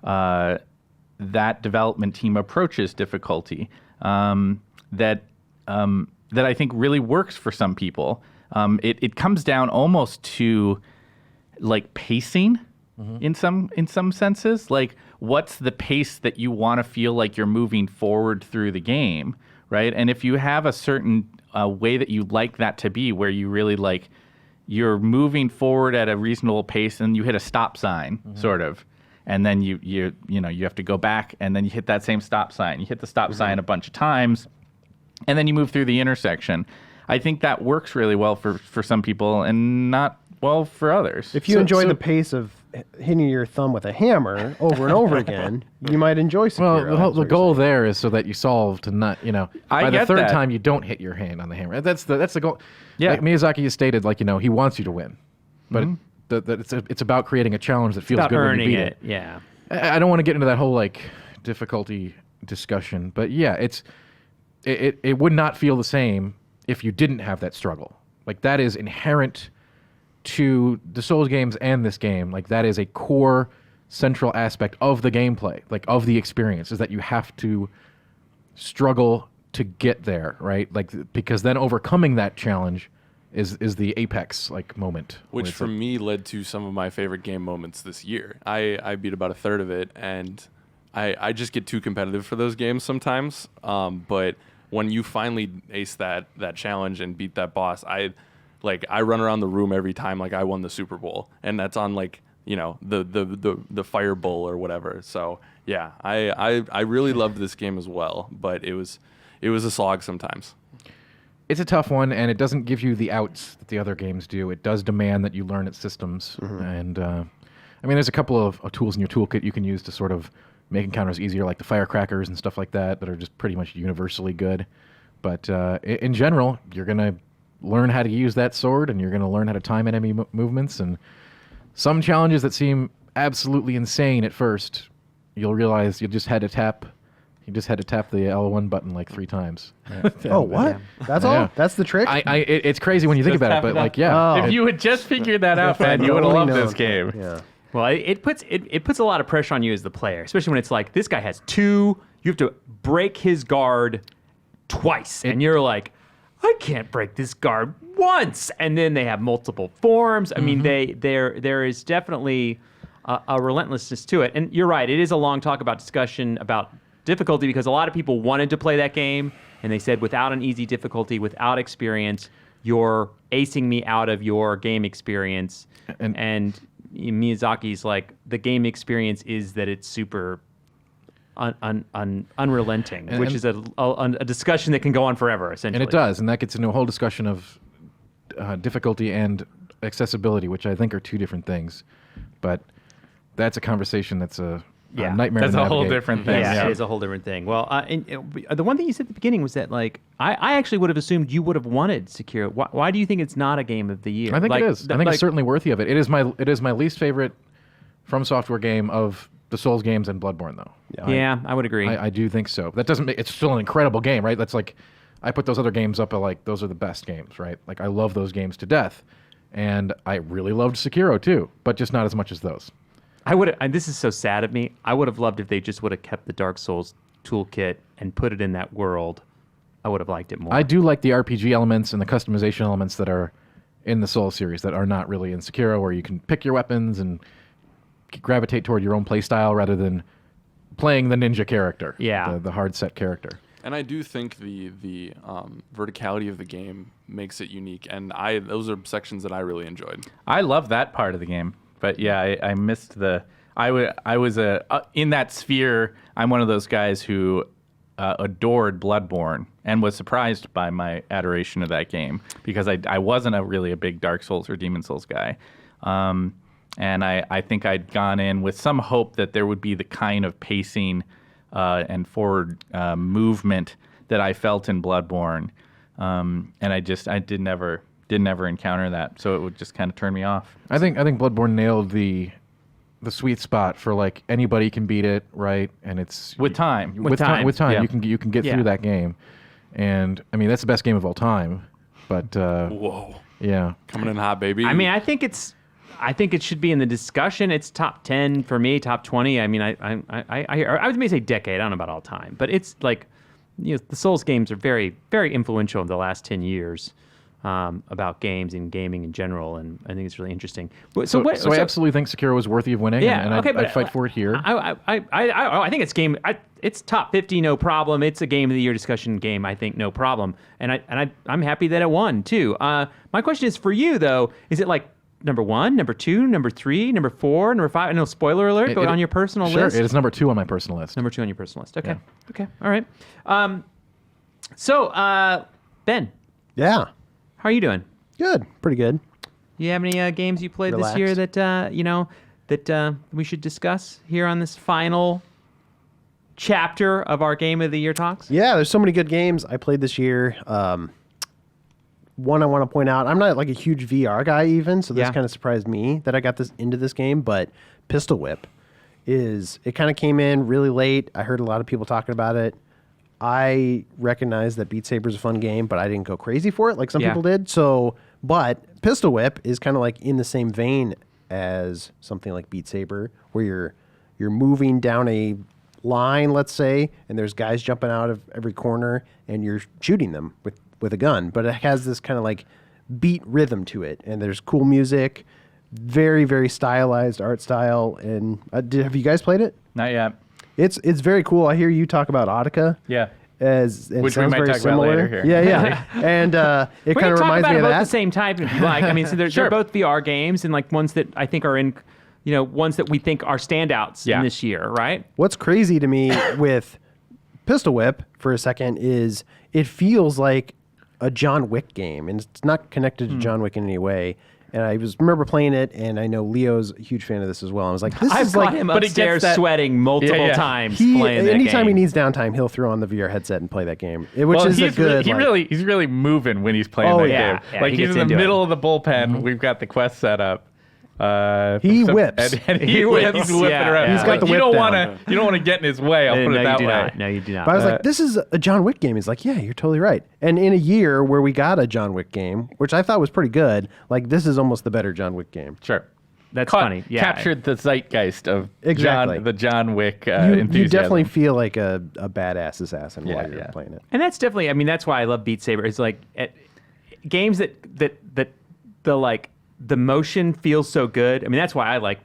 that development team approaches difficulty that I think really works for some people. It comes down almost to like pacing in some senses. Like, what's the pace that you want to feel like you're moving forward through the game, right? And if you have a certain way that you like that to be, where you really like you're moving forward at a reasonable pace, and you hit a stop sign, sort of. And then you have to go back, and then you hit that same stop sign. You hit the stop sign a bunch of times, and then you move through the intersection. I think that works really well for some people and not well for others. If you enjoy the pace of hitting your thumb with a hammer over and over again, you might enjoy Sekiro. Well, the goal there is so that you solve to not, by the third time you don't hit your hand on the hammer. That's the goal. Yeah. Like Miyazaki has stated, he wants you to win, but it's about creating a challenge that feels About good when earning you beat it. Yeah. I don't want to get into that whole difficulty discussion, but yeah, it would not feel the same if you didn't have that struggle. Like, that is inherent to the Souls games and this game. Like, that is a core central aspect of the gameplay, like of the experience, is that you have to struggle to get there, right? Like, because then overcoming that challenge is the apex moment. Which for me led to some of my favorite game moments this year. I beat about a third of it, and I just get too competitive for those games sometimes. But when you finally ace that challenge and beat that boss, I run around the room every time like I won the Super Bowl, and that's on the Fire Bowl or whatever. So yeah, I really loved this game as well, but it was a slog sometimes. It's a tough one, and it doesn't give you the outs that the other games do. It does demand that you learn its systems, and there's a couple of tools in your toolkit you can use to sort of make encounters easier, like the firecrackers and stuff like that are just pretty much universally good. But in general, you're going to learn how to use that sword, and you're going to learn how to time enemy movements. And some challenges that seem absolutely insane at first, you'll realize you just had to tap the L1 button like 3 times. Oh, what? That's all? That's the trick? It's crazy when you think about it, but if you had just figured that out, man, you would have loved this game. Yeah. Well, it puts a lot of pressure on you as the player, especially when it's like, this guy has 2. You have to break his guard twice, and you're like, I can't break this guard once. And then they have multiple forms. I mean, there is definitely a relentlessness to it. And you're right, it is a long discussion about difficulty, because a lot of people wanted to play that game, and they said, without an easy difficulty, without experience, you're acing me out of your game experience. And Miyazaki's like, the game experience is that it's super unrelenting, which is a discussion that can go on forever, essentially. And it does, and that gets into a whole discussion of difficulty and accessibility, which I think are 2 different things. But that's a conversation that's a nightmare That's to a navigate. whole different thing. Yeah, it is a whole different thing. Well, the one thing you said at the beginning was that, like, I actually would have assumed you would have wanted Sekiro. Why do you think it's not a game of the year? I think it is. I think it's certainly worthy of it. It is my least favorite From Software game of the Souls games and Bloodborne, though. Yeah, I would agree. I do think so. That doesn't make it's still an incredible game, right? That's like, I put those other games up at like, those are the best games, right? Like, I love those games to death. And I really loved Sekiro too, but just not as much as those. I would. And this is so sad of me. I would have loved if they just would have kept the Dark Souls toolkit and put it in that world. I would have liked it more. I do like the RPG elements and the customization elements that are in the Souls series that are not really in Sekiro, where you can pick your weapons and gravitate toward your own play style rather than playing the ninja character. Yeah. The hard set character. And I do think the verticality of the game makes it unique, and those are sections that I really enjoyed. I love that part of the game. But yeah, I missed the. I was in that sphere. I'm one of those guys who adored Bloodborne and was surprised by my adoration of that game, because I wasn't really a big Dark Souls or Demon Souls guy, and I think I'd gone in with some hope that there would be the kind of pacing and forward movement that I felt in Bloodborne, and I did never encounter that, so it would just kind of turn me off. I think Bloodborne nailed the sweet spot for, like, anybody can beat it, right? And it's with time. Yeah. you can get Yeah. through that game, and I mean, that's the best game of all time. But Whoa, yeah, coming in hot, baby. I mean, I think it's I think it should be in the discussion. It's top 10 for me, top 20. I mean, I would maybe say decade. I don't know about all time, but it's like, the Souls games are very, very influential in the last 10 years about games and gaming in general, and I think it's really interesting. So I absolutely think Sekiro was worthy of winning, and I'd fight for it here. I think it's top 50, no problem. It's a game of the year discussion game, I think, no problem. And I'm happy that it won too. My question is for you though: is it like number 1, number 2, number 3, number 4, number 5? I know, spoiler alert, go on your personal list. Sure, it is number 2 on my personal list. Number 2 on your personal list. Okay. Yeah. Okay. All right. So, Ben. Yeah. How are you doing? Good. Pretty good. You have any games you played this year that that we should discuss here on this final chapter of our Game of the Year talks? Yeah, there's so many good games I played this year. One I want to point out, I'm not like a huge VR guy even, so this kind of surprised me that I got into this game, but Pistol Whip it kind of came in really late. I heard a lot of people talking about it. I recognize that Beat Saber is a fun game, but I didn't go crazy for it like some people did. But Pistol Whip is kind of like in the same vein as something like Beat Saber, where you're moving down a line, let's say, and there's guys jumping out of every corner, and you're shooting them with a gun. But it has this kind of like beat rhythm to it, and there's cool music, very, very stylized art style. And have you guys played it? Not yet. It's very cool. I hear you talk about Audica. Yeah. Which we might talk about later here. Yeah. And it kind of reminds me of that. Both the same type, if you like. I mean, so they're both VR games, and like ones that I think are in, ones that we think are standouts in this year, right? What's crazy to me with Pistol Whip for a second is it feels like a John Wick game, and it's not connected to John Wick in any way. And I remember playing it, and I know Leo's a huge fan of this as well. I was like, I've got him upstairs sweating multiple times playing that anytime game. He needs downtime, he'll throw on the VR headset and play that game, which is a good. He's really moving when he's playing that game. Yeah, like he's in the middle of the bullpen. We've got the quest set up. He whips. And he whips. He's whipping around. He's got the whip you don't want to get in his way. I'll put it that way. No, you do not. But I was like, this is a John Wick game. He's like, yeah, you're totally right. And in a year where we got a John Wick game, which I thought was pretty good, like this is almost the better John Wick game. Sure. That's funny. Yeah. Captured the zeitgeist of the John Wick you enthusiasm. definitely feel like a badass assassin while you're playing it. And that's definitely, I mean, that's why I love Beat Saber. It's like games that the motion feels so good. I mean, that's why I like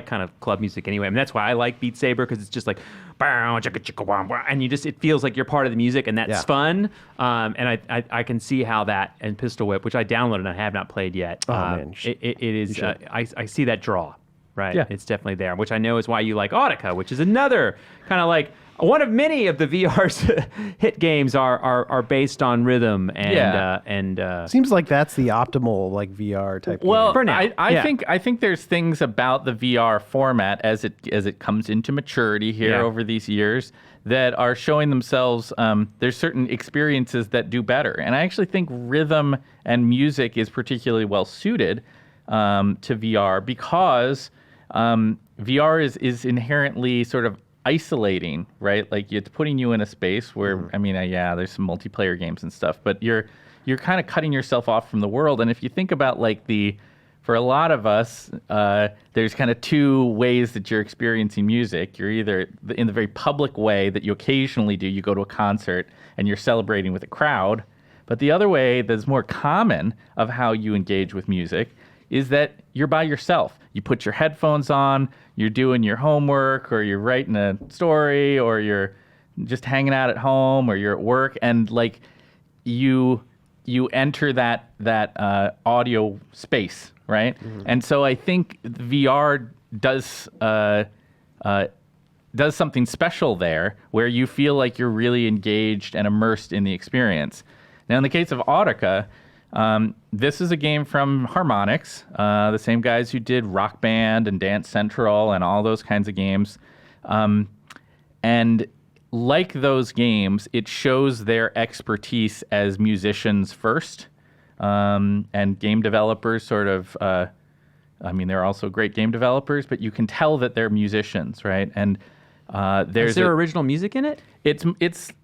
kind of club music anyway. I mean, that's why I like Beat Saber, because it's just like, and it feels like you're part of the music, and that's fun. And I can see how that, and Pistol Whip, which I downloaded and I have not played yet. Man. It is, I see that draw, right? Yeah. It's definitely there, which I know is why you like Audica, which is another kind of like, one of many of the VR's hit games are based on rhythm and seems like that's the optimal like VR type. Well, game. I think there's things about the VR format as it comes into maturity here over these years that are showing themselves. There's certain experiences that do better, and I actually think rhythm and music is particularly well suited to VR because VR is inherently sort of isolating, right? Like it's putting you in a space where, I mean, there's some multiplayer games and stuff, but you're kind of cutting yourself off from the world. And if you think about like for a lot of us, there's kind of two ways that you're experiencing music. You're either in the very public way that you occasionally do, you go to a concert and you're celebrating with a crowd. But the other way that's more common of how you engage with music is that you're by yourself. You put your headphones on, you're doing your homework, or you're writing a story, or you're just hanging out at home, or you're at work, and like you enter that audio space, right? Mm-hmm. And so I think VR does something special there, where you feel like you're really engaged and immersed in the experience. Now, in the case of Audica, this is a game from Harmonix, the same guys who did Rock Band and Dance Central and all those kinds of games. And like those games, it shows their expertise as musicians first, and game developers sort of, they're also great game developers, but you can tell that they're musicians, right? And is there original music in it?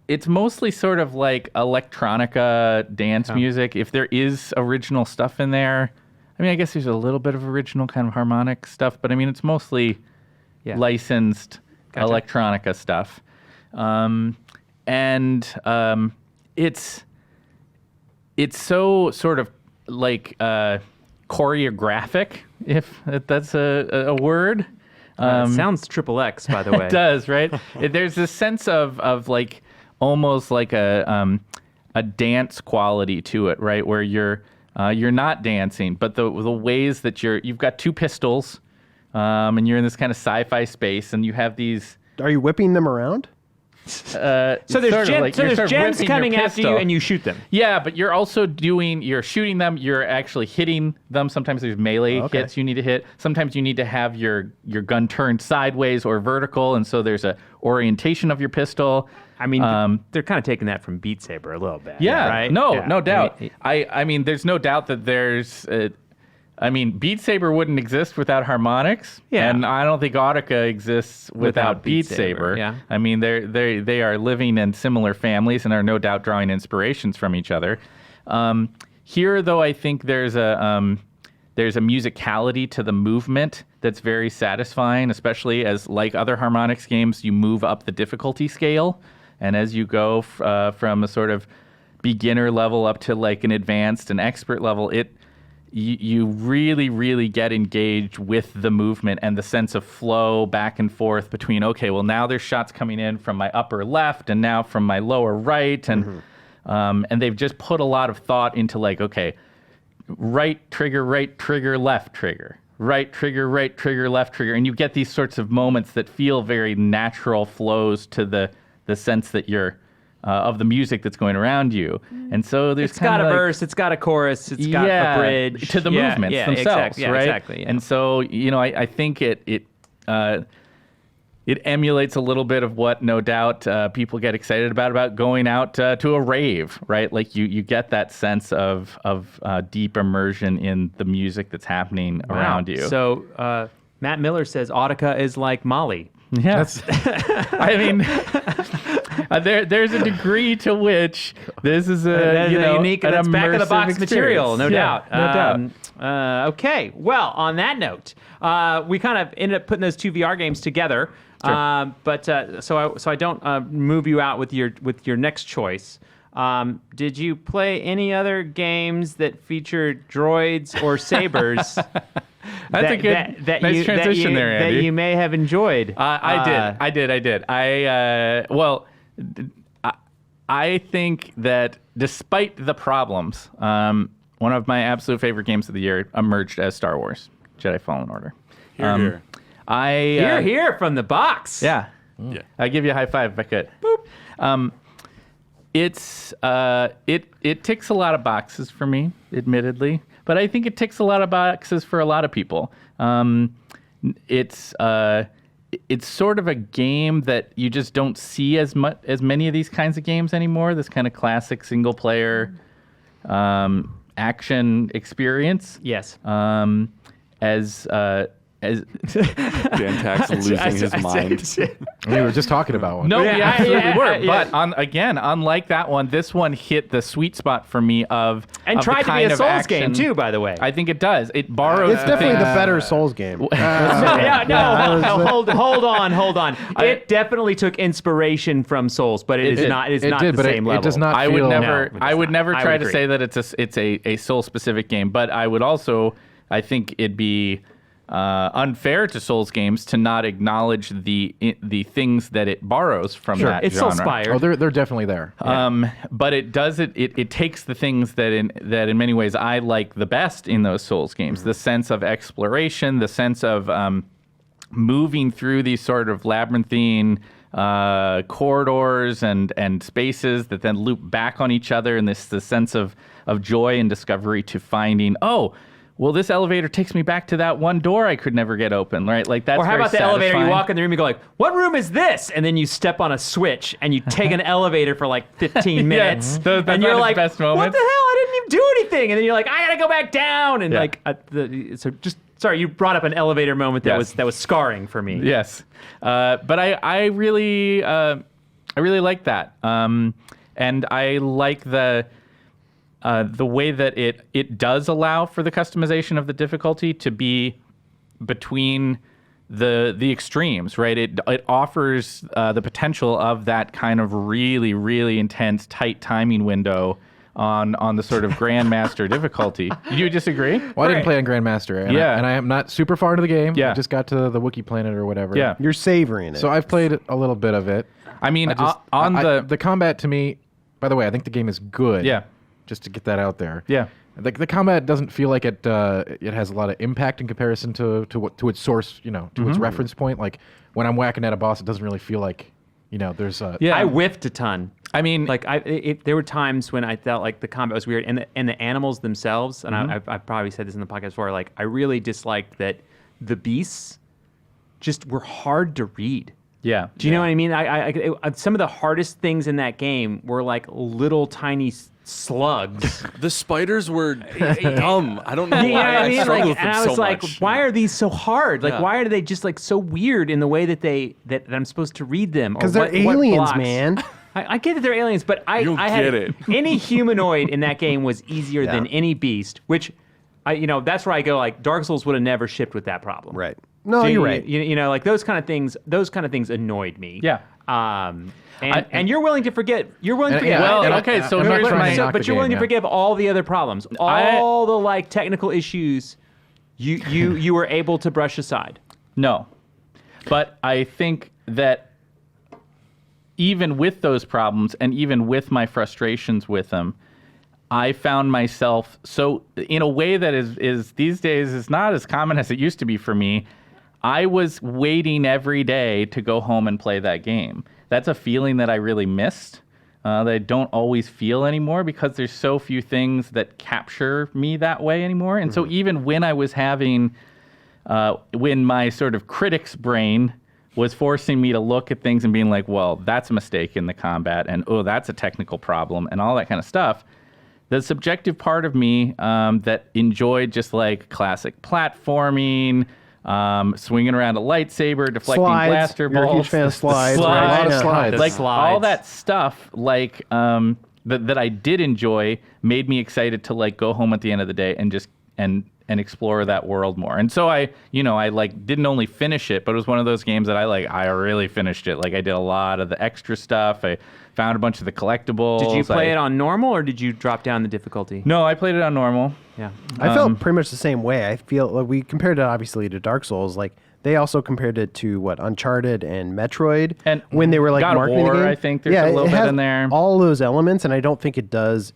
It's mostly sort of like electronica dance music. If there is original stuff in there, I mean, I guess there's a little bit of original kind of harmonic stuff, but I mean, it's mostly licensed electronica stuff. It's so sort of like choreographic, if that's a word. Sounds triple X, by the way. It does, right? There's this sense of like almost like a dance quality to it, right? Where you're not dancing, but the ways that you've got two pistols, and you're in this kind of sci-fi space, and you have these. Are you whipping them around? So there's gems coming after you, and you shoot them. Yeah, but you're also you're shooting them. You're actually hitting them. Sometimes there's melee hits you need to hit. Sometimes you need to have your gun turned sideways or vertical, and so there's a orientation of your pistol. I mean, they're kind of taking that from Beat Saber a little bit. Yeah, right? No doubt. I mean, there's no doubt that there's. Beat Saber wouldn't exist without harmonics, and I don't think Audica exists without Beat Saber. Yeah. I mean, they are living in similar families and are no doubt drawing inspirations from each other. Here, though, I think there's a musicality to the movement that's very satisfying, especially as, like other harmonics games, you move up the difficulty scale, and as you go from a sort of beginner level up to like an advanced and expert level, you really, really get engaged with the movement and the sense of flow back and forth between, okay, well, now there's shots coming in from my upper left and now from my lower right. And they've just put a lot of thought into like, okay, right trigger, left trigger, right trigger, left trigger. And you get these sorts of moments that feel very natural flows to the sense that you're of the music that's going around you. And so it's got a verse, it's got a chorus, it's got a bridge. To the movements themselves, right? Exactly. Yeah. And so, I think it emulates a little bit of what no doubt people get excited about going out to a rave, right? Like you get that sense of deep immersion in the music that's happening around you. So Matt Miller says Audica is like Molly. Yes. I mean, there's a degree to which this is a unique, an that's back of the box experience. material, no doubt. No doubt. Okay, well, on that note, we kind of ended up putting those two VR games together. Sure. So I don't move you out with your next choice. Did you play any other games that featured droids or sabers? That's a good nice transition there, Andy. That you may have enjoyed. I did. I think that despite the problems, one of my absolute favorite games of the year emerged as Star Wars Jedi Fallen Order. Here. Here from the box. Yeah. Yeah. I give you a high five if I could. Boop. It ticks a lot of boxes for me, admittedly, but I think it ticks a lot of boxes for a lot of people. It's sort of a game that you just don't see as many of these kinds of games anymore. This kind of classic single player action experience. Yes. Jantak's losing his mind. We were just talking about one. No, we absolutely were. Yeah. But unlike that one, this one hit the sweet spot for me of tried to be a Souls game too, by the way. I think it does. It borrows. It's definitely the better Souls game. Hold on. It definitely took inspiration from Souls, but it is not the same level. It does not. I would never I try would to agree. say that it's a Soul specific game, but I would also, I think it'd be unfair to Souls games to not acknowledge the things that it borrows from that It's genre. Soulspired. Oh, they're definitely there. But it does it takes the things that in many ways I like the best in those Souls games. The sense of exploration, the sense of moving through these sort of labyrinthine corridors and spaces that then loop back on each other, and the sense of joy and discovery to finding, well, this elevator takes me back to that one door I could never get open, right? Like that's. Or how about the elevator? You satisfying. walk in the room, you go like, "What room is this?" And then you step on a switch, and you take an elevator for like 15 minutes, That's and you're not his like, best "What moments. the hell? I didn't even do anything." And then you're like, "I gotta go back down." And sorry, you brought up an elevator moment that was scarring for me. Yes, but I really like that, and I like the way that it does allow for the customization of the difficulty to be between the extremes, right? It offers the potential of that kind of really, really intense, tight timing window on the sort of Grandmaster difficulty. Do you disagree? Well, I didn't play on Grandmaster, and I am not super far into the game. Yeah. I just got to the Wookiee planet or whatever. Yeah. You're savoring it. So I've played a little bit of it. I mean, the combat to me, by the way, I think the game is good. Yeah. Just to get that out there. Yeah. The combat doesn't feel like it has a lot of impact in comparison to its source, to its reference point. Like when I'm whacking at a boss, it doesn't really feel like, there's a... Yeah. I whiffed a ton. I mean, like there were times when I felt like the combat was weird, and the animals themselves. And I've probably said this in the podcast before. Like I really disliked that the beasts just were hard to read. Yeah. Do you know what I mean? Some of the hardest things in that game were like little tiny slugs. The spiders were dumb. I don't know You know why what I mean? struggled with and them I was so like, much. why are these so hard? Like, Yeah. why are they just like so weird in the way that I'm supposed to read them? Because they're aliens, man. I get that they're aliens, but I had get it. any humanoid in that game was easier than any beast, which that's where I go like Dark Souls would have never shipped with that problem. Right. No, So you're right. Like those kind of things annoyed me. Yeah. And you're willing to forget. You're willing to forget. Well, okay, so I'm not here's trying my... to knock But the you're willing game, to forgive all the other problems, all the like technical issues. You were able to brush aside. No. But I think that even with those problems and even with my frustrations with them, I found myself so in a way that is these days is not as common as it used to be for me. I was waiting every day to go home and play that game. That's a feeling that I really missed, that I don't always feel anymore because there's so few things that capture me that way anymore. And so even when I was having, when my sort of critic's brain was forcing me to look at things and being like, well, that's a mistake in the combat, and oh, that's a technical problem, and all that kind of stuff, the subjective part of me that enjoyed just like classic platforming, swinging around a lightsaber, deflecting Slides. blaster You're a bolts. huge fan of slides, Slides. right? A lot of Yeah. slides. Like Slides. all that stuff, like that I did enjoy, made me excited to like go home at the end of the day and just and explore that world more. And so I like didn't only finish it, but it was one of those games that I really finished it. Like I did a lot of the extra stuff. I found a bunch of the collectibles. Did you play it on normal or did you drop down the difficulty? No, I played it on normal. Yeah. I felt pretty much the same way. I feel like we compared it obviously to Dark Souls. Like they also compared it to Uncharted and Metroid, And when they were like God of marketing War, the game. I think there's a little it bit has in there. All those elements, and I don't think it does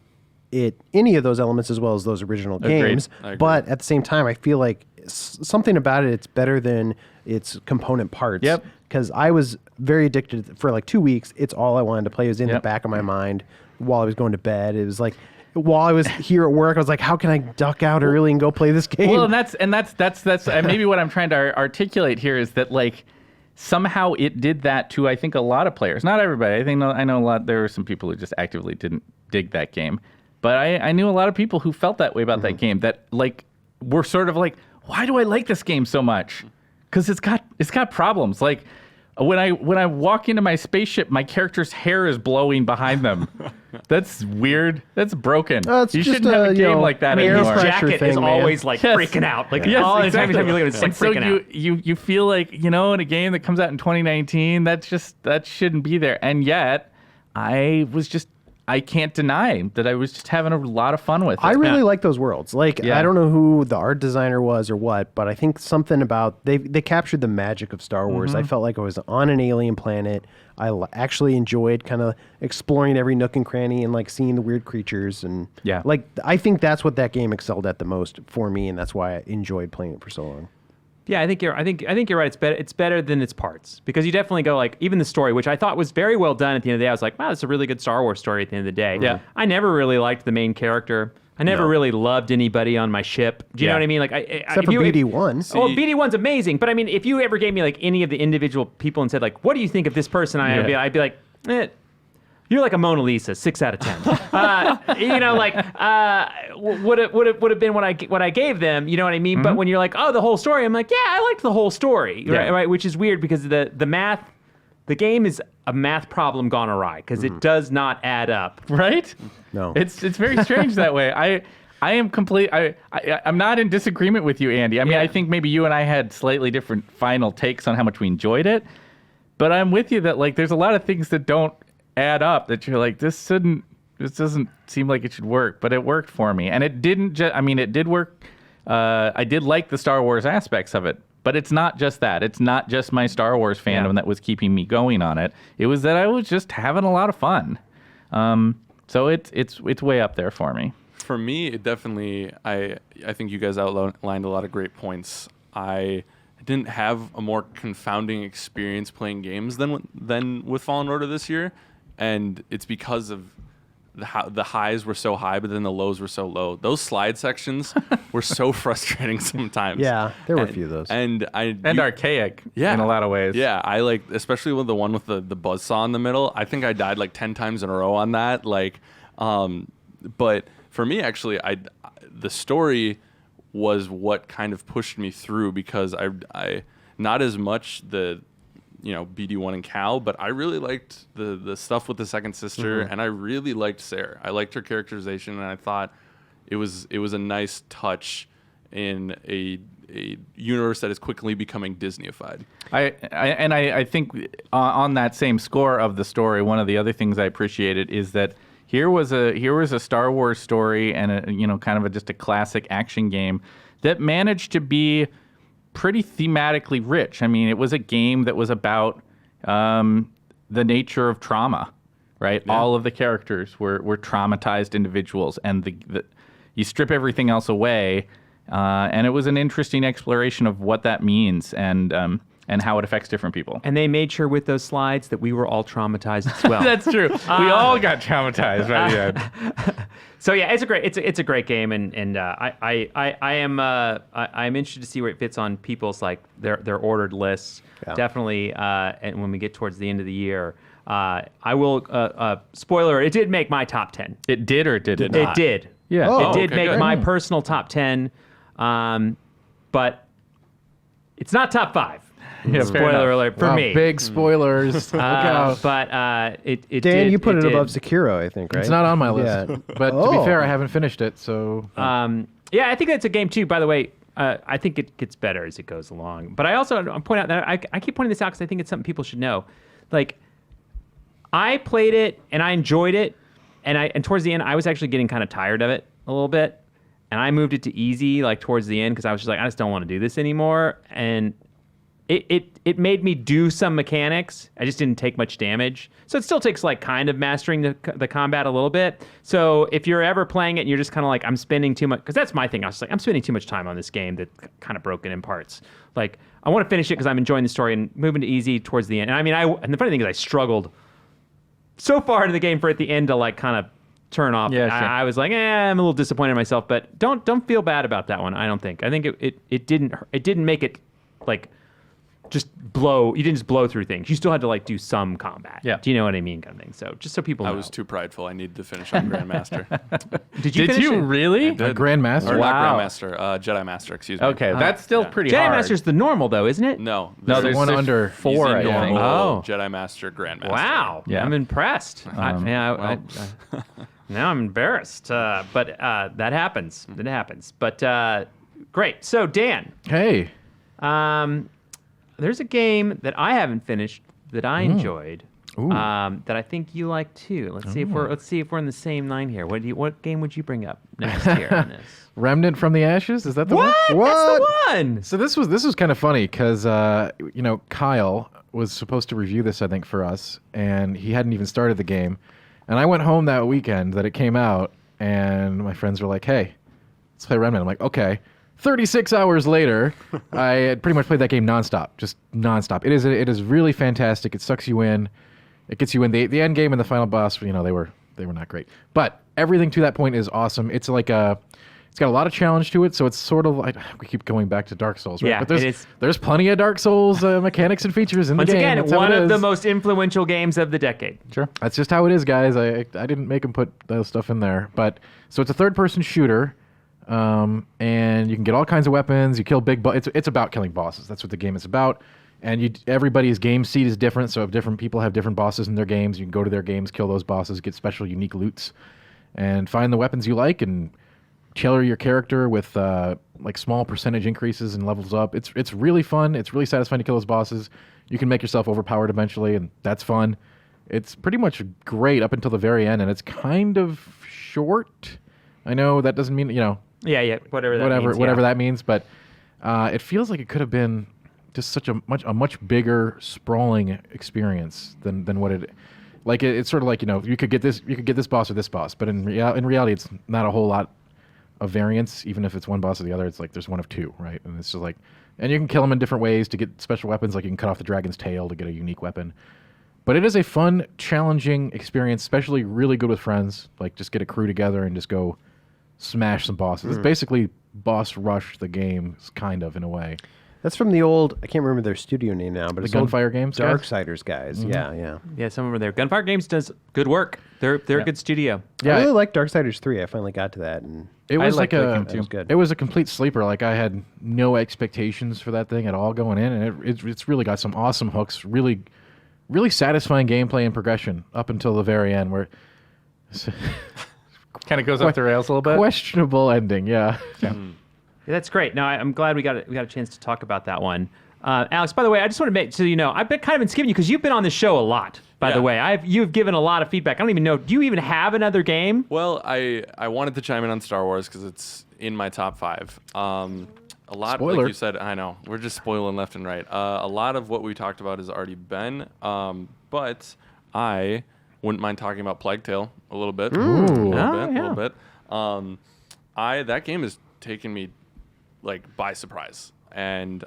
any of those elements as well as those original Agreed. games. I agree. But at the same time, I feel like something about it, it's better than its component parts. Yep. Because I was very addicted for like 2 weeks. It's all I wanted to play. It was in the Yep. back of my mind while I was going to bed. It was like while I was here at work, I was like, how can I duck out early and go play this game? Well, and that's maybe what I'm trying to articulate here is that like somehow it did that to I think a lot of players, not everybody. I know a lot. There were some people who just actively didn't dig that game, but I knew a lot of people who felt that way about that game. That like were sort of like, why do I like this game so much? Because it's got problems. Like when I walk into my spaceship, my character's hair is blowing behind them. That's weird. That's broken. It's You just shouldn't have a you game know, like that air anymore. pressure Jacket thing, is man. always like Yes. freaking out. Like Yes, all the exactly. time you look at it, it's like And so freaking out. you feel like, in a game that comes out in 2019, that shouldn't be there. And yet, I can't deny that I was just having a lot of fun with it. I really like those worlds. Like Yeah. I don't know who the art designer was or what, but I think something about they captured the magic of Star Wars. I felt like I was on an alien planet. I actually enjoyed kind of exploring every nook and cranny and like seeing the weird creatures and Yeah. like I think that's what that game excelled at the most for me, and that's why I enjoyed playing it for so long. Yeah, I think you're right. It's better than its parts because you definitely go like even the story, which I thought was very well done. At the end of the day, I was like, wow, it's a really good Star Wars story. At the end of the day, Yeah. I never really liked the main character. I never really loved anybody on my ship. Do you know what I mean? Like, Except for BD1. Well, BD1's amazing, but I mean, if you ever gave me like any of the individual people and said like, what do you think of this person? I'd be like, you're like a Mona Lisa, 6 out of 10. Would have been what I gave them. You know what I mean? But when you're like, oh, the whole story, I'm like, yeah, I liked the whole story, right? Which is weird because the math the game is a math problem gone awry because it does not add up. Right? No. It's very strange that way. I am I'm not in disagreement with you, Andy. I mean, I think maybe you and I had slightly different final takes on how much we enjoyed it, but I'm with you that like there's a lot of things that don't add up that you're like this doesn't seem like it should work, but it worked for me, and it didn't. It did work. I did like the Star Wars aspects of it, but it's not just that. It's not just my Star Wars fandom that was keeping me going on it. It was that I was just having a lot of fun. So it's way up there for me. For me, it definitely, I think you guys outlined a lot of great points. I didn't have a more confounding experience playing games than with Fallen Order this year, and it's because of the highs were so high, but then the lows were so low. Those slide sections were so frustrating sometimes. Yeah, there were a few of those. And Archaic in a lot of ways. Yeah, I like, especially with the one with the buzzsaw in the middle. I think I died like 10 times in a row on that. But for me, actually, the story was what kind of pushed me through, because I not as much the BD1 and Cal, but I really liked the stuff with the second sister, and I really liked Sarah. I liked her characterization, and I thought it was a nice touch in a universe that is quickly becoming Disney-ified. I think on that same score of the story, one of the other things I appreciated is that here was a Star Wars story and just a classic action game that managed to be pretty thematically rich. I mean, it was a game that was about the nature of trauma, right? Yeah. All of the characters were traumatized individuals, and you strip everything else away, and it was an interesting exploration of what that means and how it affects different people. And they made sure with those slides that we were all traumatized as well. That's true. We all got traumatized by the end. So yeah, it's a great game, and I'm interested to see where it fits on people's like their ordered lists. Yeah. Definitely, and when we get towards the end of the year, I will spoiler. It did make my top 10. It did or did it not? It did. Yeah, it did make my personal top 10, but it's not top 5. Yeah, spoiler alert for me. Big spoilers. Look out. But it Dan, did, you put it did. above Sekiro, I think, right? It's not on my list. Yeah. But to be fair, I haven't finished it, so... Yeah, I think that's a game too, by the way. I think it gets better as it goes along. But I also point out that I keep pointing this out because I think it's something people should know. Like, I played it and I enjoyed it, and towards the end, I was actually getting kind of tired of it a little bit. And I moved it to easy, like, towards the end, because I was just like, I just don't want to do this anymore. And it made me do some mechanics. I just didn't take much damage. So it still takes like kind of mastering the combat a little bit. So if you're ever playing it and you're just kind of like, I'm spending too much, because that's my thing. I was like, I'm spending too much time on this game that's kind of broken in parts. Like, I want to finish it because I'm enjoying the story and moving to easy towards the end. And I mean, and the funny thing is I struggled so far into the game for at the end to like kind of turn off. Yeah, sure. I was like, I'm a little disappointed in myself, but don't feel bad about that one. I don't think. I think it didn't make it like you didn't just blow through things. You still had to like do some combat. Yeah. Do you know what I mean? Kind of thing. So just so people know. I was too prideful. I needed to finish on Grandmaster. Did you finish it? Really? I did. Grandmaster? Or Wow. not Grandmaster, Jedi Master, excuse me. Okay, that's still pretty Jedi hard. Master's the normal though, isn't it? No. No, this there's is- one under he's 4, the I think. normal Oh. Jedi Master, Grandmaster. Wow. Yeah. I'm impressed. Now I'm embarrassed. But that happens. It happens. But great. So Dan. Hey. There's a game that I haven't finished that I enjoyed. That I think you like too. Let's see if we're in the same line here. What game would you bring up next here on this? Remnant from the Ashes? Is that the one? What? That's the one. So this was kind of funny because Kyle was supposed to review this, I think, for us, and he hadn't even started the game. And I went home that weekend that it came out, and my friends were like, "Hey, let's play Remnant." I'm like, "Okay." 36 hours later, I had pretty much played that game nonstop, just nonstop. It is really fantastic. It sucks you in. It gets you in. The end game and the final boss, they were not great. But everything to that point is awesome. It's like it's got a lot of challenge to it, so it's sort of like, we keep going back to Dark Souls, right? Yeah, but there's plenty of Dark Souls mechanics and features in the game. Once again, That's how one it of the is. most influential games of the decade. Sure. That's just how it is, guys. I didn't make them put those stuff in there. But so it's a third-person shooter. And you can get all kinds of weapons. You kill big it's about killing bosses. That's what the game is about. And everybody's game seed is different, so if different people have different bosses in their games, you can go to their games, kill those bosses, get special unique loots, and find the weapons you like, and tailor your character with like small percentage increases and levels up. It's really fun. It's really satisfying to kill those bosses. You can make yourself overpowered eventually, and that's fun. It's pretty much great up until the very end, and it's kind of short. I know that doesn't mean, Yeah, whatever that means, but it feels like it could have been just such a much bigger, sprawling experience than what it. Like it's sort of like you could get this boss or this boss, but in reality, it's not a whole lot of variance. Even if it's one boss or the other, it's like there's one of two, right? And it's just like, and you can kill them in different ways to get special weapons. Like you can cut off the dragon's tail to get a unique weapon. But it is a fun, challenging experience, especially really good with friends. Like just get a crew together and just go smash some bosses. It's basically boss rush the game, kind of in a way. That's from the old, I can't remember their studio name now, but The it's Gunfire Games guys? Darksiders guys. Yeah. Yeah, some of them are there. Gunfire Games does good work. They're a good studio. Yeah, I really like Darksiders 3. I finally got to that. And it was liked that game it too. was good. It was a complete sleeper. Like I had no expectations for that thing at all going in, and it's really got some awesome hooks. Really, really satisfying gameplay and progression up until the very end, where Kind of goes off the rails a little bit. questionable ending. Yeah. Yeah, that's great. No, I'm glad we got a chance to talk about that one. Alex, by the way, I just want to make so you know, I've been skipping you because you've been on the show a lot. By the way, you've given a lot of feedback. I don't even know. Do you even have another game? Well, I wanted to chime in on Star Wars because it's in my top 5. A lot, Spoiler. like you said, I know we're just spoiling left and right. A lot of what we talked about has already been, but I wouldn't mind talking about Plague Tale a little bit. A little bit. That game has taken me like by surprise, and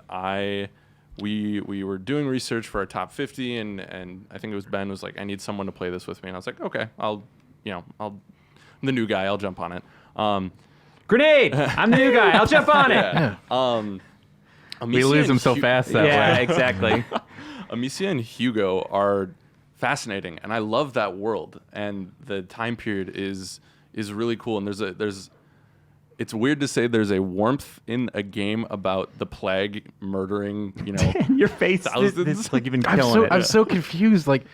we were doing research for our top 50, and I think it was Ben was like, I need someone to play this with me, and I was like, okay, I'm the new guy, I'll jump on it. Grenade! I'm the new guy. I'll jump on it. We lose them so fast that Yeah, way. exactly. Amicia and Hugo are fascinating, and I love that world, and the time period is really cool. And it's weird to say there's a warmth in a game about the plague murdering, Your face, thousands. it's like you've been killing it. I'm so confused. Like,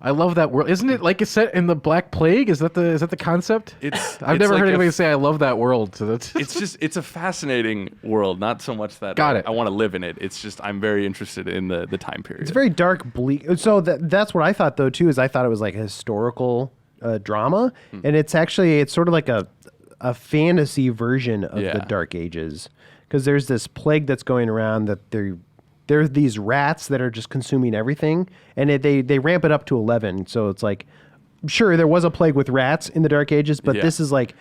I love that world. Isn't it like it's set in the Black Plague? Is that the concept? I've never heard anybody say I love that world. So that's it's a fascinating world. Not so much that Got it. I want to live in it. It's just I'm very interested in the time period. It's very dark, bleak. So that's what I thought, though, too, is I thought it was like a historical drama. And it's sort of like a fantasy version of the Dark Ages. Because there's this plague that's going around that there are these rats that are just consuming everything. And they ramp it up to 11. So it's like, sure, there was a plague with rats in the Dark Ages, but this is like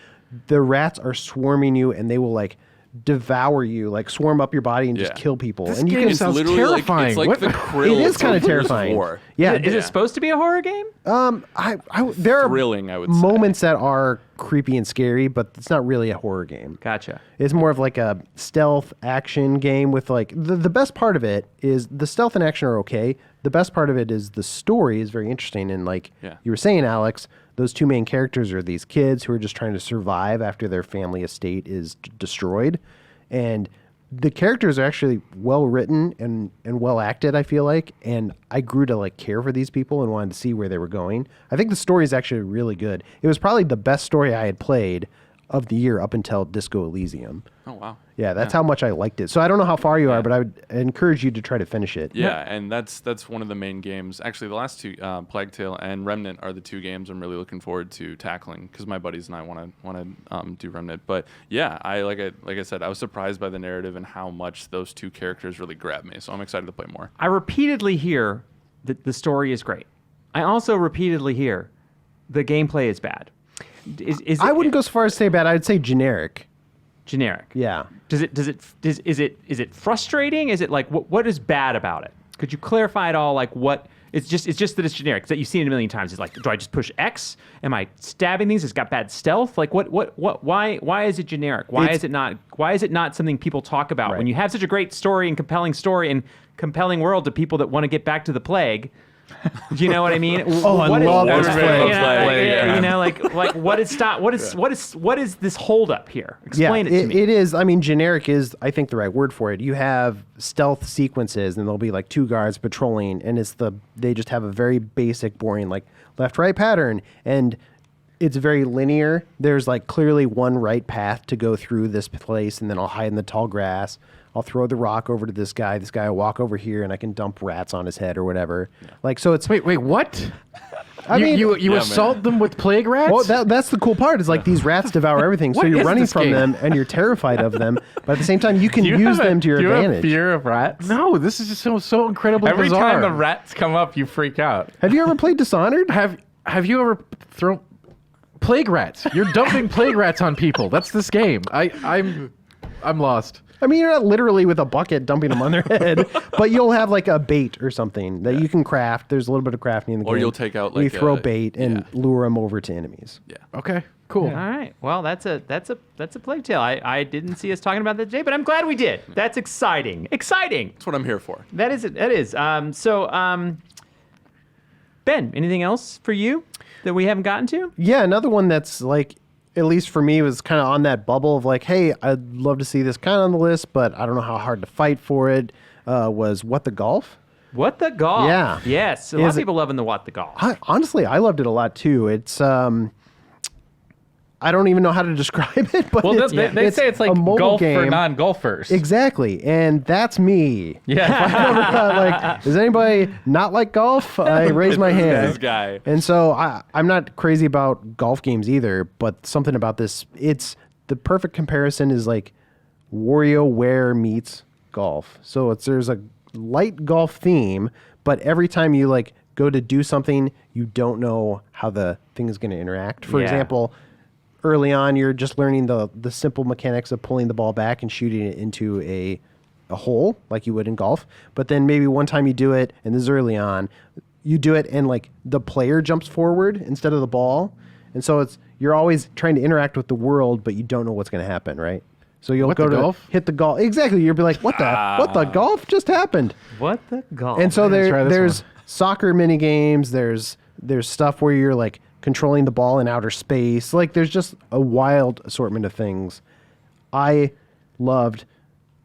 the rats are swarming you and they will like devour you, like swarm up your body and just kill people. This and you game can sounds literally terrifying. It's like What? the Krill. It is kind of from Gears terrifying. War. Yeah, Is it supposed to be a horror game? there are Thrilling, I would say. moments that are creepy and scary, but it's not really a horror game. Gotcha. It's more of like a stealth action game with like the best part of it is the stealth and action are okay. The best part of it is the story is very interesting, and like you were saying, Alex, those two main characters are these kids who are just trying to survive after their family estate is destroyed. And the characters are actually well written and well acted, I feel like. And I grew to like care for these people and wanted to see where they were going. I think the story is actually really good. It was probably the best story I had played of the year up until Disco Elysium. Oh, wow. Yeah, that's how much I liked it. So I don't know how far you are, but I would encourage you to try to finish it. Yeah, and that's one of the main games. Actually, the last two, Plague Tale and Remnant, are the two games I'm really looking forward to tackling because my buddies and I want to do Remnant. But yeah, like I said, I was surprised by the narrative and how much those two characters really grabbed me. So I'm excited to play more. I repeatedly hear that the story is great. I also repeatedly hear the gameplay is bad. I wouldn't go so far as to say bad. I would say generic. Generic. Yeah. Is it frustrating? Is it like what is bad about it? Could you clarify it all? Like what? It's just that it's generic. That you've seen it a million times. It's like, do I just push X? Am I stabbing things? It's got bad stealth. Like what? Why is it generic? Why is it not something people talk about when you have such a great story and compelling world to people that want to get back to the plague? Do you know what I mean? Oh, I What is- love what those is- flags. you know, like, Yeah. you know, like what is stop? What is this hold up here? Explain it to me. It is. I mean, generic is, I think, the right word for it. You have stealth sequences, and there'll be like 2 guards patrolling, and they just have a very basic, boring like left-right pattern, and it's very linear. There's like clearly one right path to go through this place, and then I'll hide in the tall grass. I'll throw the rock over to this guy. This guy will walk over here, and I can dump rats on his head or whatever. Like, so it's Wait, what? I mean, you assault them with plague rats? well, that's the cool part. Is like these rats devour everything, so What you're is running this from game? them, and you're terrified of them. But at the same time, you can use them to your do you advantage. have fear of rats? No, this is just so incredibly Every bizarre. time the rats come up, you freak out. Have you ever played Dishonored? Have you ever thrown plague rats? You're dumping plague rats on people. That's this game. I'm lost. I mean, you're not literally with a bucket dumping them on their head, but you'll have like a bait or something that you can craft. There's a little bit of crafting in the game. Or you'll take out, you like, throw a- bait and lure them over to enemies. Yeah. Okay, cool. All right. Well, that's a plague tale. I didn't see us talking about that today, but I'm glad we did. That's exciting. Exciting. That's what I'm here for. That is it. That is. Ben, anything else for you that we haven't gotten to? Yeah, another one that's like, at least for me, was kind of on that bubble of like, hey, I'd love to see this kind of on the list, but I don't know how hard to fight for it. Was What the Golf? What the Golf? Yeah. Yes. A lot of Is it- people loving the What the Golf. Honestly, I loved it a lot too. It's I don't even know how to describe it, but Well, they say it's like a mobile golf game. for non-golfers. Exactly, and that's me. Yeah. I never thought, like, does anybody not like golf? I raise my hand. This guy. And so I'm not crazy about golf games either, but something about this, it's the perfect comparison is like WarioWare meets golf. So there's a light golf theme, but every time you like go to do something, you don't know how the thing is going to interact. For Yeah. example, early on, you're just learning the simple mechanics of pulling the ball back and shooting it into a hole like you would in golf. But then maybe one time you do it, and this is early on, you do it and like the player jumps forward instead of the ball. And so you're always trying to interact with the world, but you don't know what's going to happen, right? So you'll What, go the to golf? hit the golf. Exactly. You'll be like, what the golf just happened? What the Golf? And so let's try this there's one. soccer mini games. There's stuff where you're like controlling the ball in outer space. Like there's just a wild assortment of things. I loved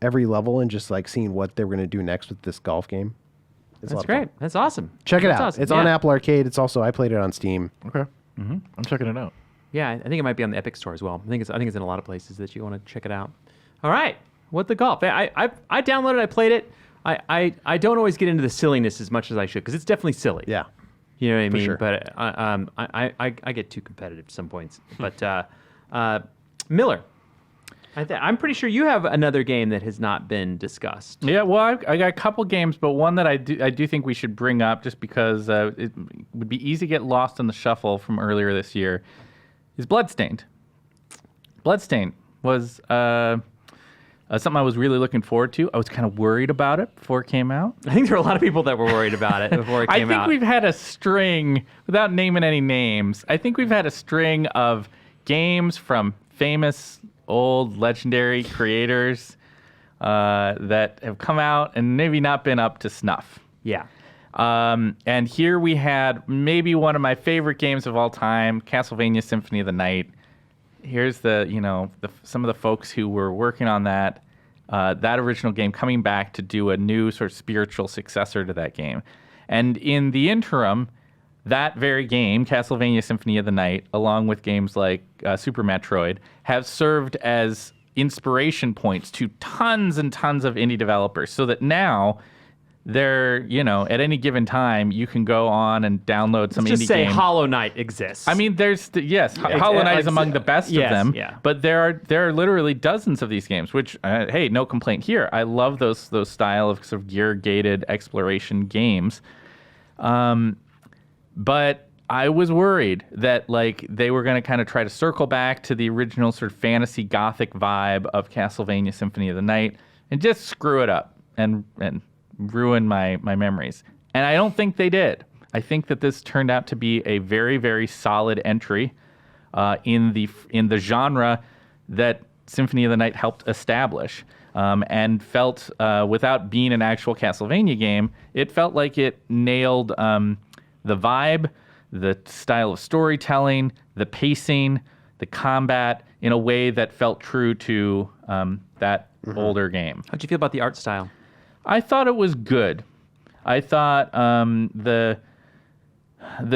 every level and just like seeing what they were going to do next with this golf game. It's a lot That's of fun. great. That's awesome. Check it That's out. awesome. It's on Yeah. Apple Arcade. It's also, I played it on Steam. Okay. I'm checking it out. Yeah, I think it might be on the Epic Store as well. I think it's in a lot of places that you want to check it out. All right, What the Golf? I downloaded. I played it. I don't always get into the silliness as much as I should because it's definitely silly. Yeah. You know what I mean? sure. But I get too competitive at some points. But Miller, I'm pretty sure you have another game that has not been discussed. Yeah, well, I got a couple games, but one that I do think we should bring up just because it would be easy to get lost in the shuffle from earlier this year is Bloodstained. Bloodstained was something I was really looking forward to. I was kind of worried about it before it came out. I think there were a lot of people that were worried about it before it came I think out. we've had a string, without naming any names, I think we've had a string of games from famous old legendary creators that have come out and maybe not been up to snuff. Yeah. And here we had maybe one of my favorite games of all time, Castlevania Symphony of the Night. Here's some of the folks who were working on that original game coming back to do a new sort of spiritual successor to that game. And in the interim, that very game, Castlevania Symphony of the Night, along with games like Super Metroid, have served as inspiration points to tons and tons of indie developers so that now they're, at any given time, you can go on and download some Let's indie just say game. Hollow Knight exists. I mean, Hollow Knight is among the best yes, of them. yeah. But there are literally dozens of these games. Which, hey, no complaint here. I love those style of sort of gear gated exploration games. But I was worried that they were going to kind of try to circle back to the original sort of fantasy gothic vibe of Castlevania Symphony of the Night and just screw it up and ruin my memories. And I don't think they did. I think that this turned out to be a very, very solid entry in the genre that Symphony of the Night helped establish. and felt, without being an actual Castlevania game, it felt like it nailed the vibe, the style of storytelling, the pacing, the combat in a way that felt true to that older game. How'd you feel about the art style? I thought it was good. I thought the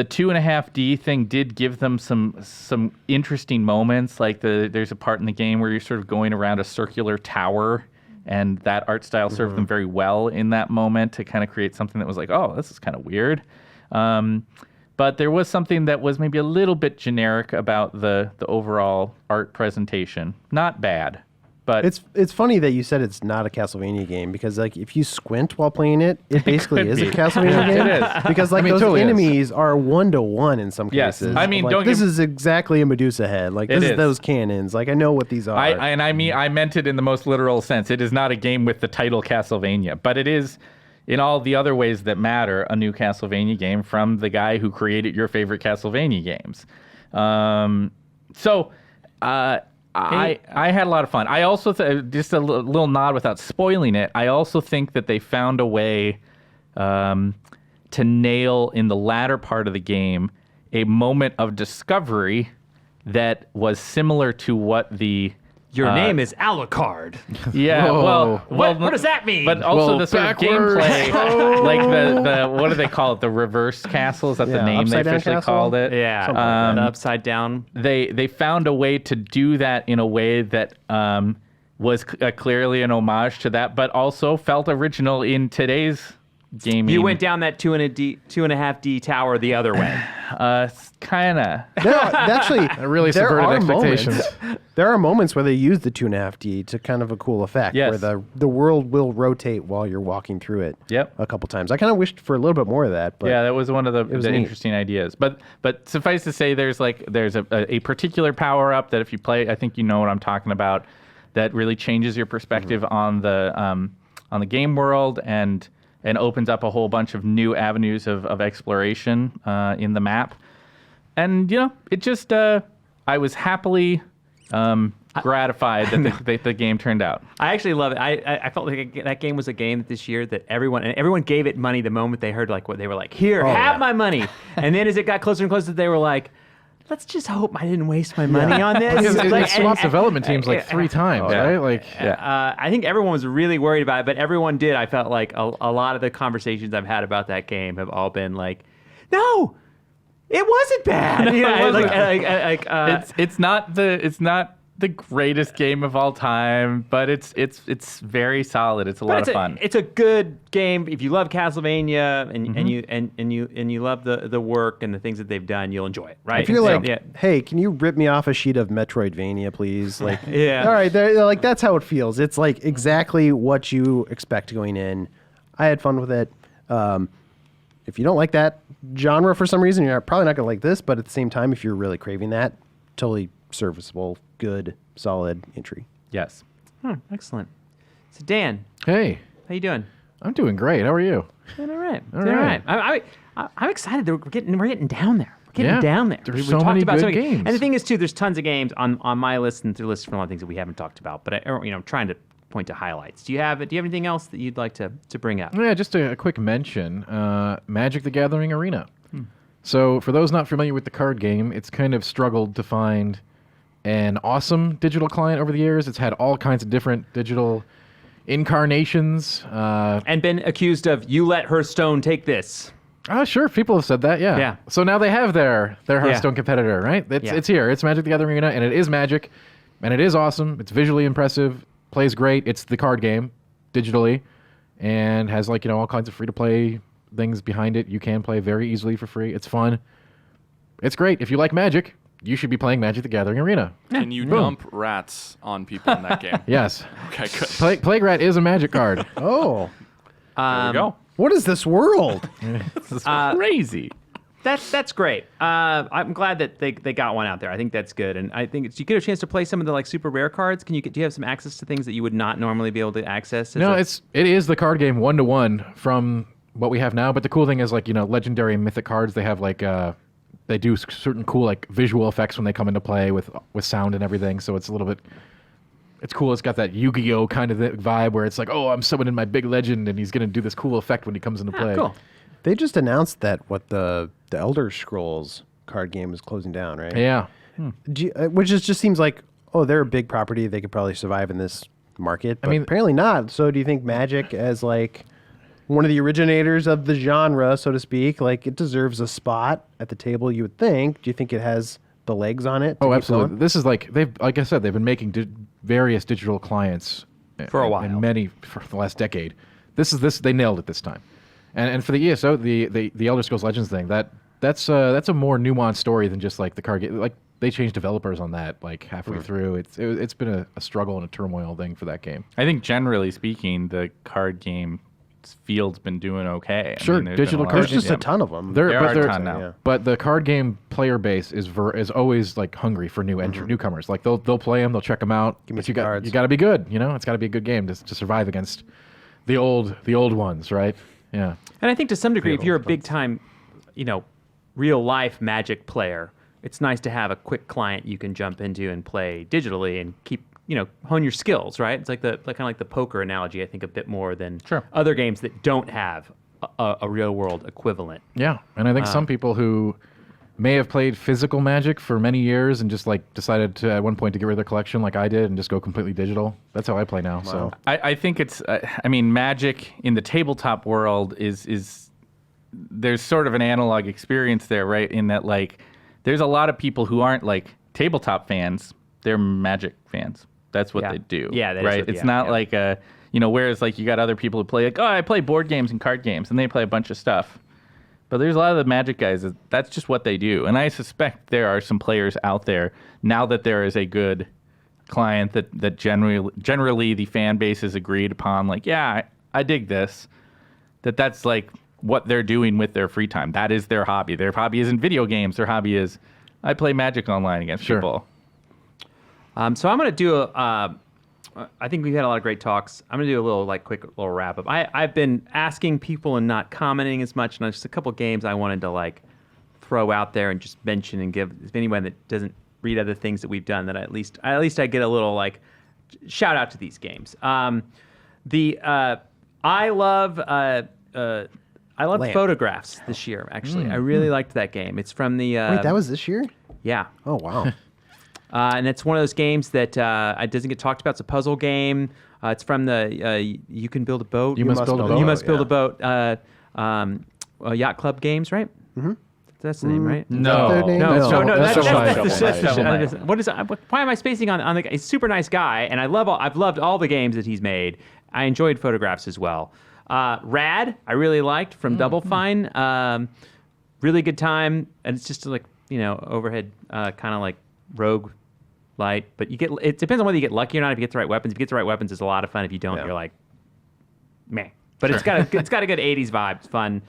2.5D thing did give them some interesting moments. Like there's a part in the game where you're sort of going around a circular tower, and that art style served them very well in that moment to kind of create something that was like, oh, this is kind of weird. But there was something that was maybe a little bit generic about the overall art presentation. Not bad, but It's funny that you said it's not a Castlevania game, because like if you squint while playing it, it basically could is be. a Castlevania game. It is. Because like I mean, those totally is. enemies are 1-to-1 in some Yes. cases. I mean, like, don't this get- is exactly a Medusa head. Like this It is is. those cannons. Like I know what these are. I meant it in the most literal sense. It is not a game with the title Castlevania, but it is, in all the other ways that matter, a new Castlevania game from the guy who created your favorite Castlevania games. I had a lot of fun. I also, just a little nod without spoiling it, I also think that they found a way to nail, in the latter part of the game, a moment of discovery that was similar to what the... Your name is Alucard. Yeah, Whoa. What does that mean? But also Well, the sort backwards. of gameplay, like the what do they call it? The reverse castle? Is that the Yeah, name they upside down officially castle? called it? yeah, Something like the upside down. They found a way to do that in a way that was clearly an homage to that, but also felt original in today's gaming. You went down that 2.5D tower the other way. Kind of. Actually, That really there subverted are expectations. there are moments where they use the 2.5D to kind of a cool effect, Yes. where the world will rotate while you're walking through it. Yep. A couple times. I kind of wished for a little bit more of that. But Yeah, that was one of the was neat. interesting ideas. But suffice to say, there's a particular power up that if you play, I think you know what I'm talking about, that really changes your perspective on the game world and opens up a whole bunch of new avenues of exploration in the map. And it just I was happily gratified that the game turned out. I actually love it. I felt like that game was a game this year that everyone gave it money the moment they heard like what they were like, here, have my money. And then as it got closer and closer, they were like, let's just hope I didn't waste my money on this. Because Like, it swapped development teams like 3 times, yeah. right? Like, I think everyone was really worried about it, but everyone did. I felt like a lot of the conversations I've had about that game have all been like, no, it wasn't bad. You know, it wasn't. It's not the greatest game of all time, but it's very solid. It's a lot of fun. It's a good game if you love Castlevania and you love the work and the things that they've done. You'll enjoy it, right? if you're like, yeah. hey, can you rip me off a sheet of Metroidvania, please? Like, Yeah. all right, like that's how it feels. It's like exactly what you expect going in. I had fun with it. If you don't like that genre for some reason, you're probably not going to like this. But at the same time, if you're really craving that, totally serviceable, good, solid entry. Yes. Excellent. So Dan, hey, how you doing? I'm doing great. How are you? Doing all right. All Doing all right. right. I'm excited that we're getting down there. We're getting Yeah. down there. There's We so talked many about good games. And the thing is too, there's tons of games on my list and through lists for a lot of things that we haven't talked about. But I'm trying to point to highlights. Do you have anything else that you'd like to bring up? Yeah, just a quick mention. Magic the Gathering Arena. So for those not familiar with the card game, it's kind of struggled to find an awesome digital client over the years. It's had all kinds of different digital incarnations. And been accused of you let Hearthstone take this. Sure, people have said that, yeah. Yeah. So now they have their Hearthstone competitor, right? It's here. It's Magic the Gathering Arena, and it is Magic, and it is awesome. It's visually impressive, plays great. It's the card game, digitally, and has all kinds of free-to-play things behind it. You can play very easily for free. It's fun. It's great. If you like Magic, you should be playing Magic the Gathering Arena. Can you dump rats on people in that game? Yes. Okay, good. Plague Rat is a Magic card. Oh, There we go. what is this world? This is crazy. That's great. I'm glad that they got one out there. I think that's good, and I think you get a chance to play some of the super rare cards. Do you have some access to things that you would not normally be able to access? No, it is the card game 1-to-1 from what we have now. But the cool thing is legendary and mythic cards. They have they do certain cool visual effects when they come into play with sound and everything. So it's a little bit it's cool. It's got that Yu-Gi-Oh kind of vibe where it's like, oh, I'm summoning my big legend, and he's going to do this cool effect when he comes into play. Cool. They just announced that the Elder Scrolls card game is closing down, right? Yeah. Which just seems like, oh, they're a big property. They could probably survive in this market. But mean, apparently not. So do you think Magic, as like one of the originators of the genre, so to speak, like it deserves a spot at the table, you would think? Do you think it has the legs on it? Oh, absolutely. This is like like I said, they've been making various digital clients For a while. and many for the last decade. They nailed it this time. And for the ESO, the Elder Scrolls Legends thing, that's a more nuanced story than just like the card game. Like they changed developers on that like halfway through. It's been a struggle and a turmoil thing for that game. I think generally speaking, the card game field's been doing okay. Sure, digital cards. There's just a ton of them. There are a ton now. Yeah. But the card game player base is always like hungry for newcomers. Like they'll play them, they'll check them out. Give me But some cards. you got to be good. You know, it's got to be a good game to survive against the old ones, right? Yeah. And I think to some degree, if you're a big time, real life Magic player, it's nice to have a quick client you can jump into and play digitally and keep, hone your skills, right? It's like kind of like the poker analogy, I think, a bit more than other games that don't have a real world equivalent. Yeah. And I think some people who may have played physical Magic for many years and just like decided to at one point to get rid of their collection like I did and just go completely digital. That's how I play now. Wow. So I think it's Magic in the tabletop world is there's sort of an analog experience there, right? In that like there's a lot of people who aren't like tabletop fans, they're Magic fans. That's what they do. Yeah, that is right. what- It's yeah, not yeah. like whereas like you got other people who play like, oh, I play board games and card games, and they play a bunch of stuff. But there's a lot of the Magic guys that's just what they do, and I suspect there are some players out there now that there is a good client that generally the fan base is agreed upon. Like, yeah, I dig this. That's like what they're doing with their free time. That is their hobby. Their hobby isn't video games. Their hobby is I play Magic online against people. So I'm going to do I think we've had a lot of great talks. I'm going to do a little quick little wrap up. I've been asking people and not commenting as much, and there's just a couple games I wanted to throw out there and just mention and give anyone that doesn't read other things that we've done that at least I get a little shout out to these games. I love Lamp. Photographs this year. Actually, I really liked that game. It's from the Wait, that was this year? yeah. Oh, wow. And it's one of those games that doesn't get talked about. It's a puzzle game. It's from the You Can Build a Boat. You Must Build a Boat. You Must Build yeah. a Boat. Yacht Club Games, right? Mm-hmm. That's the name, right? No. Their name? No, No. that's Shovel Knight. Shovel Knight. what is? Why am I spacing on the guy? He's a super nice guy, and I've loved all the games that he's made. I enjoyed Photographs as well. Rad, I really liked from Double Fine. Really good time, and it's just overhead kind of like rogue light, but it depends on whether you get lucky or not. If you get the right weapons, it's a lot of fun. If you don't, you're like, meh. But it's got a good 80s vibe. It's fun.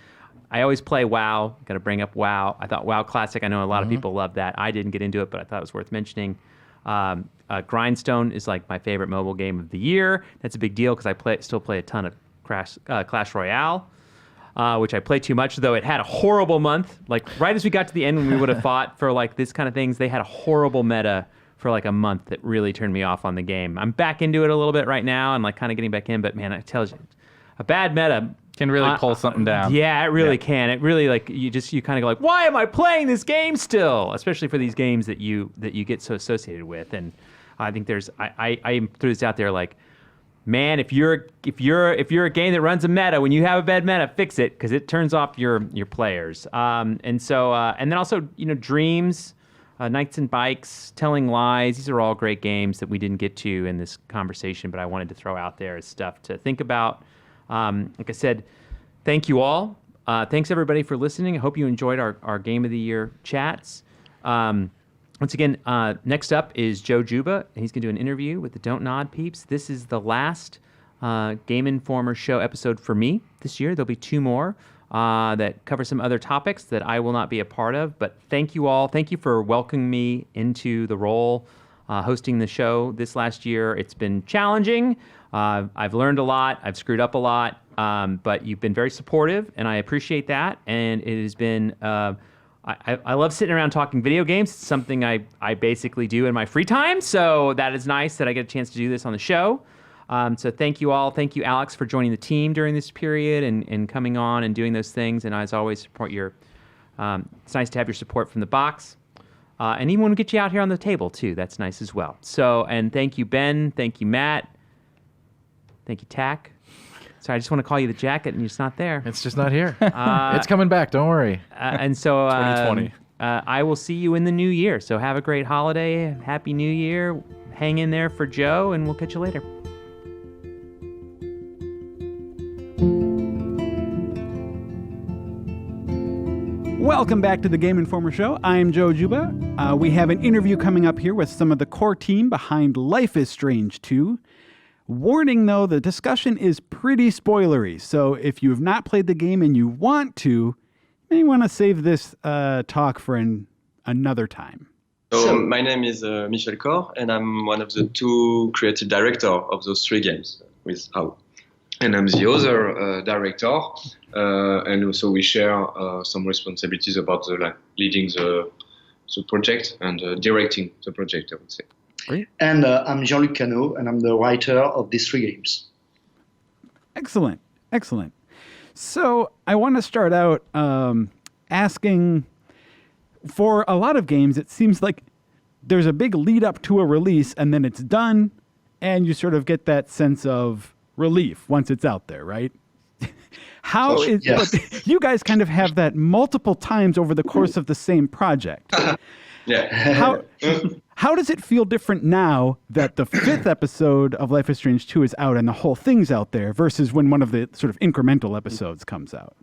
I always play WoW. Got to bring up WoW. I thought WoW Classic. I know a lot of people love that. I didn't get into it, but I thought it was worth mentioning. Grindstone is my favorite mobile game of the year. That's a big deal because I still play a ton of Clash Royale. Which I play too much, though it had a horrible month. Right as we got to the end when we would have fought for this kind of things, they had a horrible meta for a month that really turned me off on the game. I'm back into it a little bit right now and kind of getting back in, but man, I tell you, a bad meta Can really pull something down. Yeah, it really can. It really you kind of go why am I playing this game still? Especially for these games that you get so associated with. And I think I threw this out there man, if you're a game that runs a meta, when you have a bad meta, fix it because it turns off your players. And then also Dreams, Knights and Bikes, Telling Lies. These are all great games that we didn't get to in this conversation, but I wanted to throw out there as stuff to think about. Like I said, thank you all. Thanks everybody for listening. I hope you enjoyed our Game of the Year chats. Once again, next up is Joe Juba, and he's going to do an interview with the Dontnod peeps. This is the last Game Informer show episode for me this year. There'll be 2 more that cover some other topics that I will not be a part of. But thank you all. Thank you for welcoming me into the role hosting the show this last year. It's been challenging. I've learned a lot. I've screwed up a lot. But you've been very supportive, and I appreciate that. And it has been... I love sitting around talking video games. It's something I basically do in my free time. So that is nice that I get a chance to do this on the show. So thank you all. Thank you, Alex, for joining the team during this period and coming on and doing those things. And as always, support your. It's nice to have your support from the box. And even when we get you out here on the table, too. That's nice as well. So, and thank you, Ben. Thank you, Matt. Thank you, Tack. Sorry, I just want to call you the jacket, and you're just not there. It's just not here. It's coming back. Don't worry. And so 2020. I will see you in the new year. So have a great holiday. Happy New Year. Hang in there for Joe, and we'll catch you later. Welcome back to the Game Informer Show. I'm Joe Juba. We have an interview coming up here with some of the core team behind Life is Strange 2. Warning, though, the discussion is pretty spoilery, so if you have not played the game and you want to, you may want to save this talk for another time. So my name is Michel, and I'm one of the two creative directors of those three games with Raoul. And I'm the other director, and also we share some responsibilities about leading the project and directing the project, I would say. And I'm Jean-Luc Cano, and I'm the writer of these three games. Excellent. Excellent. So I want to start out asking, for a lot of games, it seems like there's a big lead up to a release, and then it's done, and you sort of get that sense of relief once it's out there, right? Yes. You guys kind of have that multiple times over the course of the same project. Yeah. How does it feel different now that the 5th episode of Life is Strange 2 is out and the whole thing's out there versus when one of the sort of incremental episodes comes out?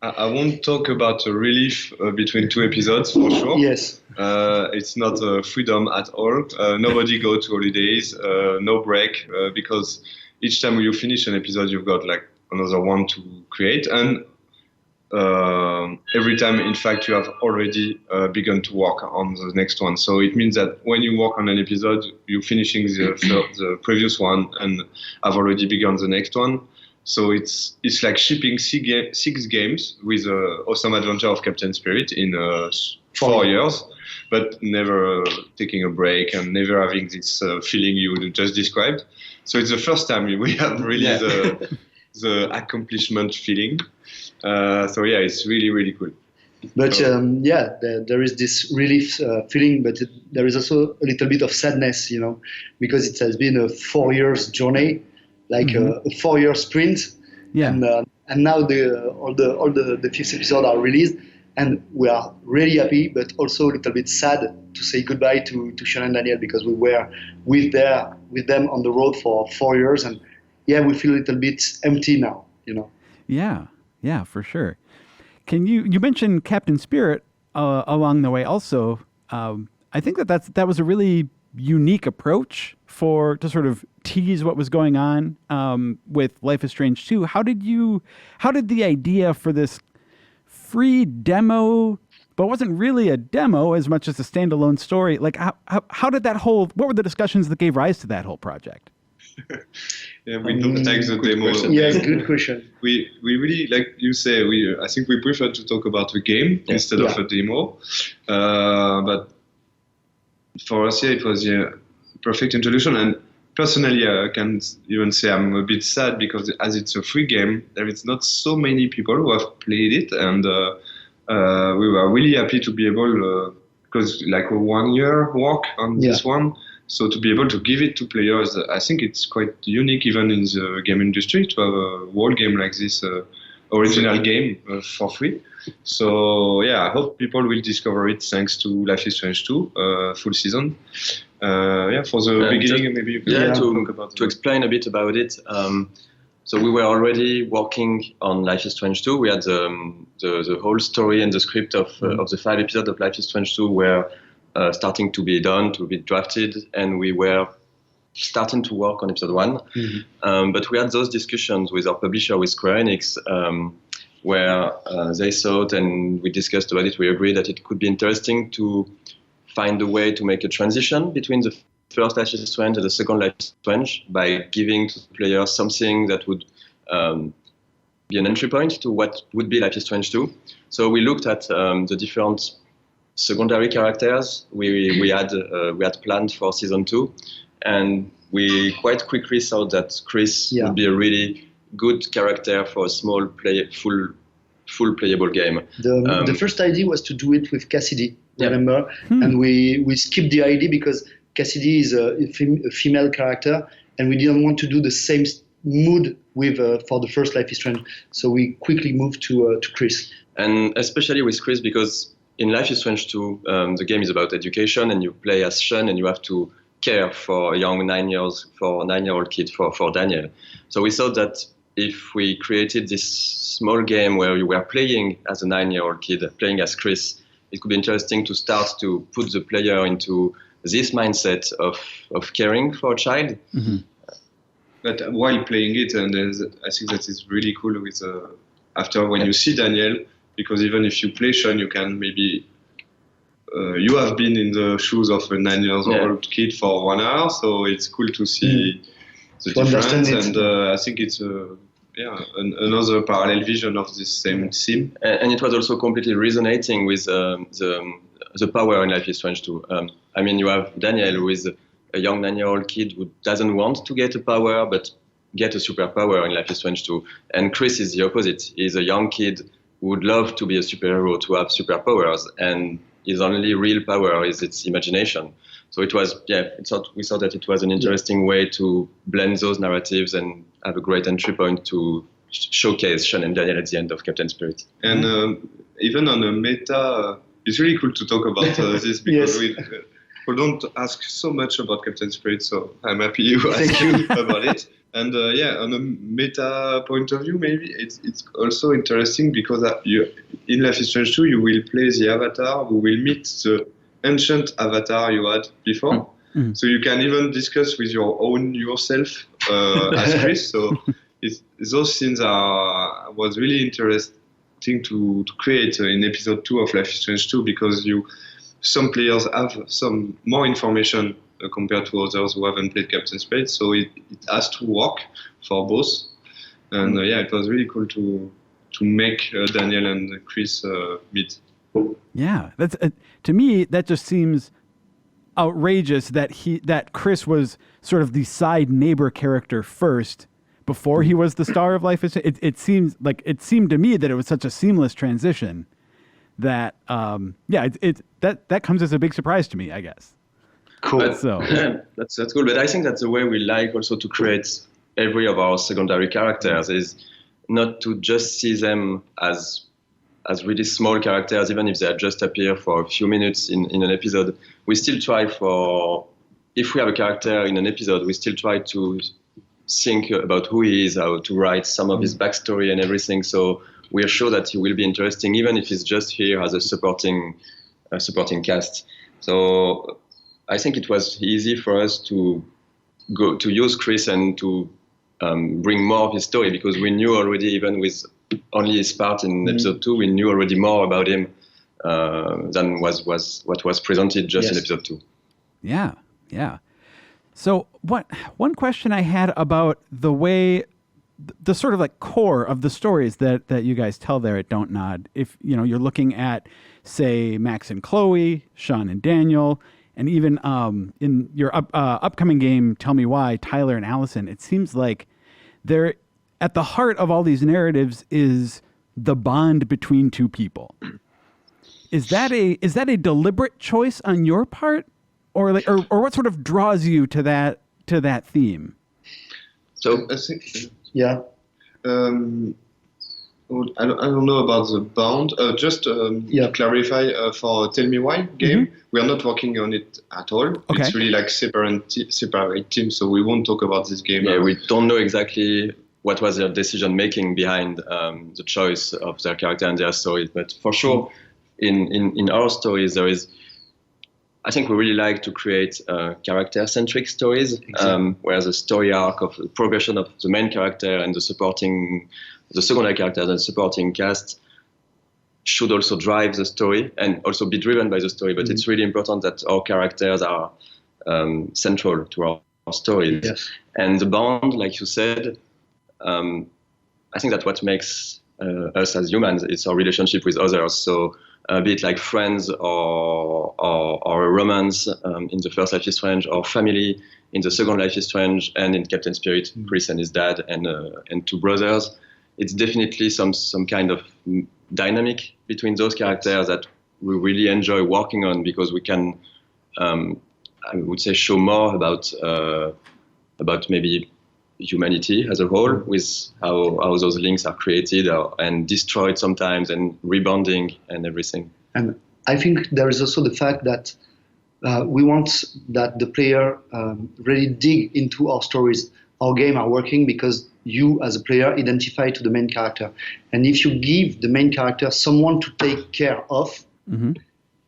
I won't talk about a relief between two episodes, for sure. Yes. It's not freedom at all. Nobody go to holidays, no break, because each time you finish an episode, you've got like another one to create. And every time, in fact, you have already begun to work on the next one. So it means that when you work on an episode, you're finishing the previous one and have already begun the next one. So it's like shipping 6 games with Awesome Adventure of Captain Spirit in 4 years, but never taking a break and never having this feeling you just described. So it's the first time we have really the accomplishment feeling. So yeah, it's really, really cool. But there is this relief feeling, but there is also a little bit of sadness, because it has been a 4 years journey, like a 4 year sprint. Yeah. And now all the 5th episode are released, and we are really happy, but also a little bit sad to say goodbye to Sean and Daniel, because we were with them on the road for 4 years, and we feel a little bit empty now, Yeah, for sure. You mentioned Captain Spirit along the way also. I think that was a really unique approach to sort of tease what was going on with Life is Strange 2. How did the idea for this free demo, but wasn't really a demo as much as a standalone story, like how did what were the discussions that gave rise to that whole project? Yeah, we don't take the demo. Yes, good question. We really, like you say, I think we prefer to talk about the game instead of a demo. But for us, it was a perfect introduction. And personally, I can even say I'm a bit sad because as it's a free game, there is not so many people who have played it. And we were really happy to be able, because like a 1 year work on this one. So to be able to give it to players, I think it's quite unique even in the game industry to have a whole game like this, original game for free. So I hope people will discover it thanks to Life is Strange 2 full season. For the beginning, maybe you can talk about to explain a bit about it. So we were already working on Life is Strange 2. We had the whole story and the script of the 5 episodes of Life is Strange 2 were starting to be done, to be drafted, and we were starting to work on episode 1. But we had those discussions with our publisher, with Square Enix, where they thought, and we discussed about it, we agreed that it could be interesting to find a way to make a transition between the first Life is Strange and the second Life is Strange by giving to the player something that would be an entry point to what would be Life is Strange 2. So we looked at the different secondary characters we had planned for season 2, and we quite quickly thought that Chris would be a really good character for a small full playable game. The first idea was to do it with Cassidy, remember? And we skipped the idea because Cassidy is a female character, and we didn't want to do the same mood with for the first Life is Strange. So we quickly moved to Chris. And especially with Chris, because in Life is Strange 2, the game is about education, and you play as Sean, and you have to care for a young 9-year-old kid, for Daniel. So we thought that if we created this small game where you were playing as a 9-year-old kid, playing as Chris, it could be interesting to start to put the player into this mindset of caring for a child. Mm-hmm. But while playing it, and I think that is really cool with after when you see Daniel, because even if you play Sean, you can maybe you have been in the shoes of a 9-year-old kid for 1 hour, so it's cool to see the difference, and I think it's another parallel vision of this same theme. And it was also completely resonating with the power in Life is Strange 2. I mean, you have Daniel, who is a young 9-year-old kid who doesn't want to get a power, but get a superpower in Life is Strange 2. And Chris is the opposite. He's a young kid who would love to be a superhero, to have superpowers, and his only real power is its imagination. So it was, we thought that it was an interesting way to blend those narratives and have a great entry point to showcase Sean and Daniel at the end of Captain Spirit. And even on a meta, it's really cool to talk about this, because we don't ask so much about Captain Spirit, so I'm happy you asked about it. And on a meta point of view, maybe it's also interesting because in Life is Strange 2, you will play the avatar who will meet the ancient avatar you had before. Mm-hmm. So you can even discuss with your own yourself as Chris. So those scenes was really interesting to create in episode 2 of Life is Strange 2, because some players have some more information compared to others who haven't played Captain Spirit, so it has to work for both. And it was really cool to make Daniel and Chris meet. Yeah, that's to me that just seems outrageous that Chris was sort of the side neighbor character first before he was the star of Life is Strange. It seemed to me that it was such a seamless transition that that comes as a big surprise to me, I guess. Cool. But, so that's cool. But I think that's the way we like also to create every of our secondary characters, is not to just see them as really small characters, even if they just appear for a few minutes in an episode. We still try if we have a character in an episode, we still try to think about who he is, how to write some of his backstory and everything. So we are sure that he will be interesting, even if he's just here as a supporting cast. So I think it was easy for us to use Chris and to bring more of his story, because we knew already, even with only his part in episode 2, we knew already more about him than what was presented just in episode 2. Yeah. So one question I had about the way, the sort of like core of the stories that you guys tell there at Dontnod, if you're looking at, say, Max and Chloe, Sean and Daniel, and even in your upcoming game, Tell Me Why, Tyler and Allison, it seems like they're at the heart of all these narratives is the bond between two people. Is that a deliberate choice on your part, or what sort of draws you to that theme? So I think I don't know about the bound. Just to clarify, for Tell Me Why game, we are not working on it at all. Okay. It's really like separate teams, so we won't talk about this game. Yeah, we don't know exactly what was their decision making behind the choice of their character and their story. But for sure, in our stories, there is. I think we really like to create character-centric stories, where the story arc of the progression of the main character and the secondary characters and supporting cast should also drive the story and also be driven by the story. But it's really important that our characters are central to our stories. Yes. And the bond, like you said, I think that what makes us as humans is our relationship with others. So be it like friends or a romance in the first Life is Strange, or family in the second Life is Strange, and in Captain Spirit, Chris and his dad, and two brothers. It's definitely some kind of dynamic between those characters that we really enjoy working on, because we can, I would say, show more about maybe humanity as a whole, with how those links are created and destroyed sometimes, and rebonding and everything. And I think there is also the fact that we want that the player really dig into our stories. Our game are working because you as a player identify to the main character. And if you give the main character someone to take care of,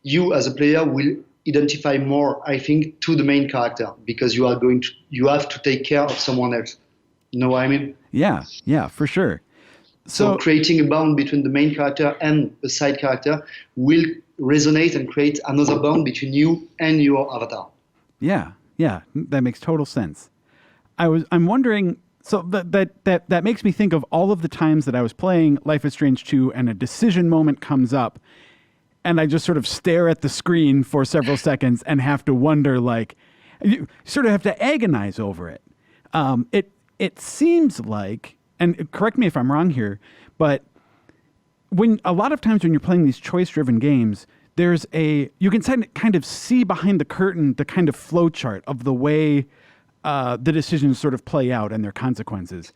you as a player will identify more, I think, to the main character, because you have to take care of someone else. You know what I mean? Yeah, for sure. So creating a bond between the main character and a side character will resonate and create another bond between you and your avatar. Yeah, that makes total sense. I'm wondering, so that makes me think of all of the times that I was playing Life is Strange 2 and a decision moment comes up, and I just sort of stare at the screen for several seconds and have to wonder, like, you sort of have to agonize over it. It seems like, and correct me if I'm wrong here, but a lot of times when you're playing these choice-driven games, you can kind of see behind the curtain the kind of flow chart of the way the decisions sort of play out and their consequences.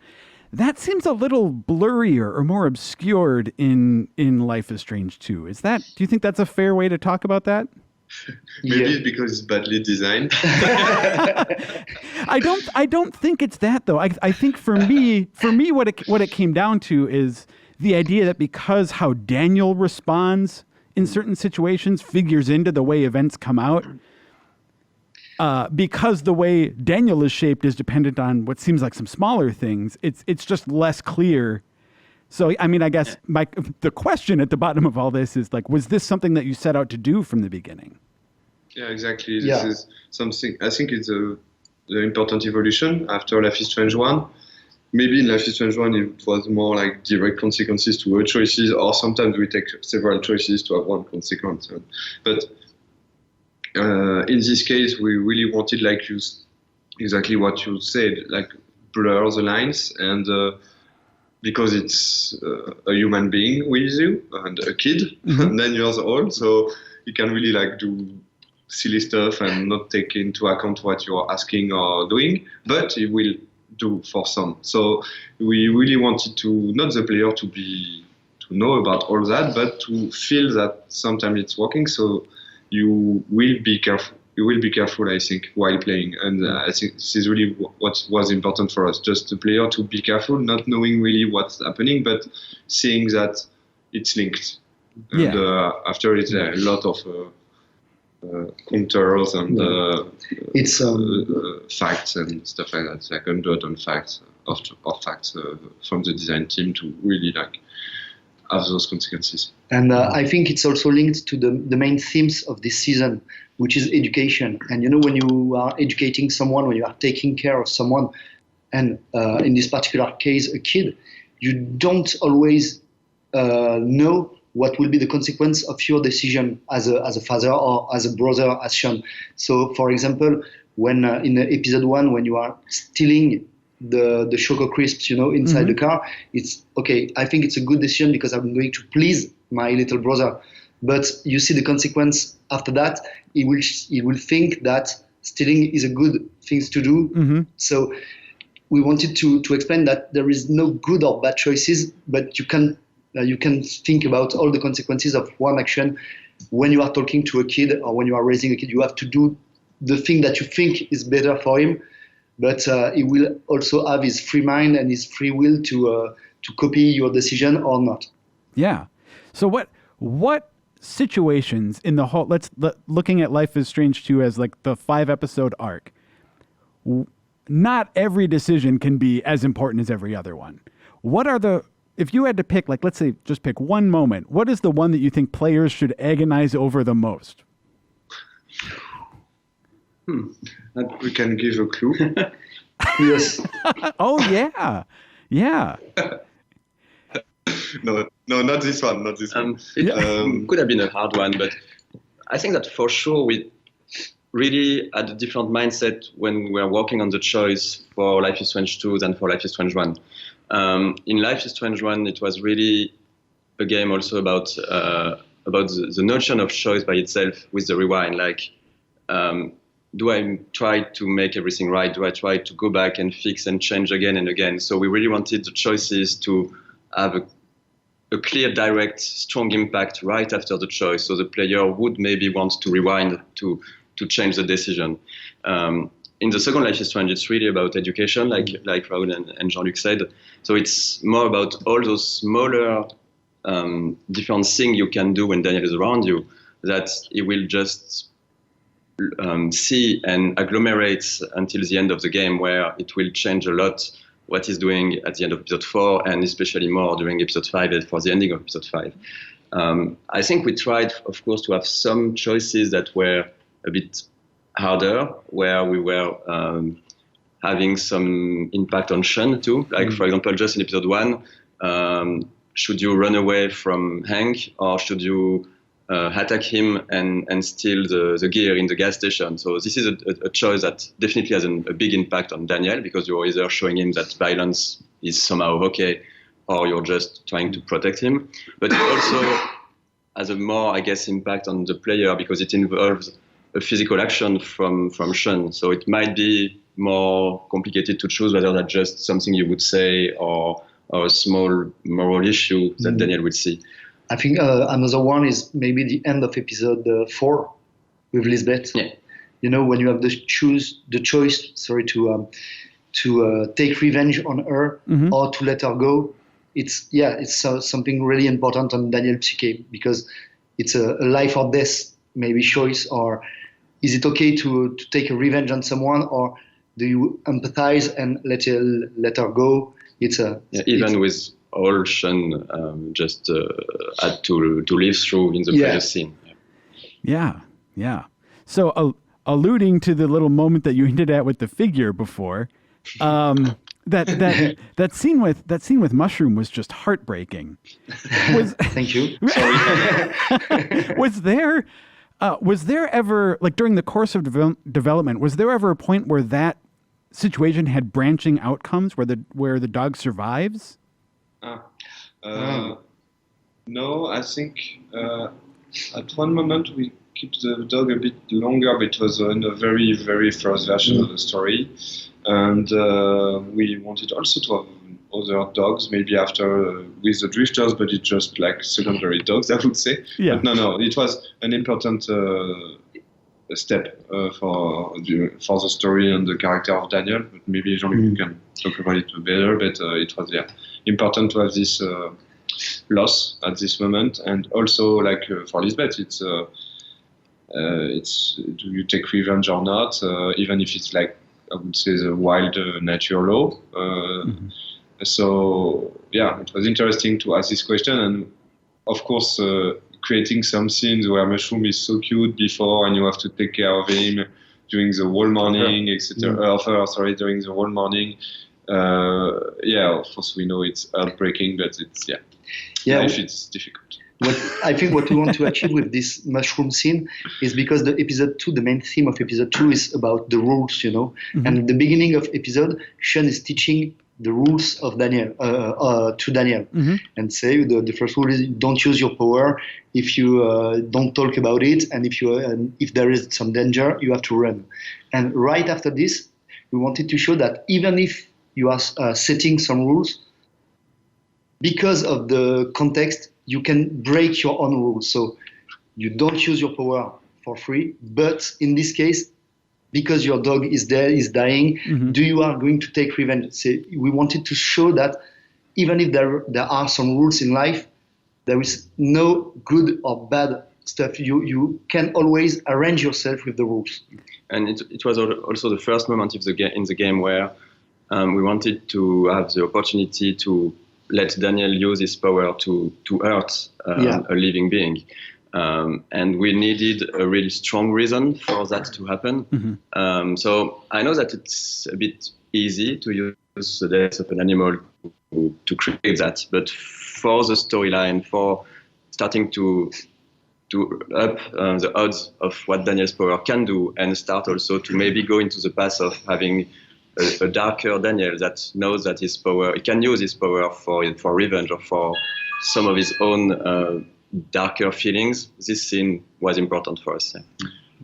That seems a little blurrier or more obscured in Life is Strange 2. Do you think that's a fair way to talk about that? Maybe it's because it's badly designed. I don't think it's that, though. I think for me, what it came down to is the idea that because how Daniel responds in certain situations figures into the way events come out. Because the way Daniel is shaped is dependent on what seems like some smaller things, it's just less clear. So, I mean, I guess the question at the bottom of all this is, like, was this something that you set out to do from the beginning? Yeah, exactly. This is something, I think it's the important evolution after Life is Strange 1. Maybe in Life is Strange 1 it was more like direct consequences to our choices, or sometimes we take several choices to have one consequence. But in this case, we really wanted, like exactly what you said, like blur the lines, and because it's a human being with you and a kid, 9 years old, so you can really like do silly stuff and not take into account what you're asking or doing, but it will do for some. So we really wanted to, not the player to know about all that, but to feel that sometimes it's working. So you will be careful. You will be careful, I think, while playing. And I think this is really what was important for us, just the player to be careful, not knowing really what's happening, but seeing that it's linked. And after it's a lot of counters and facts and stuff like that, like underdone facts or facts from the design team to really like have those consequences. And I think it's also linked to the main themes of this season, which is education. And you know, when you are educating someone, when you are taking care of someone, and in this particular case, a kid, you don't always know what will be the consequence of your decision as a father or as a brother, as Sean. So, for example, when in episode 1, when you are stealing the Choco Crisps, you know, inside the car, it's okay. I think it's a good decision because I'm going to please my little brother. But you see the consequence after that. He will think that stealing is a good thing to do. So we wanted to explain that there is no good or bad choices, but you can think about all the consequences of one action. When you are talking to a kid or when you are raising a kid, you have to do the thing that you think is better for him, but he will also have his free mind and his free will to copy your decision or not. Yeah. So what situations in the whole, looking at Life is Strange 2 as like the 5-episode arc, not every decision can be as important as every other one. If you had to pick, like, let's say, just pick one moment, what is the one that you think players should agonize over the most? We can give a clue. Yes. Oh, yeah. Yeah. No, not this one. Not this one. It could have been a hard one, but I think that for sure we really had a different mindset when we were working on the choice for Life is Strange 2 than for Life is Strange 1. In Life is Strange 1, it was really a game also about the notion of choice by itself with the rewind. Like, do I try to make everything right? Do I try to go back and fix and change again and again? So we really wanted the choices to have a clear, direct, strong impact right after the choice. So the player would maybe want to rewind to change the decision. In the second Life is Strange, it's really about education, like Raoul and Jean-Luc said. So it's more about all those smaller different things you can do when Daniel is around you that he will just see and agglomerate until the end of the game, where it will change a lot what he's doing at the end of episode 4, and especially more during episode 5 and for the ending of episode 5. I think we tried, of course, to have some choices that were a bit harder, where we were having some impact on Sean too. Like, for example, just in episode 1, should you run away from Hank, or should you attack him and steal the gear in the gas station? So this is a choice that definitely has a big impact on Daniel, because you're either showing him that violence is somehow okay, or you're just trying to protect him. But it also has a more, I guess, impact on the player, because it involves a physical action from Sean. So it might be more complicated to choose rather than just something you would say or a small moral issue that Daniel would see. I think another one is maybe the end of episode 4 with Lisbeth. Yeah. You know, when you have the choice, to take revenge on her or to let her go. It's something really important on Daniel's psyche, because it's a life or death maybe choice. Or is it okay to take a revenge on someone, or do you empathize and let her go? Even with all Sean just had to live through in the previous scene. Yeah. So alluding to the little moment that you hinted at with the figure before, that scene with Mushroom was just heartbreaking. Thank you. Sorry. Was there ever, like, during the course of development, was there ever a point where that situation had branching outcomes, where the dog survives? No, I think at one moment we keep the dog a bit longer, but it was in a very, very first version of the story. And we wanted also to have other dogs, maybe after with the drifters, but it's just like secondary dogs, I would say. Yeah. But no, it was an important step for the story and the character of Daniel. But maybe Jean-Luc can talk about it better. But it was important to have this loss at this moment, and also like for Lisbeth, it's do you take revenge or not? Even if it's like, I would say, the wild nature law. So it was interesting to ask this question, and of course creating some scenes where Mushroom is so cute before, and you have to take care of him during the whole morning, etc. During the whole morning. Of course we know it's heartbreaking, but it's life, it's difficult. What we want to achieve with this mushroom scene is, because the main theme of episode 2 is about the rules, you know. And at the beginning of episode, Sean is teaching the rules of Daniel to Daniel, and say the first rule is don't use your power if you don't talk about it, and if there is some danger, you have to run. And right after this, we wanted to show that even if you are setting some rules, because of the context, you can break your own rules. So you don't use your power for free, but in this case, because your dog is dying, you are going to take revenge. So we wanted to show that even if there are some rules in life, there is no good or bad stuff. You can always arrange yourself with the rules. And it was also the first moment in the game where we wanted to have the opportunity to let Daniel use his power to hurt a living being. And we needed a really strong reason for that to happen. So I know that it's a bit easy to use the death of an animal to create that. But for the storyline, for starting to up the odds of what Daniel's power can do, and start also to maybe go into the path of having a darker Daniel that knows that his power, he can use his power for revenge or for some of his own darker feelings. This scene was important for us. Yeah.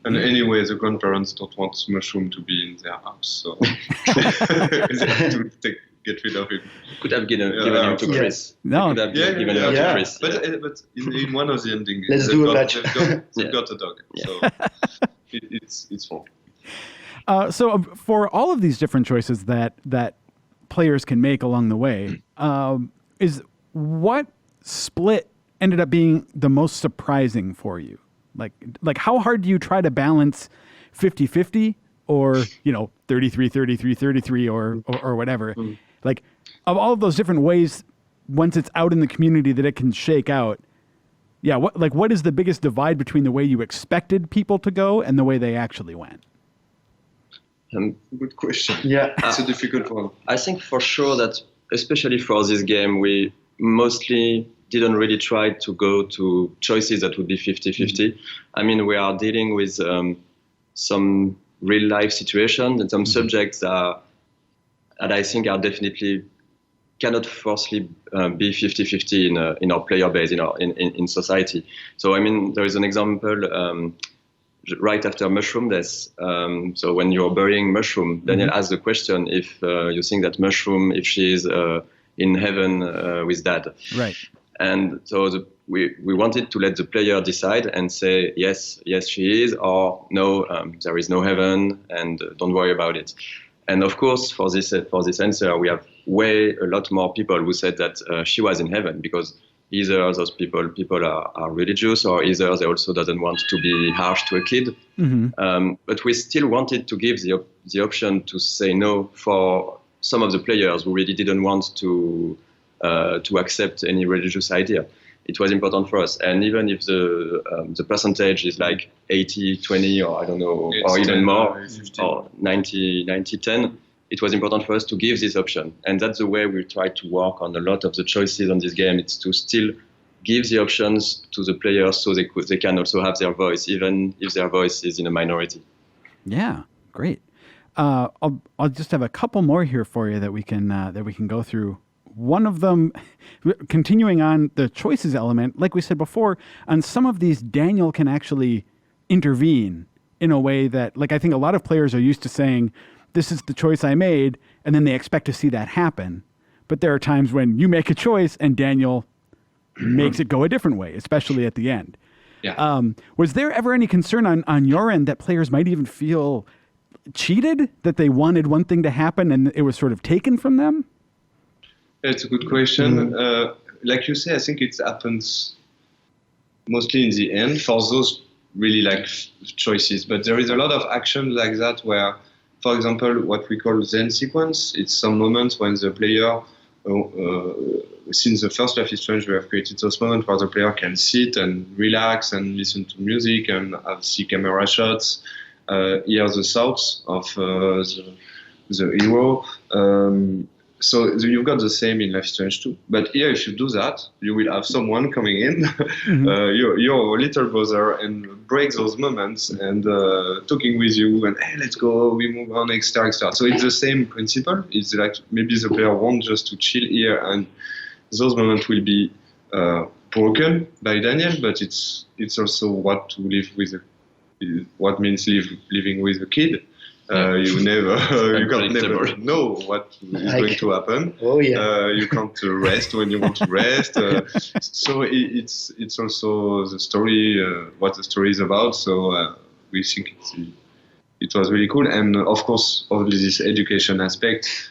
And anyway, the grandparents don't want Mushroom to be in their house, so they have to get rid of him. Could have given him to Chris. No. Could have given him to Chris. But in one of the endings, Let's do a match. they've got a dog, so it's fun. So for all of these different choices that players can make along the way, is what split ended up being the most surprising for you? Like how hard do you try to balance 50-50 or 33-33-33 or whatever? Like of all of those different ways, once it's out in the community that it can shake out. Yeah, what is the biggest divide between the way you expected people to go and the way they actually went? Good question. Yeah, it's a difficult one. I think for sure that, especially for this game, we mostly didn't really try to go to choices that would be 50-50. I mean, we are dealing with some real life situations and some subjects that I think are definitely cannot falsely be 50-50 in our player base, in society. So, I mean, there is an example right after Mushroom Death. So when you're burying Mushroom, Daniel asks the question if you think that Mushroom, if she is in heaven with Dad. Right. And so we wanted to let the player decide and say, yes, she is, or no, there is no heaven, and don't worry about it. And of course, for this answer, we have a lot more people who said that she was in heaven, because either those people are religious, or either they also doesn't want to be harsh to a kid. But we still wanted to give the option to say no for some of the players who really didn't want to accept any religious idea. It was important for us, and even if the percentage is like 80-20, or I don't know, or even more, or 90-10, it was important for us to give this option. And that's the way we try to work on a lot of the choices on this game. It's to still give the options to the players so they can also have their voice, even if their voice is in a minority. Yeah, great. I'll just have a couple more here for you that we can go through. One of them, continuing on the choices element, like we said before, on some of these, Daniel can actually intervene in a way that, like, I think a lot of players are used to saying, this is the choice I made, and then they expect to see that happen. But there are times when you make a choice and Daniel makes it go a different way, especially at the end. Yeah. Was there ever any concern on your end that players might even feel cheated, that they wanted one thing to happen and it was sort of taken from them? It's a good question. Like you say, I think it happens mostly in the end for those really like choices. But there is a lot of action like that where, for example, what we call Zen sequence, it's some moments when the player, since the first Life is Strange, we have created those moments where the player can sit and relax and listen to music and see camera shots, hear the thoughts of the hero. So you've got the same in Life is Strange 2. But here, if you do that, you will have someone coming in, your little brother, and break those moments and talking with you and, hey, let's go, we move on, etc. So it's the same principle. It's like maybe the player wants just to chill here, and those moments will be broken by Daniel, but it's also what to live with, what means living with a kid. You can't never know what is going to happen. Oh yeah. You can't rest when you want to rest. So it's also the story, what the story is about. So we think it was really cool, and of course, all this education aspect.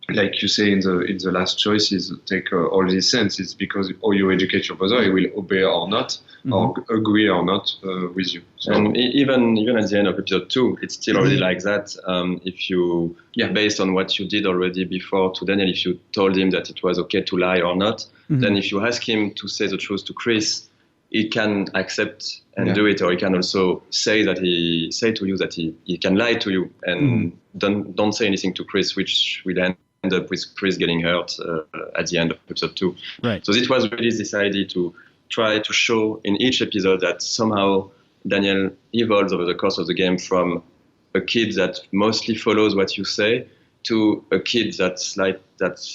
Like you say in the last choices, take all these sense. It's because you educate your brother, he will obey or not, or agree or not with you. So, and even at the end of episode 2, it's still already like that. If you, based on what you did already before to Daniel, if you told him that it was okay to lie or not, then if you ask him to say the truth to Chris, he can accept and do it, or he can also say to you that he can lie to you and don't say anything to Chris, which will end up with Chris getting hurt at the end of episode 2. Right. So it was really this idea to try to show in each episode that somehow Daniel evolves over the course of the game from a kid that mostly follows what you say to a kid that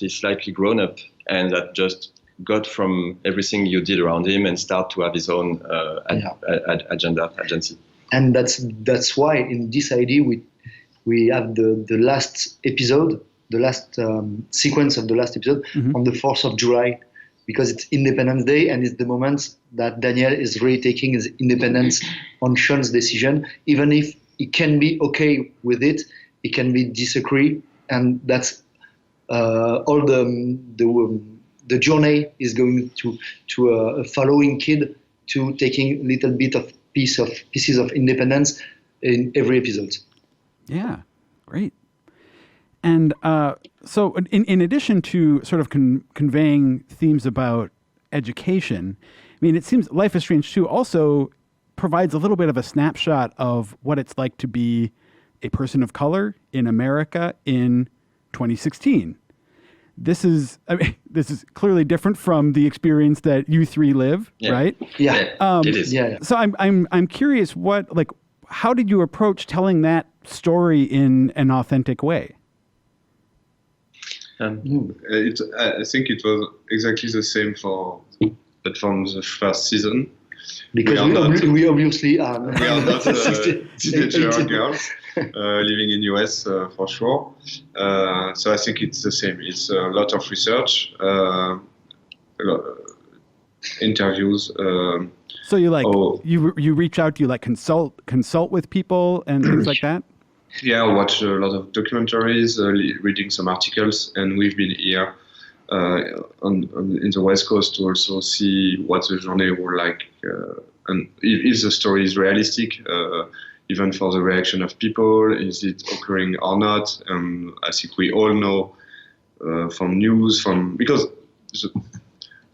is slightly grown up and that just got from everything you did around him and start to have his own agency. And that's why in this idea we have the last episode, the last sequence of the last episode on the 4th of July, because it's Independence Day and it's the moment that Daniel is really taking his independence on Sean's decision, even if he can be okay with it, he can be disagree, and that's all the journey is going to a following kid to taking a little bit of pieces of independence in every episode. Yeah, great. And so in addition to sort of conveying themes about education, I mean, it seems Life is Strange 2 also provides a little bit of a snapshot of what it's like to be a person of color in America in 2016. This is clearly different from the experience that you three live, right? Yeah, it is. Yeah. So I'm curious, how did you approach telling that story in an authentic way? I think it was exactly the same from the first season. Because we obviously are. We are not teenager girls living in US for sure. So I think it's the same. It's a lot of research, interviews. So you reach out, you consult with people and things like that? Yeah, I watch a lot of documentaries, reading some articles, and we've been here in the West Coast to also see what the journey were like, and if the story is realistic, even for the reaction of people, is it occurring or not? I think we all know from news, because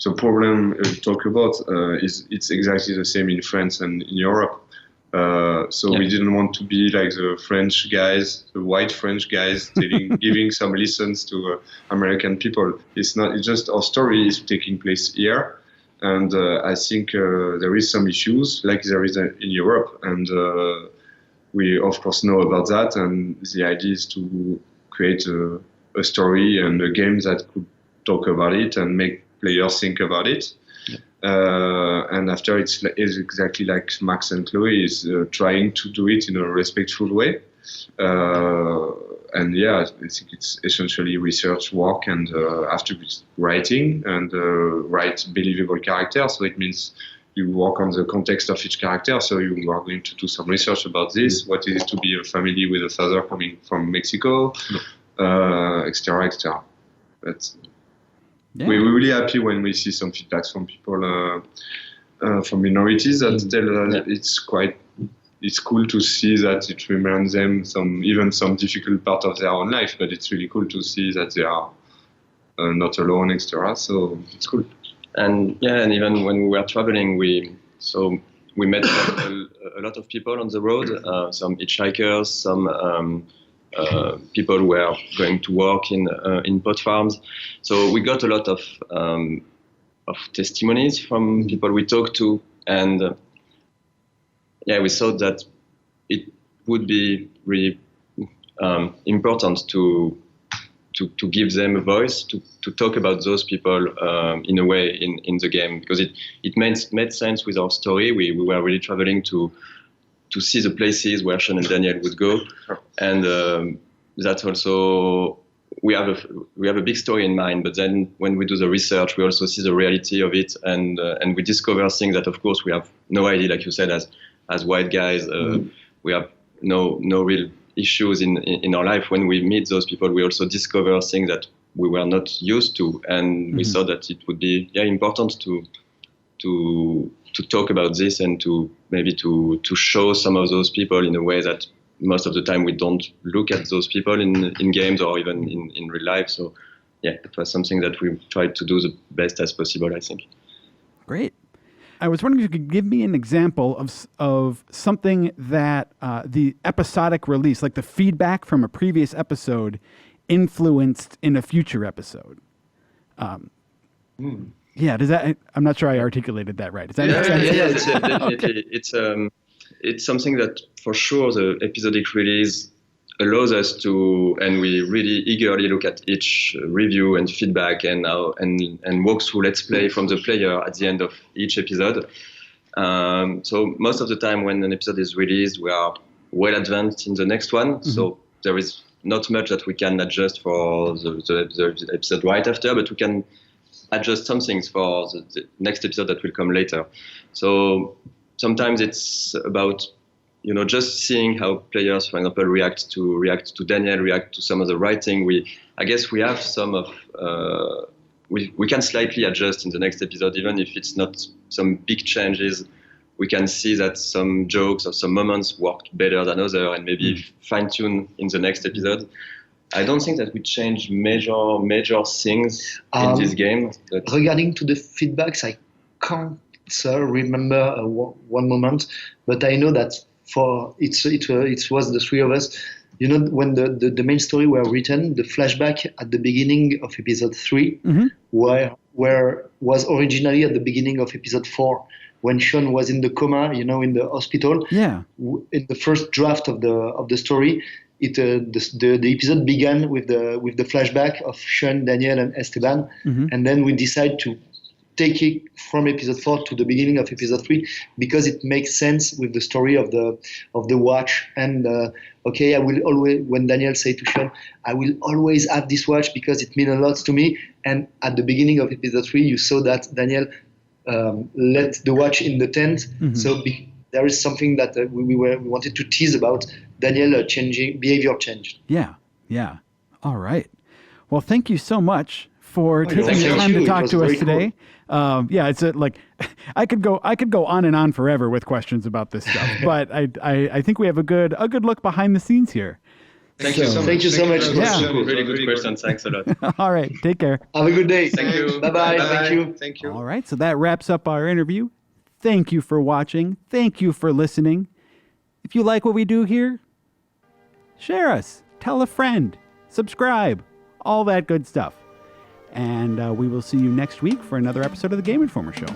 the problem we talk about is it's exactly the same in France and in Europe. We didn't want to be like the French guys, the white French guys, giving some lessons to American people. It's not. It's just our story is taking place here, and I think there is some issues like there is in Europe, and we of course know about that. And the idea is to create a story and a game that could talk about it and make players think about it. And after it's exactly like Max and Chloe is trying to do it in a respectful way. And yeah, I think it's essentially research work and after writing and write believable characters. So it means you work on the context of each character. So you are going to do some research about this, what it is to be a family with a father coming from Mexico, etc., etc. Yeah. We're really happy when we see some feedbacks from people from minorities that tell it's cool to see that it reminds them some difficult part of their own life, but it's really cool to see that they are not alone, etc. So it's cool. And even when we were traveling, we met a lot of people on the road, some hitchhikers, some people who were going to work in pot farms. So we got a lot of testimonies from people we talked to, and we thought that it would be really important to give them a voice, to talk about those people in a way in the game, because it made sense with our story. We were really traveling to see the places where Sean and Daniel would go, and that's also we have a big story in mind. But then when we do the research, we also see the reality of it, and we discover things that, of course, we have no idea. Like you said, as white guys, we have no real issues in our life. When we meet those people, we also discover things that we were not used to, and we thought that it would be important to talk about this and to maybe to show some of those people in a way that most of the time we don't look at those people in games or even in real life. So it was something that we tried to do the best as possible, I think. Great. I was wondering if you could give me an example of something that the episodic release, like the feedback from a previous episode, influenced in a future episode. Yeah, does that? I'm not sure I articulated that right. Does that make sense? Yeah, it's definitely it's something that for sure the episodic release allows us to, and we really eagerly look at each review and feedback and walk through let's play from the player at the end of each episode. So most of the time when an episode is released, we are well advanced in the next one. Mm-hmm. So there is not much that we can adjust for the episode right after, but we can adjust some things for the next episode that will come later. So sometimes it's about just seeing how players, for example, react to Daniel, react to some of the writing. I guess we have some of we can slightly adjust in the next episode, even if it's not some big changes. We can see that some jokes or some moments worked better than others, and maybe fine tune in the next episode. I don't think that we change major things in this game. Regarding to the feedbacks, I can't remember one moment, but I know that it was the three of us. When the main story were written, the flashback at the beginning of episode 3, where was originally at the beginode of episode 4, when Sean was in the coma, in the hospital. Yeah. In the first draft of the story, the episode began with the flashback of Sean, Daniel, and Esteban, and then we decide to take it from episode 4 to the beginning of episode 3 because it makes sense with the story of the watch. And I will always, when Daniel say to Sean, I will always have this watch because it means a lot to me. And at the beginning of episode 3, you saw that Daniel let the watch in the tent. So there is something that we wanted to tease about Daniel changing behavior changed. Yeah. All right. Well, thank you so much for taking the time to talk to us today. Cool. It's I could go on and on forever with questions about this stuff, but I think we have a good look behind the scenes here. Thank you so much. Yeah. Really good question. Thanks a lot. All right. Take care. Have a good day. Thank you. Bye-bye. Thank you. All right. So that wraps up our interview. Thank you for watching. Thank you for listening. If you like what we do here, share us, tell a friend, subscribe, all that good stuff. And we will see you next week for another episode of the Game Informer Show.